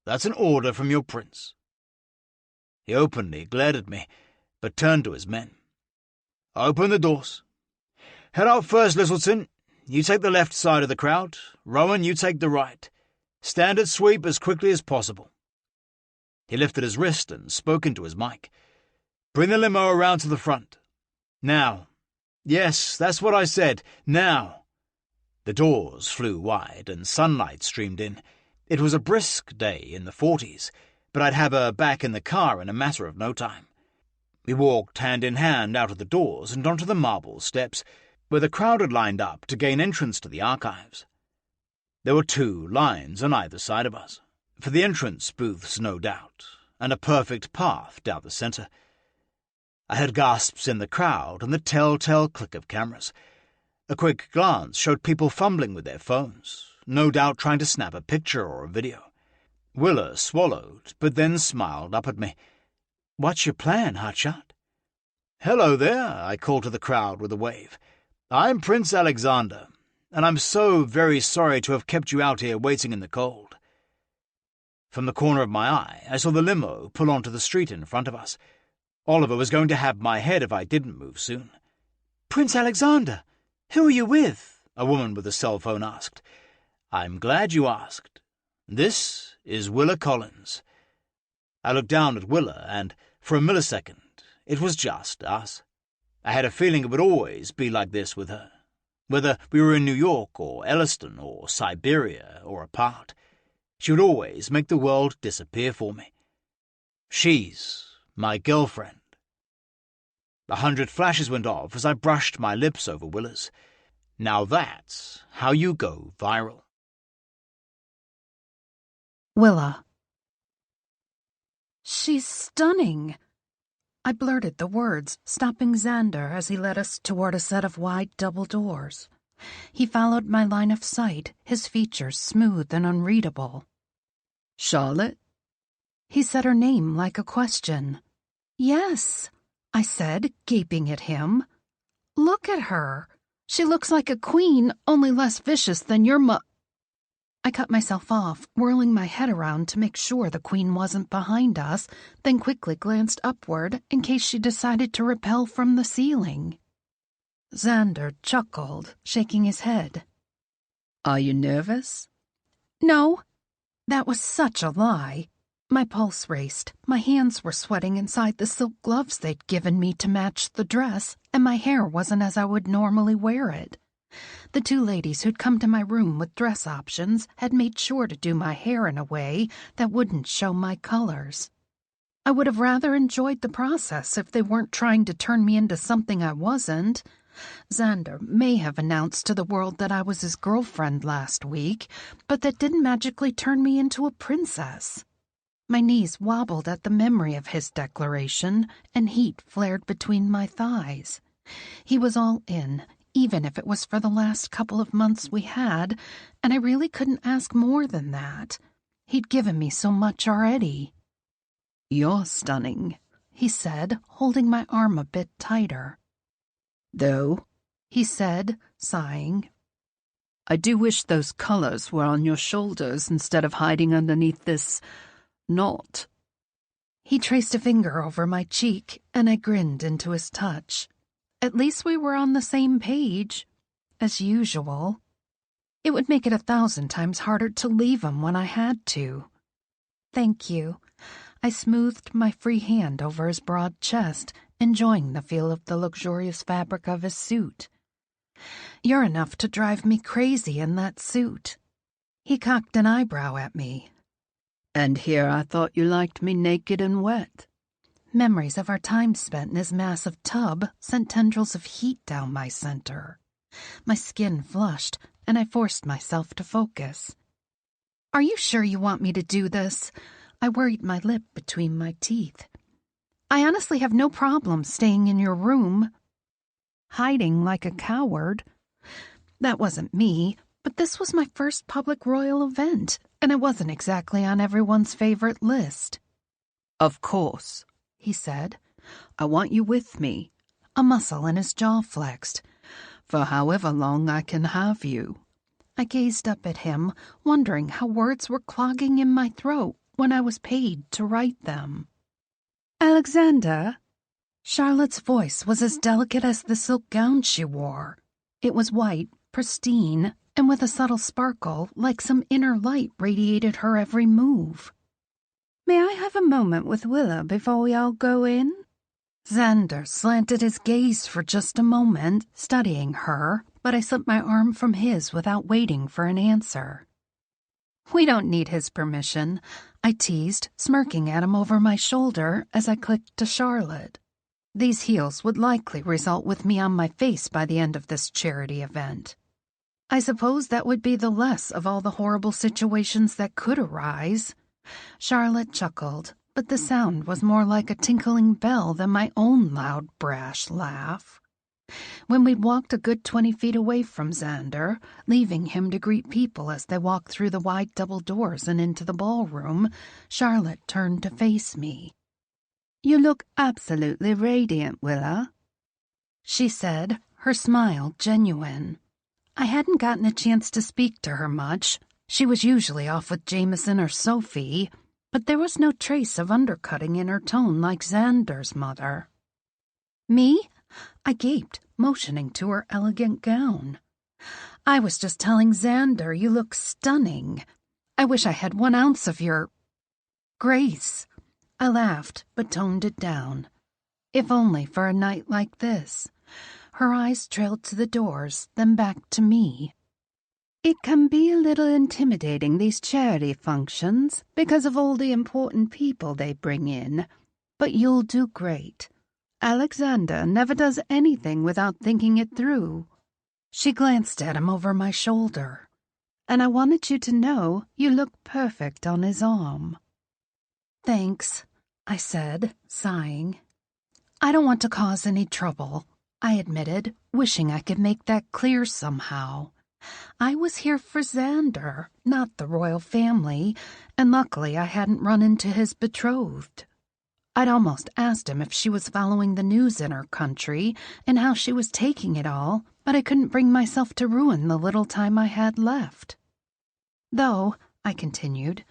That's an order from your prince." He openly glared at me, but turned to his men. "Open the doors." Head out first, Littleton. You take the left side of the crowd. Rowan, you take the right. Standard sweep as quickly as possible." He lifted his wrist and spoke into his mic. "Bring the limo around to the front. Now. Yes, that's what I said. Now." The doors flew wide and sunlight streamed in. It was a brisk day in the 40s, but I'd have her back in the car in a matter of no time. We walked hand in hand out of the doors and onto the marble steps, where the crowd had lined up to gain entrance to the archives. There were 2 lines on either side of us, for the entrance booths no doubt, and a perfect path down the centre. I heard gasps in the crowd and the telltale click of cameras. A quick glance showed people fumbling with their phones, no doubt trying to snap a picture or a video. Willa swallowed, but then smiled up at me. "What's your plan, hotshot?" "Hello there," I called to the crowd with a wave. "I'm Prince Alexander, and I'm so very sorry to have kept you out here waiting in the cold." From the corner of my eye, I saw the limo pull onto the street in front of us. Oliver was going to have my head if I didn't move soon. "Prince Alexander, who are you with?" a woman with a cell phone asked. "I'm glad you asked. This is Willa Collins." I looked down at Willa, and for a millisecond, it was just us. I had a feeling it would always be like this with her. Whether we were in New York or Elliston or Siberia or apart, she would always make the world disappear for me. She's my girlfriend. 100 flashes went off as I brushed my lips over Willa's. Now that's how you go viral. Willa. "She's stunning." I blurted the words, stopping Xander as he led us toward a set of wide double doors. He followed my line of sight, his features smooth and unreadable. "Charlotte?" He said her name like a question. "Yes," I said, gaping at him. "Look at her. She looks like a queen, only less vicious than your I cut myself off, whirling my head around to make sure the queen wasn't behind us, then quickly glanced upward in case she decided to rappel from the ceiling. Xander chuckled, shaking his head. "Are you nervous?" "No." That was such a lie. My pulse raced, my hands were sweating inside the silk gloves they'd given me to match the dress, and my hair wasn't as I would normally wear it. The 2 ladies who'd come to my room with dress options had made sure to do my hair in a way that wouldn't show my colors. I would have rather enjoyed the process if they weren't trying to turn me into something I wasn't. Xander may have announced to the world that I was his girlfriend last week, but that didn't magically turn me into a princess. My knees wobbled at the memory of his declaration, and heat flared between my thighs. He was all in, even if it was for the last couple of months we had, and I really couldn't ask more than that. He'd given me so much already. "You're stunning," he said, holding my arm a bit tighter. "Though," he said, sighing, "I do wish those colors were on your shoulders instead of hiding underneath this knot." He traced a finger over my cheek, and I grinned into his touch. At least we were on the same page, as usual. It would make it 1,000 times harder to leave him when I had to. "Thank you." I smoothed my free hand over his broad chest, enjoying the feel of the luxurious fabric of his suit. "You're enough to drive me crazy in that suit." He cocked an eyebrow at me. "And here I thought you liked me naked and wet." Memories of our time spent in his massive tub sent tendrils of heat down my center. My skin flushed, and I forced myself to focus. "Are you sure you want me to do this?" I worried my lip between my teeth. "I honestly have no problem staying in your room." Hiding like a coward. That wasn't me, but this was my first public royal event, and I wasn't exactly on everyone's favorite list. "Of course," he said. "I want you with me." A muscle in his jaw flexed. "For however long I can have you." I gazed up at him, wondering how words were clogging in my throat when I was paid to write them. "Alexander?" Charlotte's voice was as delicate as the silk gown she wore. It was white, pristine, and with a subtle sparkle like some inner light radiated her every move. "May I have a moment with Willa before we all go in?" Xander slanted his gaze for just a moment, studying her, but I slipped my arm from his without waiting for an answer. "We don't need his permission," I teased, smirking at him over my shoulder as I clicked to Charlotte. These heels would likely result with me on my face by the end of this charity event. I suppose that would be the less of all the horrible situations that could arise. Charlotte chuckled, but the sound was more like a tinkling bell than my own loud, brash laugh. When we'd walked a good 20 feet away from Xander, leaving him to greet people as they walked through the wide double doors and into the ballroom, Charlotte turned to face me. "You look absolutely radiant, Willa," she said, her smile genuine. I hadn't gotten a chance to speak to her much. She was usually off with Jameson or Sophie, but there was no trace of undercutting in her tone like Xander's mother. "Me?" I gaped, motioning to her elegant gown. "I was just telling Xander you look stunning. I wish I had 1 ounce of your grace." I laughed, but toned it down. If only for a night like this. Her eyes trailed to the doors, then back to me. "It can be a little intimidating, these charity functions, because of all the important people they bring in. But you'll do great. Alexander never does anything without thinking it through." She glanced at him over my shoulder. "And I wanted you to know you look perfect on his arm." "Thanks," I said, sighing. "I don't want to cause any trouble," I admitted, wishing I could make that clear somehow. I was here for Xander, not the royal family, and luckily I hadn't run into his betrothed. I'd almost asked him if she was following the news in her country and how she was taking it all, but I couldn't bring myself to ruin the little time I had left. "Though," I continued,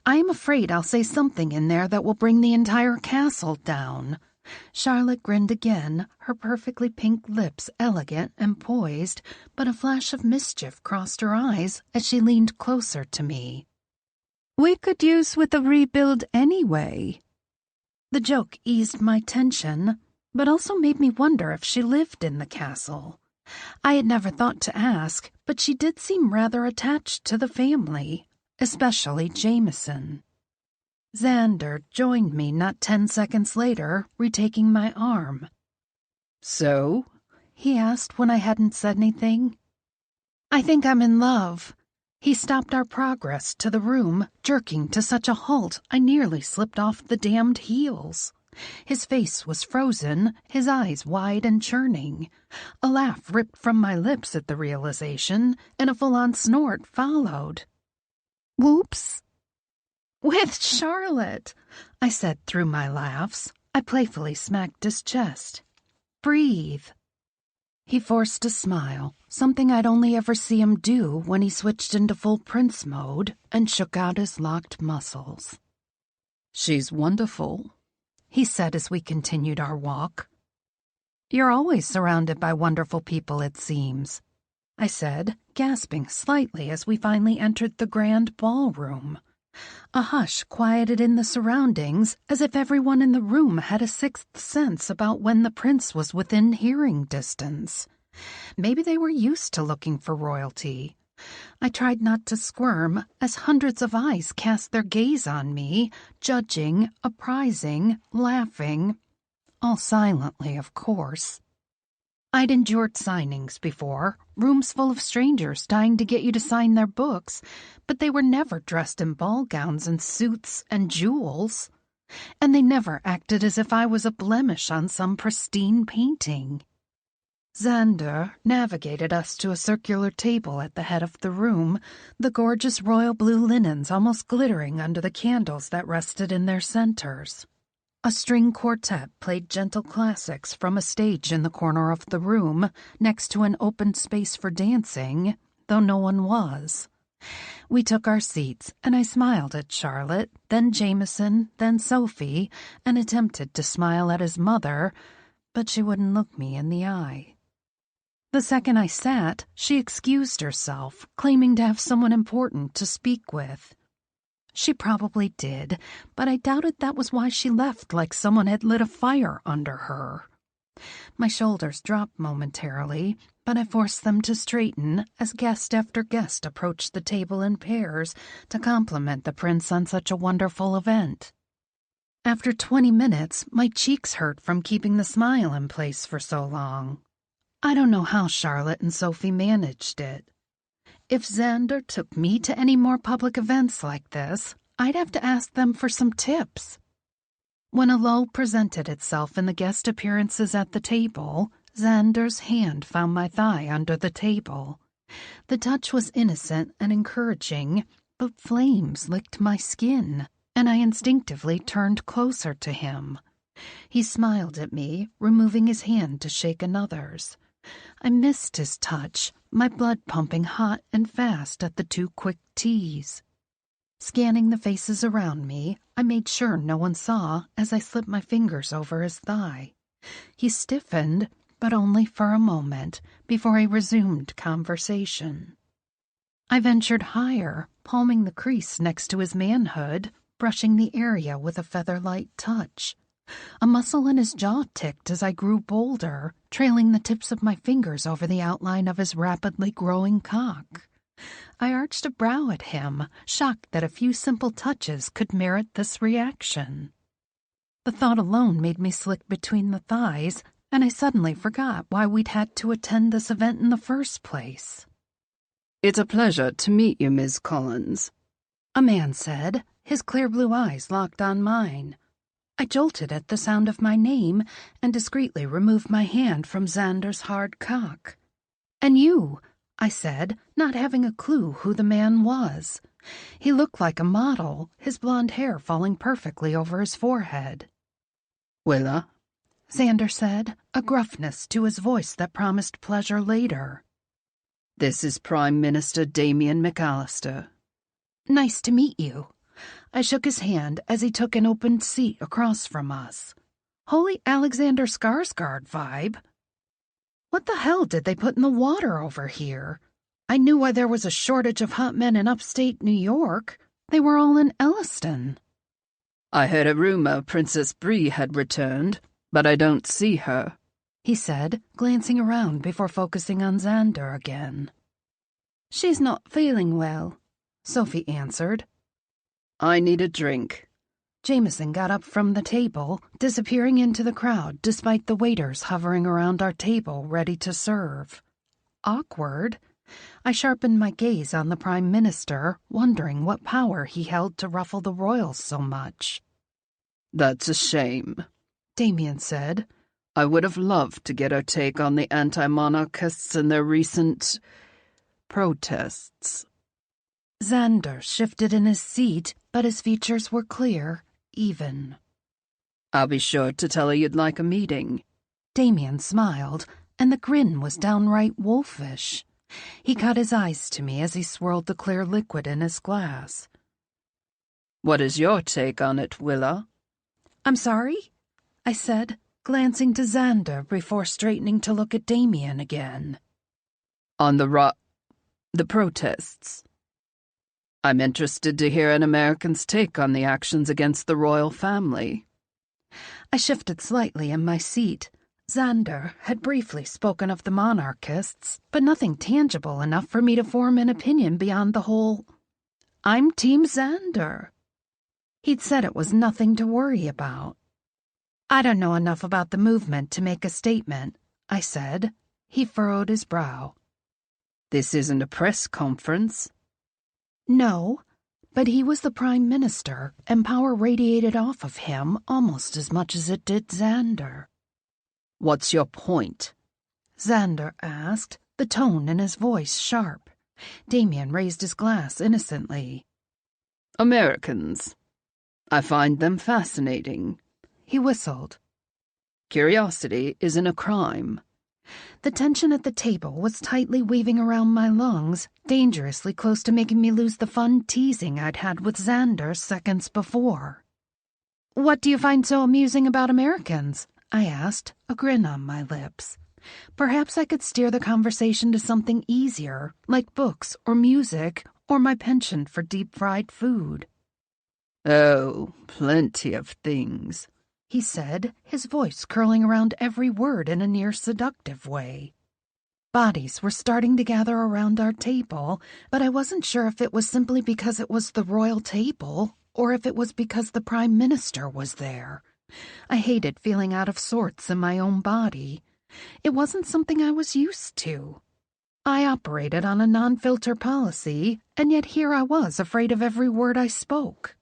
"I am afraid I'll say something in there that will bring the entire castle down." Charlotte grinned again, her perfectly pink lips elegant and poised, but a flash of mischief crossed her eyes as she leaned closer to me. "We could use with a rebuild anyway." The joke eased my tension, but also made me wonder if she lived in the castle. I had never thought to ask, but she did seem rather attached to the family, especially Jameson. Xander joined me not 10 seconds later, retaking my arm. "So?" he asked when I hadn't said anything. "I think I'm in love." He stopped our progress to the room, jerking to such a halt I nearly slipped off the damned heels. His face was frozen, his eyes wide and churning. A laugh ripped from my lips at the realization, and a full-on snort followed. "Whoops!" "With Charlotte," I said through my laughs. I playfully smacked his chest. "Breathe." He forced a smile, something I'd only ever see him do when he switched into full prince mode, and shook out his locked muscles. "She's wonderful," he said as we continued our walk. "You're always surrounded by wonderful people, it seems," I said, gasping slightly as we finally entered the grand ballroom. A hush quieted in the surroundings, as if everyone in the room had a sixth sense about when the prince was within hearing distance. Maybe they were used to looking for royalty. I tried not to squirm as hundreds of eyes cast their gaze on me, judging, apprising, laughing, all silently, of course. I'd endured signings before, rooms full of strangers dying to get you to sign their books, but they were never dressed in ball gowns and suits and jewels. And they never acted as if I was a blemish on some pristine painting. Xander navigated us to a circular table at the head of the room, the gorgeous royal blue linens almost glittering under the candles that rested in their centers. A string quartet played gentle classics from a stage in the corner of the room, next to an open space for dancing, though no one was. We took our seats, and I smiled at Charlotte, then Jameson, then Sophie, and attempted to smile at his mother, but she wouldn't look me in the eye. The second I sat, she excused herself, claiming to have someone important to speak with. She probably did, but I doubted that was why she left like someone had lit a fire under her. My shoulders dropped momentarily, but I forced them to straighten as guest after guest approached the table in pairs to compliment the prince on such a wonderful event. After 20 minutes, my cheeks hurt from keeping the smile in place for so long. I don't know how Charlotte and Sophie managed it. If Xander took me to any more public events like this, I'd have to ask them for some tips. When a lull presented itself in the guest appearances at the table, Xander's hand found my thigh under the table. The touch was innocent and encouraging, but flames licked my skin, and I instinctively turned closer to him. He smiled at me, removing his hand to shake another's. I missed his touch, my blood pumping hot and fast at the 2 quick T's. Scanning the faces around me, I made sure no one saw as I slipped my fingers over his thigh. He stiffened, but only for a moment, before I resumed conversation. I ventured higher, palming the crease next to his manhood, brushing the area with a feather-light touch. A muscle in his jaw ticked as I grew bolder, trailing the tips of my fingers over the outline of his rapidly growing cock. I arched a brow at him, shocked that a few simple touches could merit this reaction. The thought alone made me slick between the thighs, and I suddenly forgot why we'd had to attend this event in the first place. "It's a pleasure to meet you, Miss Collins," a man said, his clear blue eyes locked on mine. I jolted at the sound of my name and discreetly removed my hand from Xander's hard cock. "And you," I said, not having a clue who the man was. He looked like a model, his blonde hair falling perfectly over his forehead. "Willa," Xander said, a gruffness to his voice that promised pleasure later. "This is Prime Minister Damien McAllister." "Nice to meet you." I shook his hand as he took an open seat across from us. Holy Alexander Skarsgård vibe. What the hell did they put in the water over here? I knew why there was a shortage of hot men in upstate New York. They were all in Elliston. "I heard a rumor Princess Bree had returned, but I don't see her," he said, glancing around before focusing on Xander again. "She's not feeling well," Sophie answered. "I need a drink." Jameson got up from the table, disappearing into the crowd despite the waiters hovering around our table ready to serve. Awkward. I sharpened my gaze on the Prime Minister, wondering what power he held to ruffle the royals so much. "That's a shame," Damien said. "I would have loved to get her take on the anti-monarchists and their recent protests." Xander shifted in his seat, but his features were clear, even. "I'll be sure to tell her you'd like a meeting." Damien smiled, and the grin was downright wolfish. He caught his eyes to me as he swirled the clear liquid in his glass. "What is your take on it, Willa?" "I'm sorry?" I said, glancing to Xander before straightening to look at Damien again. "On the protests. I'm interested to hear an American's take on the actions against the royal family." I shifted slightly in my seat. Xander had briefly spoken of the monarchists, but nothing tangible enough for me to form an opinion beyond the whole, "I'm Team Xander." He'd said it was nothing to worry about. "I don't know enough about the movement to make a statement," I said. He furrowed his brow. "This isn't a press conference." "No, but he was the Prime Minister, and power radiated off of him almost as much as it did Xander." "What's your point?" Xander asked, the tone in his voice sharp. Damien raised his glass innocently. "Americans. I find them fascinating." He whistled. "Curiosity isn't a crime." The tension at the table was tightly weaving around my lungs, dangerously close to making me lose the fun teasing I'd had with Xander seconds before. "What do you find so amusing about Americans?" I asked, a grin on my lips. Perhaps I could steer the conversation to something easier, like books or music or my penchant for deep-fried food. Oh, plenty of things, he said, his voice curling around every word in a near seductive way. Bodies were starting to gather around our table, but I wasn't sure if it was simply because it was the royal table or if it was because the Prime Minister was there. I hated feeling out of sorts in my own body. It wasn't something I was used to. I operated on a non-filter policy, and yet here I was afraid of every word I spoke.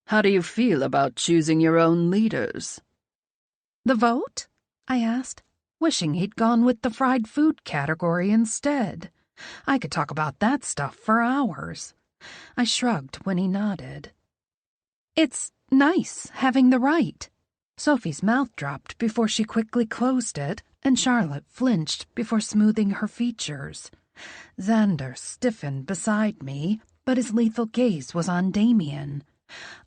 How do you feel about choosing your own leaders? The vote? I asked, wishing he'd gone with the fried food category instead. I could talk about that stuff for hours. I shrugged when he nodded. It's nice having the right. Sophie's mouth dropped before she quickly closed it, and Charlotte flinched before smoothing her features. Xander stiffened beside me, but his lethal gaze was on Damien.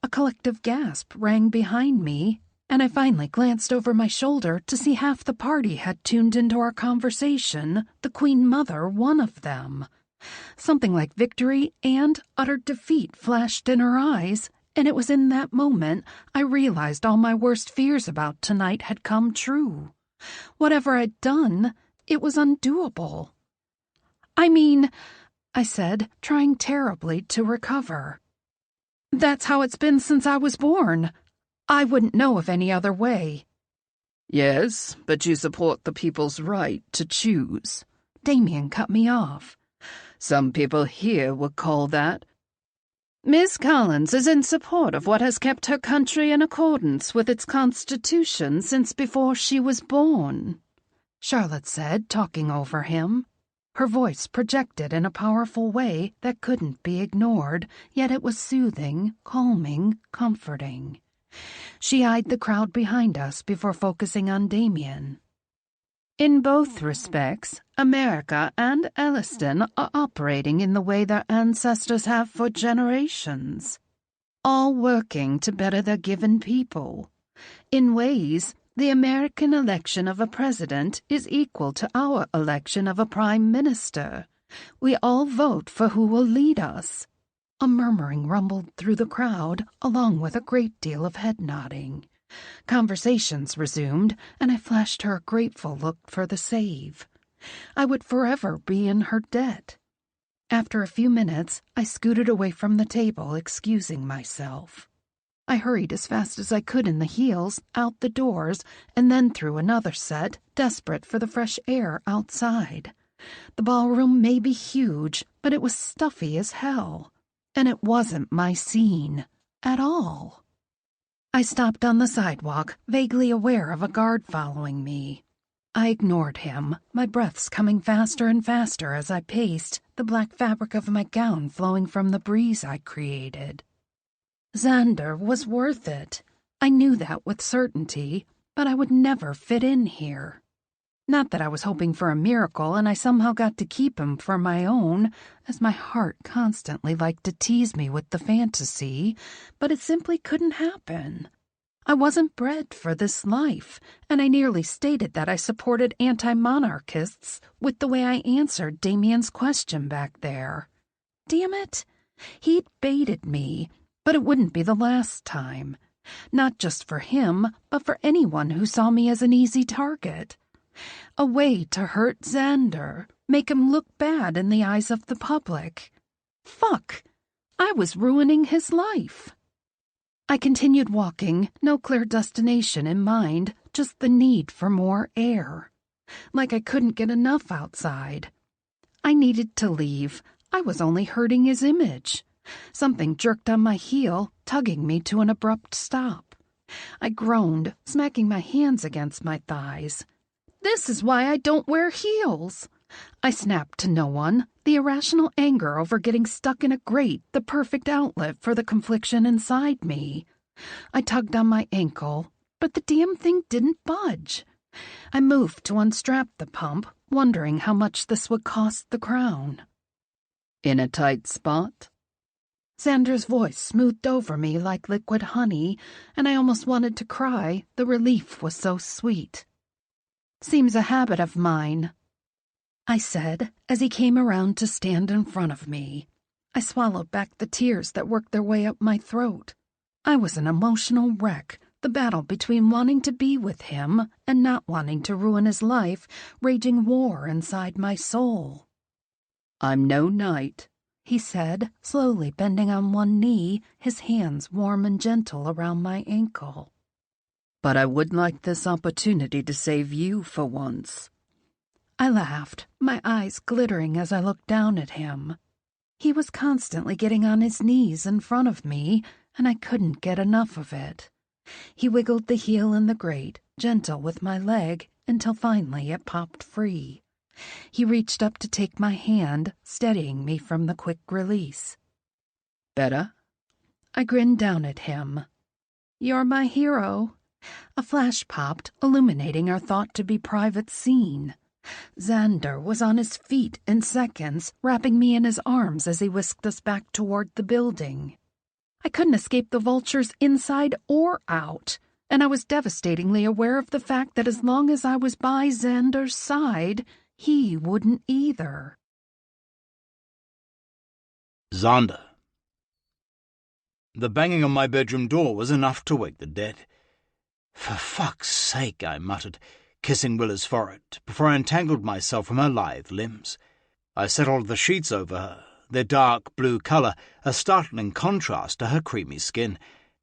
A collective gasp rang behind me, and I finally glanced over my shoulder to see half the party had tuned into our conversation, the Queen Mother one of them. Something like victory and utter defeat flashed in her eyes, and it was in that moment I realized all my worst fears about tonight had come true. Whatever I'd done, it was undoable. I mean, I said, trying terribly to recover. That's how it's been since I was born. I wouldn't know of any other way. Yes, but you support the people's right to choose. Damien cut me off. Some people here would call that. Miss Collins is in support of what has kept her country in accordance with its constitution since before she was born, Charlotte said, talking over him. Her voice projected in a powerful way that couldn't be ignored, yet it was soothing, calming, comforting. She eyed the crowd behind us before focusing on Damien. In both respects, America and Elliston are operating in the way their ancestors have for generations, all working to better their given people. In ways, the American election of a president is equal to our election of a prime minister. We all vote for who will lead us. A murmuring rumbled through the crowd, along with a great deal of head nodding. Conversations resumed, and I flashed her a grateful look for the save. I would forever be in her debt. After a few minutes, I scooted away from the table, excusing myself. I hurried as fast as I could in the heels, out the doors, and then through another set, desperate for the fresh air outside. The ballroom may be huge, but it was stuffy as hell. And it wasn't my scene, at all. I stopped on the sidewalk, vaguely aware of a guard following me. I ignored him, my breaths coming faster and faster as I paced, the black fabric of my gown flowing from the breeze I created. Xander was worth it. I knew that with certainty, but I would never fit in here. Not that I was hoping for a miracle and I somehow got to keep him for my own, as my heart constantly liked to tease me with the fantasy, but it simply couldn't happen. I wasn't bred for this life, and I nearly stated that I supported anti-monarchists with the way I answered Damien's question back there. Damn it! He'd baited me, but it wouldn't be the last time. Not just for him, but for anyone who saw me as an easy target. A way to hurt Xander, make him look bad in the eyes of the public. Fuck! I was ruining his life. I continued walking, no clear destination in mind, just the need for more air. Like I couldn't get enough outside. I needed to leave. I was only hurting his image. Something jerked on my heel, tugging me to an abrupt stop. I groaned, smacking my hands against my thighs. This is why I don't wear heels. I snapped to no one, the irrational anger over getting stuck in a grate, the perfect outlet for the confliction inside me. I tugged on my ankle, but the damn thing didn't budge. I moved to unstrap the pump, wondering how much this would cost the crown. In a tight spot? Xander's voice smoothed over me like liquid honey, and I almost wanted to cry. The relief was so sweet. Seems a habit of mine," I said as he came around to stand in front of me. I swallowed back the tears that worked their way up my throat. I was an emotional wreck, the battle between wanting to be with him and not wanting to ruin his life, raging war inside my soul. "I'm no knight," he said, slowly bending on one knee, his hands warm and gentle around my ankle. "but I would like this opportunity to save you for once." I laughed, my eyes glittering as I looked down at him. He was constantly getting on his knees in front of me, and I couldn't get enough of it. He wiggled the heel in the grate, gentle with my leg, until finally it popped free. He reached up to take my hand, steadying me from the quick release. "Better?" I grinned down at him. "You're my hero." A flash popped, illuminating our thought-to-be-private scene. Xander was on his feet in seconds, wrapping me in his arms as he whisked us back toward the building. I couldn't escape the vultures inside or out, and I was devastatingly aware of the fact that as long as I was by Xander's side, he wouldn't either. Xander. The banging on my bedroom door was enough to wake the dead. "For fuck's sake," I muttered, kissing Willa's forehead, before I entangled myself from her lithe limbs. I settled the sheets over her, their dark blue colour a startling contrast to her creamy skin,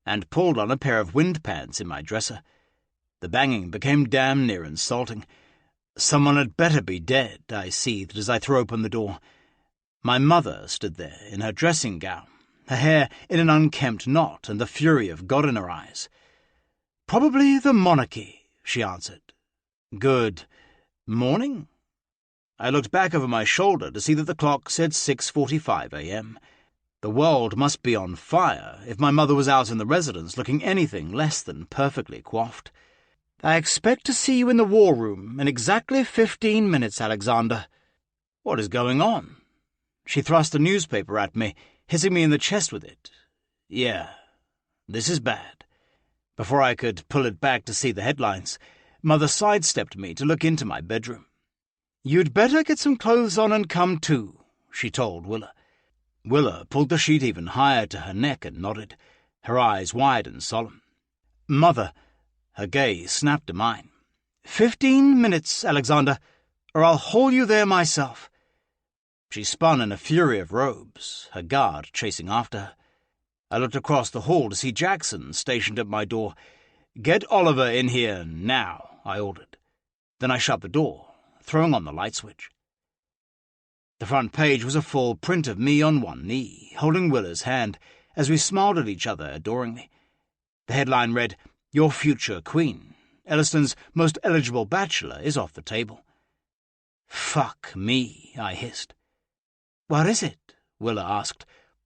and pulled on a pair of wind pants in my dresser. The banging became damn near insulting. Someone had better be dead, I seethed as I threw open the door. My mother stood there in her dressing gown, her hair in an unkempt knot and the fury of God in her eyes. "Probably the monarchy," she answered. "Good morning?" I looked back over my shoulder to see that the clock said 6:45 a.m. The world must be on fire if my mother was out in the residence looking anything less than perfectly coiffed. "I expect to see you in the war room in exactly 15 minutes, Alexander." "What is going on?" She thrust a newspaper at me, hitting me in the chest with it. "Yeah, this is bad." Before I could pull it back to see the headlines, Mother sidestepped me to look into my bedroom. "You'd better get some clothes on and come too," she told Willa. Willa pulled the sheet even higher to her neck and nodded, her eyes wide and solemn. "Mother," her gaze snapped to mine. 15 minutes, Alexander, or I'll haul you there myself." She spun in a fury of robes, her guard chasing after her. I looked across the hall to see Jackson stationed at my door. "Get Oliver in here now," I ordered. Then I shut the door, throwing on the light switch. The front page was a full print of me on one knee, holding Willa's hand, as we smiled at each other adoringly. The headline read, "Your future queen. Elliston's most eligible bachelor is off the table." "Fuck me," I hissed. "What is it?" Willa asked,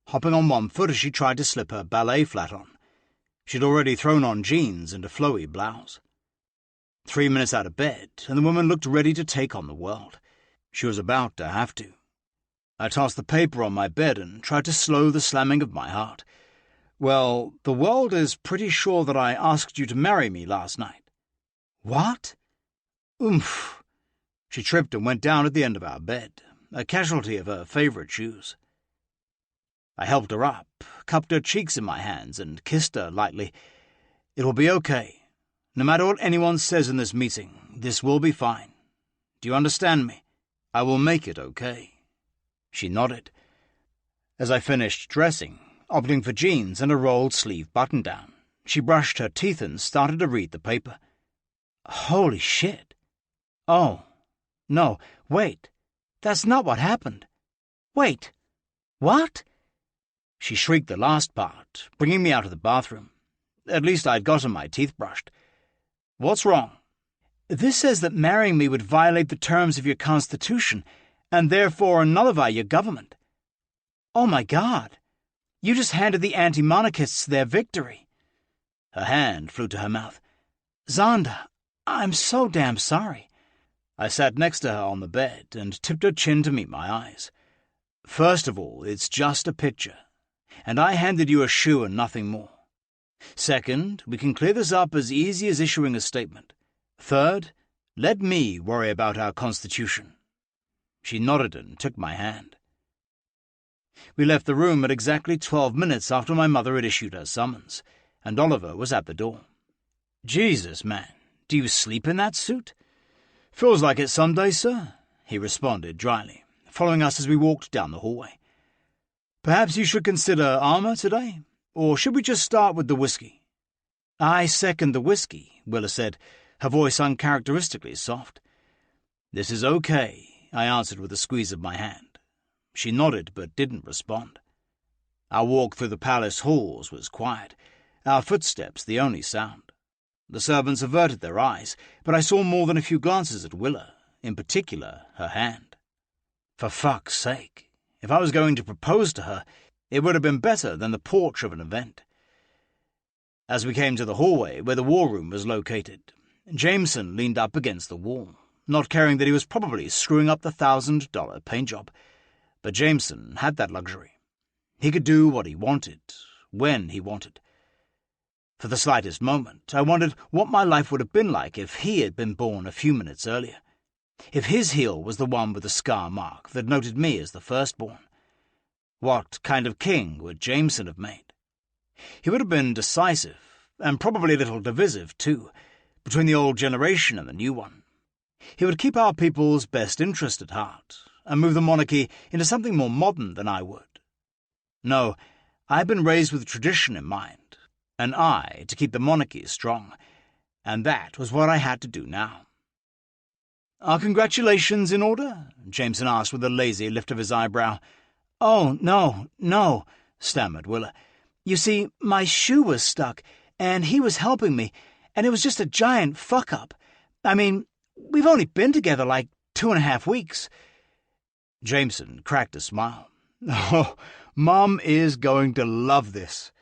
hopping on one foot as she tried to slip her ballet flat on. She'd already thrown on jeans and a flowy blouse. 3 minutes out of bed, and the woman looked ready to take on the world. She was about to have to. I tossed the paper on my bed and tried to slow the slamming of my heart. "Well, the world is pretty sure that I asked you to marry me last night." "What?" "Oomph." She tripped and went down at the end of our bed, a casualty of her favourite shoes. I helped her up, cupped her cheeks in my hands, and kissed her lightly. "It will be okay. No matter what anyone says in this meeting, this will be fine. Do you understand me? I will make it okay." She nodded. As I finished dressing, opting for jeans and a rolled-sleeve button-down, she brushed her teeth and started to read the paper. "Holy shit. Oh, no, wait. That's not what happened. Wait. What?" She shrieked the last part, bringing me out of the bathroom. At least I'd gotten my teeth brushed. "What's wrong?" "This says that marrying me would violate the terms of your constitution, and therefore nullify your government." "Oh my God. You just handed the anti-monarchists their victory." Her hand flew to her mouth. "Xander, I'm so damn sorry." I sat next to her on the bed and tipped her chin to meet my eyes. "First of all, it's just a picture, and I handed you a shoe and nothing more. Second, we can clear this up as easy as issuing a statement. Third, Let me worry about our constitution." She nodded and took my hand. We left the room at exactly 12 minutes after my mother had issued her summons, and Oliver was at the door. "Jesus, man, do you sleep in that suit?" "Feels like it some days, sir," he responded dryly, following us as we walked down the hallway. "Perhaps you should consider armor today, or should we just start with the whiskey?" "I second the whiskey," Willa said, her voice uncharacteristically soft. "This is okay," I answered with a squeeze of my hand. She nodded but didn't respond. Our walk through the palace halls was quiet, our footsteps the only sound. The servants averted their eyes, but I saw more than a few glances at Willa, in particular her hand. For fuck's sake, if I was going to propose to her, it would have been better than the porch of an event. As we came to the hallway where the war room was located, Jameson leaned up against the wall, not caring that he was probably screwing up the $1,000 paint job. But Jameson had that luxury. He could do what he wanted, when he wanted. For the slightest moment, I wondered what my life would have been like if he had been born a few minutes earlier. If his heel was the one with the scar mark that noted me as the firstborn. What kind of king would Jameson have made? He would have been decisive, and probably a little divisive too, between the old generation and the new one. He would keep our people's best interest at heart, and move the monarchy into something more modern than I would. No, I had been raised with tradition in mind, and I to keep the monarchy strong, and that was what I had to do now. "Are congratulations in order?" Jameson asked with a lazy lift of his eyebrow. "Oh, no," stammered Willa. "You see, my shoe was stuck, and he was helping me, and it was just a giant fuck-up. I mean, we've only been together like 2.5 weeks. Jameson cracked a smile. "Oh, Mum is going to love this."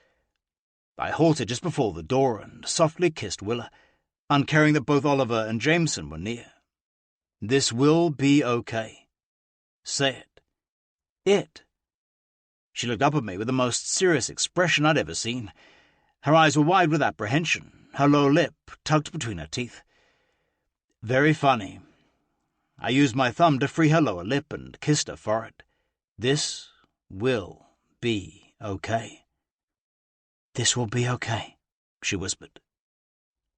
I halted just before the door and softly kissed Willa, uncaring that both Oliver and Jameson were near. "This will be okay. Say it. It." She looked up at me with the most serious expression I'd ever seen. Her eyes were wide with apprehension, her lower lip tucked between her teeth. Very funny. I used my thumb to free her lower lip and kissed her forehead. "This will be okay." "This will be okay," she whispered.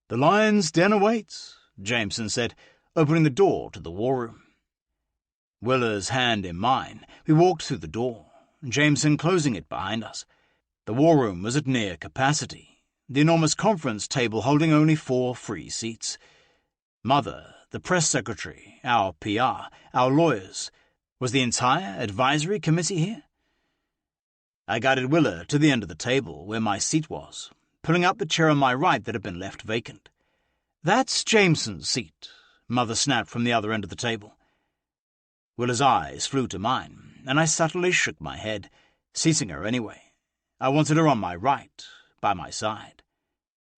"The lion's den awaits," Jameson said, opening the door to the war room. Willa's hand in mine, we walked through the door, Jameson closing it behind us. The war room was at near capacity, the enormous conference table holding only 4 free seats. Mother, the press secretary, our PR, our lawyers. Was the entire advisory committee here? I guided Willa to the end of the table where my seat was, pulling up the chair on my right that had been left vacant. "That's Jameson's seat," Mother snapped from the other end of the table. Willa's eyes flew to mine, and I subtly shook my head, seating her anyway. I wanted her on my right, by my side.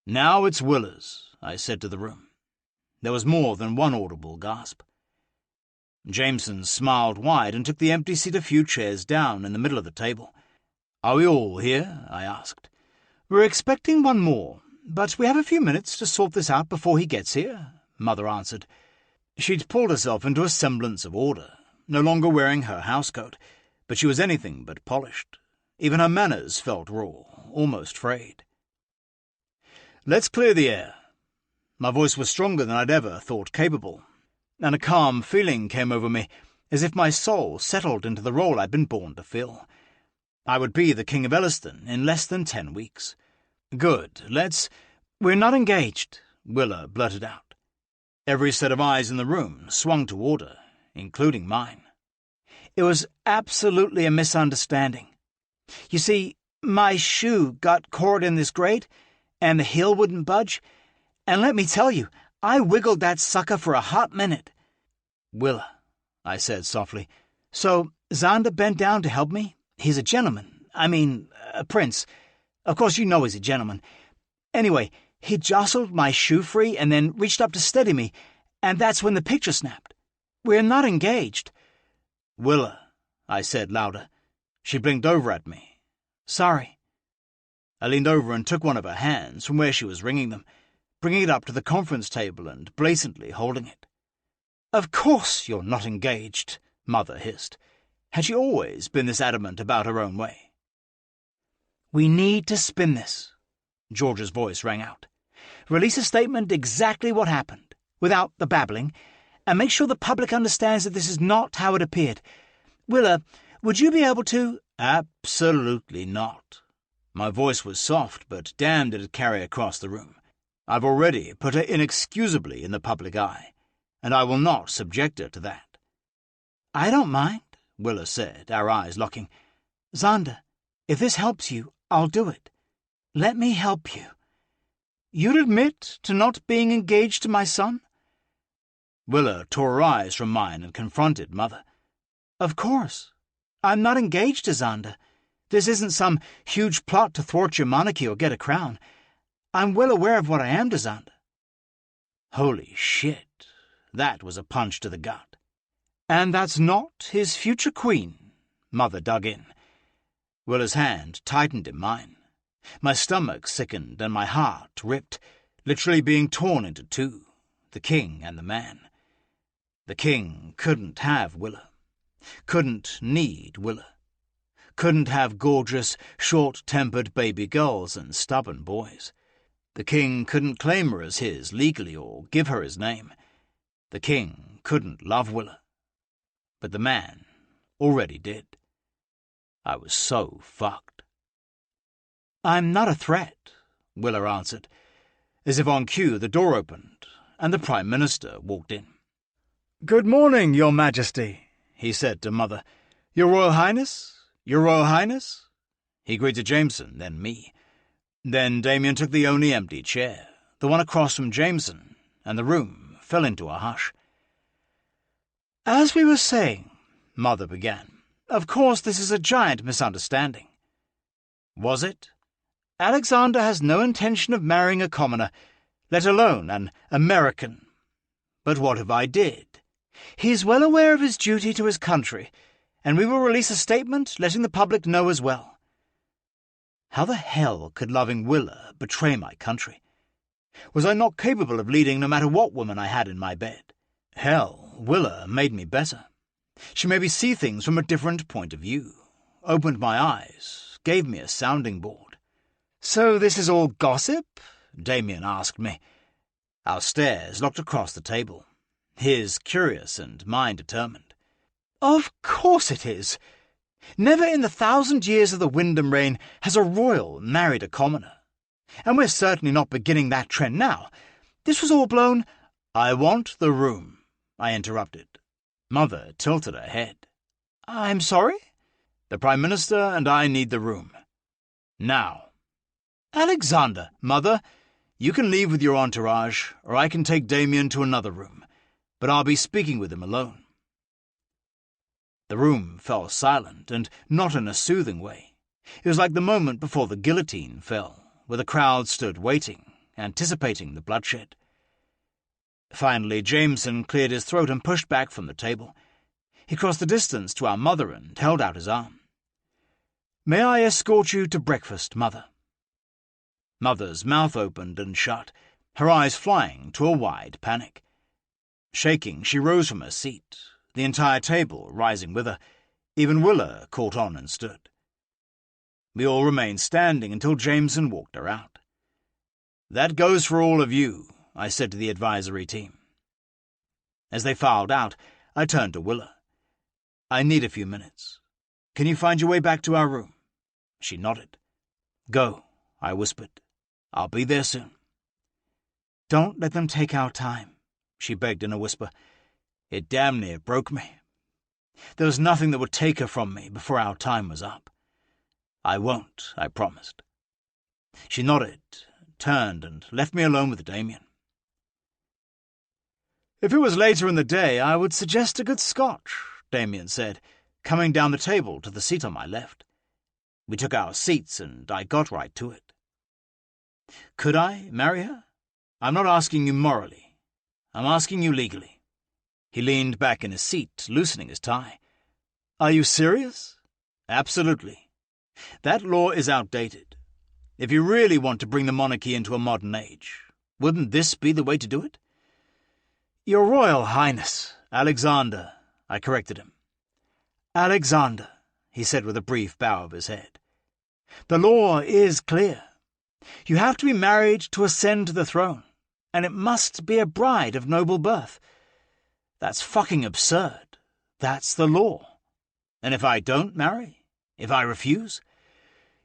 "Now it's Willa's," I said to the room. There was more than one audible gasp. Jameson smiled wide and took the empty seat a few chairs down in the middle of the table. "Are we all here?" I asked. "We're expecting one more, but we have a few minutes to sort this out before he gets here," Mother answered. She'd pulled herself into a semblance of order, no longer wearing her housecoat, but she was anything but polished. Even her manners felt raw, almost frayed. "Let's clear the air." My voice was stronger than I'd ever thought capable, and a calm feeling came over me, as if my soul settled into the role I'd been born to fill. I would be the King of Elliston in less than 10 weeks. "Good, We're not engaged," Willa blurted out. Every set of eyes in the room swung toward her, including mine. "It was absolutely a misunderstanding. You see, my shoe got caught in this grate, and the heel wouldn't budge, and let me tell you, I wiggled that sucker for a hot minute." "Willa," I said softly. "So Xander bent down to help me? He's a gentleman. I mean, a prince. Of course you know he's a gentleman. Anyway, he jostled my shoe free and then reached up to steady me, and that's when the picture snapped. We're not engaged." "Willa," I said louder. She blinked over at me. "Sorry." I leaned over and took one of her hands from where she was wringing them, bringing it up to the conference table and blatantly holding it. "Of course you're not engaged," Mother hissed. Had she always been this adamant about her own way? "We need to spin this," George's voice rang out. "Release a statement exactly what happened, without the babbling, and make sure the public understands that this is not how it appeared. Willa, would you be able to—" "Absolutely not." My voice was soft, but damn did it carry across the room. "I've already put her inexcusably in the public eye, and I will not subject her to that." "I don't mind," Willa said, our eyes locking. "Xander, if this helps you, I'll do it. Let me help you. You'd admit to not being engaged to my son?" Willa tore her eyes from mine and confronted Mother. "Of course. I'm not engaged to Xander. This isn't some huge plot to thwart your monarchy or get a crown. I'm well aware of what I am to Xander." Holy shit, that was a punch to the gut. "And that's not his future queen," Mother dug in. Willa's hand tightened in mine. My stomach sickened and my heart ripped, literally being torn into two, the king and the man. The king couldn't have Willa, couldn't need Willa, couldn't have gorgeous, short-tempered baby girls and stubborn boys. The king couldn't claim her as his legally or give her his name. The king couldn't love Willa. But the man already did. I was so fucked. "I'm not a threat," Willa answered. As if on cue, the door opened, and the Prime Minister walked in. "Good morning, Your Majesty," he said to Mother. "Your Royal Highness, Your Royal Highness." He greeted Jameson, then me. Then Damien took the only empty chair, the one across from Jameson, and the room fell into a hush. "As we were saying," Mother began, "of course this is a giant misunderstanding." Was it? Alexander has no intention of marrying a commoner, let alone an American. But what if I did? He is well aware of his duty to his country, and we will release a statement letting the public know as well. How the hell could loving Willa betray my country? Was I not capable of leading no matter what woman I had in my bed? Hell, Willa made me better. She made me see things from a different point of view, opened my eyes, gave me a sounding board. "So this is all gossip?" Damien asked me. Our stares locked across the table, his curious and mine determined. "Of course it is. Never in the 1,000 years of the wind and rain has a royal married a commoner. And we're certainly not beginning that trend now. This was all blown—" "I want the room," I interrupted. Mother tilted her head. "I'm sorry?" "The Prime Minister and I need the room. Now." "Alexander!" "Mother, you can leave with your entourage, or I can take Damien to another room, but I'll be speaking with him alone." The room fell silent, and not in a soothing way. It was like the moment before the guillotine fell, where the crowd stood waiting, anticipating the bloodshed. Finally, Jameson cleared his throat and pushed back from the table. He crossed the distance to our mother and held out his arm. "May I escort you to breakfast, Mother?" Mother's mouth opened and shut, her eyes flying to a wide panic. Shaking, she rose from her seat, the entire table rising with her. Even Willa caught on and stood. We all remained standing until Jameson walked her out. "That goes for all of you," I said to the advisory team. As they filed out, I turned to Willa. "I need a few minutes. Can you find your way back to our room?" She nodded. "Go," I whispered. "I'll be there soon." "Don't let them take our time," she begged in a whisper. It damn near broke me. There was nothing that would take her from me before our time was up. "I won't," I promised. She nodded, turned, and left me alone with Damien. "If it was later in the day, I would suggest a good scotch," Damien said, coming down the table to the seat on my left. We took our seats, and I got right to it. Could I marry her? I'm not asking you morally. I'm asking you legally. He leaned back in his seat, loosening his tie. "Are you serious?" "Absolutely. That law is outdated. If you really want to bring the monarchy into a modern age, wouldn't this be the way to do it?" "Your Royal Highness," Alexander, I corrected him. Alexander, he said with a brief bow of his head. The law is clear. You have to be married to ascend to the throne, and it must be a bride of noble birth. That's fucking absurd. That's the law. And if I don't marry, if I refuse,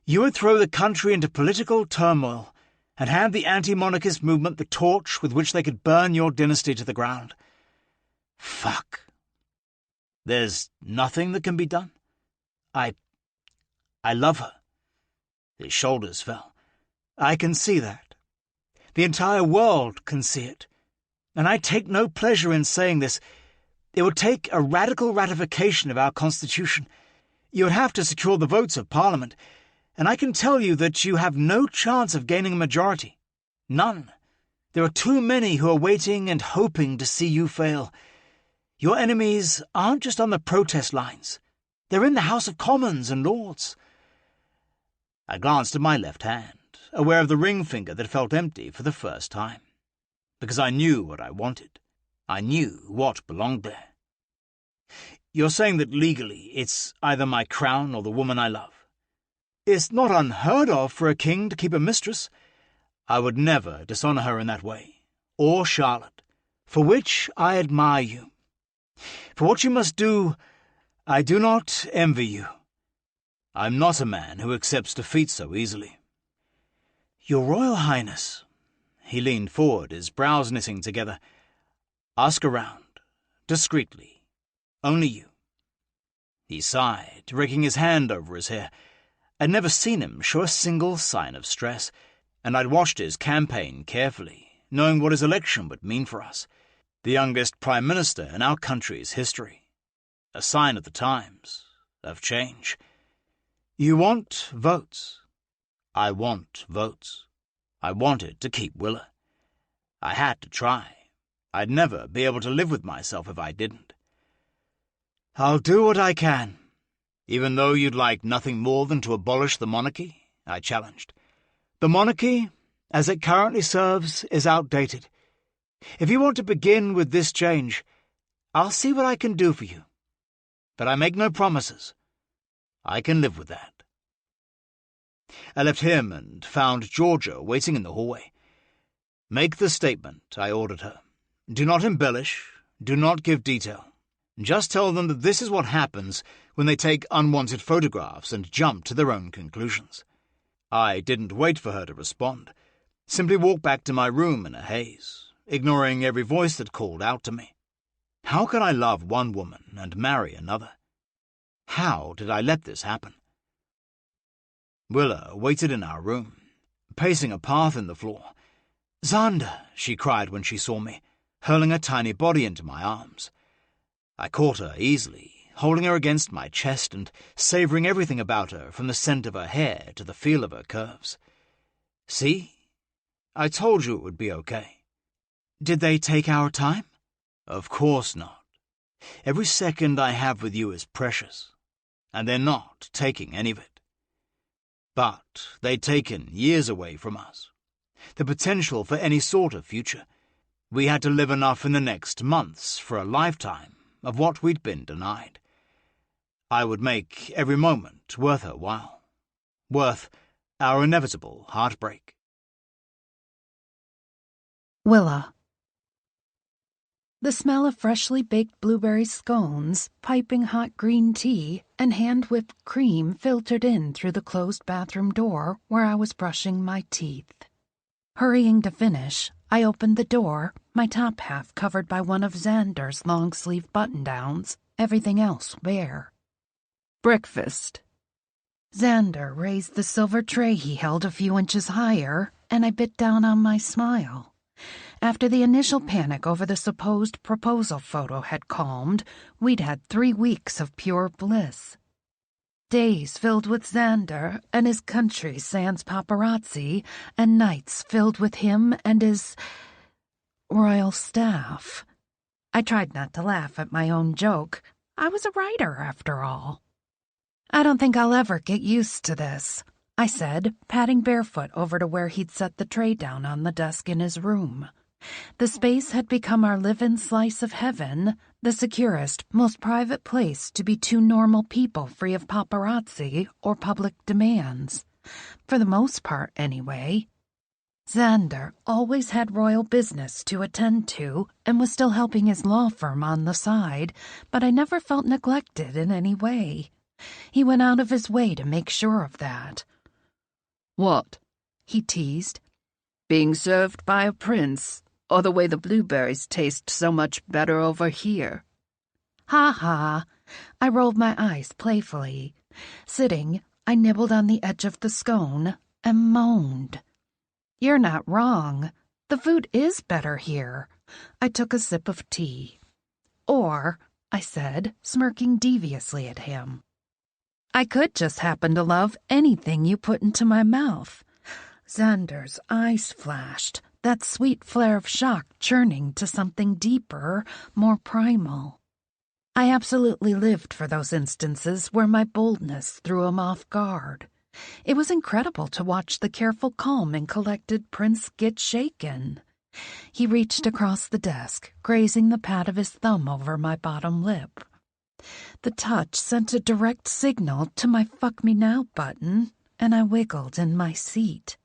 you would throw the country into political turmoil and hand the anti-monarchist movement the torch with which they could burn your dynasty to the ground. Fuck. There's nothing that can be done. I love her. His shoulders fell. I can see that. The entire world can see it. And I take no pleasure in saying this. It would take a radical ratification of our Constitution. You would have to secure the votes of Parliament, and I can tell you that you have no chance of gaining a majority. None. There are too many who are waiting and hoping to see you fail. Your enemies aren't just on the protest lines. They're in the House of Commons and Lords. I glanced at my left hand, aware of the ring finger that felt empty for the first time. Because I knew what I wanted. I knew what belonged there. You're saying that legally it's either my crown or the woman I love. It's not unheard of for a king to keep a mistress. I would never dishonour her in that way, or Charlotte, for which I admire you. For what you must do, I do not envy you. I'm not a man who accepts defeat so easily. Your Royal Highness, he leaned forward, his brows knitting together. Ask around, discreetly, only you. He sighed, raking his hand over his hair. I'd never seen him show a single sign of stress, and I'd watched his campaign carefully, knowing what his election would mean for us. The youngest Prime Minister in our country's history. A sign of the times, of change. You want votes. I want votes. I wanted to keep Willa. I had to try. I'd never be able to live with myself if I didn't. I'll do what I can. Even though you'd like nothing more than to abolish the monarchy, I challenged. The monarchy, as it currently serves, is outdated. If you want to begin with this change, I'll see what I can do for you. But I make no promises. I can live with that. I left him and found Georgia waiting in the hallway. Make the statement, I ordered her. Do not embellish, do not give detail. Just tell them that this is what happens when they take unwanted photographs and jump to their own conclusions. I didn't wait for her to respond, simply walked back to my room in a haze, ignoring every voice that called out to me. How could I love one woman and marry another? How did I let this happen? Willa waited in our room, pacing a path in the floor. "Xander," she cried when she saw me, hurling a tiny body into my arms. I caught her easily, holding her against my chest and savouring everything about her, from the scent of her hair to the feel of her curves. See? I told you it would be okay. Did they take our time? Of course not. Every second I have with you is precious, and they're not taking any of it. But they'd taken years away from us. The potential for any sort of future. We had to live enough in the next months for a lifetime of what we'd been denied. I would make every moment worth her while. Worth our inevitable heartbreak. Willa. The smell of freshly baked blueberry scones, piping hot green tea, and hand-whipped cream filtered in through the closed bathroom door where I was brushing my teeth. Hurrying to finish, I opened the door, my top half covered by one of Xander's long-sleeve button-downs, everything else bare. Breakfast. Xander raised the silver tray he held a few inches higher, and I bit down on my smile. After the initial panic over the supposed proposal photo had calmed, we'd had 3 weeks of pure bliss. Days filled with Xander and his country sans paparazzi, and nights filled with him and his royal staff. I tried not to laugh at my own joke. I was a writer, after all. I don't think I'll ever get used to this, I said, patting barefoot over to where he'd set the tray down on the desk in his room. The space had become our live-in slice of heaven, the securest, most private place to be two normal people free of paparazzi or public demands. For the most part, anyway. Xander always had royal business to attend to and was still helping his law firm on the side, but I never felt neglected in any way. He went out of his way to make sure of that. "What?" he teased. "Being served by a prince, or the way the blueberries taste so much better over here?" Ha ha! I rolled my eyes playfully. Sitting, I nibbled on the edge of the scone and moaned. You're not wrong. The food is better here. I took a sip of tea. Or, I said, smirking deviously at him, I could just happen to love anything you put into my mouth. Xander's eyes flashed, that sweet flare of shock churning to something deeper, more primal. I absolutely lived for those instances where my boldness threw him off guard. It was incredible to watch the careful, calm, and collected Prince get shaken. He reached across the desk, grazing the pad of his thumb over my bottom lip. The touch sent a direct signal to my fuck me now button, and I wiggled in my seat.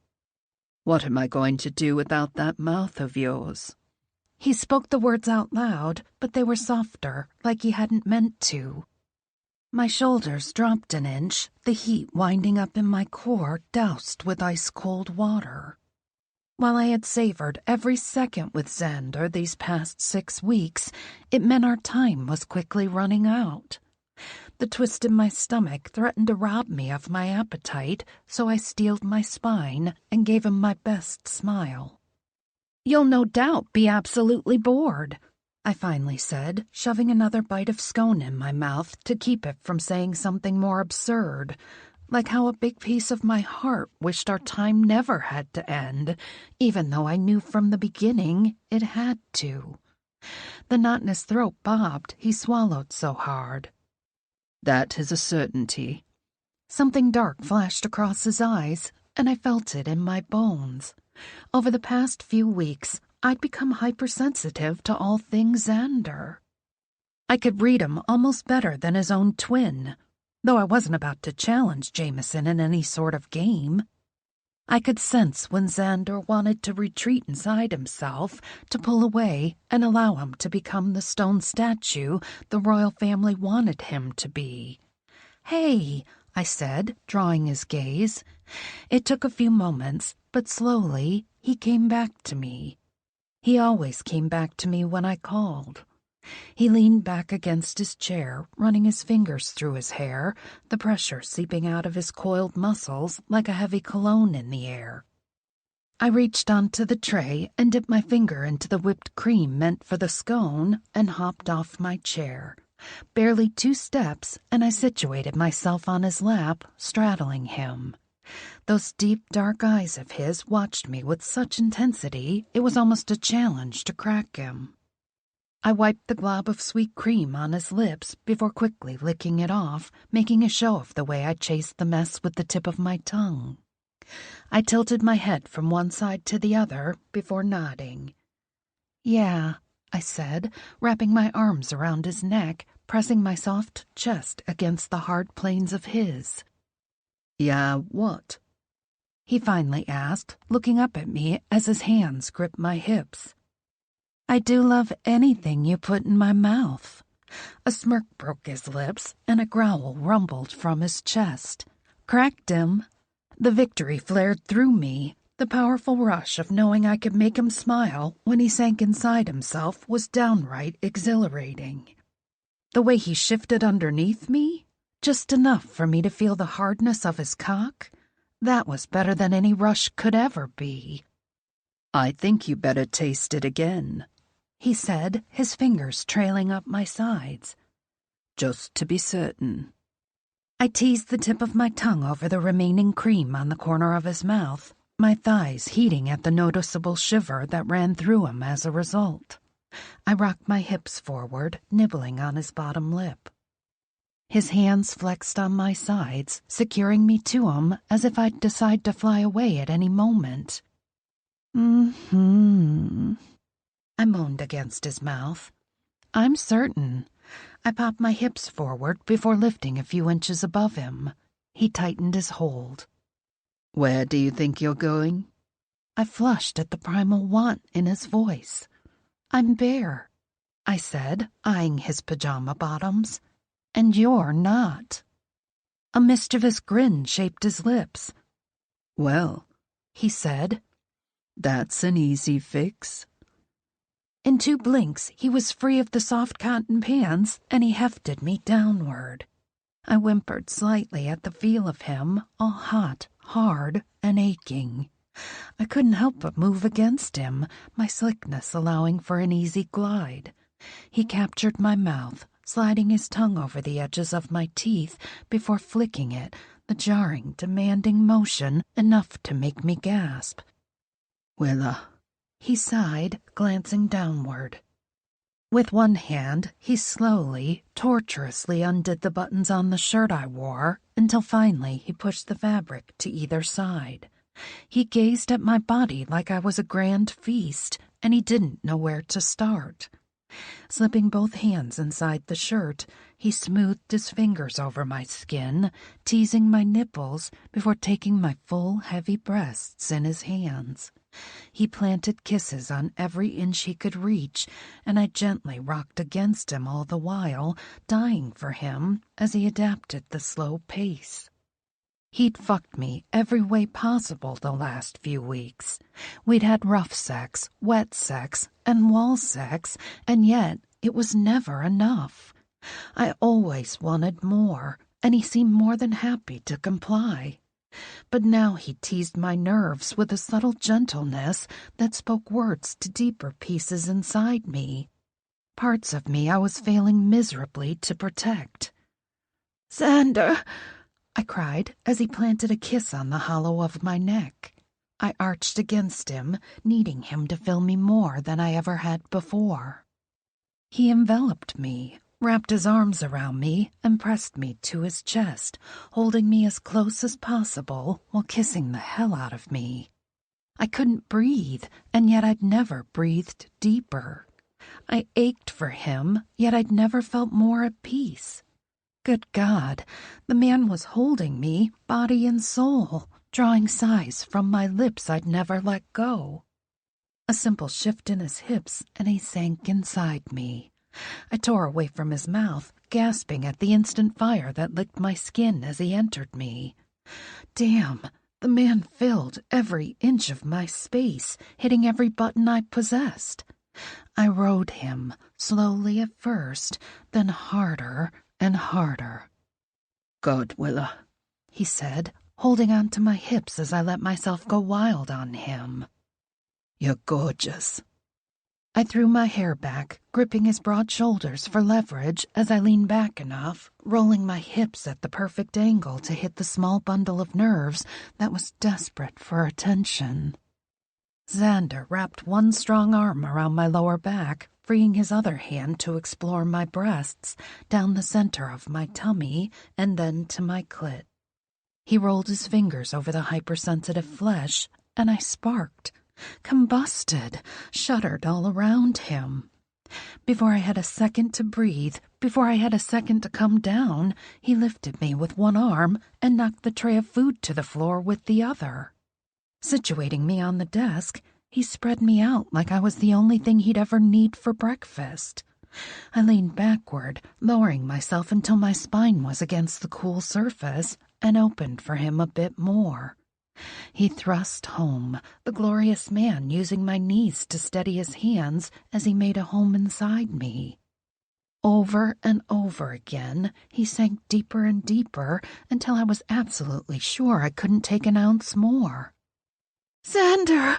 "What am I going to do without that mouth of yours?" He spoke the words out loud, but they were softer, like he hadn't meant to. My shoulders dropped an inch, the heat winding up in my core doused with ice-cold water. While I had savored every second with Xander these past 6 weeks, it meant our time was quickly running out. The twist in my stomach threatened to rob me of my appetite, so I steeled my spine and gave him my best smile. You'll no doubt be absolutely bored, I finally said, shoving another bite of scone in my mouth to keep it from saying something more absurd, like how a big piece of my heart wished our time never had to end, even though I knew from the beginning it had to. The knot in his throat bobbed, he swallowed so hard. "That is a certainty." Something dark flashed across his eyes, and I felt it in my bones. Over the past few weeks, I'd become hypersensitive to all things Xander. I could read him almost better than his own twin, though I wasn't about to challenge Jameson in any sort of game. I could sense when Xander wanted to retreat inside himself, to pull away and allow him to become the stone statue the royal family wanted him to be. "Hey," I said, drawing his gaze. It took a few moments, but slowly he came back to me. He always came back to me when I called. He leaned back against his chair, running his fingers through his hair, the pressure seeping out of his coiled muscles like a heavy cologne in the air. I reached onto the tray and dipped my finger into the whipped cream meant for the scone and hopped off my chair. Barely 2 steps, and I situated myself on his lap, straddling him. Those deep, dark eyes of his watched me with such intensity it was almost a challenge to crack him. I wiped the glob of sweet cream on his lips before quickly licking it off, making a show of the way I chased the mess with the tip of my tongue. I tilted my head from one side to the other before nodding. "Yeah," I said, wrapping my arms around his neck, pressing my soft chest against the hard planes of his. "Yeah, what?" he finally asked, looking up at me as his hands gripped my hips. "I do love anything you put in my mouth." A smirk broke his lips, and a growl rumbled from his chest. Cracked him. The victory flared through me. The powerful rush of knowing I could make him smile when he sank inside himself was downright exhilarating. The way he shifted underneath me, just enough for me to feel the hardness of his cock, that was better than any rush could ever be. "I think you better taste it again," he said, his fingers trailing up my sides. "Just to be certain." I teased the tip of my tongue over the remaining cream on the corner of his mouth, my thighs heating at the noticeable shiver that ran through him as a result. I rocked my hips forward, nibbling on his bottom lip. His hands flexed on my sides, securing me to him as if I'd decide to fly away at any moment. I moaned against his mouth. I'm certain. I popped my hips forward before lifting a few inches above him. He tightened his hold. Where do you think you're going? I flushed at the primal want in his voice. I'm bare, I said, eyeing his pajama bottoms. And you're not. A mischievous grin shaped his lips. Well, he said, that's an easy fix. In 2 blinks, he was free of the soft cotton pants, and he hefted me downward. I whimpered slightly at the feel of him, all hot, hard, and aching. I couldn't help but move against him, my slickness allowing for an easy glide. He captured my mouth, sliding his tongue over the edges of my teeth before flicking it, the jarring, demanding motion enough to make me gasp. Willa, he sighed, glancing downward. With one hand, he slowly, tortuously undid the buttons on the shirt I wore until finally he pushed the fabric to either side. He gazed at my body like I was a grand feast, and he didn't know where to start. Slipping both hands inside the shirt, he smoothed his fingers over my skin, teasing my nipples before taking my full, heavy breasts in his hands. He planted kisses on every inch he could reach, and I gently rocked against him all the while, dying for him as he adapted the slow pace. He'd fucked me every way possible the last few weeks. We'd had rough sex, wet sex, and wall sex, and yet it was never enough. I always wanted more, and he seemed more than happy to comply. But now he teased my nerves with a subtle gentleness that spoke words to deeper pieces inside me, parts of me I was failing miserably to protect. "Xander!" I cried as he planted a kiss on the hollow of my neck. I arched against him, needing him to fill me more than I ever had before. He enveloped me, wrapped his arms around me, and pressed me to his chest, holding me as close as possible while kissing the hell out of me. I couldn't breathe, and yet I'd never breathed deeper. I ached for him, yet I'd never felt more at peace. Good God, the man was holding me, body and soul, drawing sighs from my lips I'd never let go. A simple shift in his hips, and he sank inside me. I tore away from his mouth, gasping at the instant fire that licked my skin as he entered me. Damn, the man filled every inch of my space, hitting every button I possessed. I rode him, slowly at first, then harder and harder. "Good, Willa," he said, holding on to my hips as I let myself go wild on him. "You're gorgeous." I threw my hair back, gripping his broad shoulders for leverage as I leaned back enough, rolling my hips at the perfect angle to hit the small bundle of nerves that was desperate for attention. Xander wrapped one strong arm around my lower back, freeing his other hand to explore my breasts, down the center of my tummy, and then to my clit. He rolled his fingers over the hypersensitive flesh, and I sparked, combusted, shuddered all around him. Before I had a second to breathe, before I had a second to come down, he lifted me with one arm and knocked the tray of food to the floor with the other. Situating me on the desk, he spread me out like I was the only thing he'd ever need for breakfast. I leaned backward, lowering myself until my spine was against the cool surface, and opened for him a bit more. He thrust home, the glorious man using my knees to steady his hands as he made a home inside me. Over and over again, he sank deeper and deeper until I was absolutely sure I couldn't take an ounce more. "Xander!"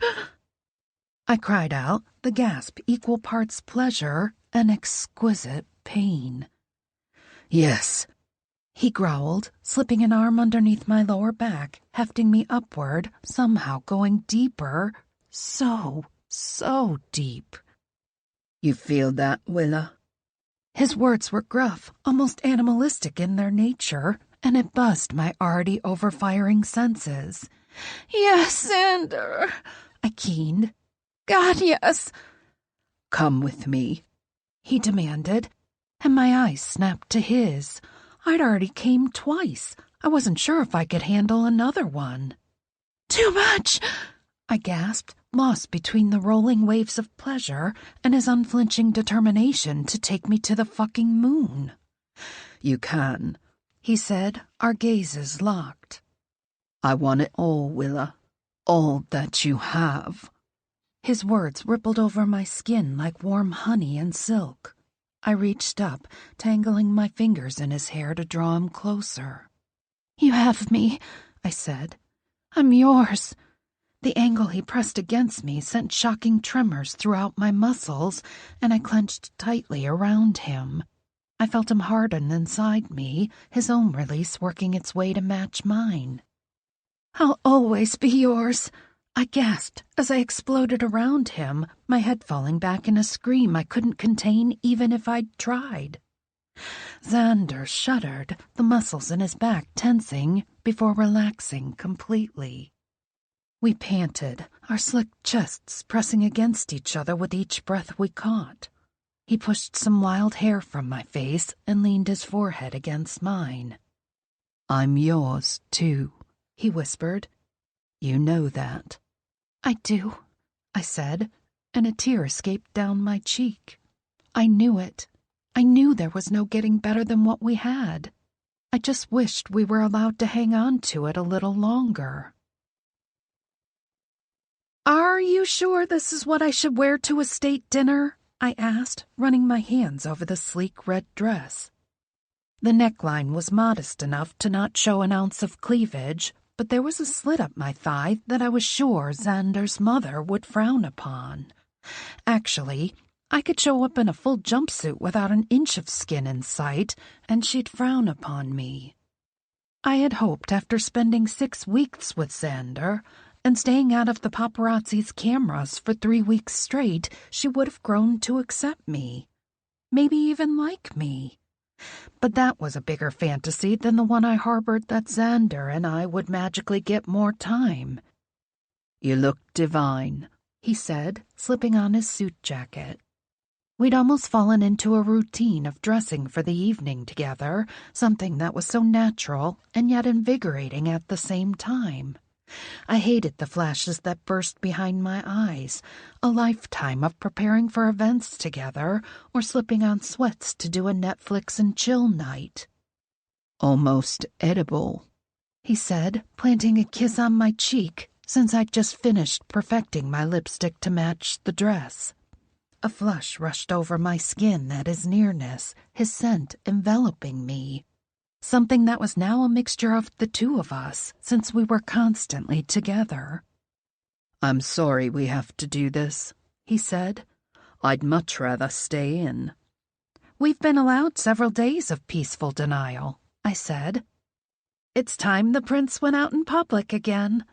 I cried out, the gasp equal parts pleasure and exquisite pain. "Yes," he growled, slipping an arm underneath my lower back, hefting me upward, somehow going deeper, so deep. "You feel that, Willa?" His words were gruff, almost animalistic in their nature, and it buzzed my already overfiring senses. "Yes, Xander," I keened. "God, yes." come with me?" he demanded, and my eyes snapped to his. I'd already came twice. I wasn't sure if I could handle another one. "Too much!" I gasped, lost between the rolling waves of pleasure and his unflinching determination to take me to the fucking moon. "You can," he said, our gazes locked. "I want it all, Willa. All that you have." His words rippled over my skin like warm honey and silk. I reached up, tangling my fingers in his hair to draw him closer. "You have me," I said. "I'm yours." The angle he pressed against me sent shocking tremors throughout my muscles, and I clenched tightly around him. I felt him harden inside me, his own release working its way to match mine. "I'll always be yours," I gasped as I exploded around him, my head falling back in a scream I couldn't contain even if I'd tried. Xander shuddered, the muscles in his back tensing before relaxing completely. We panted, our slick chests pressing against each other with each breath we caught. He pushed some wild hair from my face and leaned his forehead against mine. "I'm yours, too," he whispered. "You know that." "I do," I said, and a tear escaped down my cheek. I knew it. I knew there was no getting better than what we had. I just wished we were allowed to hang on to it a little longer. "Are you sure this is what I should wear to a state dinner?" I asked, running my hands over the sleek red dress. The neckline was modest enough to not show an ounce of cleavage, but there was a slit up my thigh that I was sure Xander's mother would frown upon. Actually, I could show up in a full jumpsuit without an inch of skin in sight, and she'd frown upon me. I had hoped after spending 6 weeks with Xander and staying out of the paparazzi's cameras for 3 weeks straight, she would have grown to accept me. Maybe even like me. But that was a bigger fantasy than the one I harbored that Xander and I would magically get more time. "You look divine," he said, slipping on his suit jacket. We'd almost fallen into a routine of dressing for the evening together, something that was so natural and yet invigorating at the same time. I hated the flashes that burst behind my eyes, a lifetime of preparing for events together or slipping on sweats to do a Netflix and chill night. "Almost edible," he said, planting a kiss on my cheek since I'd just finished perfecting my lipstick to match the dress. A flush rushed over my skin at his nearness, his scent enveloping me. Something that was now a mixture of the two of us, since we were constantly together. "I'm sorry we have to do this," he said. "I'd much rather stay in." "We've been allowed several days of peaceful denial," I said. "It's time the prince went out in public again."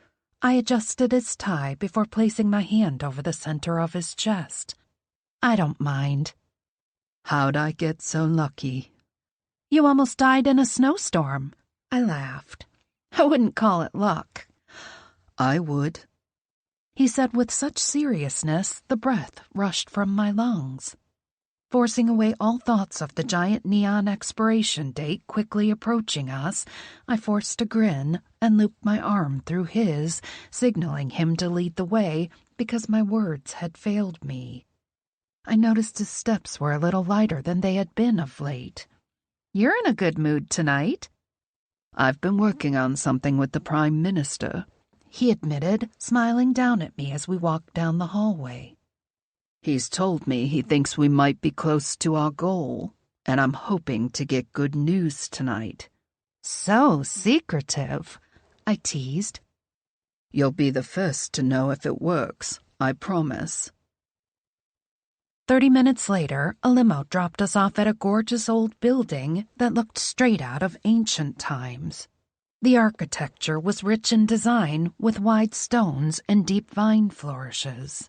I adjusted his tie before placing my hand over the center of his chest. "I don't mind." "How'd I get so lucky?" "You almost died in a snowstorm." I laughed. "I wouldn't call it luck." "I would," he said with such seriousness the breath rushed from my lungs. Forcing away all thoughts of the giant neon expiration date quickly approaching us, I forced a grin and looped my arm through his, signaling him to lead the way because my words had failed me. I noticed his steps were a little lighter than they had been of late. "You're in a good mood tonight." "I've been working on something with the Prime Minister," he admitted, smiling down at me as we walked down the hallway. "He's told me he thinks we might be close to our goal, and I'm hoping to get good news tonight." "So secretive," I teased. "You'll be the first to know if it works, I promise." 30 minutes later, a limo dropped us off at a gorgeous old building that looked straight out of ancient times. The architecture was rich in design, with wide stones and deep vine flourishes.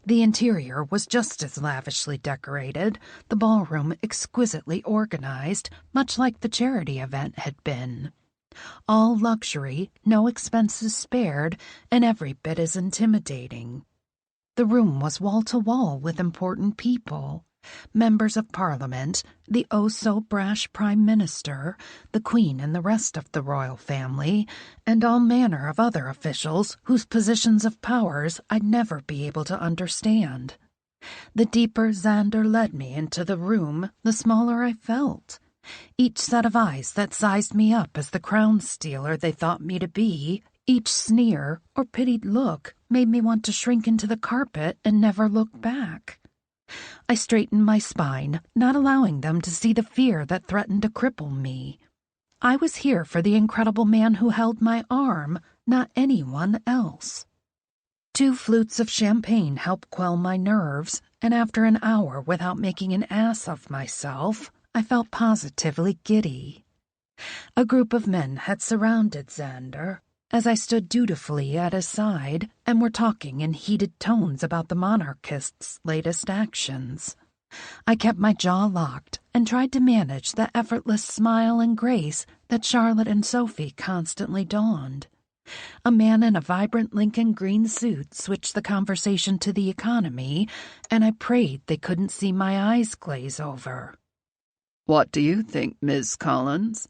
The interior was just as lavishly decorated, the ballroom exquisitely organized, much like the charity event had been. All luxury, no expenses spared, and every bit as intimidating. The room was wall-to-wall with important people. Members of Parliament, the oh-so-brash Prime Minister, the Queen and the rest of the royal family, and all manner of other officials whose positions of powers I'd never be able to understand. The deeper Xander led me into the room, the smaller I felt. Each set of eyes that sized me up as the crown stealer they thought me to be, each sneer or pitied look made me want to shrink into the carpet and never look back. I straightened my spine, not allowing them to see the fear that threatened to cripple me. I was here for the incredible man who held my arm, not anyone else. 2 flutes of champagne helped quell my nerves, and after an hour without making an ass of myself, I felt positively giddy. A group of men had surrounded Xander, as I stood dutifully at his side, and were talking in heated tones about the monarchists' latest actions. I kept my jaw locked and tried to manage the effortless smile and grace that Charlotte and Sophie constantly donned. A man in a vibrant Lincoln green suit switched the conversation to the economy, and I prayed they couldn't see my eyes glaze over. "What do you think, Miss Collins?"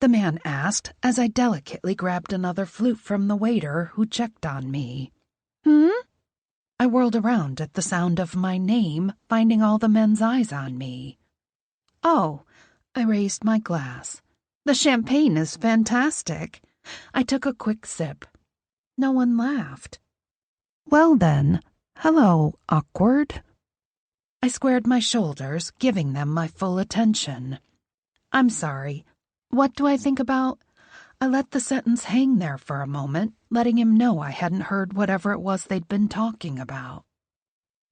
the man asked as I delicately grabbed another flute from the waiter who checked on me. I whirled around at the sound of my name, finding all the men's eyes on me. "Oh," I raised my glass. "The champagne is fantastic." I took a quick sip. No one laughed. "Well then, hello, awkward." I squared my shoulders, giving them my full attention. "I'm sorry. What do I think about?" I let the sentence hang there for a moment, letting him know I hadn't heard whatever it was they'd been talking about.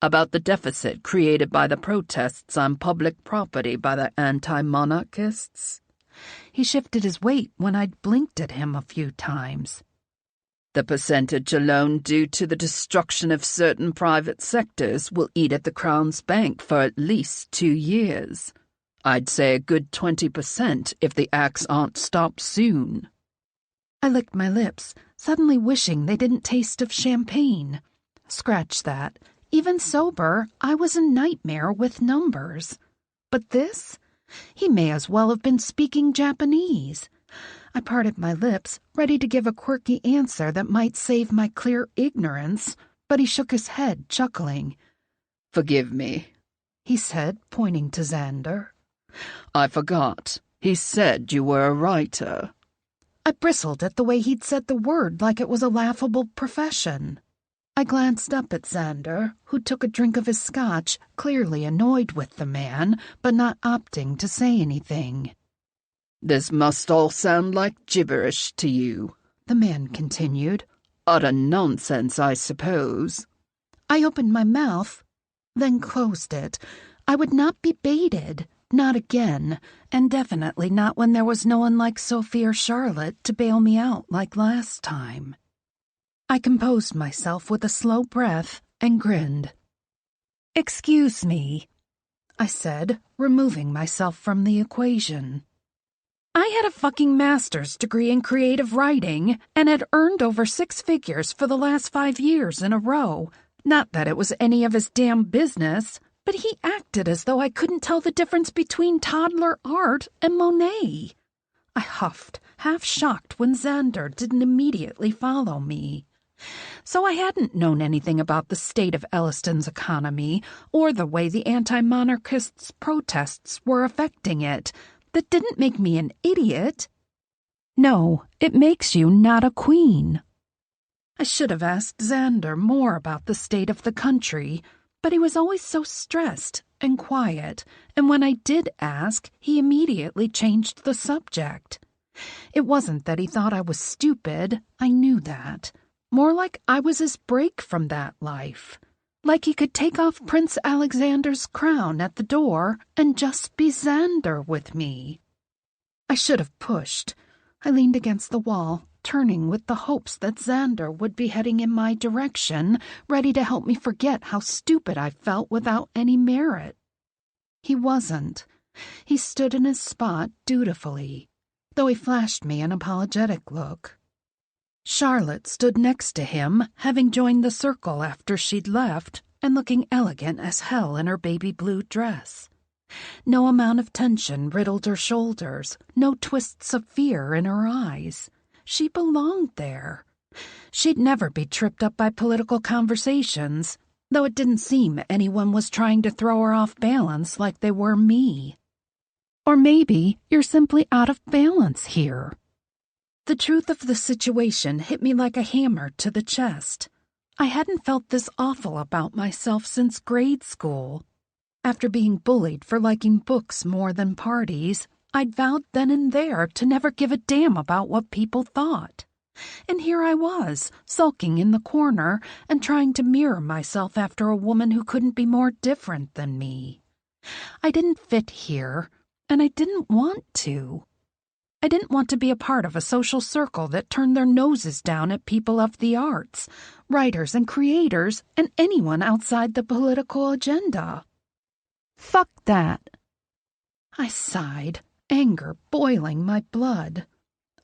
"About the deficit created by the protests on public property by the anti-monarchists?" He shifted his weight when I'd blinked at him a few times. "The percentage alone due to the destruction of certain private sectors will eat at the Crown's bank for at least 2 years. I'd say a good 20% if the acts aren't stopped soon." I licked my lips, suddenly wishing they didn't taste of champagne. Scratch that. Even sober, I was a nightmare with numbers. But this? He may as well have been speaking Japanese. I parted my lips, ready to give a quirky answer that might save my clear ignorance, but he shook his head, chuckling. "Forgive me," he said, pointing to Xander. "I forgot. He said you were a writer." I bristled at the way he'd said the word like it was a laughable profession. I glanced up at Xander, who took a drink of his scotch, clearly annoyed with the man, but not opting to say anything. "This must all sound like gibberish to you," the man continued. "Utter nonsense, I suppose." I opened my mouth, then closed it. I would not be baited. Not again, and definitely not when there was no one like Sophie or Charlotte to bail me out like last time. I composed myself with a slow breath and grinned. "Excuse me," I said, removing myself from the equation. I had a fucking master's degree in creative writing and had earned over 6 figures for the last 5 years in a row. Not that it was any of his damn business, but he acted as though I couldn't tell the difference between toddler art and Monet. I huffed, half shocked when Xander didn't immediately follow me. So I hadn't known anything about the state of Elliston's economy or the way the anti-monarchists' protests were affecting it. That didn't make me an idiot. No, it makes you not a queen. I should have asked Xander more about the state of the country, but he was always so stressed and quiet, and when I did ask, he immediately changed the subject. It wasn't that he thought I was stupid, I knew that. More like I was his break from that life. Like he could take off Prince Alexander's crown at the door and just be Xander with me. I should have pushed. I leaned against the wall, turning with the hopes that Xander would be heading in my direction, ready to help me forget how stupid I felt without any merit. He wasn't. He stood in his spot dutifully, though he flashed me an apologetic look. Charlotte stood next to him, having joined the circle after she'd left, and looking elegant as hell in her baby blue dress. No amount of tension riddled her shoulders, no twists of fear in her eyes. She belonged there. She'd never be tripped up by political conversations, though it didn't seem anyone was trying to throw her off balance like they were me. Or maybe you're simply out of balance here. The truth of the situation hit me like a hammer to the chest. I hadn't felt this awful about myself since grade school. After being bullied for liking books more than parties, I'd vowed then and there to never give a damn about what people thought. And here I was, sulking in the corner and trying to mirror myself after a woman who couldn't be more different than me. I didn't fit here, and I didn't want to. I didn't want to be a part of a social circle that turned their noses down at people of the arts, writers and creators, and anyone outside the political agenda. Fuck that. I sighed, anger boiling my blood.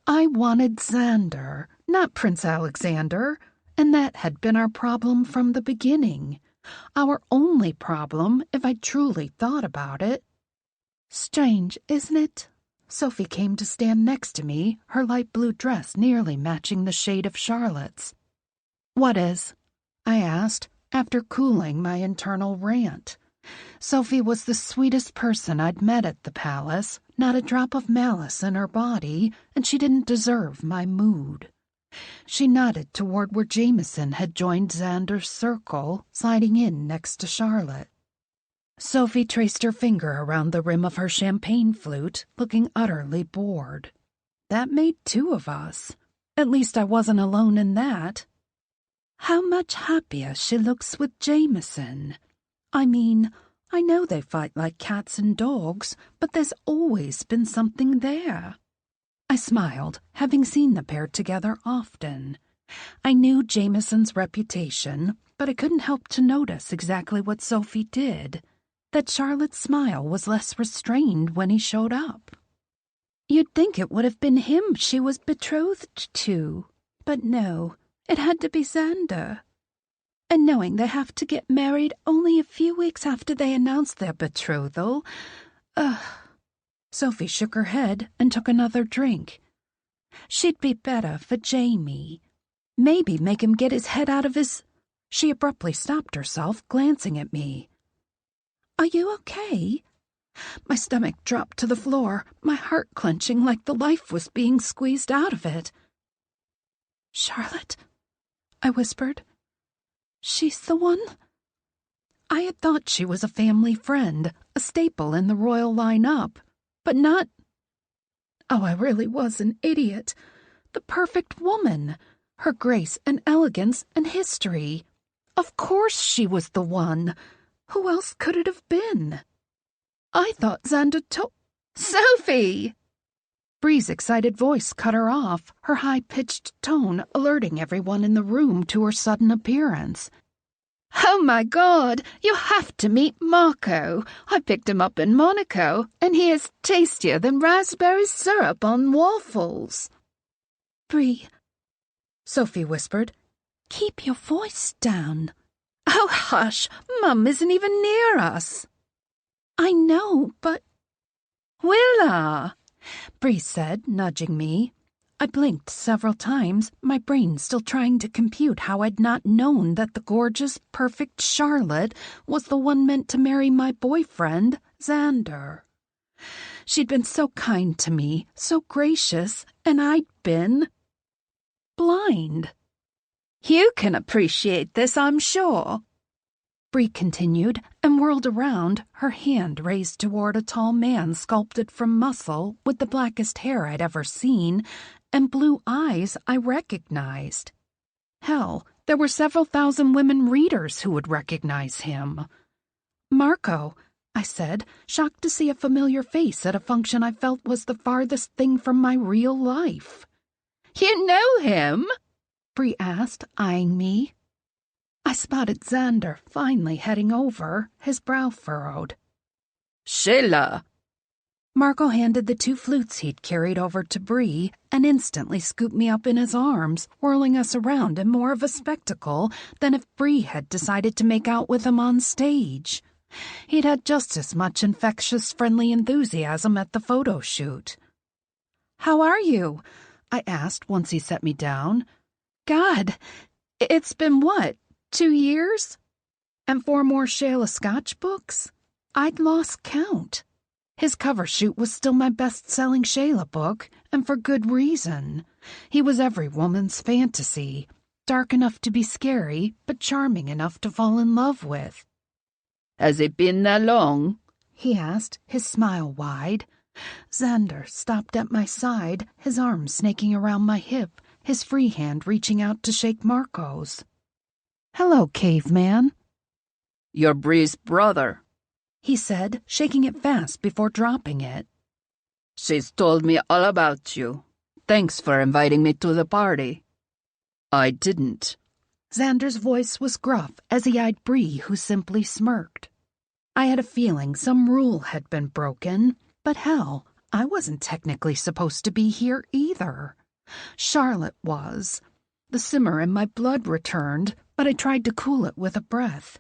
I wanted Xander, not Prince Alexander, and that had been our problem from the beginning. Our only problem, if I truly thought about it. Strange, isn't it? Sophie came to stand next to me, her light blue dress nearly matching the shade of Charlotte's. "What is?" I asked, after cooling my internal rant. Sophie was the sweetest person I'd met at the palace, not a drop of malice in her body, and she didn't deserve my mood. She nodded toward where Jameson had joined Xander's circle, sliding in next to Charlotte. Sophie traced her finger around the rim of her champagne flute, looking utterly bored. That made two of us. At least I wasn't alone in that. How much happier she looks with Jameson. I mean, I know they fight like cats and dogs, but there's always been something there. I smiled, having seen the pair together often. I knew Jameson's reputation, but I couldn't help to notice exactly what Sophie did. That Charlotte's smile was less restrained when he showed up. You'd think it would have been him she was betrothed to, but no, it had to be Xander. And knowing they have to get married only a few weeks after they announce their betrothal, Sophie shook her head and took another drink. She'd be better for Jamie. Maybe make him get his head out of his... She abruptly stopped herself, glancing at me. Are you okay? My stomach dropped to the floor, my heart clenching like the life was being squeezed out of it. Charlotte, I whispered. She's the one? I had thought she was a family friend, a staple in the royal line-up, but not... Oh, I really was an idiot. The perfect woman. Her grace and elegance and history. Of course she was the one. Who else could it have been? I thought Xander told... Sophie! Bree's excited voice cut her off, her high-pitched tone alerting everyone in the room to her sudden appearance. Oh my God, you have to meet Marco. I picked him up in Monaco, and he is tastier than raspberry syrup on waffles. Bree, Sophie whispered, keep your voice down. Oh, hush, Mum isn't even near us. I know, but... Willa, Bree said, nudging me. I blinked several times, my brain still trying to compute how I'd not known that the gorgeous, perfect Charlotte was the one meant to marry my boyfriend, Xander. She'd been so kind to me, so gracious, and I'd been... blind. You can appreciate this, I'm sure. Bree continued and whirled around, her hand raised toward a tall man sculpted from muscle with the blackest hair I'd ever seen and blue eyes I recognized. Hell, there were several thousand women readers who would recognize him. Marco, I said, shocked to see a familiar face at a function I felt was the farthest thing from my real life. You know him? Bree asked, eyeing me. I spotted Xander finally heading over, his brow furrowed. Sheila! Marco handed the 2 flutes he'd carried over to Bree and instantly scooped me up in his arms, whirling us around in more of a spectacle than if Bree had decided to make out with him on stage. He'd had just as much infectious, friendly enthusiasm at the photo shoot. "How are you?" I asked once he set me down. "God, it's been what, 2 years? And 4 more Shayla Scotch books? I'd lost count." His cover shoot was still my best-selling Shayla book, and for good reason. He was every woman's fantasy, dark enough to be scary, but charming enough to fall in love with. Has it been that long? He asked, his smile wide. Xander stopped at my side, his arm snaking around my hip, his free hand reaching out to shake Marco's. "Hello, caveman." "You're Bree's brother," he said, shaking it fast before dropping it. "She's told me all about you. Thanks for inviting me to the party." "I didn't." Xander's voice was gruff as he eyed Bree, who simply smirked. I had a feeling some rule had been broken, but hell, I wasn't technically supposed to be here either. Charlotte was. The simmer in my blood returned, but I tried to cool it with a breath.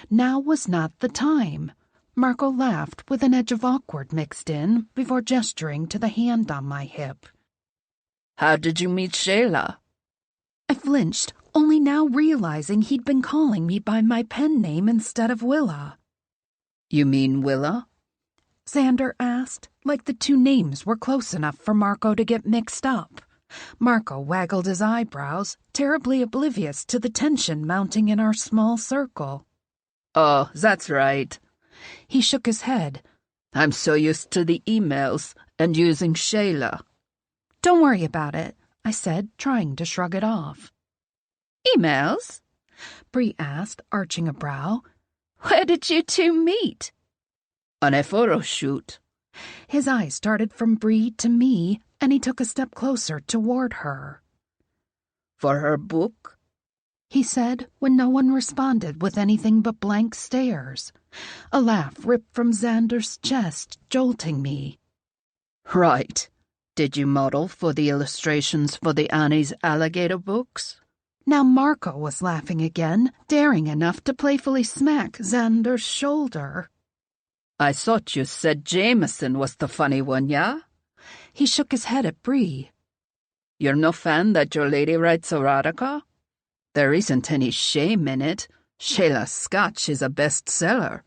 Now was not the time. Marco laughed with an edge of awkward mixed in before gesturing to the hand on my hip. "How did you meet Shayla?" I flinched, only now realizing he'd been calling me by my pen name instead of Willa. "You mean Willa?" Xander asked, like the 2 names were close enough for Marco to get mixed up. Marco waggled his eyebrows, terribly oblivious to the tension mounting in our small circle. "Oh, that's right." He shook his head. "I'm so used to the emails and using Shayla." "Don't worry about it," I said, trying to shrug it off. "Emails?" Bree asked, arching a brow. "Where did you 2 meet?" "On a photo shoot." His eyes darted from Bree to me, and he took a step closer toward her. "For her book?" he said, when no one responded with anything but blank stares. A laugh ripped from Xander's chest, jolting me. "Right. Did you model for the illustrations for the Annie's alligator books?" Now Marco was laughing again, daring enough to playfully smack Xander's shoulder. "I thought you said Jameson was the funny one, yeah?" He shook his head at Bree. "You're no fan that your lady writes erotica? There isn't any shame in it. Shayla Scotch is a bestseller."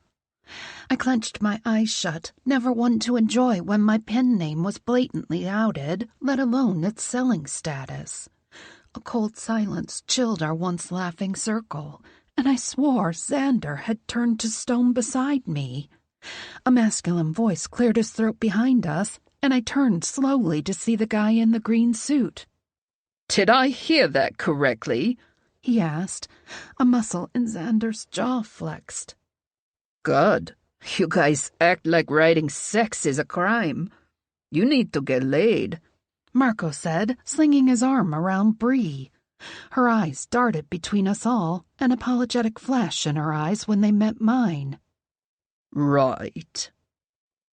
I clenched my eyes shut, never one to enjoy when my pen name was blatantly outed, let alone its selling status. A cold silence chilled our once laughing circle, and I swore Xander had turned to stone beside me. A masculine voice cleared his throat behind us, and I turned slowly to see the guy in the green suit. "Did I hear that correctly?" he asked. A muscle in Xander's jaw flexed. "Good. You guys act like writing sex is a crime. You need to get laid," Marco said, slinging his arm around Bree. Her eyes darted between us all, an apologetic flash in her eyes when they met mine. "Right,"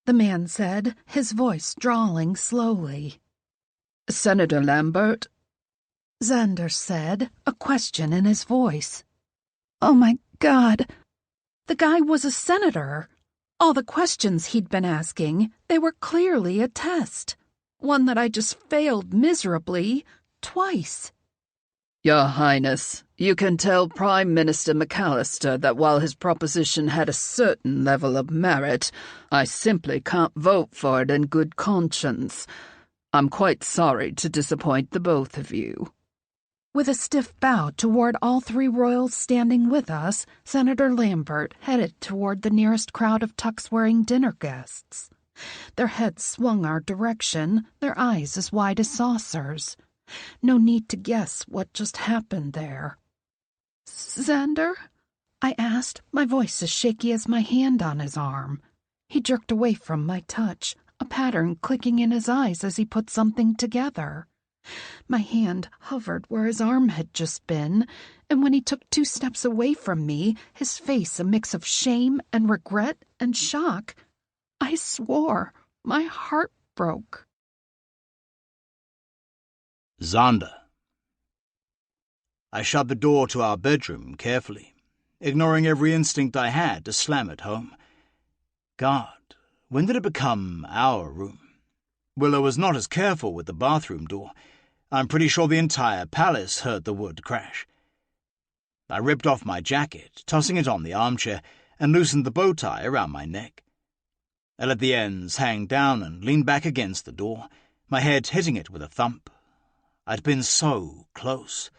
the man said, his voice drawling slowly. "Senator Lambert?" Xander said, a question in his voice. Oh my God. The guy was a senator. All the questions he'd been asking, they were clearly a test. One that I just failed miserably, twice. "Your Highness, you can tell Prime Minister McAllister that while his proposition had a certain level of merit, I simply can't vote for it in good conscience. I'm quite sorry to disappoint the both of you." With a stiff bow toward all 3 royals standing with us, Senator Lambert headed toward the nearest crowd of tux-wearing dinner guests. Their heads swung our direction, their eyes as wide as saucers. No need to guess what just happened there. "Xander?" I asked, my voice as shaky as my hand on his arm. He jerked away from my touch, a pattern clicking in his eyes as he put something together. My hand hovered where his arm had just been, and when he took 2 steps away from me, his face a mix of shame and regret and shock, I swore. My heart broke. Xander. I shut the door to our bedroom carefully, ignoring every instinct I had to slam it home. God, when did it become our room? Willow was not as careful with the bathroom door. I'm pretty sure the entire palace heard the wood crash. I ripped off my jacket, tossing it on the armchair, and loosened the bow tie around my neck. I let the ends hang down and leaned back against the door, my head hitting it with a thump. I'd been so close.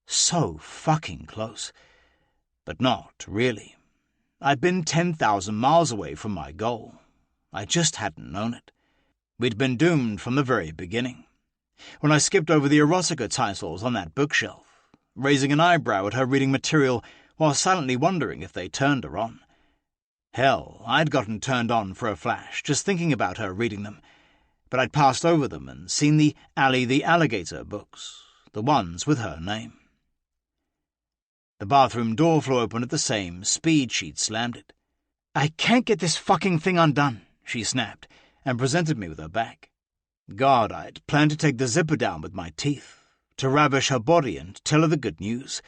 So fucking close. But not really. I'd been 10,000 miles away from my goal. I just hadn't known it. We'd been doomed from the very beginning. When I skipped over the erotica titles on that bookshelf, raising an eyebrow at her reading material while silently wondering if they turned her on. Hell, I'd gotten turned on for a flash just thinking about her reading them, but I'd passed over them and seen the Ally the Alligator books, the ones with her name. The bathroom door flew open at the same speed she'd slammed it. "I can't get this fucking thing undone," she snapped, and presented me with her back. God, I'd planned to take the zipper down with my teeth, to ravish her body and tell her the good news.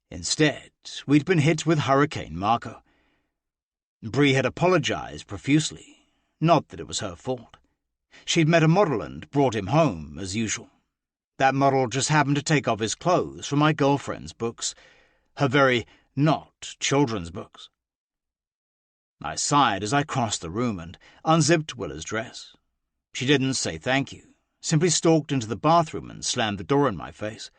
Instead, we'd been hit with Hurricane Marco. Bree had apologized profusely, not that it was her fault. She'd met a model and brought him home, as usual. That model just happened to take off his clothes from my girlfriend's books, her very not children's books. I sighed as I crossed the room and unzipped Willa's dress. She didn't say thank you, simply stalked into the bathroom and slammed the door in my face.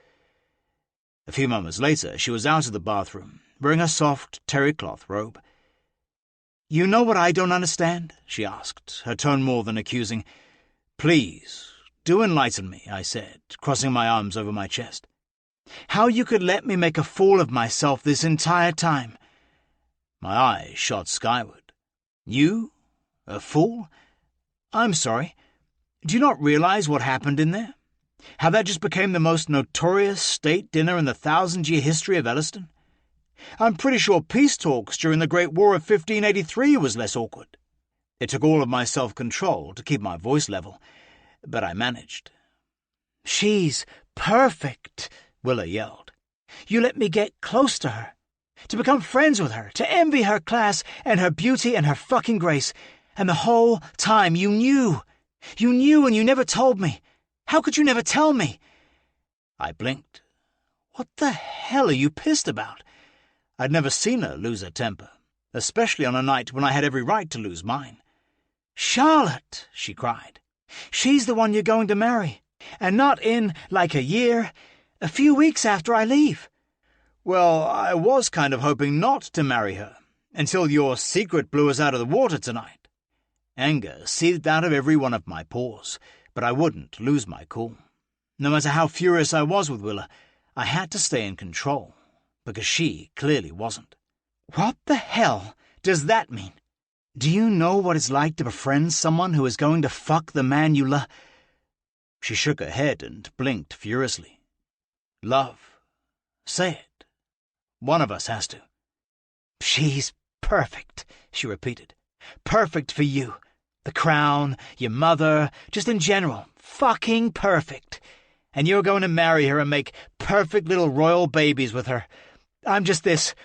A few moments later, she was out of the bathroom, wearing a soft terry-cloth robe. "You know what I don't understand?" she asked, her tone more than accusing. "Please, do enlighten me," I said, crossing my arms over my chest. "How you could let me make a fool of myself this entire time?" My eyes shot skyward. "You? A fool? I'm sorry. Do you not realize what happened in there? How that just became the most notorious state dinner in the 1,000-year history of Elliston? I'm pretty sure peace talks during the Great War of 1583 was less awkward." It took all of my self-control to keep my voice level, but I managed. "She's perfect," Willa yelled. "You let me get close to her, to become friends with her, to envy her class and her beauty and her fucking grace, and the whole time you knew. You knew and you never told me. How could you never tell me?" I blinked. What the hell are you pissed about? I'd never seen her lose her temper, especially on a night when I had every right to lose mine. "Charlotte," she cried. "She's the one you're going to marry, and not in, like, a year, a few weeks after I leave." "Well, I was kind of hoping not to marry her, until your secret blew us out of the water tonight." Anger seethed out of every one of my pores, but I wouldn't lose my cool. No matter how furious I was with Willa, I had to stay in control, because she clearly wasn't. "What the hell does that mean? Do you know what it's like to befriend someone who is going to fuck the man you love?" She shook her head and blinked furiously. "Love. Say it. One of us has to." "She's perfect," she repeated. "Perfect for you. The crown, your mother, just in general. Fucking perfect. And you're going to marry her and make perfect little royal babies with her. I'm just this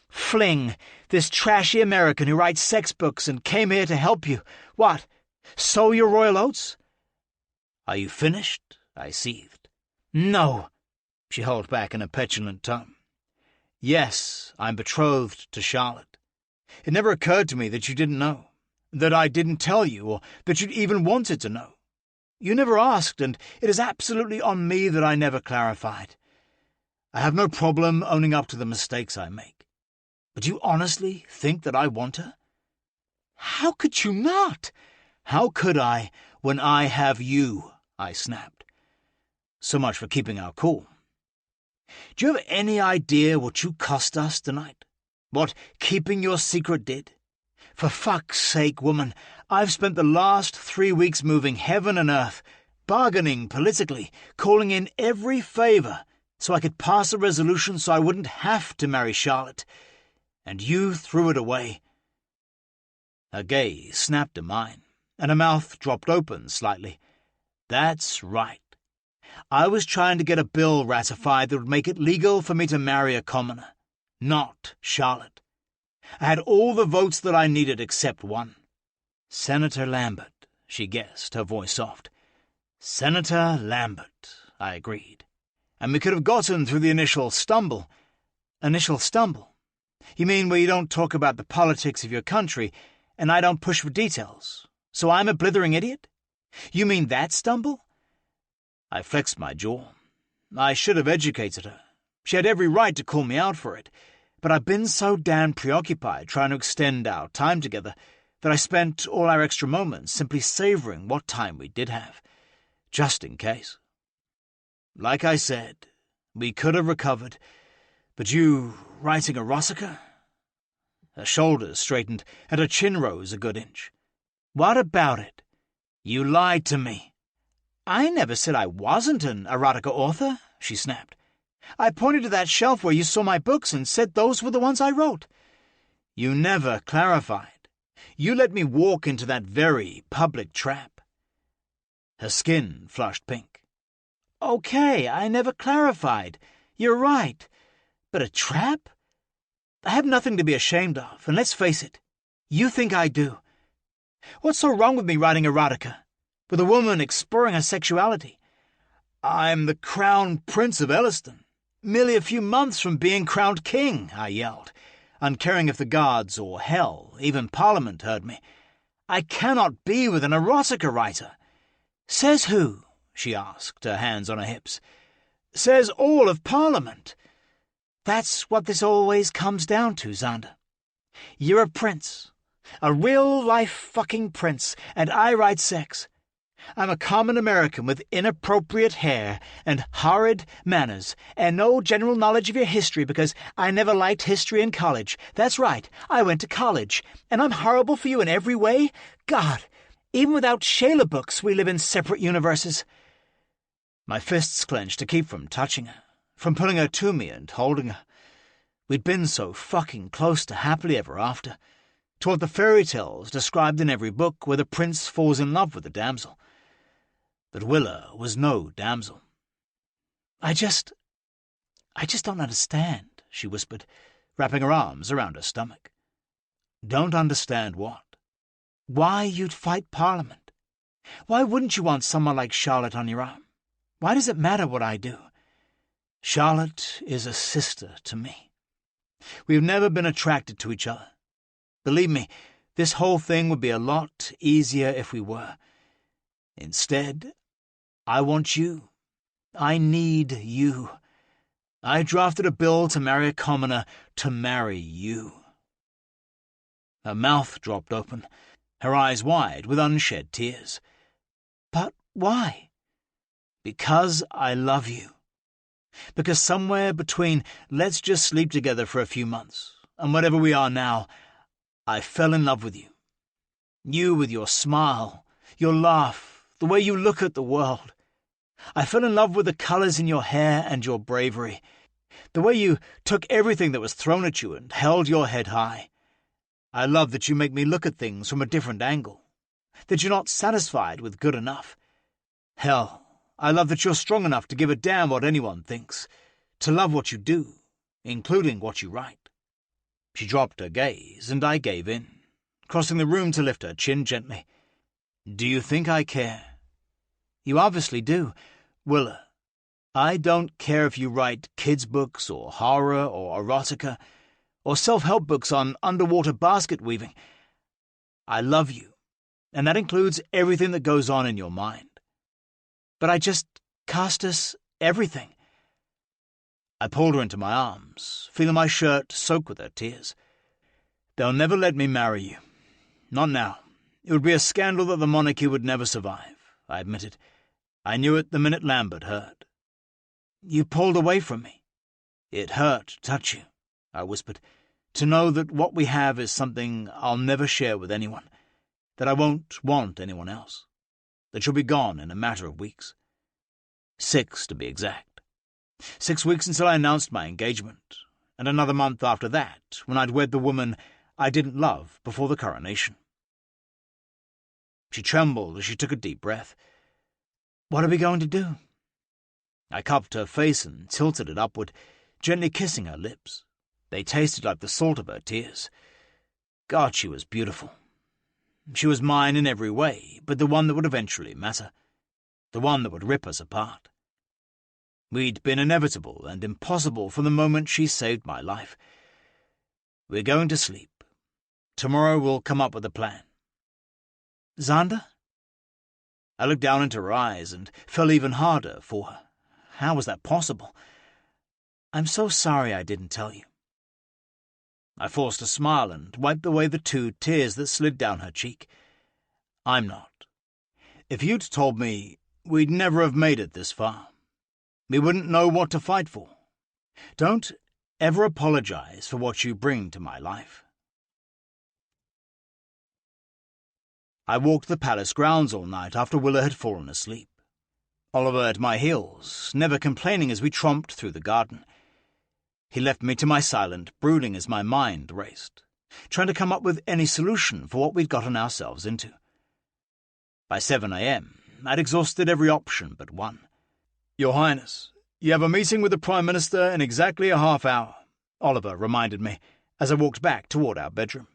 fling, this trashy American who writes sex books and came here to help you. What? Sow your royal oats?" "Are you finished?" I seethed. "No," she held back in a petulant tone. "Yes, I'm betrothed to Charlotte. It never occurred to me that you didn't know, that I didn't tell you, or that you'd even wanted to know. You never asked, and it is absolutely on me that I never clarified. I have no problem owning up to the mistakes I make. But do you honestly think that I want her?" "How could you not?" "How could I when I have you?" I snapped. So much for keeping our cool. Do you have any idea what you cost us tonight? What keeping your secret did? For fuck's sake, woman, I've spent the last 3 weeks moving heaven and earth, bargaining politically, calling in every favor, so I could pass a resolution so I wouldn't have to marry Charlotte. And you threw it away. Her gaze snapped to mine, and her mouth dropped open slightly. "That's right. I was trying to get a bill ratified that would make it legal for me to marry a commoner, not Charlotte. I had all the votes that I needed except one. Senator Lambert," she guessed, her voice soft. "Senator Lambert," I agreed. "And we could have gotten through the initial stumble." "Initial stumble? You mean where you don't talk about the politics of your country, and I don't push for details, so I'm a blithering idiot? You mean that stumble?" I flexed my jaw. I should have educated her. She had every right to call me out for it, but I've been so damn preoccupied trying to extend our time together that I spent all our extra moments simply savouring what time we did have, just in case. Like I said, we could have recovered, but you writing erotica? Her shoulders straightened, and her chin rose a good inch. "What about it? You lied to me." "I never said I wasn't an erotica author," she snapped. "I pointed to that shelf where you saw my books and said those were the ones I wrote." "You never clarified. You let me walk into that very public trap." Her skin flushed pink. "Okay, I never clarified. You're right. But a trap? I have nothing to be ashamed of, and let's face it, you think I do. What's so wrong with me writing erotica? With a woman exploring her sexuality? I'm the crown prince of Elliston, merely a few months from being crowned king," I yelled, uncaring if the gods or hell, even Parliament, heard me. "I cannot be with an erotica writer." "Says who?" she asked, her hands on her hips. "Says all of Parliament. That's what this always comes down to, Xander. You're a prince, a real-life fucking prince, and I write sex. I'm a common American with inappropriate hair and horrid manners and no general knowledge of your history because I never liked history in college. That's right, I went to college, and I'm horrible for you in every way? God, even without Shayla books, we live in separate universes." My fists clenched to keep from touching her, from pulling her to me and holding her. We'd been so fucking close to happily ever after, to what the fairy tales described in every book where the prince falls in love with the damsel. But Willa was no damsel. I just don't understand," she whispered, wrapping her arms around her stomach. "Don't understand what?" "Why you'd fight Parliament. Why wouldn't you want someone like Charlotte on your arm? Why does it matter what I do?" "Charlotte is a sister to me. We've never been attracted to each other. Believe me, this whole thing would be a lot easier if we were. Instead, I want you. I need you. I drafted a bill to marry a commoner to marry you." Her mouth dropped open, her eyes wide with unshed tears. "But why?" "Because I love you. Because somewhere between let's just sleep together for a few months and whatever we are now, I fell in love with you. You with your smile, your laugh, the way you look at the world. I fell in love with the colours in your hair and your bravery, the way you took everything that was thrown at you and held your head high. I love that you make me look at things from a different angle, that you're not satisfied with good enough. Hell, I love that you're strong enough to give a damn what anyone thinks, to love what you do, including what you write." She dropped her gaze, and I gave in, crossing the room to lift her chin gently. "Do you think I care?" "You obviously do. Willa, I don't care if you write kids' books or horror or erotica or self-help books on underwater basket weaving. I love you, and that includes everything that goes on in your mind. But I just cast us everything." I pulled her into my arms, feeling my shirt soak with her tears. "They'll never let me marry you. Not now. It would be a scandal that the monarchy would never survive," I admitted. "I knew it the minute Lambert heard." "You pulled away from me." "It hurt to touch you," I whispered, "to know that what we have is something I'll never share with anyone, that I won't want anyone else, that you'll be gone in a matter of weeks. 6, to be exact. 6 weeks until I announced my engagement, and another month after that when I'd wed the woman I didn't love before the coronation." She trembled as she took a deep breath. "What are we going to do?" I cupped her face and tilted it upward, gently kissing her lips. They tasted like the salt of her tears. God, she was beautiful. She was mine in every way, but the one that would eventually matter. The one that would rip us apart. We'd been inevitable and impossible from the moment she saved my life. We're going to sleep. Tomorrow we'll come up with a plan. Xander? I looked down into her eyes and fell even harder for her. How was that possible? I'm so sorry I didn't tell you. I forced a smile and wiped away the 2 tears that slid down her cheek. I'm not. If you'd told me, we'd never have made it this far. We wouldn't know what to fight for. Don't ever apologize for what you bring to my life. I walked the palace grounds all night after Willa had fallen asleep. Oliver at my heels, never complaining as we tromped through the garden. He left me to my silent brooding as my mind raced, trying to come up with any solution for what we'd gotten ourselves into. By 7 a.m., I'd exhausted every option but one. "Your Highness, you have a meeting with the Prime Minister in exactly a half hour," Oliver reminded me as I walked back toward our bedroom.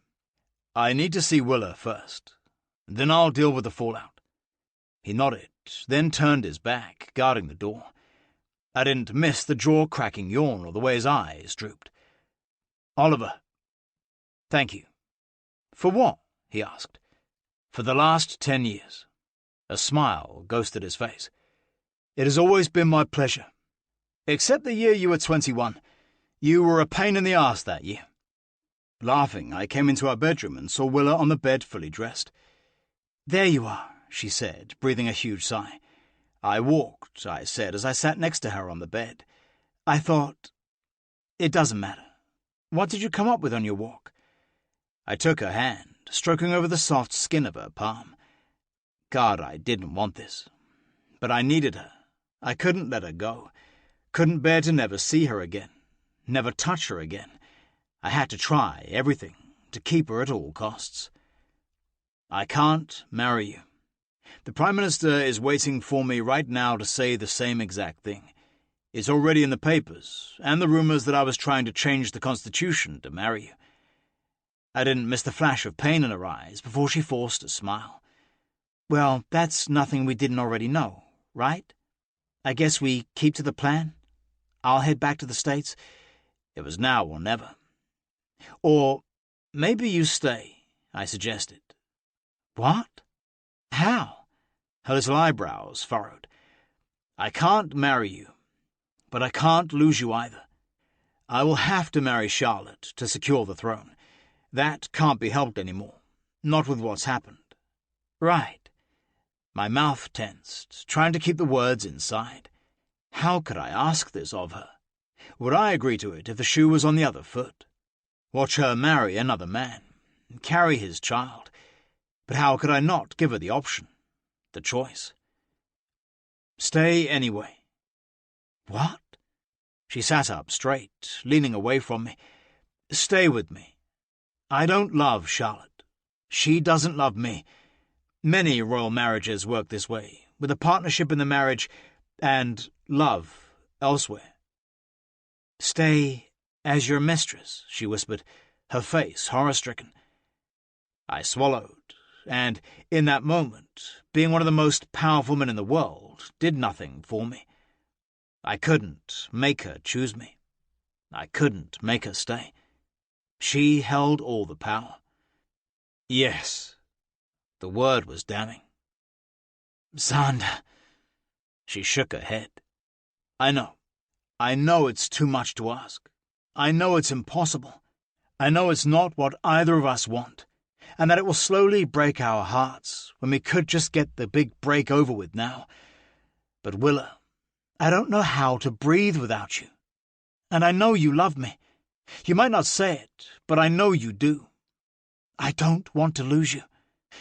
"I need to see Willa first. Then I'll deal with the fallout." He nodded, then turned his back, guarding the door. I didn't miss the jaw-cracking yawn or the way his eyes drooped. "Oliver." "Thank you." "For what?" he asked. "For the last 10 years. A smile ghosted his face. "It has always been my pleasure. Except the year you were 21. You were a pain in the arse that year." Laughing, I came into our bedroom and saw Willa on the bed fully dressed. "There you are," she said, breathing a huge sigh. "I walked," I said as I sat next to her on the bed. "I thought... It doesn't matter. What did you come up with on your walk?" I took her hand, stroking over the soft skin of her palm. God, I didn't want this. But I needed her. I couldn't let her go. Couldn't bear to never see her again. Never touch her again. I had to try everything to keep her at all costs. "I can't marry you. The Prime Minister is waiting for me right now to say the same exact thing. It's already in the papers, and the rumours that I was trying to change the Constitution to marry you." I didn't miss the flash of pain in her eyes before she forced a smile. "Well, that's nothing we didn't already know, right? I guess we keep to the plan? I'll head back to the States." It was now or never. "Or maybe you stay," I suggested. "What? How?" Her little eyebrows furrowed. "I can't marry you, but I can't lose you either. I will have to marry Charlotte to secure the throne. That can't be helped anymore, not with what's happened." "Right." My mouth tensed, trying to keep the words inside. How could I ask this of her? Would I agree to it if the shoe was on the other foot? Watch her marry another man, carry his child. But how could I not give her the option, the choice? "Stay anyway." "What?" She sat up straight, leaning away from me. "Stay with me. I don't love Charlotte. She doesn't love me. Many royal marriages work this way, with a partnership in the marriage and love elsewhere." "Stay as your mistress," she whispered, her face horror-stricken. I swallowed, and, in that moment, being one of the most powerful men in the world, did nothing for me. I couldn't make her choose me. I couldn't make her stay. She held all the power. Yes. The word was damning. "Xander." She shook her head. I know it's too much to ask. I know it's impossible. I know it's not what either of us want, and that it will slowly break our hearts when we could just get the big break over with now. But Willa, I don't know how to breathe without you. And I know you love me. You might not say it, but I know you do. I don't want to lose you.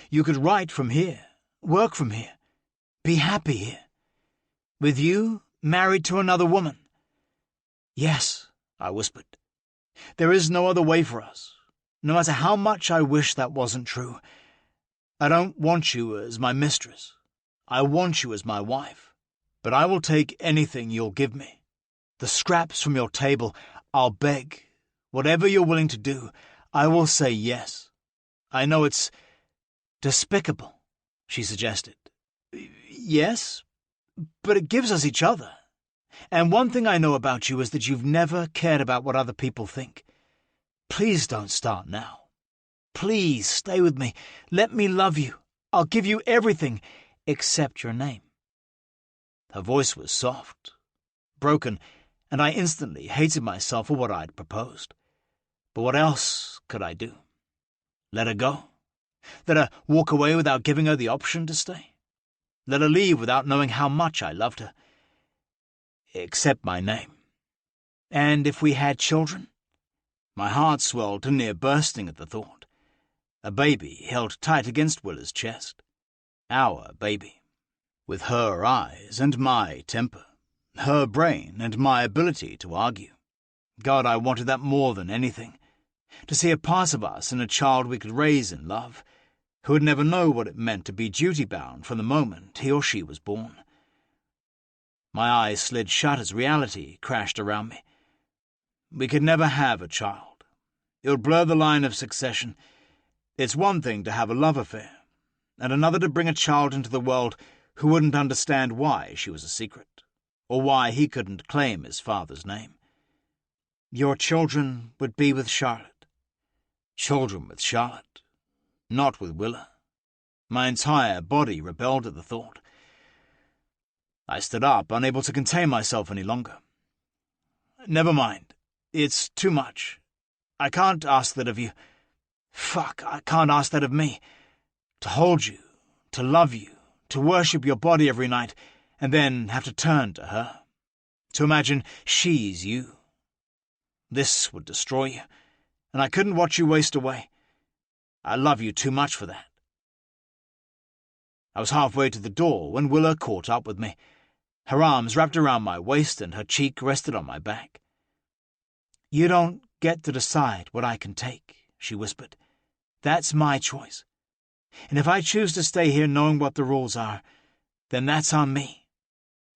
You could write from here, work from here, be happy here. With you, married to another woman. "Yes," I whispered. "There is no other way for us, no matter how much I wish that wasn't true. I don't want you as my mistress. I want you as my wife. But I will take anything you'll give me. The scraps from your table, I'll beg. Whatever you're willing to do, I will say yes. I know it's despicable, she suggested. Yes, but it gives us each other. And one thing I know about you is that you've never cared about what other people think. Please don't start now. Please stay with me. Let me love you. I'll give you everything except your name. Her voice was soft, broken, and I instantly hated myself for what I'd proposed. But what else could I do? Let her go? Let her walk away without giving her the option to stay? Let her leave without knowing how much I loved her? Except my name. And if we had children? My heart swelled to near bursting at the thought. A baby held tight against Willa's chest. Our baby. With her eyes and my temper. Her brain and my ability to argue. God, I wanted that more than anything. To see a part of us in a child we could raise in love, who would never know what it meant to be duty-bound from the moment he or she was born. My eyes slid shut as reality crashed around me. We could never have a child. It would blur the line of succession. It's one thing to have a love affair, and another to bring a child into the world who wouldn't understand why she was a secret, or why he couldn't claim his father's name. Your children would be with Charlotte. Children with Charlotte, not with Willa. My entire body rebelled at the thought. I stood up, unable to contain myself any longer. Never mind. It's too much. I can't ask that of you. I can't ask that of me. To hold you, to love you, to worship your body every night, and then have to turn to her. To imagine she's you. This would destroy you, and I couldn't watch you waste away. I love you too much for that. I was halfway to the door when Willa caught up with me. Her arms wrapped around my waist and her cheek rested on my back. You don't get to decide what I can take, she whispered. That's my choice. And if I choose to stay here knowing what the rules are, then that's on me.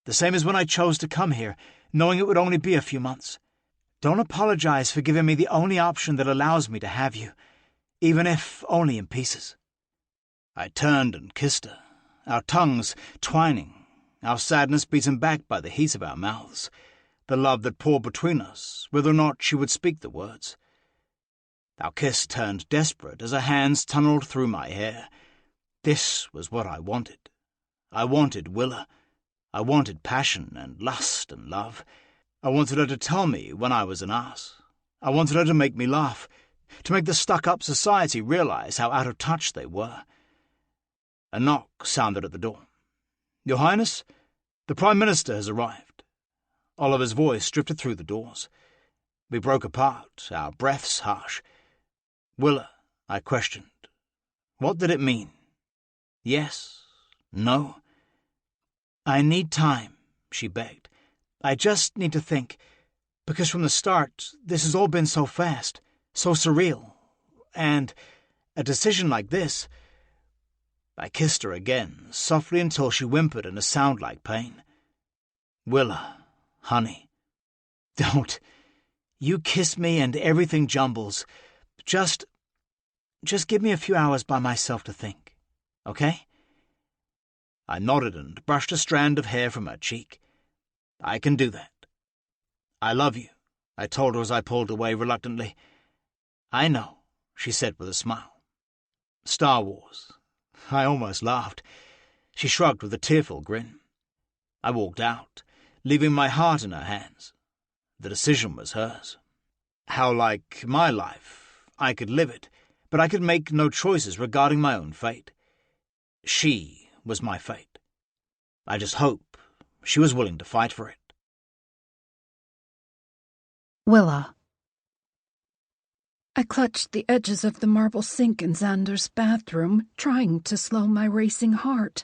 The same as when I chose to come here, knowing it would only be a few months. Don't apologize for giving me the only option that allows me to have you, even if only in pieces. I turned and kissed her, our tongues twining, our sadness beaten back by the heat of our mouths, the love that poured between us, whether or not she would speak the words. Our kiss turned desperate as her hands tunneled through my hair. This was what I wanted. I wanted Willa. I wanted passion and lust and love. I wanted her to tell me when I was an ass. I wanted her to make me laugh, to make the stuck-up society realize how out of touch they were. A knock sounded at the door. Your Highness, the Prime Minister has arrived. Oliver's voice drifted through the doors. We broke apart, our breaths harsh. Willa, I questioned. What did it mean? Yes? No? I need time, she begged. I just need to think, because from the start, this has all been so fast, so surreal, and a decision like this... I kissed her again, softly until she whimpered in a sound like pain. Willa, honey, don't. You kiss me and everything jumbles. Just give me a few hours by myself to think, okay? I nodded and brushed a strand of hair from her cheek. I can do that. I love you, I told her as I pulled away reluctantly. I know, she said with a smile. Star Wars. I almost laughed. She shrugged with a tearful grin. I walked out, leaving my heart in her hands. The decision was hers. How like my life, I could live it, but I could make no choices regarding my own fate. She was my fate. I just hope she was willing to fight for it. Willa. I clutched the edges of the marble sink in Xander's bathroom, trying to slow my racing heart.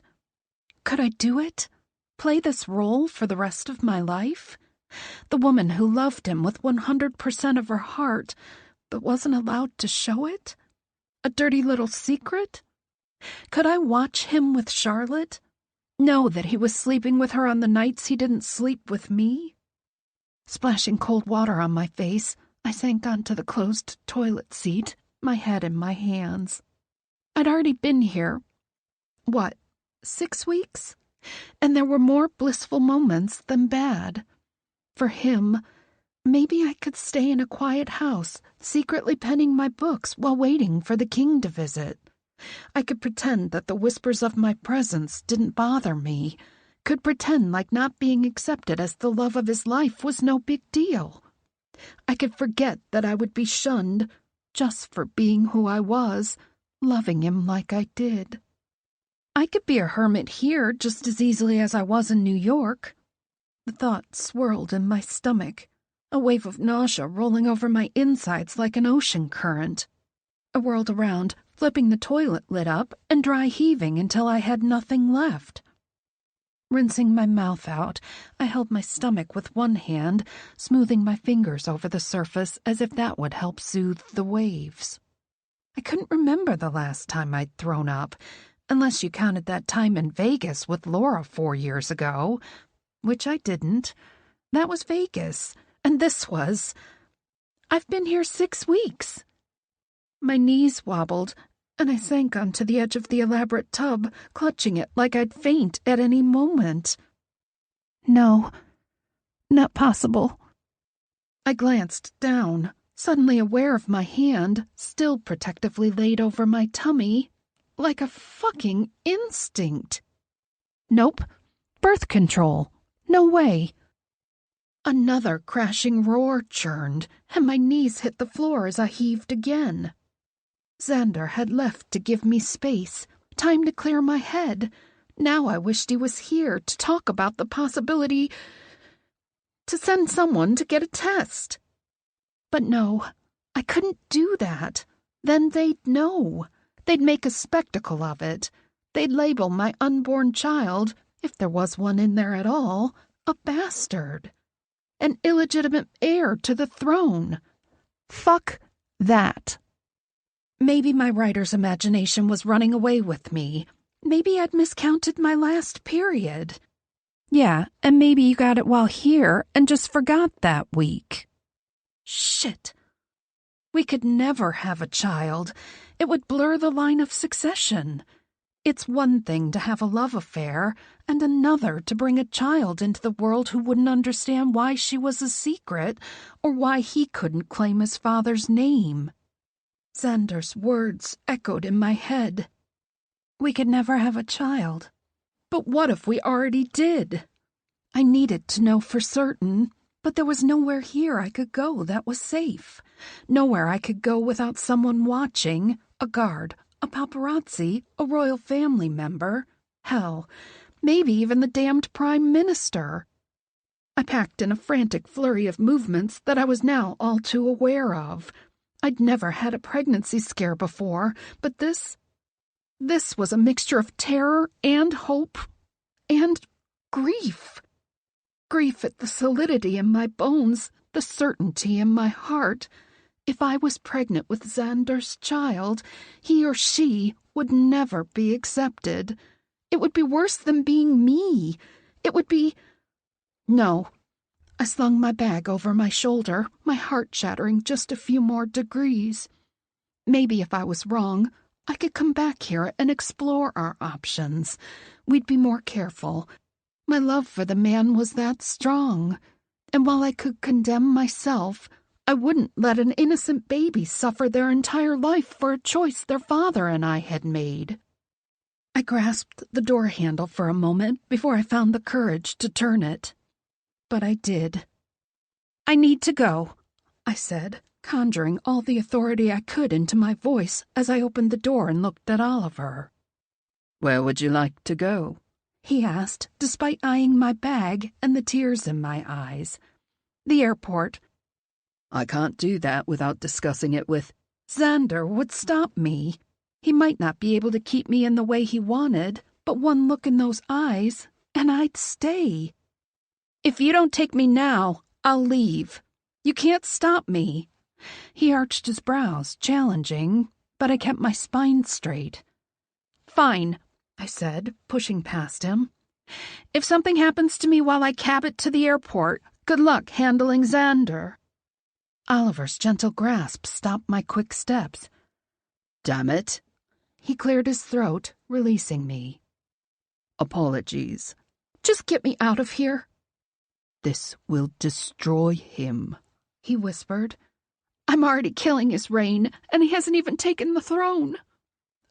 Could I do it? Play this role for the rest of my life? The woman who loved him with 100% of her heart, but wasn't allowed to show it? A dirty little secret? Could I watch him with Charlotte? Know that he was sleeping with her on the nights he didn't sleep with me? Splashing cold water on my face, I sank onto the closed toilet seat, my head in my hands. I'd already been here, 6 weeks? And there were more blissful moments than bad. For him, maybe I could stay in a quiet house, secretly penning my books while waiting for the king to visit. I could pretend that the whispers of my presence didn't bother me, could pretend like not being accepted as the love of his life was no big deal. I could forget that I would be shunned just for being who I was, loving him like I did. I could be a hermit here just as easily as I was in New York. The thought swirled in my stomach, a wave of nausea rolling over my insides like an ocean current. I whirled around, flipping the toilet lid up and dry heaving until I had nothing left. Rinsing my mouth out, I held my stomach with one hand, smoothing my fingers over the surface as if that would help soothe the waves. I couldn't remember the last time I'd thrown up, unless you counted that time in Vegas with Laura 4 years ago, which I didn't. That was Vegas, and this was... I've been here 6 weeks. My knees wobbled, and I sank onto the edge of the elaborate tub, clutching it like I'd faint at any moment. No, not possible. I glanced down, suddenly aware of my hand, still protectively laid over my tummy, like a fucking instinct. Nope. Birth control. No way. Another crashing roar churned, and my knees hit the floor as I heaved again. Xander had left to give me space, time to clear my head. Now I wished he was here to talk about the possibility to send someone to get a test. But no, I couldn't do that. Then they'd know. They'd make a spectacle of it. They'd label my unborn child, if there was one in there at all, a bastard. An illegitimate heir to the throne. Fuck that. Maybe my writer's imagination was running away with me. Maybe I'd miscounted my last period. Yeah, and maybe you got it while here and just forgot that week. Shit. We could never have a child. It would blur the line of succession. It's one thing to have a love affair, and another to bring a child into the world who wouldn't understand why she was a secret, or why he couldn't claim his father's name. Xander's words echoed in my head. We could never have a child. But what if we already did? I needed to know for certain, but there was nowhere here I could go that was safe. Nowhere I could go without someone watching, a guard, a paparazzi, a royal family member. Hell, maybe even the damned prime minister. I packed in a frantic flurry of movements that I was now all too aware of. I'd never had a pregnancy scare before, but this was a mixture of terror and hope and grief. Grief at the solidity in my bones, the certainty in my heart. If I was pregnant with Xander's child, he or she would never be accepted. It would be worse than being me. It would be... No. I slung my bag over my shoulder, my heart shattering just a few more degrees. Maybe if I was wrong, I could come back here and explore our options. We'd be more careful. My love for the man was that strong. And while I could condemn myself, I wouldn't let an innocent baby suffer their entire life for a choice their father and I had made. I grasped the door handle for a moment before I found the courage to turn it. But I did. I need to go, I said, conjuring all the authority I could into my voice as I opened the door and looked at Oliver. Where would you like to go? He asked, despite eyeing my bag and the tears in my eyes. The airport. I can't do that without discussing it with... Xander would stop me. He might not be able to keep me in the way he wanted, but one look in those eyes, and I'd stay. If you don't take me now, I'll leave. You can't stop me. He arched his brows, challenging, but I kept my spine straight. Fine, I said, pushing past him. If something happens to me while I cab it to the airport, good luck handling Xander. Oliver's gentle grasp stopped my quick steps. Damn it. He cleared his throat, releasing me. Apologies. Just get me out of here. This will destroy him, he whispered. I'm already killing his reign, and he hasn't even taken the throne.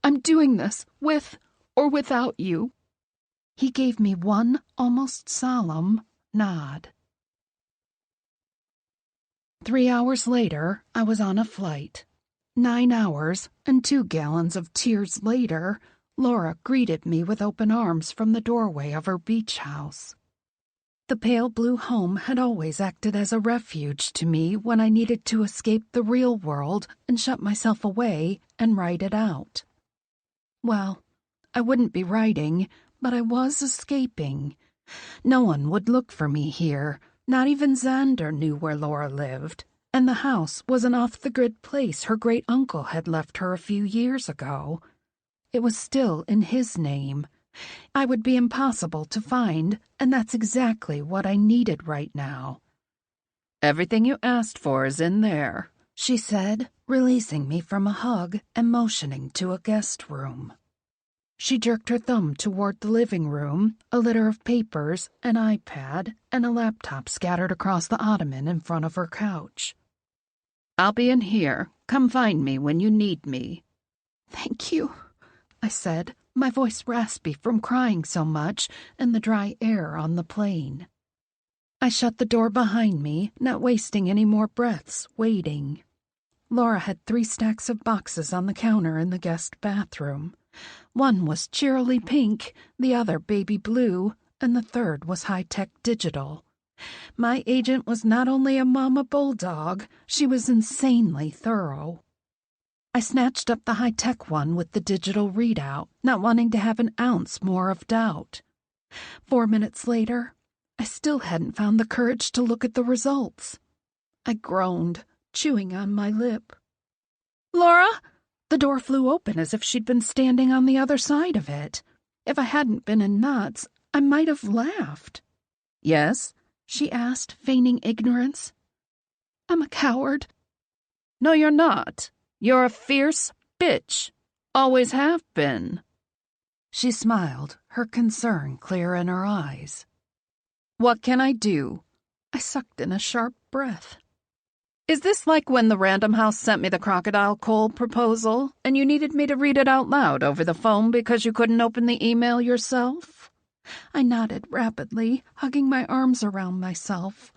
I'm doing this with or without you. He gave me one almost solemn nod. 3 hours later, I was on a flight. 9 hours and 2 gallons of tears later, Laura greeted me with open arms from the doorway of her beach house. The pale blue home had always acted as a refuge to me when I needed to escape the real world and shut myself away and write it out. Well, I wouldn't be writing, but I was escaping. No one would look for me here. Not even Xander knew where Laura lived, and the house was an off-the-grid place her great-uncle had left her a few years ago. It was still in his name. I would be impossible to find, and that's exactly what I needed right now. Everything you asked for is in there, she said, releasing me from a hug and motioning to a guest room. She jerked her thumb toward the living room, a litter of papers, an iPad, and a laptop scattered across the ottoman in front of her couch. I'll be in here. Come find me when you need me. Thank you, I said, my voice raspy from crying so much and the dry air on the plane. I shut the door behind me, not wasting any more breaths waiting. Laura had 3 stacks of boxes on the counter in the guest bathroom. One was cheerily pink, the other baby blue, and the third was high-tech digital. My agent was not only a mama bulldog, she was insanely thorough. I snatched up the high-tech one with the digital readout, not wanting to have an ounce more of doubt. 4 minutes later, I still hadn't found the courage to look at the results. I groaned, chewing on my lip. "Laura!" The door flew open as if she'd been standing on the other side of it. If I hadn't been in knots, I might have laughed. "Yes?" she asked, feigning ignorance. "I'm a coward." "No, you're not. You're a fierce bitch. Always have been." She smiled, her concern clear in her eyes. "What can I do?" I sucked in a sharp breath. "Is this like when the Random House sent me the crocodile coal proposal, and you needed me to read it out loud over the phone because you couldn't open the email yourself?" I nodded rapidly, hugging my arms around myself.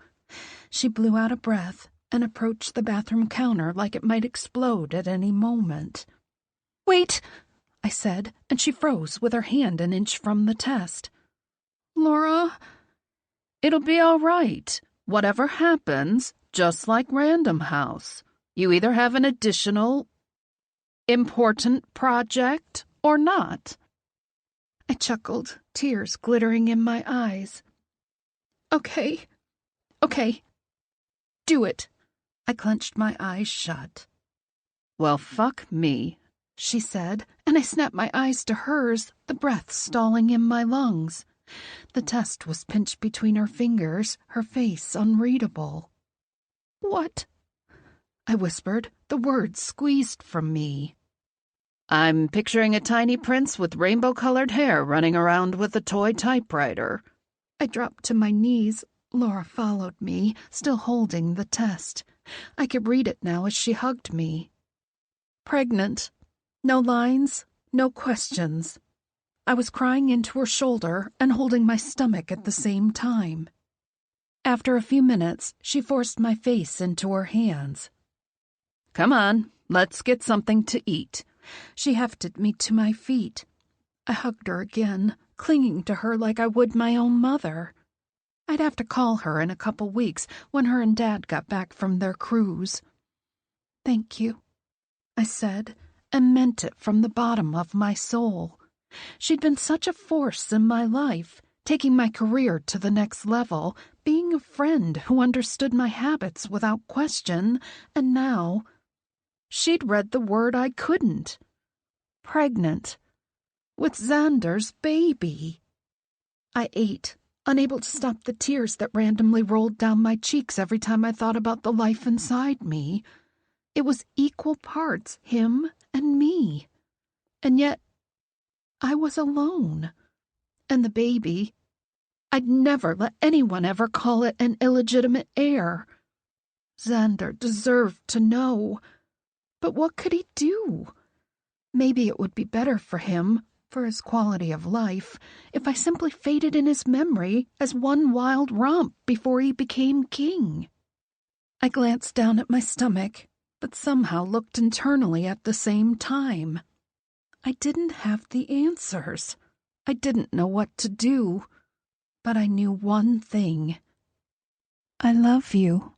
She blew out a breath and approached the bathroom counter like it might explode at any moment. "Wait," I said, and she froze with her hand an inch from the test. "Laura, it'll be all right. Whatever happens, just like Random House, you either have an additional, important project or not." I chuckled, tears glittering in my eyes. Okay. Do it." I clenched my eyes shut. "Well, fuck me," she said, and I snapped my eyes to hers, the breath stalling in my lungs. The test was pinched between her fingers, her face unreadable. "What?" I whispered, the words squeezed from me. "I'm picturing a tiny prince with rainbow-colored hair running around with a toy typewriter." I dropped to my knees. Laura followed me, still holding the test. I could read it now as she hugged me. Pregnant. No lines, no questions. I was crying into her shoulder and holding my stomach at the same time. After a few minutes, she forced my face into her hands. "Come on, let's get something to eat." She hefted me to my feet. I hugged her again, clinging to her like I would my own mother. I'd have to call her in a couple weeks when her and Dad got back from their cruise. "Thank you," I said, and meant it from the bottom of my soul. She'd been such a force in my life, taking my career to the next level, being a friend who understood my habits without question, and now she'd read the word I couldn't. Pregnant. with Xander's baby. I ate, unable to stop the tears that randomly rolled down my cheeks every time I thought about the life inside me. It was equal parts him and me. And yet, I was alone. And the baby, I'd never let anyone ever call it an illegitimate heir. Xander deserved to know. But what could he do? Maybe it would be better for him, for his quality of life, if I simply faded in his memory as one wild romp before he became king. I glanced down at my stomach, but somehow looked internally at the same time. I didn't have the answers. I didn't know what to do, but I knew one thing. I love you.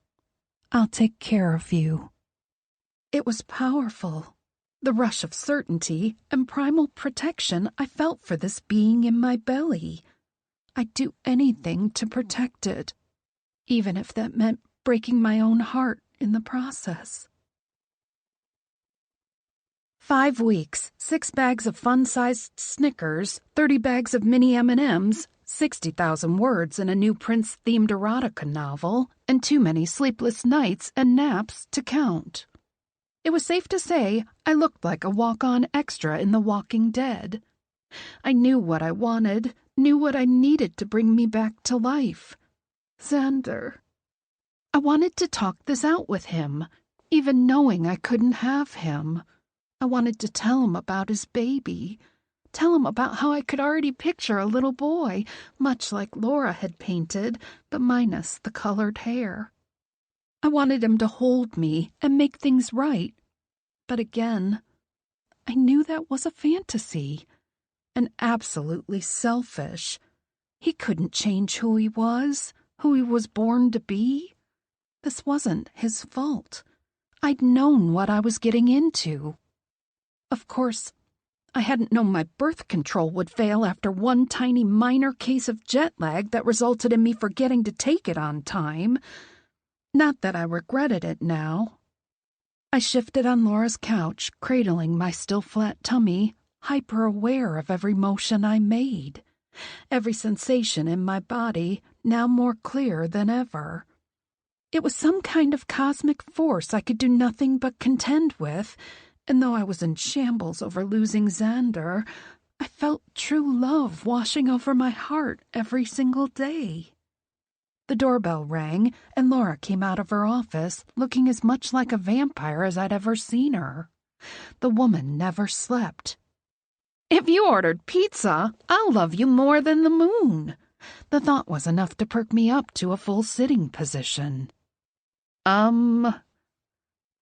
I'll take care of you. It was powerful. The rush of certainty and primal protection I felt for this being in my belly. I'd do anything to protect it, even if that meant breaking my own heart in the process. 5 weeks, 6 bags of fun-sized Snickers, 30 bags of mini M&Ms, 60,000 words in a new Prince-themed erotica novel, and too many sleepless nights and naps to count. It was safe to say I looked like a walk-on extra in The Walking Dead. I knew what I wanted, knew what I needed to bring me back to life. Xander. I wanted to talk this out with him, even knowing I couldn't have him. I wanted to tell him about his baby, tell him about how I could already picture a little boy, much like Laura had painted, but minus the colored hair. I wanted him to hold me and make things right. But again, I knew that was a fantasy, and absolutely selfish. He couldn't change who he was born to be. This wasn't his fault. I'd known what I was getting into. Of course, I hadn't known my birth control would fail after one tiny minor case of jet lag that resulted in me forgetting to take it on time. Not that I regretted it now. I shifted on Laura's couch, cradling my still flat tummy, hyper-aware of every motion I made, every sensation in my body now more clear than ever. It was some kind of cosmic force I could do nothing but contend with, and though I was in shambles over losing Xander, I felt true love washing over my heart every single day. The doorbell rang, and Laura came out of her office, looking as much like a vampire as I'd ever seen her. The woman never slept. "If you ordered pizza, I'll love you more than the moon." The thought was enough to perk me up to a full sitting position.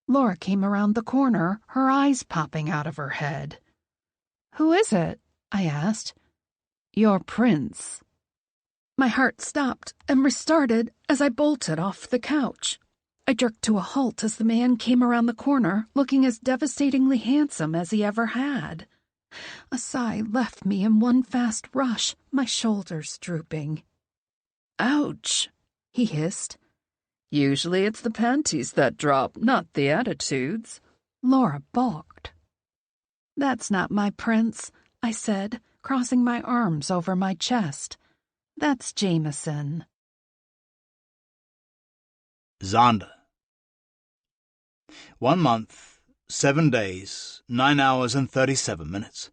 Laura came around the corner, her eyes popping out of her head. "Who is it?" I asked. "Your prince." My heart stopped and restarted as I bolted off the couch. I jerked to a halt as the man came around the corner, looking as devastatingly handsome as he ever had. A sigh left me in one fast rush, my shoulders drooping. "Ouch," he hissed. "Usually it's the panties that drop, not the attitudes." Laura balked. "That's not my prince," I said, crossing my arms over my chest. "That's Jameson." Xander. 1 month, 7 days, 9 hours and 37 minutes.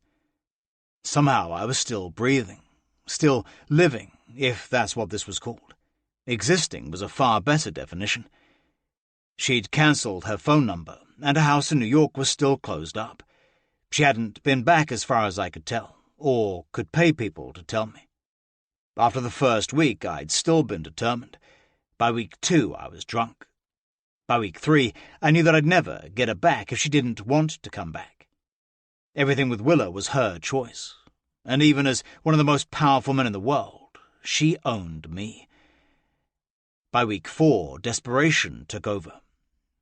Somehow I was still breathing, still living, if that's what this was called. Existing was a far better definition. She'd cancelled her phone number, and her house in New York was still closed up. She hadn't been back as far as I could tell, or could pay people to tell me. After the first week, I'd still been determined. By week 2, I was drunk. By week 3, I knew that I'd never get her back if she didn't want to come back. Everything with Willa was her choice, and even as one of the most powerful men in the world, she owned me. By week 4, desperation took over.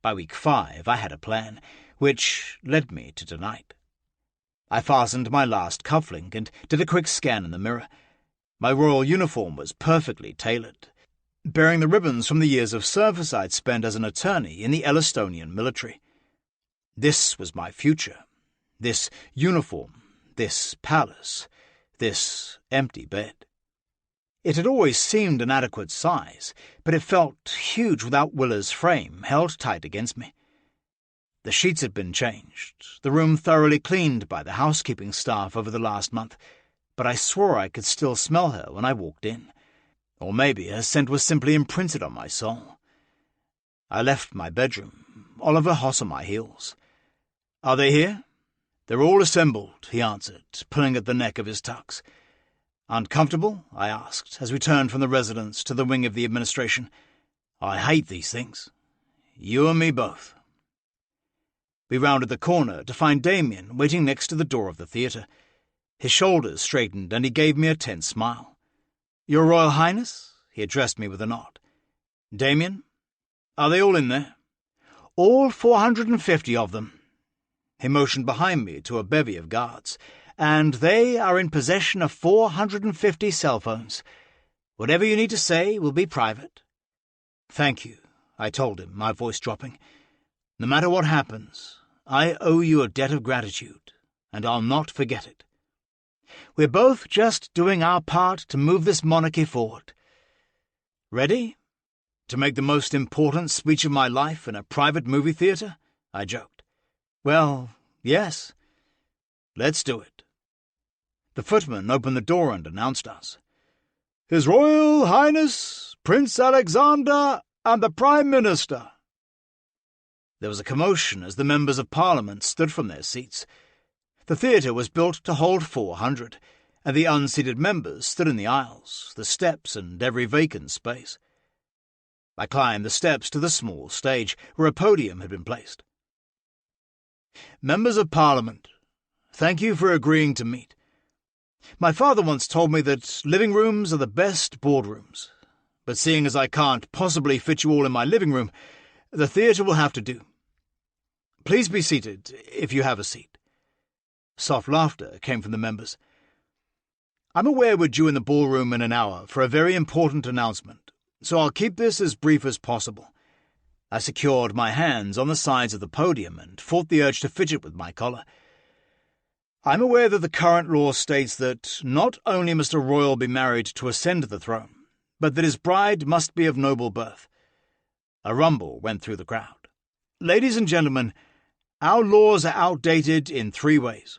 By week 5, I had a plan, which led me to tonight. I fastened my last cufflink and did a quick scan in the mirror. My royal uniform was perfectly tailored, bearing the ribbons from the years of service I'd spent as an attorney in the Elistonian military. This was my future. This uniform, this palace, this empty bed. It had always seemed an adequate size, but it felt huge without Willa's frame held tight against me. The sheets had been changed, the room thoroughly cleaned by the housekeeping staff over the last month, but I swore I could still smell her when I walked in. Or maybe her scent was simply imprinted on my soul. I left my bedroom, Oliver hot on my heels. "Are they here?" "They're all assembled," he answered, pulling at the neck of his tux. "Uncomfortable?" I asked, as we turned from the residence to the wing of the administration. "I hate these things. You and me both." We rounded the corner to find Damien waiting next to the door of the theatre. His shoulders straightened and he gave me a tense smile. "Your Royal Highness?" He addressed me with a nod. "Damien? Are they all in there?" "All 450 of them." He motioned behind me to a bevy of guards. "And they are in possession of 450 cell phones. Whatever you need to say will be private." "Thank you," I told him, my voice dropping. "No matter what happens, I owe you a debt of gratitude, and I'll not forget it. We're both just doing our part to move this monarchy forward. Ready? To make the most important speech of my life in a private movie theatre?" I joked. "Well, yes. Let's do it." The footman opened the door and announced us. "His Royal Highness, Prince Alexander, and the Prime Minister." There was a commotion as the members of Parliament stood from their seats. The theatre was built to hold 400, and the unseated members stood in the aisles, the steps, and every vacant space. I climbed the steps to the small stage, where a podium had been placed. "Members of Parliament, thank you for agreeing to meet. My father once told me that living rooms are the best boardrooms, but seeing as I can't possibly fit you all in my living room, the theatre will have to do. Please be seated, if you have a seat." Soft laughter came from the members. "I'm aware we're due in the ballroom in an hour for a very important announcement, so I'll keep this as brief as possible." I secured my hands on the sides of the podium and fought the urge to fidget with my collar. "I'm aware that the current law states that not only must a royal be married to ascend to the throne, but that his bride must be of noble birth." A rumble went through the crowd. "Ladies and gentlemen, our laws are outdated in 3 ways.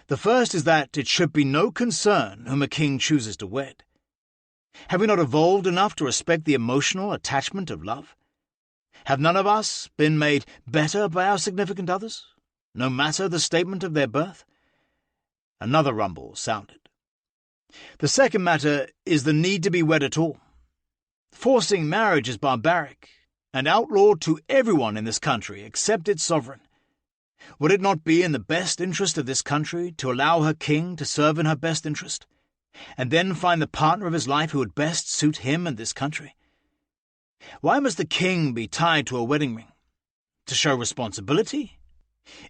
The first is that it should be no concern whom a king chooses to wed. Have we not evolved enough to respect the emotional attachment of love? Have none of us been made better by our significant others, no matter the statement of their birth?" Another rumble sounded. "The second matter is the need to be wed at all. Forcing marriage is barbaric, and outlawed to everyone in this country except its sovereign. Would it not be in the best interest of this country to allow her king to serve in her best interest, and then find the partner of his life who would best suit him and this country? Why must the king be tied to a wedding ring? To show responsibility?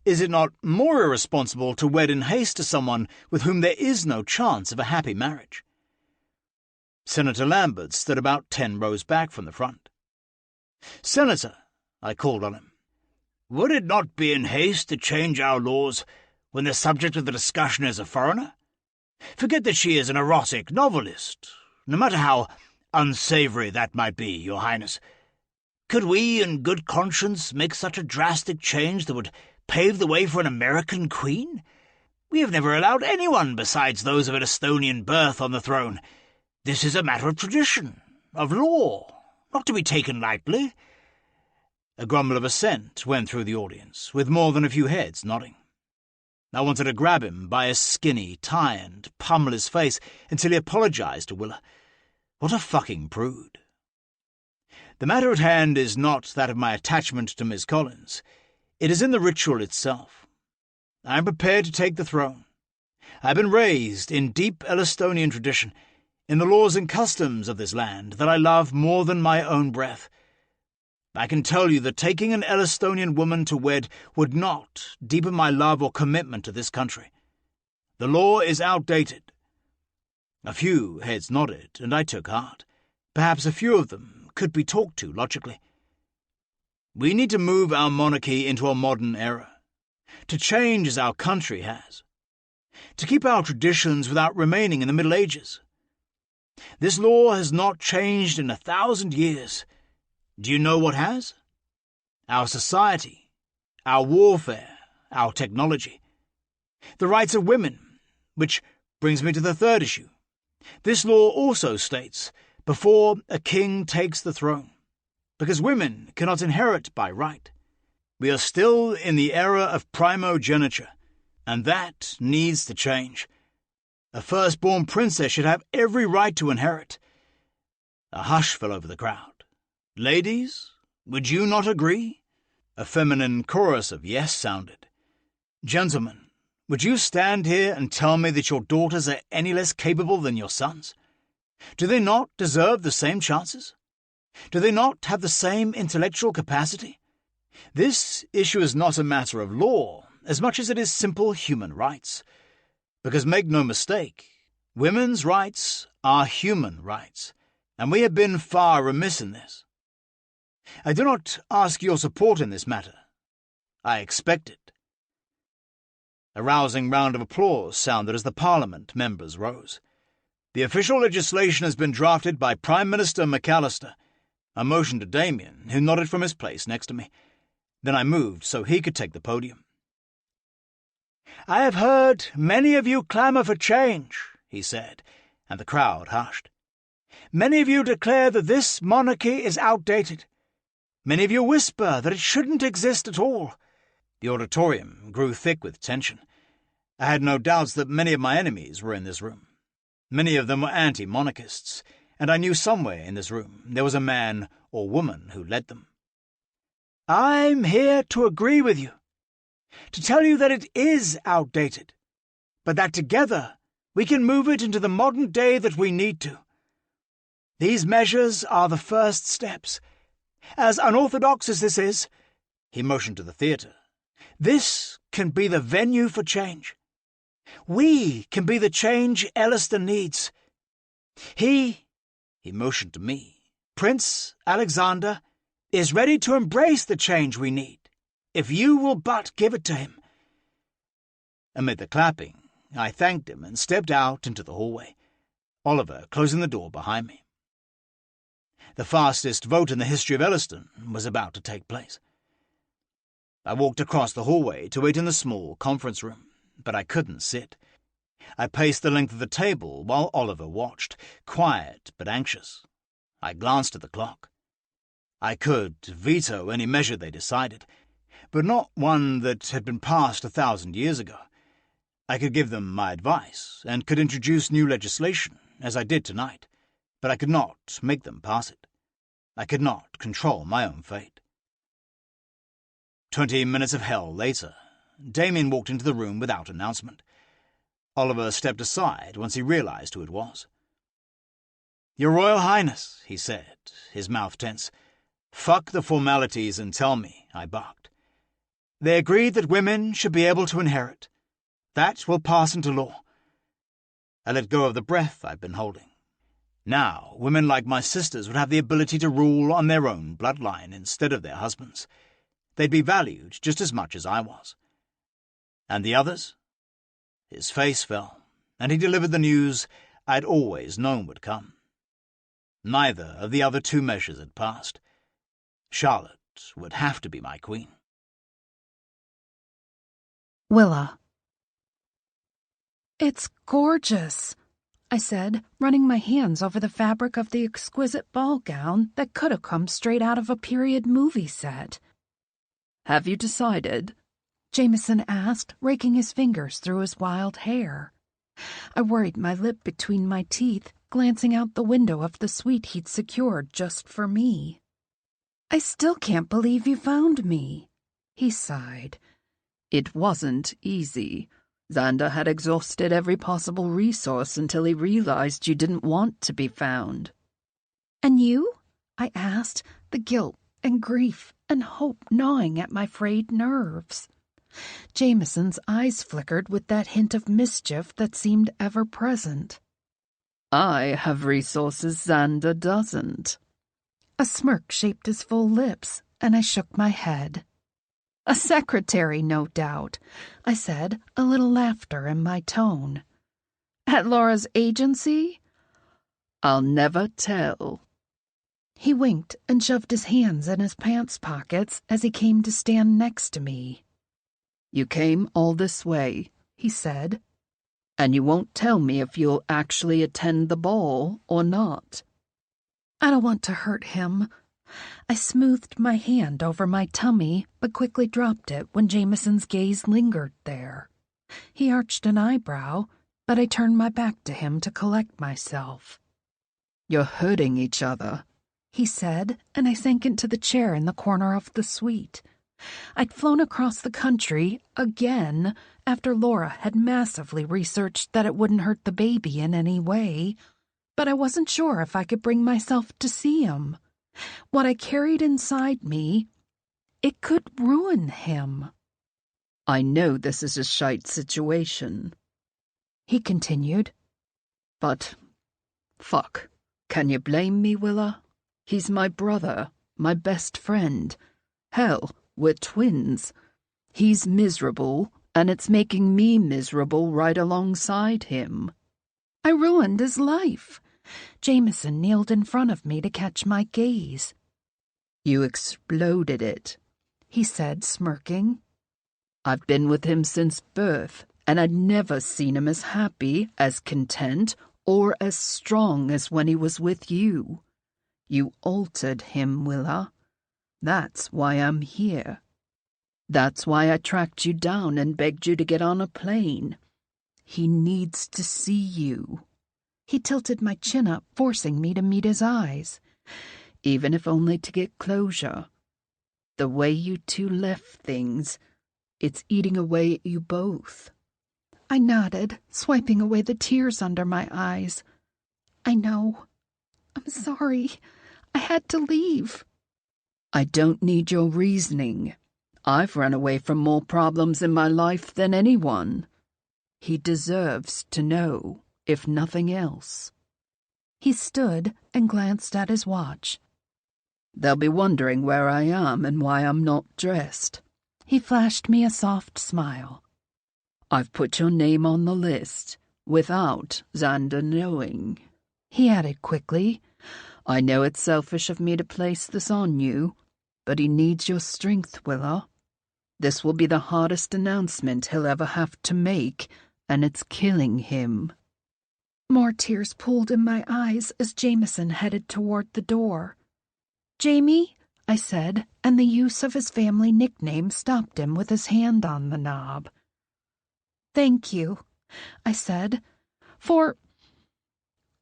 Is it not more irresponsible to wed in haste to someone with whom there is no chance of a happy marriage?" Senator Lambert stood about 10 rows back from the front. "Senator," I called on him, "would it not be in haste to change our laws when the subject of the discussion is a foreigner? Forget that she is an erotic novelist, no matter how unsavoury that might be, Your Highness. Could we, in good conscience, make such a drastic change that would pave the way for an American queen? We have never allowed anyone besides those of an Estonian birth on the throne. This is a matter of tradition, of law, not to be taken lightly." A grumble of assent went through the audience, with more than a few heads nodding. I wanted to grab him by his skinny tie and pummel his face until he apologized to Willa. What a fucking prude. The matter at hand is not that of my attachment to Miss Collins. It is in the ritual itself. I am prepared to take the throne. I have been raised in deep Elistonian tradition, in the laws and customs of this land that I love more than my own breath. I can tell you that taking an Elistonian woman to wed would not deepen my love or commitment to this country. The law is outdated. A few heads nodded, and I took heart. Perhaps a few of them could be talked to logically. We need to move our monarchy into a modern era, to change as our country has. to keep our traditions without remaining in the Middle Ages. This law has not changed in 1,000 years. Do you know what has? Our society, our warfare, our technology. The rights of women, which brings me to the third issue. This law also states, before a king takes the throne, because women cannot inherit by right. We are still in the era of primogeniture, and that needs to change. A firstborn princess should have every right to inherit. A hush fell over the crowd. Ladies, would you not agree? A feminine chorus of yes sounded. Gentlemen, would you stand here and tell me that your daughters are any less capable than your sons? Do they not deserve the same chances? Do they not have the same intellectual capacity? This issue is not a matter of law as much as it is simple human rights. Because make no mistake, women's rights are human rights, and we have been far remiss in this. I do not ask your support in this matter. I expect it. A rousing round of applause sounded as the Parliament members rose. The official legislation has been drafted by Prime Minister McAllister. I motioned to Damien, who nodded from his place next to me. Then I moved so he could take the podium. I have heard many of you clamour for change, he said, and the crowd hushed. Many of you declare that this monarchy is outdated. Many of you whisper that it shouldn't exist at all. The auditorium grew thick with tension. I had no doubts that many of my enemies were in this room. Many of them were anti-monarchists, and I knew somewhere in this room there was a man or woman who led them. I'm here to agree with you, to tell you that it is outdated, but that together we can move it into the modern day that we need to. These measures are the first steps. As unorthodox as this is, he motioned to the theatre, this can be the venue for change. We can be the change Elliston needs. He motioned to me, Prince Alexander, is ready to embrace the change we need, if you will but give it to him. Amid the clapping, I thanked him and stepped out into the hallway, Oliver closing the door behind me. The fastest vote in the history of Elliston was about to take place. I walked across the hallway to wait in the small conference room, but I couldn't sit. I paced the length of the table while Oliver watched, quiet but anxious. I glanced at the clock. I could veto any measure they decided, but not one that had been passed 1,000 years ago. I could give them my advice and could introduce new legislation, as I did tonight, but I could not make them pass it. I could not control my own fate. 20 minutes of hell later, Damien walked into the room without announcement. Oliver stepped aside once he realized who it was. "Your Royal Highness," he said, his mouth tense. "Fuck the formalities and tell me," I barked. "They agreed that women should be able to inherit. That will pass into law." I let go of the breath I'd been holding. Now, women like my sisters would have the ability to rule on their own bloodline instead of their husbands. They'd be valued just as much as I was. And the others? His face fell, and he delivered the news I'd always known would come. Neither of the other two measures had passed. Charlotte would have to be my queen. Willa. It's gorgeous, I said, running my hands over the fabric of the exquisite ball gown that could have come straight out of a period movie set. Have you decided? Jameson asked, raking his fingers through his wild hair. I worried my lip between my teeth, glancing out the window of the suite he'd secured just for me. I still can't believe you found me, he sighed. It wasn't easy. Xander had exhausted every possible resource until he realized you didn't want to be found. And you? I asked, the guilt and grief and hope gnawing at my frayed nerves. Jameson's eyes flickered with that hint of mischief that seemed ever present. I have resources Xander doesn't. A smirk shaped his full lips, and I shook my head. A secretary, no doubt, I said, a little laughter in my tone. At Laura's agency? I'll never tell. He winked and shoved his hands in his pants pockets as he came to stand next to me. You came all this way, he said, and you won't tell me if you'll actually attend the ball or not. I don't want to hurt him. I smoothed my hand over my tummy, but quickly dropped it when Jameson's gaze lingered there. He arched an eyebrow, but I turned my back to him to collect myself. You're hurting each other, he said, and I sank into the chair in the corner of the suite. I'd flown across the country again after Laura had massively researched that it wouldn't hurt the baby in any way, but I wasn't sure if I could bring myself to see him. What I carried inside me, it could ruin him. I know this is a shite situation, he continued. But, fuck, can you blame me, Willa? He's my brother, my best friend. Hell, we're twins. He's miserable, and it's making me miserable right alongside him. I ruined his life. Jameson kneeled in front of me to catch my gaze. You exploded it, he said, smirking. I've been with him since birth, and I'd never seen him as happy, as content, or as strong as when he was with you. You altered him, Willa. That's why I'm here. That's why I tracked you down and begged you to get on a plane. He needs to see you. He tilted my chin up, forcing me to meet his eyes. Even if only to get closure. The way you two left things, it's eating away at you both. I nodded, swiping away the tears under my eyes. I know. I'm sorry. I had to leave. I don't need your reasoning. I've run away from more problems in my life than anyone. He deserves to know, if nothing else. He stood and glanced at his watch. They'll be wondering where I am and why I'm not dressed. He flashed me a soft smile. I've put your name on the list, without Xander knowing. He added quickly, I know it's selfish of me to place this on you, but he needs your strength, Willa. This will be the hardest announcement he'll ever have to make, and it's killing him. More tears pooled in my eyes as Jameson headed toward the door. Jamie, I said, and the use of his family nickname stopped him with his hand on the knob. Thank you, I said, for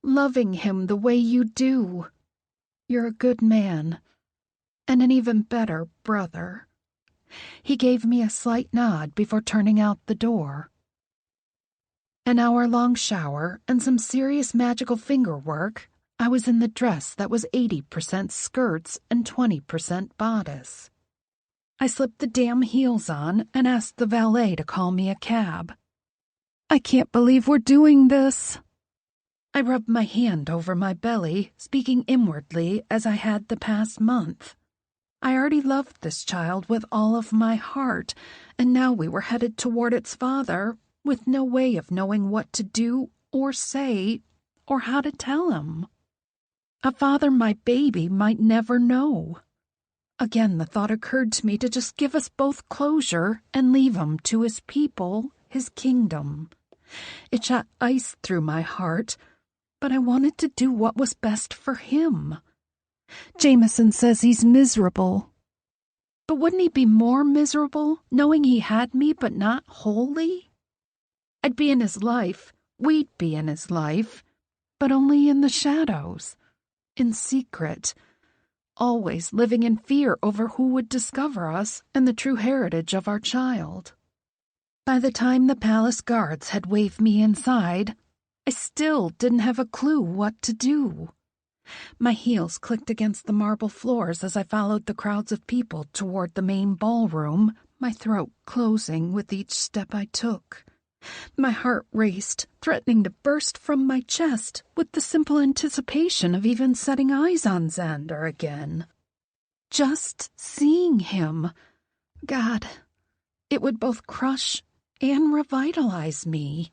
loving him the way you do. You're a good man, and an even better brother. He gave me a slight nod before turning out the door. An hour-long shower and some serious magical finger work, I was in the dress that was 80% skirts and 20% bodice. I slipped the damn heels on and asked the valet to call me a cab. I can't believe we're doing this. I rubbed my hand over my belly, speaking inwardly as I had the past month. I already loved this child with all of my heart, and now we were headed toward its father, with no way of knowing what to do or say or how to tell him. A father my baby might never know. Again, the thought occurred to me to just give us both closure and leave him to his people, his kingdom. It shot ice through my heart, but I wanted to do what was best for him. Jameson says he's miserable. But wouldn't he be more miserable knowing he had me but not wholly? I'd be in his life, we'd be in his life, but only in the shadows, in secret, always living in fear over who would discover us and the true heritage of our child. By the time the palace guards had waved me inside, I still didn't have a clue what to do. My heels clicked against the marble floors as I followed the crowds of people toward the main ballroom, my throat closing with each step I took. My heart raced, threatening to burst from my chest with the simple anticipation of even setting eyes on Xander again. Just seeing him, God, it would both crush and revitalize me.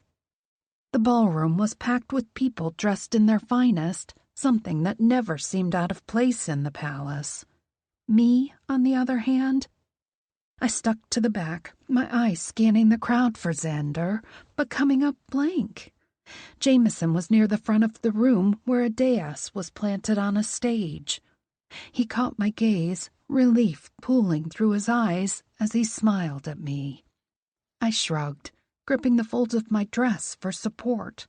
The ballroom was packed with people dressed in their finest, something that never seemed out of place in the palace. Me, on the other hand, I stuck to the back, my eyes scanning the crowd for Xander, but coming up blank. Jameson was near the front of the room where a dais was planted on a stage. He caught my gaze, relief pooling through his eyes as he smiled at me. I shrugged, gripping the folds of my dress for support.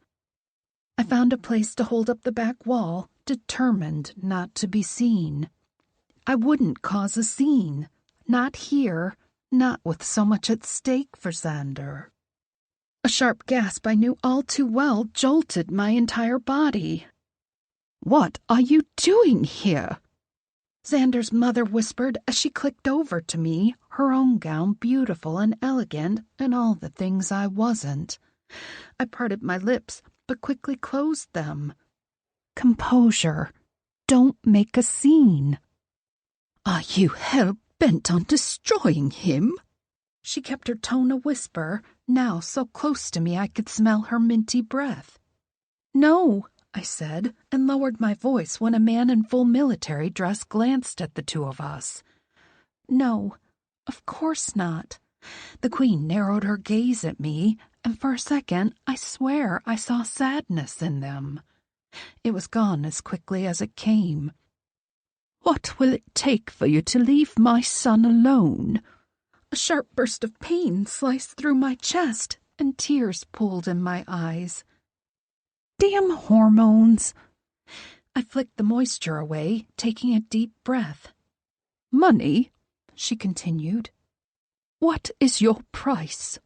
I found a place to hold up the back wall, determined not to be seen. I wouldn't cause a scene, not here, not with so much at stake for Xander. A sharp gasp I knew all too well jolted my entire body. "What are you doing here?" Xander's mother whispered as she clicked over to me, her own gown beautiful and elegant and all the things I wasn't. I parted my lips, but quickly closed them. Composure. Don't make a scene. "Are you hell-bent on destroying him?" She kept her tone a whisper, now so close to me I could smell her minty breath. "No," I said, and lowered my voice when a man in full military dress glanced at the two of us. "No, of course not." The Queen narrowed her gaze at me, and for a second I swear I saw sadness in them. It was gone as quickly as it came. "What will it take for you to leave my son alone?" A sharp burst of pain sliced through my chest, and tears pooled in my eyes. Damn hormones! I flicked the moisture away, taking a deep breath. "Money?" she continued. "What is your price?"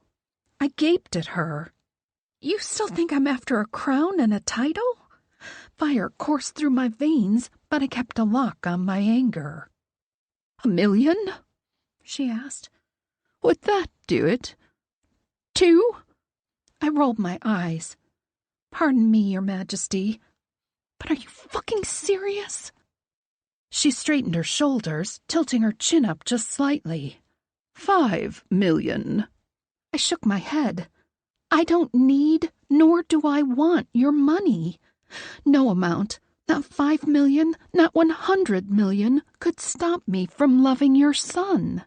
I gaped at her. "You still think I'm after a crown and a title?" Fire coursed through my veins, but I kept a lock on my anger. "1 million?" she asked. "Would that do it? 2?" I rolled my eyes. "Pardon me, Your Majesty, but are you fucking serious?" She straightened her shoulders, tilting her chin up just slightly. 5 million. I shook my head. "I don't need, nor do I want your money. No amount, not 5 million, not 100 million, could stop me from loving your son.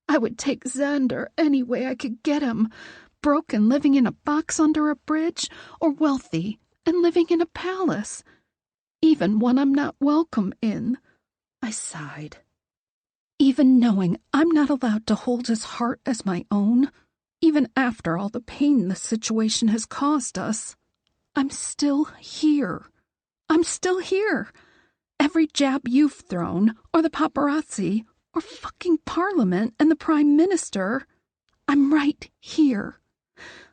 I would take Xander any way I could get him, broke and living in a box under a bridge, or wealthy and living in a palace. Even one I'm not welcome in." I sighed. "Even knowing I'm not allowed to hold his heart as my own, even after all the pain this situation has caused us, I'm still here. I'm still here. Every jab you've thrown, or the paparazzi, or fucking Parliament and the Prime Minister, I'm right here."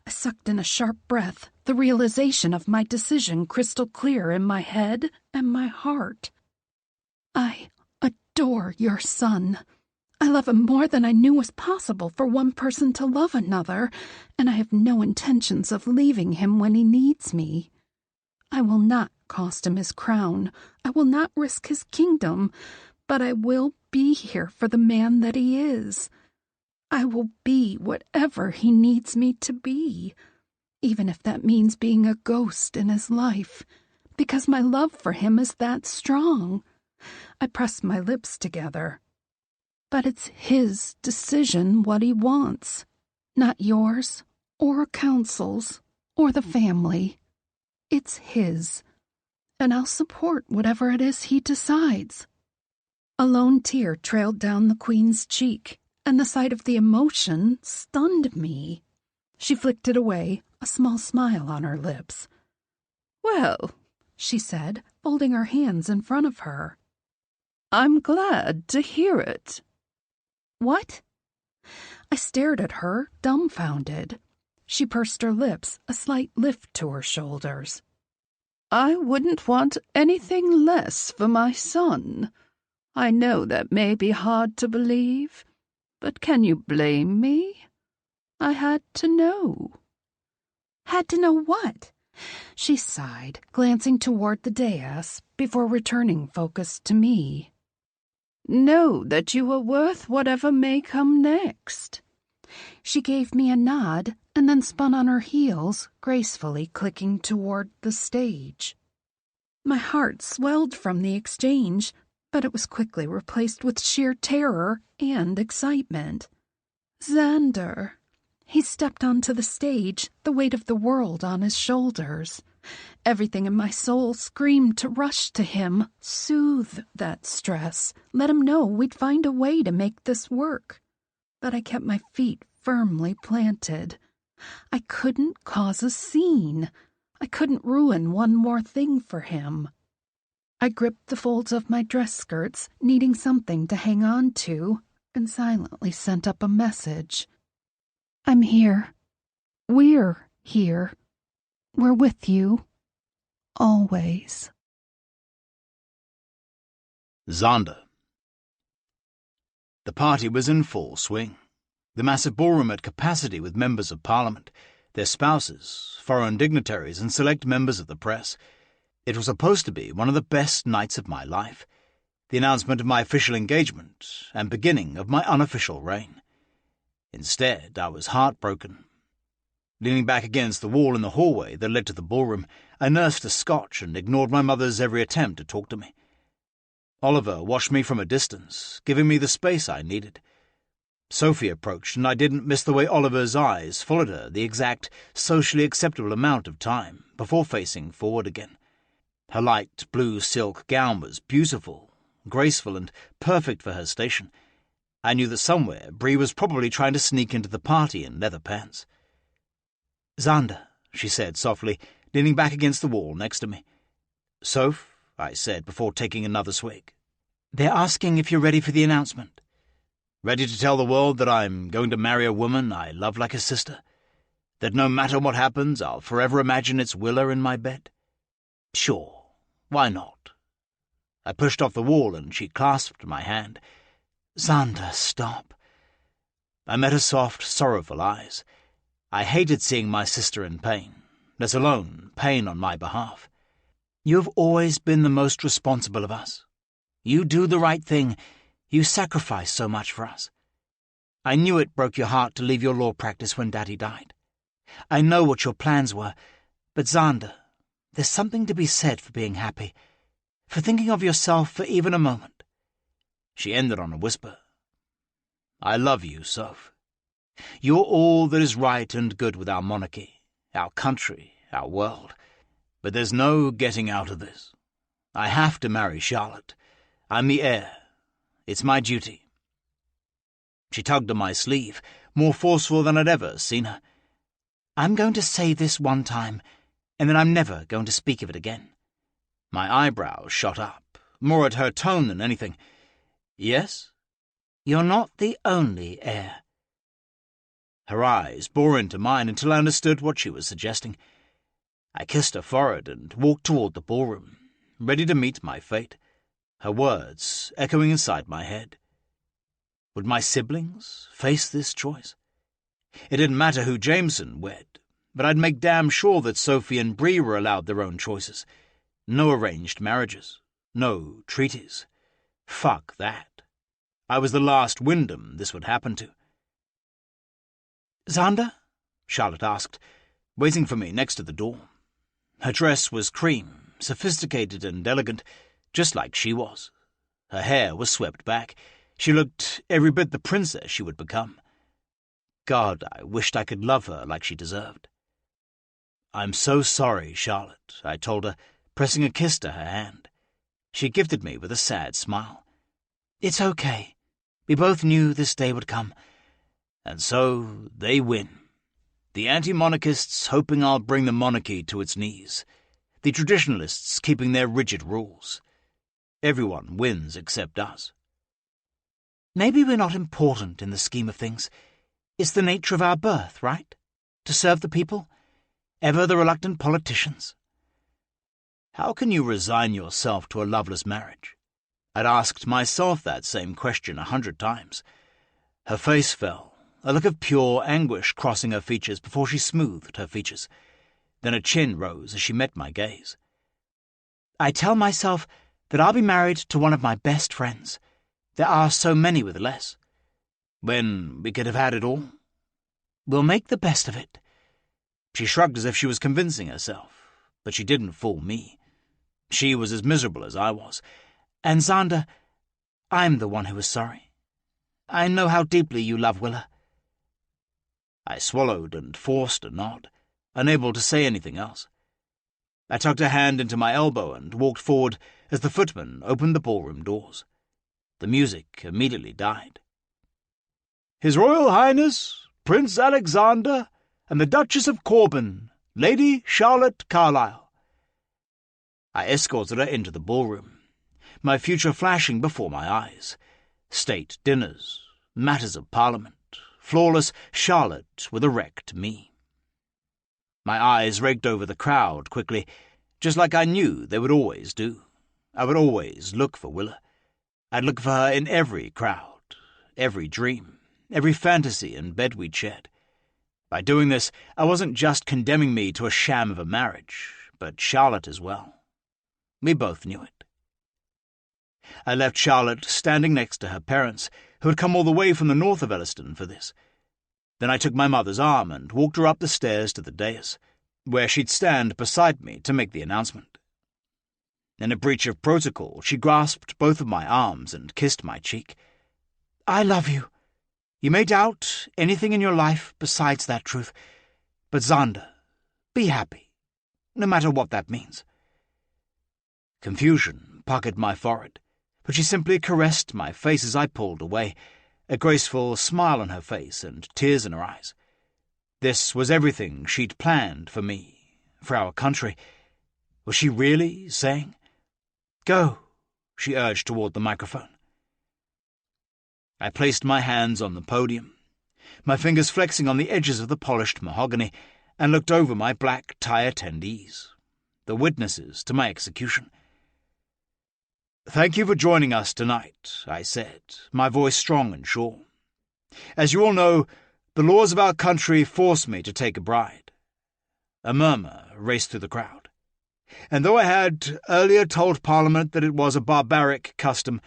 I sucked in a sharp breath, the realization of my decision crystal clear in my head and my heart. "I adore your son. I love him more than I knew was possible for one person to love another, and I have no intentions of leaving him when he needs me. I will not cost him his crown. I will not risk his kingdom, but I will be here for the man that he is. I will be whatever he needs me to be, even if that means being a ghost in his life, because my love for him is that strong." I pressed my lips together. "But it's his decision what he wants, not yours, or council's, or the family. It's his, and I'll support whatever it is he decides." A lone tear trailed down the Queen's cheek, and the sight of the emotion stunned me. She flicked it away, a small smile on her lips. "Well," she said, folding her hands in front of her. "I'm glad to hear it." "What?" I stared at her, dumbfounded. She pursed her lips, a slight lift to her shoulders. "I wouldn't want anything less for my son. I know that may be hard to believe, but can you blame me? I had to know." "Had to know what?" She sighed, glancing toward the dais before returning focus to me. Know that you are worth whatever may come next." She gave me a nod and then spun on her heels, gracefully clicking toward the stage. My heart swelled from the exchange, but it was quickly replaced with sheer terror and excitement. Xander. He stepped onto the stage, the weight of the world on his shoulders. Everything in my soul screamed to rush to him, soothe that stress, let him know we'd find a way to make this work. But I kept my feet firmly planted. I couldn't cause a scene. I couldn't ruin one more thing for him. I gripped the folds of my dress skirts, needing something to hang on to, and silently sent up a message. "I'm here. We're here. We're with you. Always." Xander. The party was in full swing. The massive ballroom at capacity with members of Parliament, their spouses, foreign dignitaries, and select members of the press. It was supposed to be one of the best nights of my life, the announcement of my official engagement and beginning of my unofficial reign. Instead, I was heartbroken. Leaning back against the wall in the hallway that led to the ballroom, I nursed a scotch and ignored my mother's every attempt to talk to me. Oliver watched me from a distance, giving me the space I needed. Sophie approached, and I didn't miss the way Oliver's eyes followed her the exact socially acceptable amount of time before facing forward again. Her light blue silk gown was beautiful, graceful, and perfect for her station. I knew that somewhere Bree was probably trying to sneak into the party in leather pants. "Xander," she said softly, leaning back against the wall next to me. "Soph," I said before taking another swig. "They're asking if you're ready for the announcement." "Ready to tell the world that I'm going to marry a woman I love like a sister? That no matter what happens, I'll forever imagine it's Willa in my bed? Sure. Why not?" I pushed off the wall and she clasped my hand. "Xander, stop." I met her soft, sorrowful eyes. I hated seeing my sister in pain, let alone pain on my behalf. "You have always been the most responsible of us. You do the right thing. You sacrifice so much for us. I knew it broke your heart to leave your law practice when Daddy died. I know what your plans were, but Xander, there's something to be said for being happy, for thinking of yourself for even a moment." She ended on a whisper. "I love you, Soph. You're all that is right and good with our monarchy, our country, our world. But there's no getting out of this. I have to marry Charlotte. I'm the heir. It's my duty." She tugged on my sleeve, more forceful than I'd ever seen her. "I'm going to say this one time, and then I'm never going to speak of it again." My eyebrows shot up, more at her tone than anything. "Yes? You're not the only heir." Her eyes bore into mine until I understood what she was suggesting. I kissed her forehead and walked toward the ballroom, ready to meet my fate, her words echoing inside my head. Would my siblings face this choice? It didn't matter who Jameson wed, but I'd make damn sure that Sophie and Bree were allowed their own choices. No arranged marriages. No treaties. Fuck that. I was the last Wyndham this would happen to. "Xander?" Charlotte asked, waiting for me next to the door. Her dress was cream, sophisticated and elegant, just like she was. Her hair was swept back. She looked every bit the princess she would become. God, I wished I could love her like she deserved. "I'm so sorry, Charlotte," I told her, pressing a kiss to her hand. She gifted me with a sad smile. "It's okay. We both knew this day would come." And so they win. The anti-monarchists hoping I'll bring the monarchy to its knees. The traditionalists keeping their rigid rules. Everyone wins except us. Maybe we're not important in the scheme of things. It's the nature of our birth, right? To serve the people? Ever the reluctant politicians? How can you resign yourself to a loveless marriage? I'd asked myself that same question 100 times. Her face fell, a look of pure anguish crossing her features before she smoothed her features. Then her chin rose as she met my gaze. "I tell myself that I'll be married to one of my best friends. There are so many with less. When we could have had it all. We'll make the best of it." She shrugged as if she was convincing herself, but she didn't fool me. She was as miserable as I was. "And Xander, I'm the one who is sorry. I know how deeply you love Willa." I swallowed and forced a nod, unable to say anything else. I tucked a hand into my elbow and walked forward as the footman opened the ballroom doors. The music immediately died. "His Royal Highness, Prince Alexander, and the Duchess of Corbin, Lady Charlotte Carlyle." I escorted her into the ballroom, my future flashing before my eyes. State dinners, matters of parliament, flawless Charlotte with a wrecked me. My eyes raked over the crowd quickly, just like I knew they would always do. I would always look for Willa. I'd look for her in every crowd, every dream, every fantasy and bed we'd shared. By doing this, I wasn't just condemning me to a sham of a marriage, but Charlotte as well. We both knew it. I left Charlotte standing next to her parents, who had come all the way from the north of Elliston for this. Then I took my mother's arm and walked her up the stairs to the dais, where she'd stand beside me to make the announcement. In a breach of protocol, she grasped both of my arms and kissed my cheek. "I love you. You may doubt anything in your life besides that truth, but Xander, be happy, no matter what that means." Confusion puckered my forehead, but she simply caressed my face as I pulled away, a graceful smile on her face and tears in her eyes. This was everything she'd planned for me, for our country. Was she really saying? "Go," she urged toward the microphone. I placed my hands on the podium, my fingers flexing on the edges of the polished mahogany, and looked over my black tie attendees, the witnesses to my execution. "Thank you for joining us tonight," I said, my voice strong and sure. "As you all know, the laws of our country force me to take a bride." A murmur raced through the crowd. And though I had earlier told Parliament that it was a barbaric custom,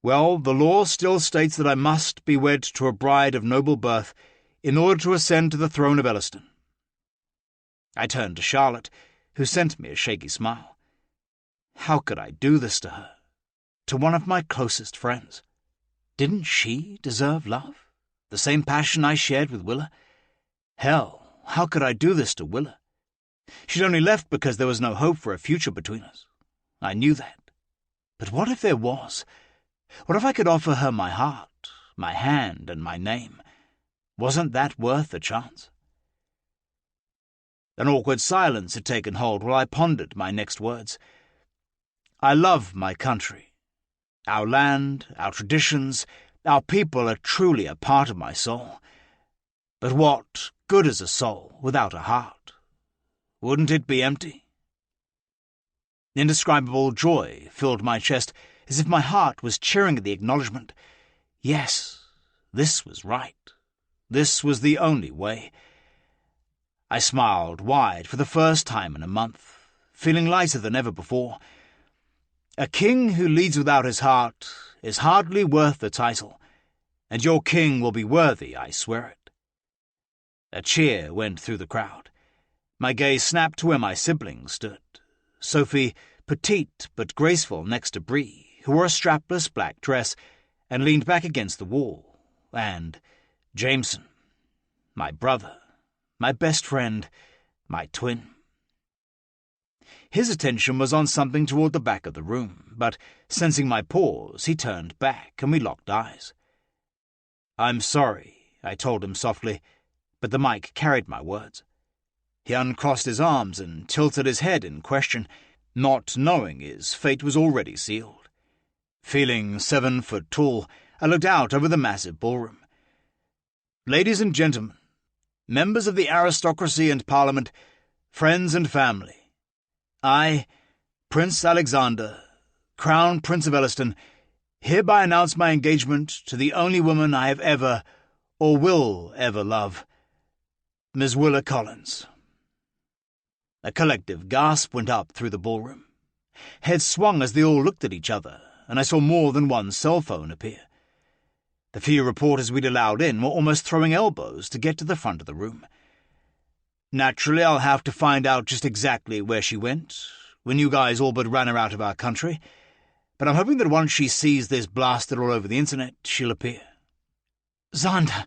well, the law still states that I must be wed to a bride of noble birth in order to ascend to the throne of Elliston. I turned to Charlotte, who sent me a shaky smile. How could I do this to her? To one of my closest friends? Didn't she deserve love? The same passion I shared with Willa? Hell, how could I do this to Willa? She'd only left because there was no hope for a future between us. I knew that. But what if there was? What if I could offer her my heart, my hand, and my name? Wasn't that worth a chance? An awkward silence had taken hold while I pondered my next words. I love my country. Our land, our traditions, our people are truly a part of my soul. But what good is a soul without a heart? Wouldn't it be empty? Indescribable joy filled my chest, as if my heart was cheering at the acknowledgement. Yes, this was right. This was the only way. I smiled wide for the first time in a month, feeling lighter than ever before. A king who leads without his heart is hardly worth the title, and your king will be worthy, I swear it. A cheer went through the crowd. My gaze snapped to where my siblings stood. Sophie, petite but graceful next to Bree, who wore a strapless black dress and leaned back against the wall, and Jameson, my brother, my best friend, my twin. His attention was on something toward the back of the room, but sensing my pause, he turned back and we locked eyes. "I'm sorry," I told him softly, but the mic carried my words. He uncrossed his arms and tilted his head in question, not knowing his fate was already sealed. Feeling 7 foot tall, I looked out over the massive ballroom. "Ladies and gentlemen, members of the aristocracy and Parliament, friends and family, I, Prince Alexander, Crown Prince of Elliston, hereby announce my engagement to the only woman I have ever, or will ever love, Miss Willa Collins." A collective gasp went up through the ballroom. Heads swung as they all looked at each other, and I saw more than one cell phone appear. The few reporters we'd allowed in were almost throwing elbows to get to the front of the room. Naturally, I'll have to find out just exactly where she went, when you guys all but ran her out of our country, but I'm hoping that once she sees this blasted all over the internet, she'll appear. Xander!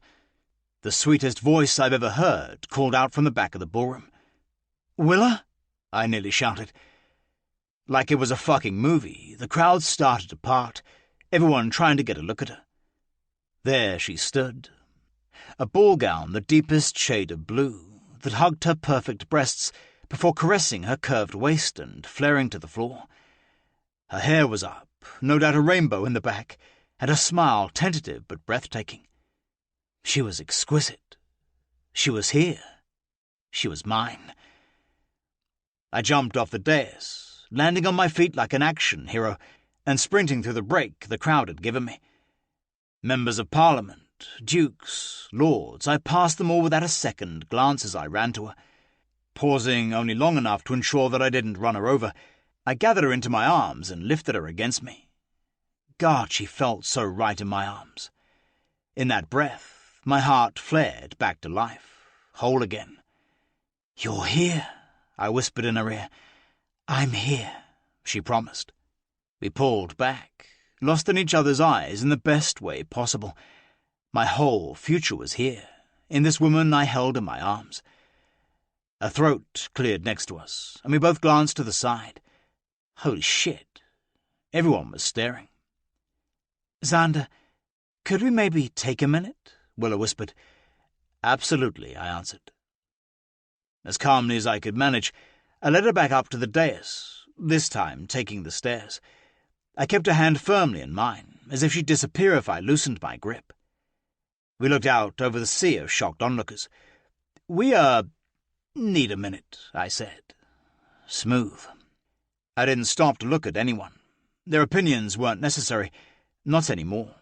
The sweetest voice I've ever heard called out from the back of the ballroom. Willa? I nearly shouted. Like it was a fucking movie, the crowd started to part, everyone trying to get a look at her. There she stood, a ball gown the deepest shade of blue that hugged her perfect breasts before caressing her curved waist and flaring to the floor. Her hair was up, no doubt a rainbow in the back, and her smile tentative but breathtaking. She was exquisite. She was here. She was mine. I jumped off the dais, landing on my feet like an action hero, and sprinting through the break the crowd had given me. Members of Parliament, dukes, lords, I passed them all without a second glance as I ran to her. Pausing only long enough to ensure that I didn't run her over, I gathered her into my arms and lifted her against me. God, she felt so right in my arms. In that breath, my heart flared back to life, whole again. "You're here," I whispered in her ear. "I'm here," she promised. We pulled back, lost in each other's eyes in the best way possible. My whole future was here, in this woman I held in my arms. A throat cleared next to us, and we both glanced to the side. Holy shit. Everyone was staring. "Xander, could we maybe take a minute?" Willa whispered. "Absolutely," I answered. As calmly as I could manage, I led her back up to the dais, this time taking the stairs. I kept her hand firmly in mine, as if she'd disappear if I loosened my grip. We looked out over the sea of shocked onlookers. "We, need a minute," I said. Smooth. I didn't stop to look at anyone. Their opinions weren't necessary, not anymore.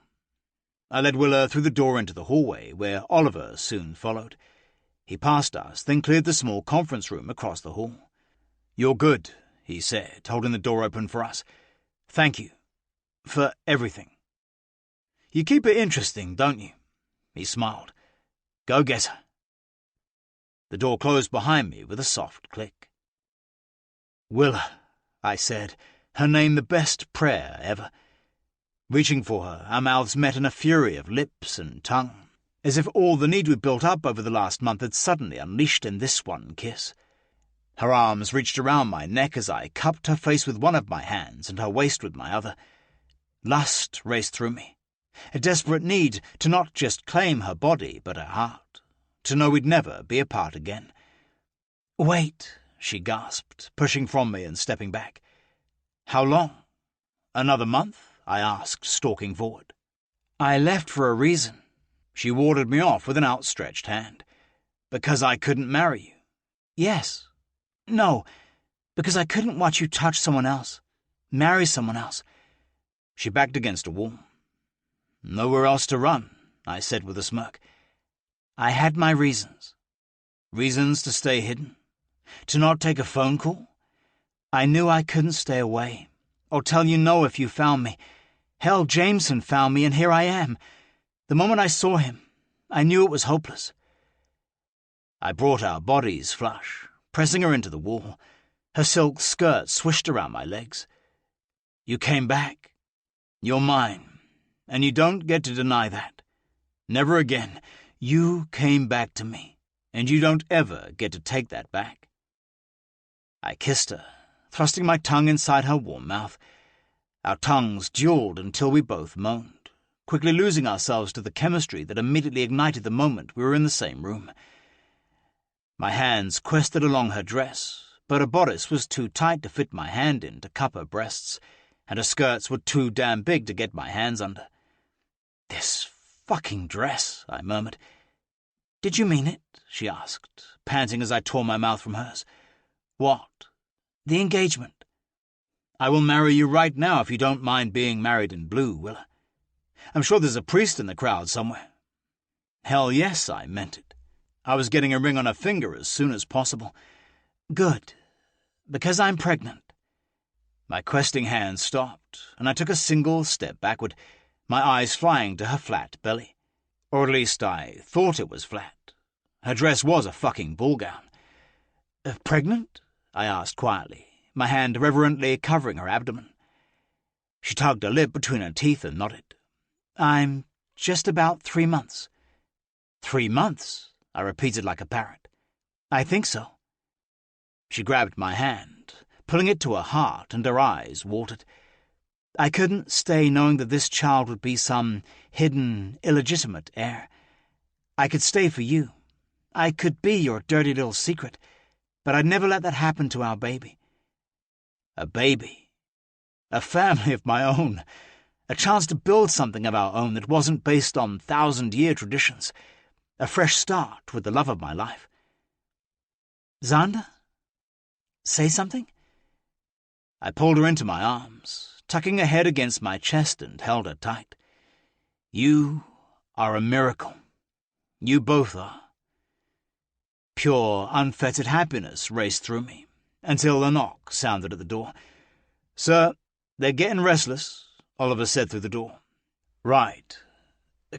I led Willa through the door into the hallway, where Oliver soon followed. He passed us, then cleared the small conference room across the hall. "You're good," he said, holding the door open for us. "Thank you. For everything. You keep it interesting, don't you?" He smiled. "Go get her." The door closed behind me with a soft click. "Willa," I said, her name the best prayer ever. Reaching for her, our mouths met in a fury of lips and tongue, as if all the need we'd built up over the last month had suddenly unleashed in this one kiss. Her arms reached around my neck as I cupped her face with one of my hands and her waist with my other. Lust raced through me, a desperate need to not just claim her body but her heart, to know we'd never be apart again. "Wait," she gasped, pushing from me and stepping back. "How long? Another month?" I asked, stalking forward. "I left for a reason." She warded me off with an outstretched hand. "Because I couldn't marry you." "Yes. No, because I couldn't watch you touch someone else, marry someone else." She backed against a wall. "Nowhere else to run," I said with a smirk. "I had my reasons. Reasons to stay hidden, to not take a phone call. I knew I couldn't stay away, or tell you no if you found me. Hell, Jameson found me, and here I am. The moment I saw him, I knew it was hopeless." I brought our bodies flush, pressing her into the wall. Her silk skirt swished around my legs. "You came back. You're mine, and you don't get to deny that. Never again. You came back to me, and you don't ever get to take that back." I kissed her, thrusting my tongue inside her warm mouth. Our tongues duelled until we both moaned, quickly losing ourselves to the chemistry that immediately ignited the moment we were in the same room. My hands quested along her dress, but her bodice was too tight to fit my hand in to cup her breasts, and her skirts were too damn big to get my hands under. "This fucking dress," I murmured. "Did you mean it?" she asked, panting as I tore my mouth from hers. "What?" "The engagement." "I will marry you right now if you don't mind being married in blue, Willa. I'm sure there's a priest in the crowd somewhere." Hell yes, I meant it. I was getting a ring on her finger as soon as possible. "Good. Because I'm pregnant." My questing hand stopped, and I took a single step backward, my eyes flying to her flat belly. Or at least I thought it was flat. Her dress was a fucking ball gown. Pregnant? I asked quietly, my hand reverently covering her abdomen. She tugged her lip between her teeth and nodded. I'm just about 3 months. 3 months? I repeated like a parrot. I think so. She grabbed my hand, pulling it to her heart, and her eyes watered. I couldn't stay knowing that this child would be some hidden, illegitimate heir. I could stay for you. I could be your dirty little secret, but I'd never let that happen to our baby. A baby. A family of my own. A chance to build something of our own that wasn't based on 1,000-year traditions. A fresh start with the love of my life. Xander? Say something? I pulled her into my arms, tucking her head against my chest and held her tight. You are a miracle. You both are. Pure, unfettered happiness raced through me, until a knock sounded at the door. Sir, they're getting restless, Oliver said through the door. Right.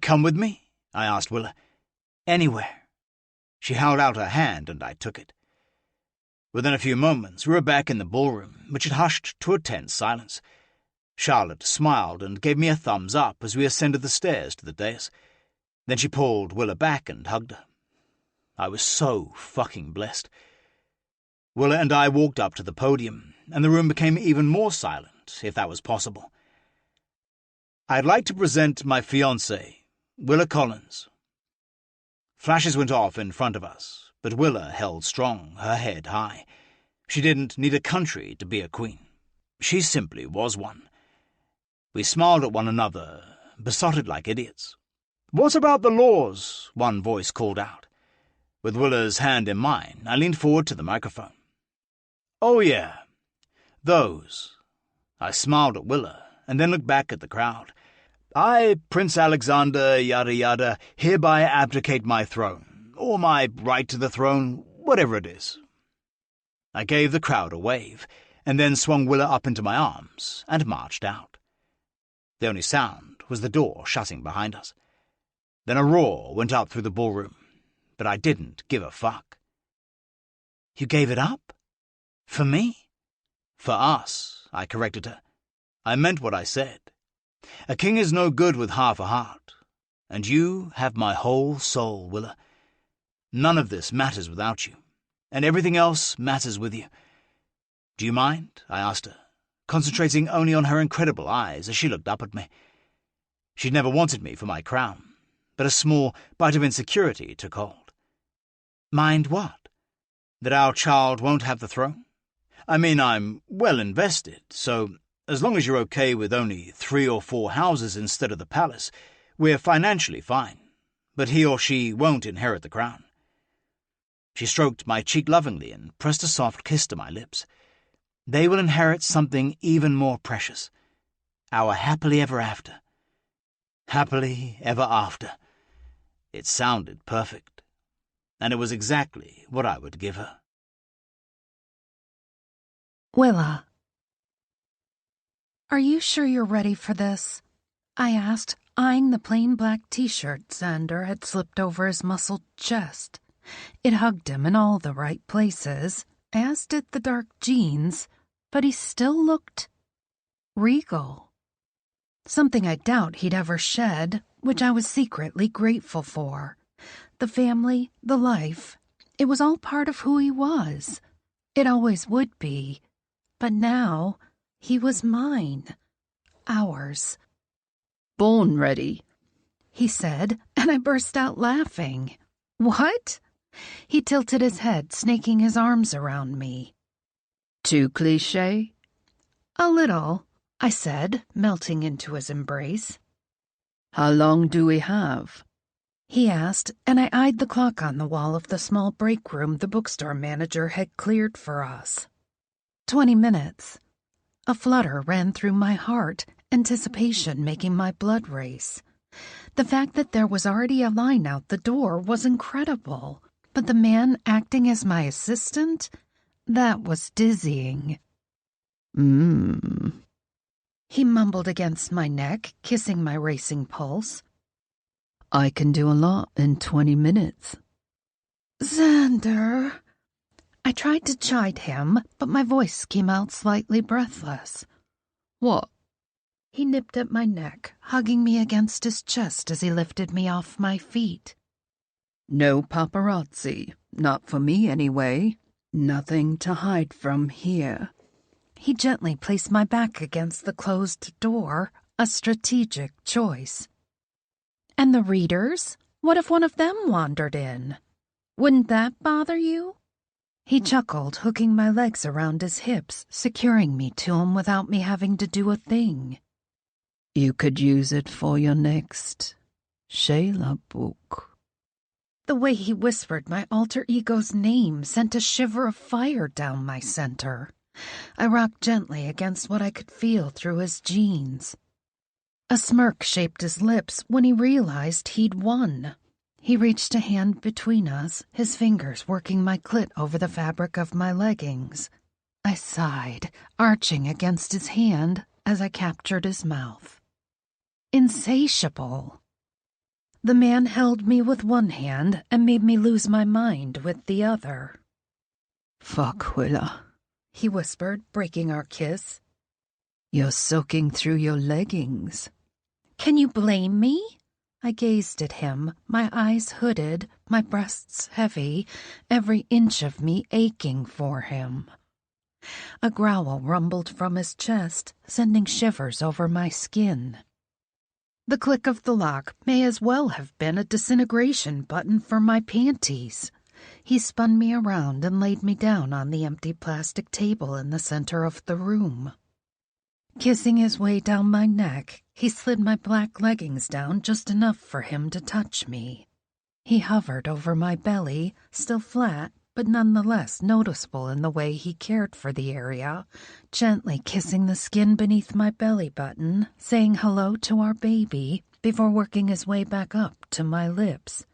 Come with me? I asked Willa. Anywhere. She held out her hand, and I took it. Within a few moments, we were back in the ballroom, which had hushed to a tense silence. Charlotte smiled and gave me a thumbs up as we ascended the stairs to the dais. Then she pulled Willa back and hugged her. I was so fucking blessed. Willa and I walked up to the podium, and the room became even more silent, if that was possible. I'd like to present my fiancée, Willa Collins. Flashes went off in front of us, but Willa held strong, her head high. She didn't need a country to be a queen. She simply was one. We smiled at one another, besotted like idiots. What about the laws? One voice called out. With Willa's hand in mine, I leaned forward to the microphone. Oh yeah, those. I smiled at Willa, and then looked back at the crowd. I, Prince Alexander, yada yada, hereby abdicate my throne, or my right to the throne, whatever it is. I gave the crowd a wave, and then swung Willa up into my arms and marched out. The only sound was the door shutting behind us. Then a roar went up through the ballroom, but I didn't give a fuck. You gave it up? For me? For us, I corrected her. I meant what I said. A king is no good with half a heart, and you have my whole soul, Willa. None of this matters without you, and everything else matters with you. Do you mind? I asked her, concentrating only on her incredible eyes as she looked up at me. She'd never wanted me for my crown, but a small bite of insecurity took hold. Mind what? That our child won't have the throne? I mean, I'm well invested, so as long as you're okay with only 3 or 4 houses instead of the palace, we're financially fine, but he or she won't inherit the crown. She stroked my cheek lovingly and pressed a soft kiss to my lips. They will inherit something even more precious. Our happily ever after. Happily ever after. It sounded perfect, and it was exactly what I would give her. Willa. Are you sure you're ready for this? I asked, eyeing the plain black t-shirt Xander had slipped over his muscled chest. It hugged him in all the right places, as did the dark jeans, but he still looked regal. Something I doubt he'd ever shed, which I was secretly grateful for. The family, the life, it was all part of who he was. It always would be. But now, he was mine. Ours. Born ready, he said, and I burst out laughing. What? He tilted his head, snaking his arms around me. Too cliché? A little, I said, melting into his embrace. How long do we have? He asked, and I eyed the clock on the wall of the small break room the bookstore manager had cleared for us. 20 minutes. A flutter ran through my heart, anticipation making my blood race. The fact that there was already a line out the door was incredible, but the man acting as my assistant? That was dizzying. He mumbled against my neck, kissing my racing pulse. I can do a lot in 20 minutes. Xander. I tried to chide him, but my voice came out slightly breathless. What? He nipped at my neck, hugging me against his chest as he lifted me off my feet. No paparazzi. Not for me, anyway. Nothing to hide from here. He gently placed my back against the closed door, a strategic choice. And the readers? What if one of them wandered in? Wouldn't that bother you? He chuckled, hooking my legs around his hips, securing me to him without me having to do a thing. You could use it for your next Shayla book. The way he whispered my alter ego's name sent a shiver of fire down my center. I rocked gently against what I could feel through his jeans. A smirk shaped his lips when he realized he'd won. He reached a hand between us, his fingers working my clit over the fabric of my leggings. I sighed, arching against his hand as I captured his mouth. Insatiable. The man held me with one hand and made me lose my mind with the other. Fuck, Willa, he whispered, breaking our kiss. You're soaking through your leggings. Can you blame me? I gazed at him, my eyes hooded, my breasts heavy, every inch of me aching for him. A growl rumbled from his chest, sending shivers over my skin. The click of the lock may as well have been a disintegration button for my panties. He spun me around and laid me down on the empty plastic table in the center of the room. Kissing his way down my neck, he slid my black leggings down just enough for him to touch me. He hovered over my belly, still flat, but nonetheless noticeable in the way he cared for the area, gently kissing the skin beneath my belly button, saying hello to our baby, before working his way back up to my lips.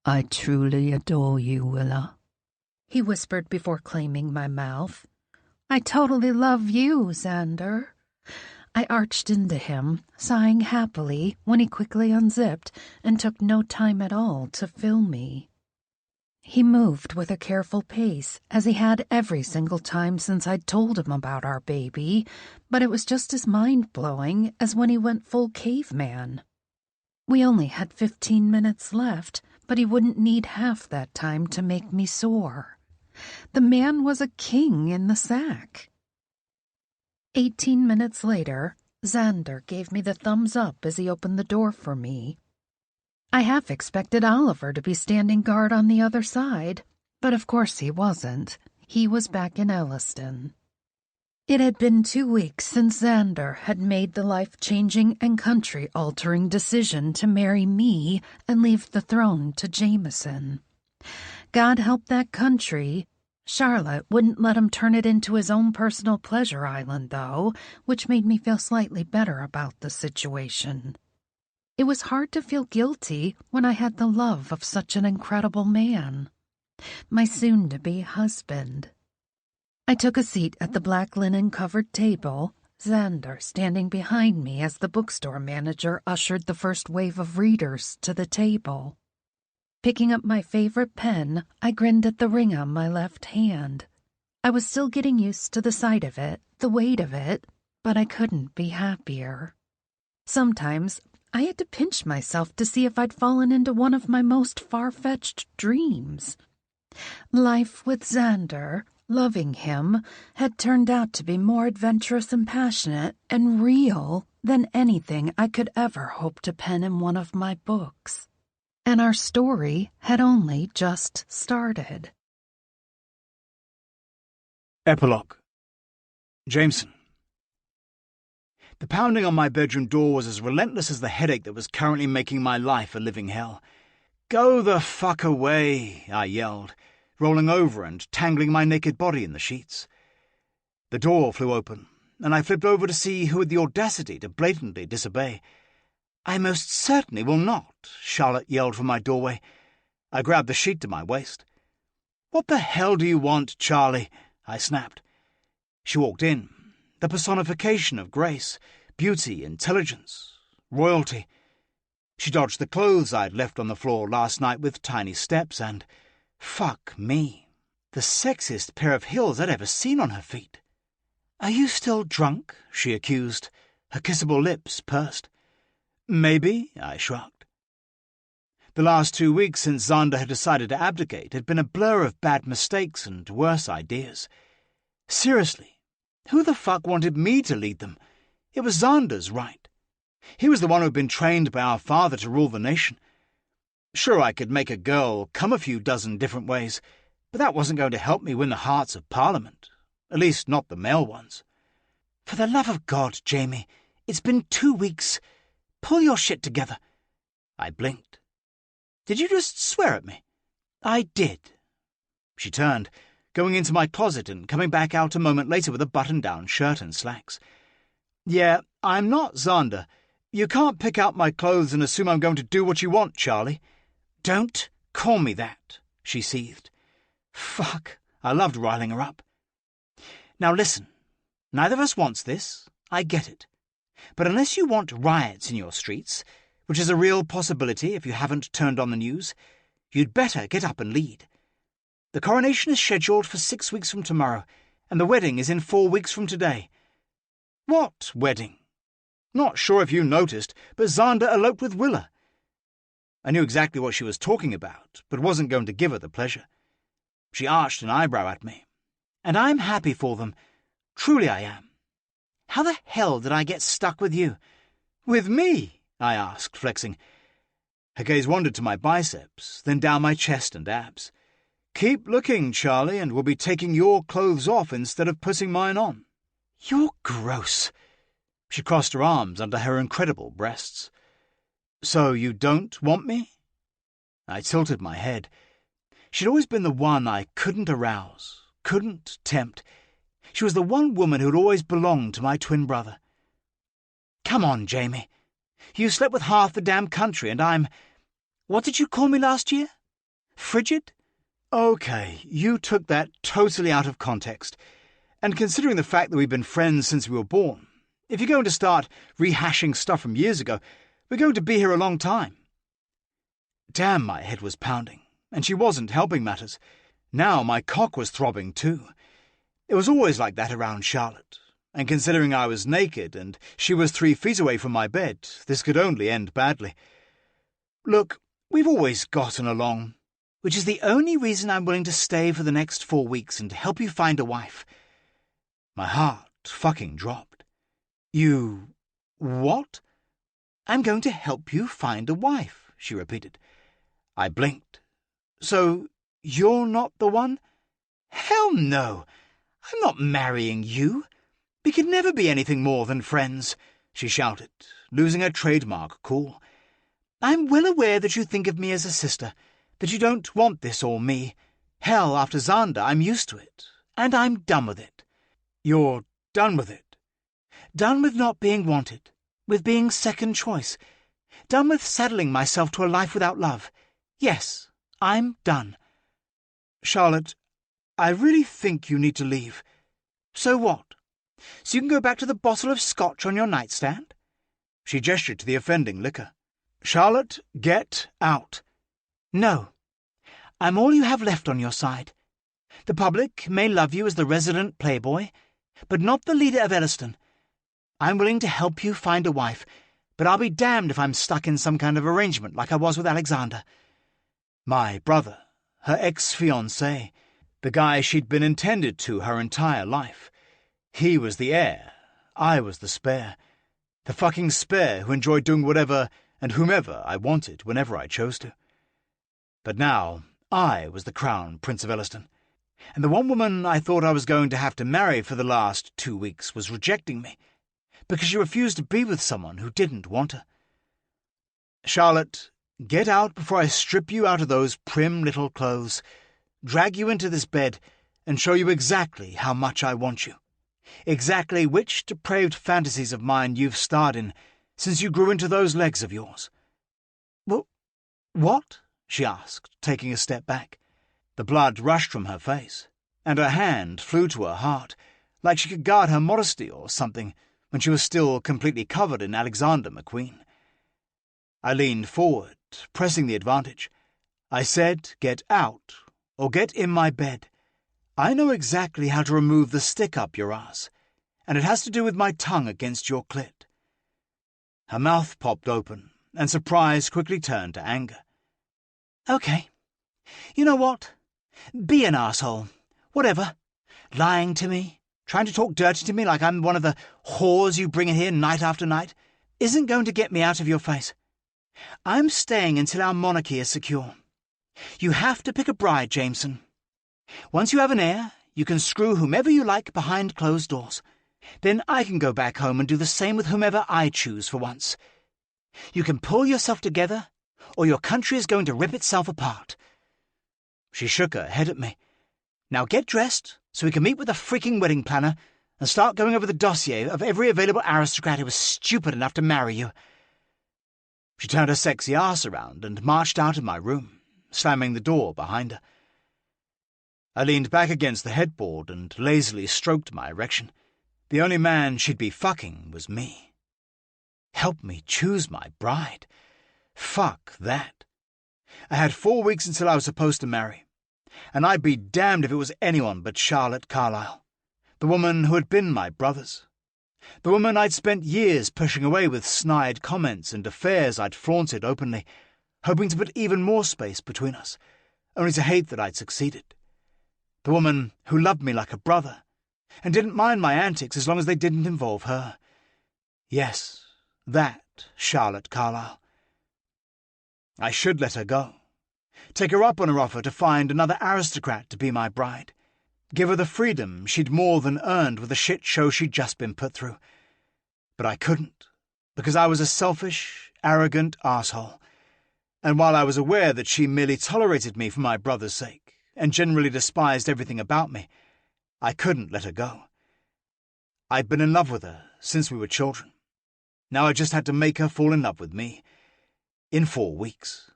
I truly adore you, Willa, he whispered before claiming my mouth. I totally love you, Xander. I arched into him, sighing happily when he quickly unzipped and took no time at all to fill me. He moved with a careful pace, as he had every single time since I'd told him about our baby, but it was just as mind-blowing as when he went full caveman. We only had 15 minutes left, but he wouldn't need half that time to make me sore. The man was a king in the sack. 18 minutes later, Xander gave me the thumbs up as he opened the door for me. I half expected Oliver to be standing guard on the other side, but of course he wasn't. He was back in Elliston. It had been 2 weeks since Xander had made the life-changing and country-altering decision to marry me and leave the throne to Jameson. God help that country. Charlotte wouldn't let him turn it into his own personal pleasure island, though, which made me feel slightly better about the situation. It was hard to feel guilty when I had the love of such an incredible man. My soon-to-be husband. I took a seat at the black linen-covered table, Xander standing behind me as the bookstore manager ushered the first wave of readers to the table. Picking up my favorite pen, I grinned at the ring on my left hand. I was still getting used to the sight of it, the weight of it, but I couldn't be happier. Sometimes I had to pinch myself to see if I'd fallen into one of my most far-fetched dreams. Life with Xander, loving him, had turned out to be more adventurous and passionate and real than anything I could ever hope to pen in one of my books. And our story had only just started. Epilogue. Jameson. The pounding on my bedroom door was as relentless as the headache that was currently making my life a living hell. "Go the fuck away," I yelled, rolling over and tangling my naked body in the sheets. The door flew open, and I flipped over to see who had the audacity to blatantly disobey. "I most certainly will not," Charlotte yelled from my doorway. I grabbed the sheet to my waist. "What the hell do you want, Charlie?" I snapped. She walked in, the personification of grace, beauty, intelligence, royalty. She dodged the clothes I'd left on the floor last night with tiny steps and, fuck me, the sexiest pair of heels I'd ever seen on her feet. "Are you still drunk?" she accused, her kissable lips pursed. "Maybe," I shrugged. The last 2 weeks since Xander had decided to abdicate had been a blur of bad mistakes and worse ideas. Seriously, who the fuck wanted me to lead them? It was Xander's right. He was the one who'd been trained by our father to rule the nation. Sure, I could make a girl come a few dozen different ways, but that wasn't going to help me win the hearts of Parliament, at least not the male ones. "For the love of God, Jamie, it's been 2 weeks. Pull your shit together." I blinked. "Did you just swear at me?" "I did." She turned, going into my closet and coming back out a moment later with a button-down shirt and slacks. "Yeah, I'm not Xander. You can't pick out my clothes and assume I'm going to do what you want, Charlie." "Don't call me that," she seethed. Fuck, I loved riling her up. "Now listen, neither of us wants this, I get it. But unless you want riots in your streets, which is a real possibility if you haven't turned on the news, you'd better get up and lead. The coronation is scheduled for 6 weeks from tomorrow, and the wedding is in 4 weeks from today." "What wedding?" "Not sure if you noticed, but Xander eloped with Willa." I knew exactly what she was talking about, but wasn't going to give her the pleasure. She arched an eyebrow at me. "And I'm happy for them. Truly I am. How the hell did I get stuck with you?" "With me?" I asked, flexing. Her gaze wandered to my biceps, then down my chest and abs. "Keep looking, Charlie, and we'll be taking your clothes off instead of putting mine on." "You're gross." She crossed her arms under her incredible breasts. "So you don't want me?" I tilted my head. She'd always been the one I couldn't arouse, couldn't tempt. She was the one woman who'd always belonged to my twin brother. "Come on, Jamie. You slept with half the damn country, and I'm— what did you call me last year? Frigid?" "Okay, you took that totally out of context. And considering the fact that we've been friends since we were born, if you're going to start rehashing stuff from years ago, we're going to be here a long time." Damn, my head was pounding, and she wasn't helping matters. Now my cock was throbbing too. It was always like that around Charlotte, and considering I was naked and she was 3 feet away from my bed, this could only end badly. "Look, we've always gotten along, which is the only reason I'm willing to stay for the next 4 weeks and help you find a wife." My heart fucking dropped. "You— what?" "I'm going to help you find a wife," she repeated. I blinked. "So you're not the one?" "Hell no! I'm not marrying you. We could never be anything more than friends," she shouted, losing her trademark cool. "I'm well aware that you think of me as a sister, that you don't want this or me. Hell, after Xander, I'm used to it, and I'm done with it." "You're done with it?" "Done with not being wanted, with being second choice. Done with saddling myself to a life without love. Yes, I'm done." "Charlotte, I really think you need to leave." "So what? So you can go back to the bottle of scotch on your nightstand?" She gestured to the offending liquor. "Charlotte, get out." "No. I'm all you have left on your side. The public may love you as the resident playboy, but not the leader of Elliston. I'm willing to help you find a wife, but I'll be damned if I'm stuck in some kind of arrangement like I was with Alexander." My brother, her ex-fiancé, the guy she'd been intended to her entire life. He was the heir, I was the spare. The fucking spare who enjoyed doing whatever and whomever I wanted whenever I chose to. But now I was the crown prince of Elliston, and the one woman I thought I was going to have to marry for the last 2 weeks was rejecting me, because she refused to be with someone who didn't want her. "Charlotte, get out before I strip you out of those prim little clothes, drag you into this bed, and show you exactly how much I want you. Exactly which depraved fantasies of mine you've starred in since you grew into those legs of yours." "What?" she asked, taking a step back. The blood rushed from her face, and her hand flew to her heart, like she could guard her modesty or something when she was still completely covered in Alexander McQueen. I leaned forward, pressing the advantage. I said, "Get out, or get in my bed. I know exactly how to remove the stick up your ass, and it has to do with my tongue against your clit." Her mouth popped open, and surprise quickly turned to anger. "Okay. You know what? Be an asshole. Whatever. Lying to me, trying to talk dirty to me like I'm one of the whores you bring in here night after night, isn't going to get me out of your face. I'm staying until our monarchy is secure. You have to pick a bride, Jameson. Once you have an heir, you can screw whomever you like behind closed doors. Then I can go back home and do the same with whomever I choose for once. You can pull yourself together, or your country is going to rip itself apart." She shook her head at me. "Now get dressed so we can meet with a freaking wedding planner and start going over the dossier of every available aristocrat who was stupid enough to marry you." She turned her sexy ass around and marched out of my room, slamming the door behind her. I leaned back against the headboard and lazily stroked my erection. The only man she'd be fucking was me. Help me choose my bride. Fuck that. I had 4 weeks until I was supposed to marry, and I'd be damned if it was anyone but Charlotte Carlyle, the woman who had been my brother's. The woman I'd spent years pushing away with snide comments and affairs I'd flaunted openly, hoping to put even more space between us, only to hate that I'd succeeded. The woman who loved me like a brother, and didn't mind my antics as long as they didn't involve her. Yes, that Charlotte Carlyle. I should let her go. Take her up on her offer to find another aristocrat to be my bride. Give her the freedom she'd more than earned with the shit show she'd just been put through. But I couldn't, because I was a selfish, arrogant asshole. And while I was aware that she merely tolerated me for my brother's sake, and generally despised everything about me, I couldn't let her go. I'd been in love with her since we were children. Now I just had to make her fall in love with me. In 4 weeks.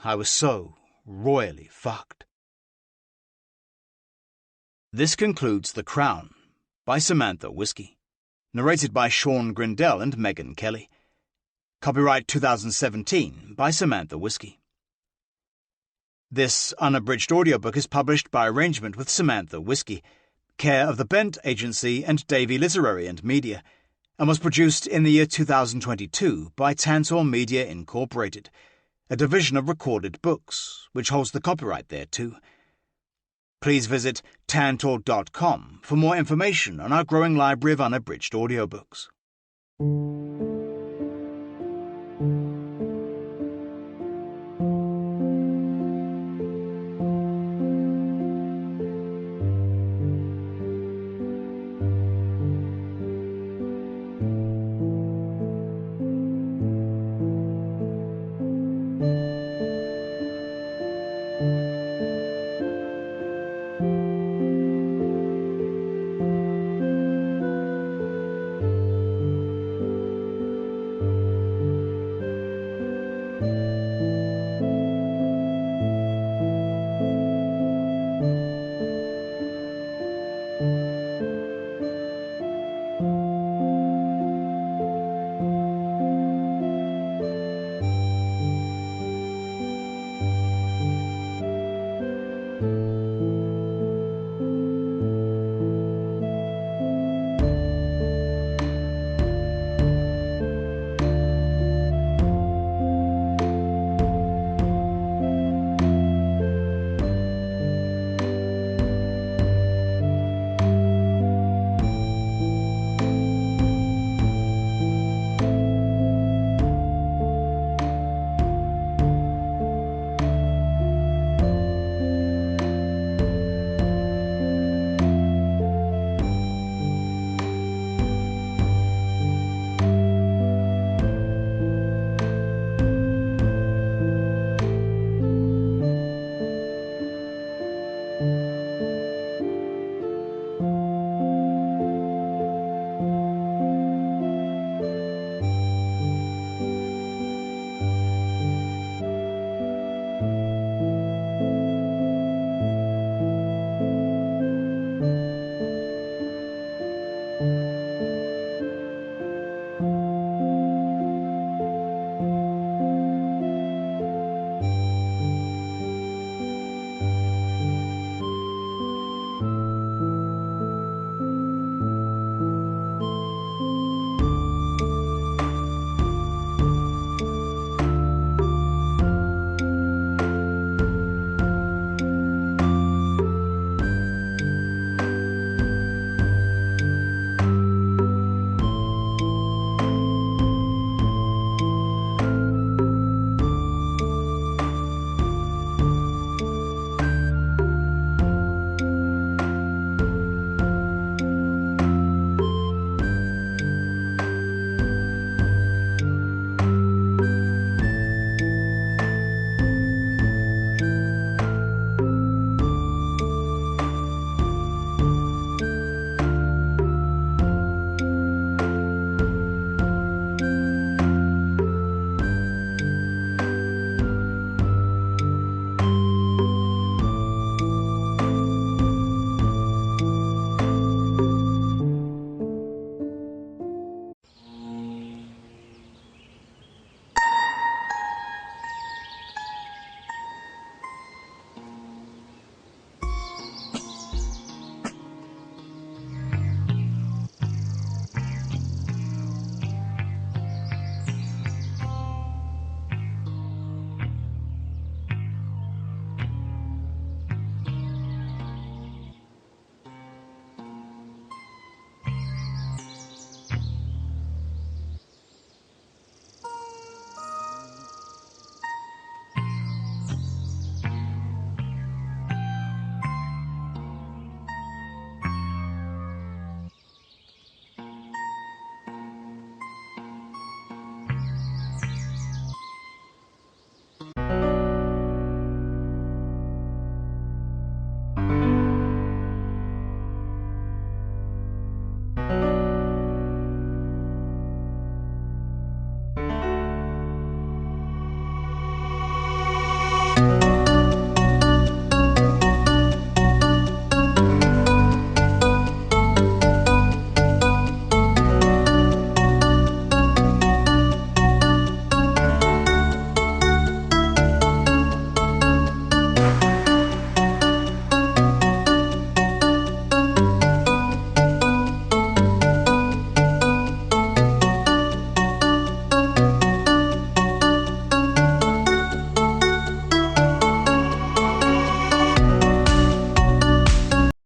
I was so royally fucked. This concludes The Crown by Samantha Whiskey, narrated by Sean Grindell and Megan Kelly. Copyright 2017 by Samantha Whiskey. This unabridged audiobook is published by arrangement with Samantha Whiskey, care of the Bent Agency and Davy Literary and Media, and was produced in the year 2022 by Tantor Media Incorporated, a division of Recorded Books, which holds the copyright thereto. Please visit tantor.com for more information on our growing library of unabridged audiobooks.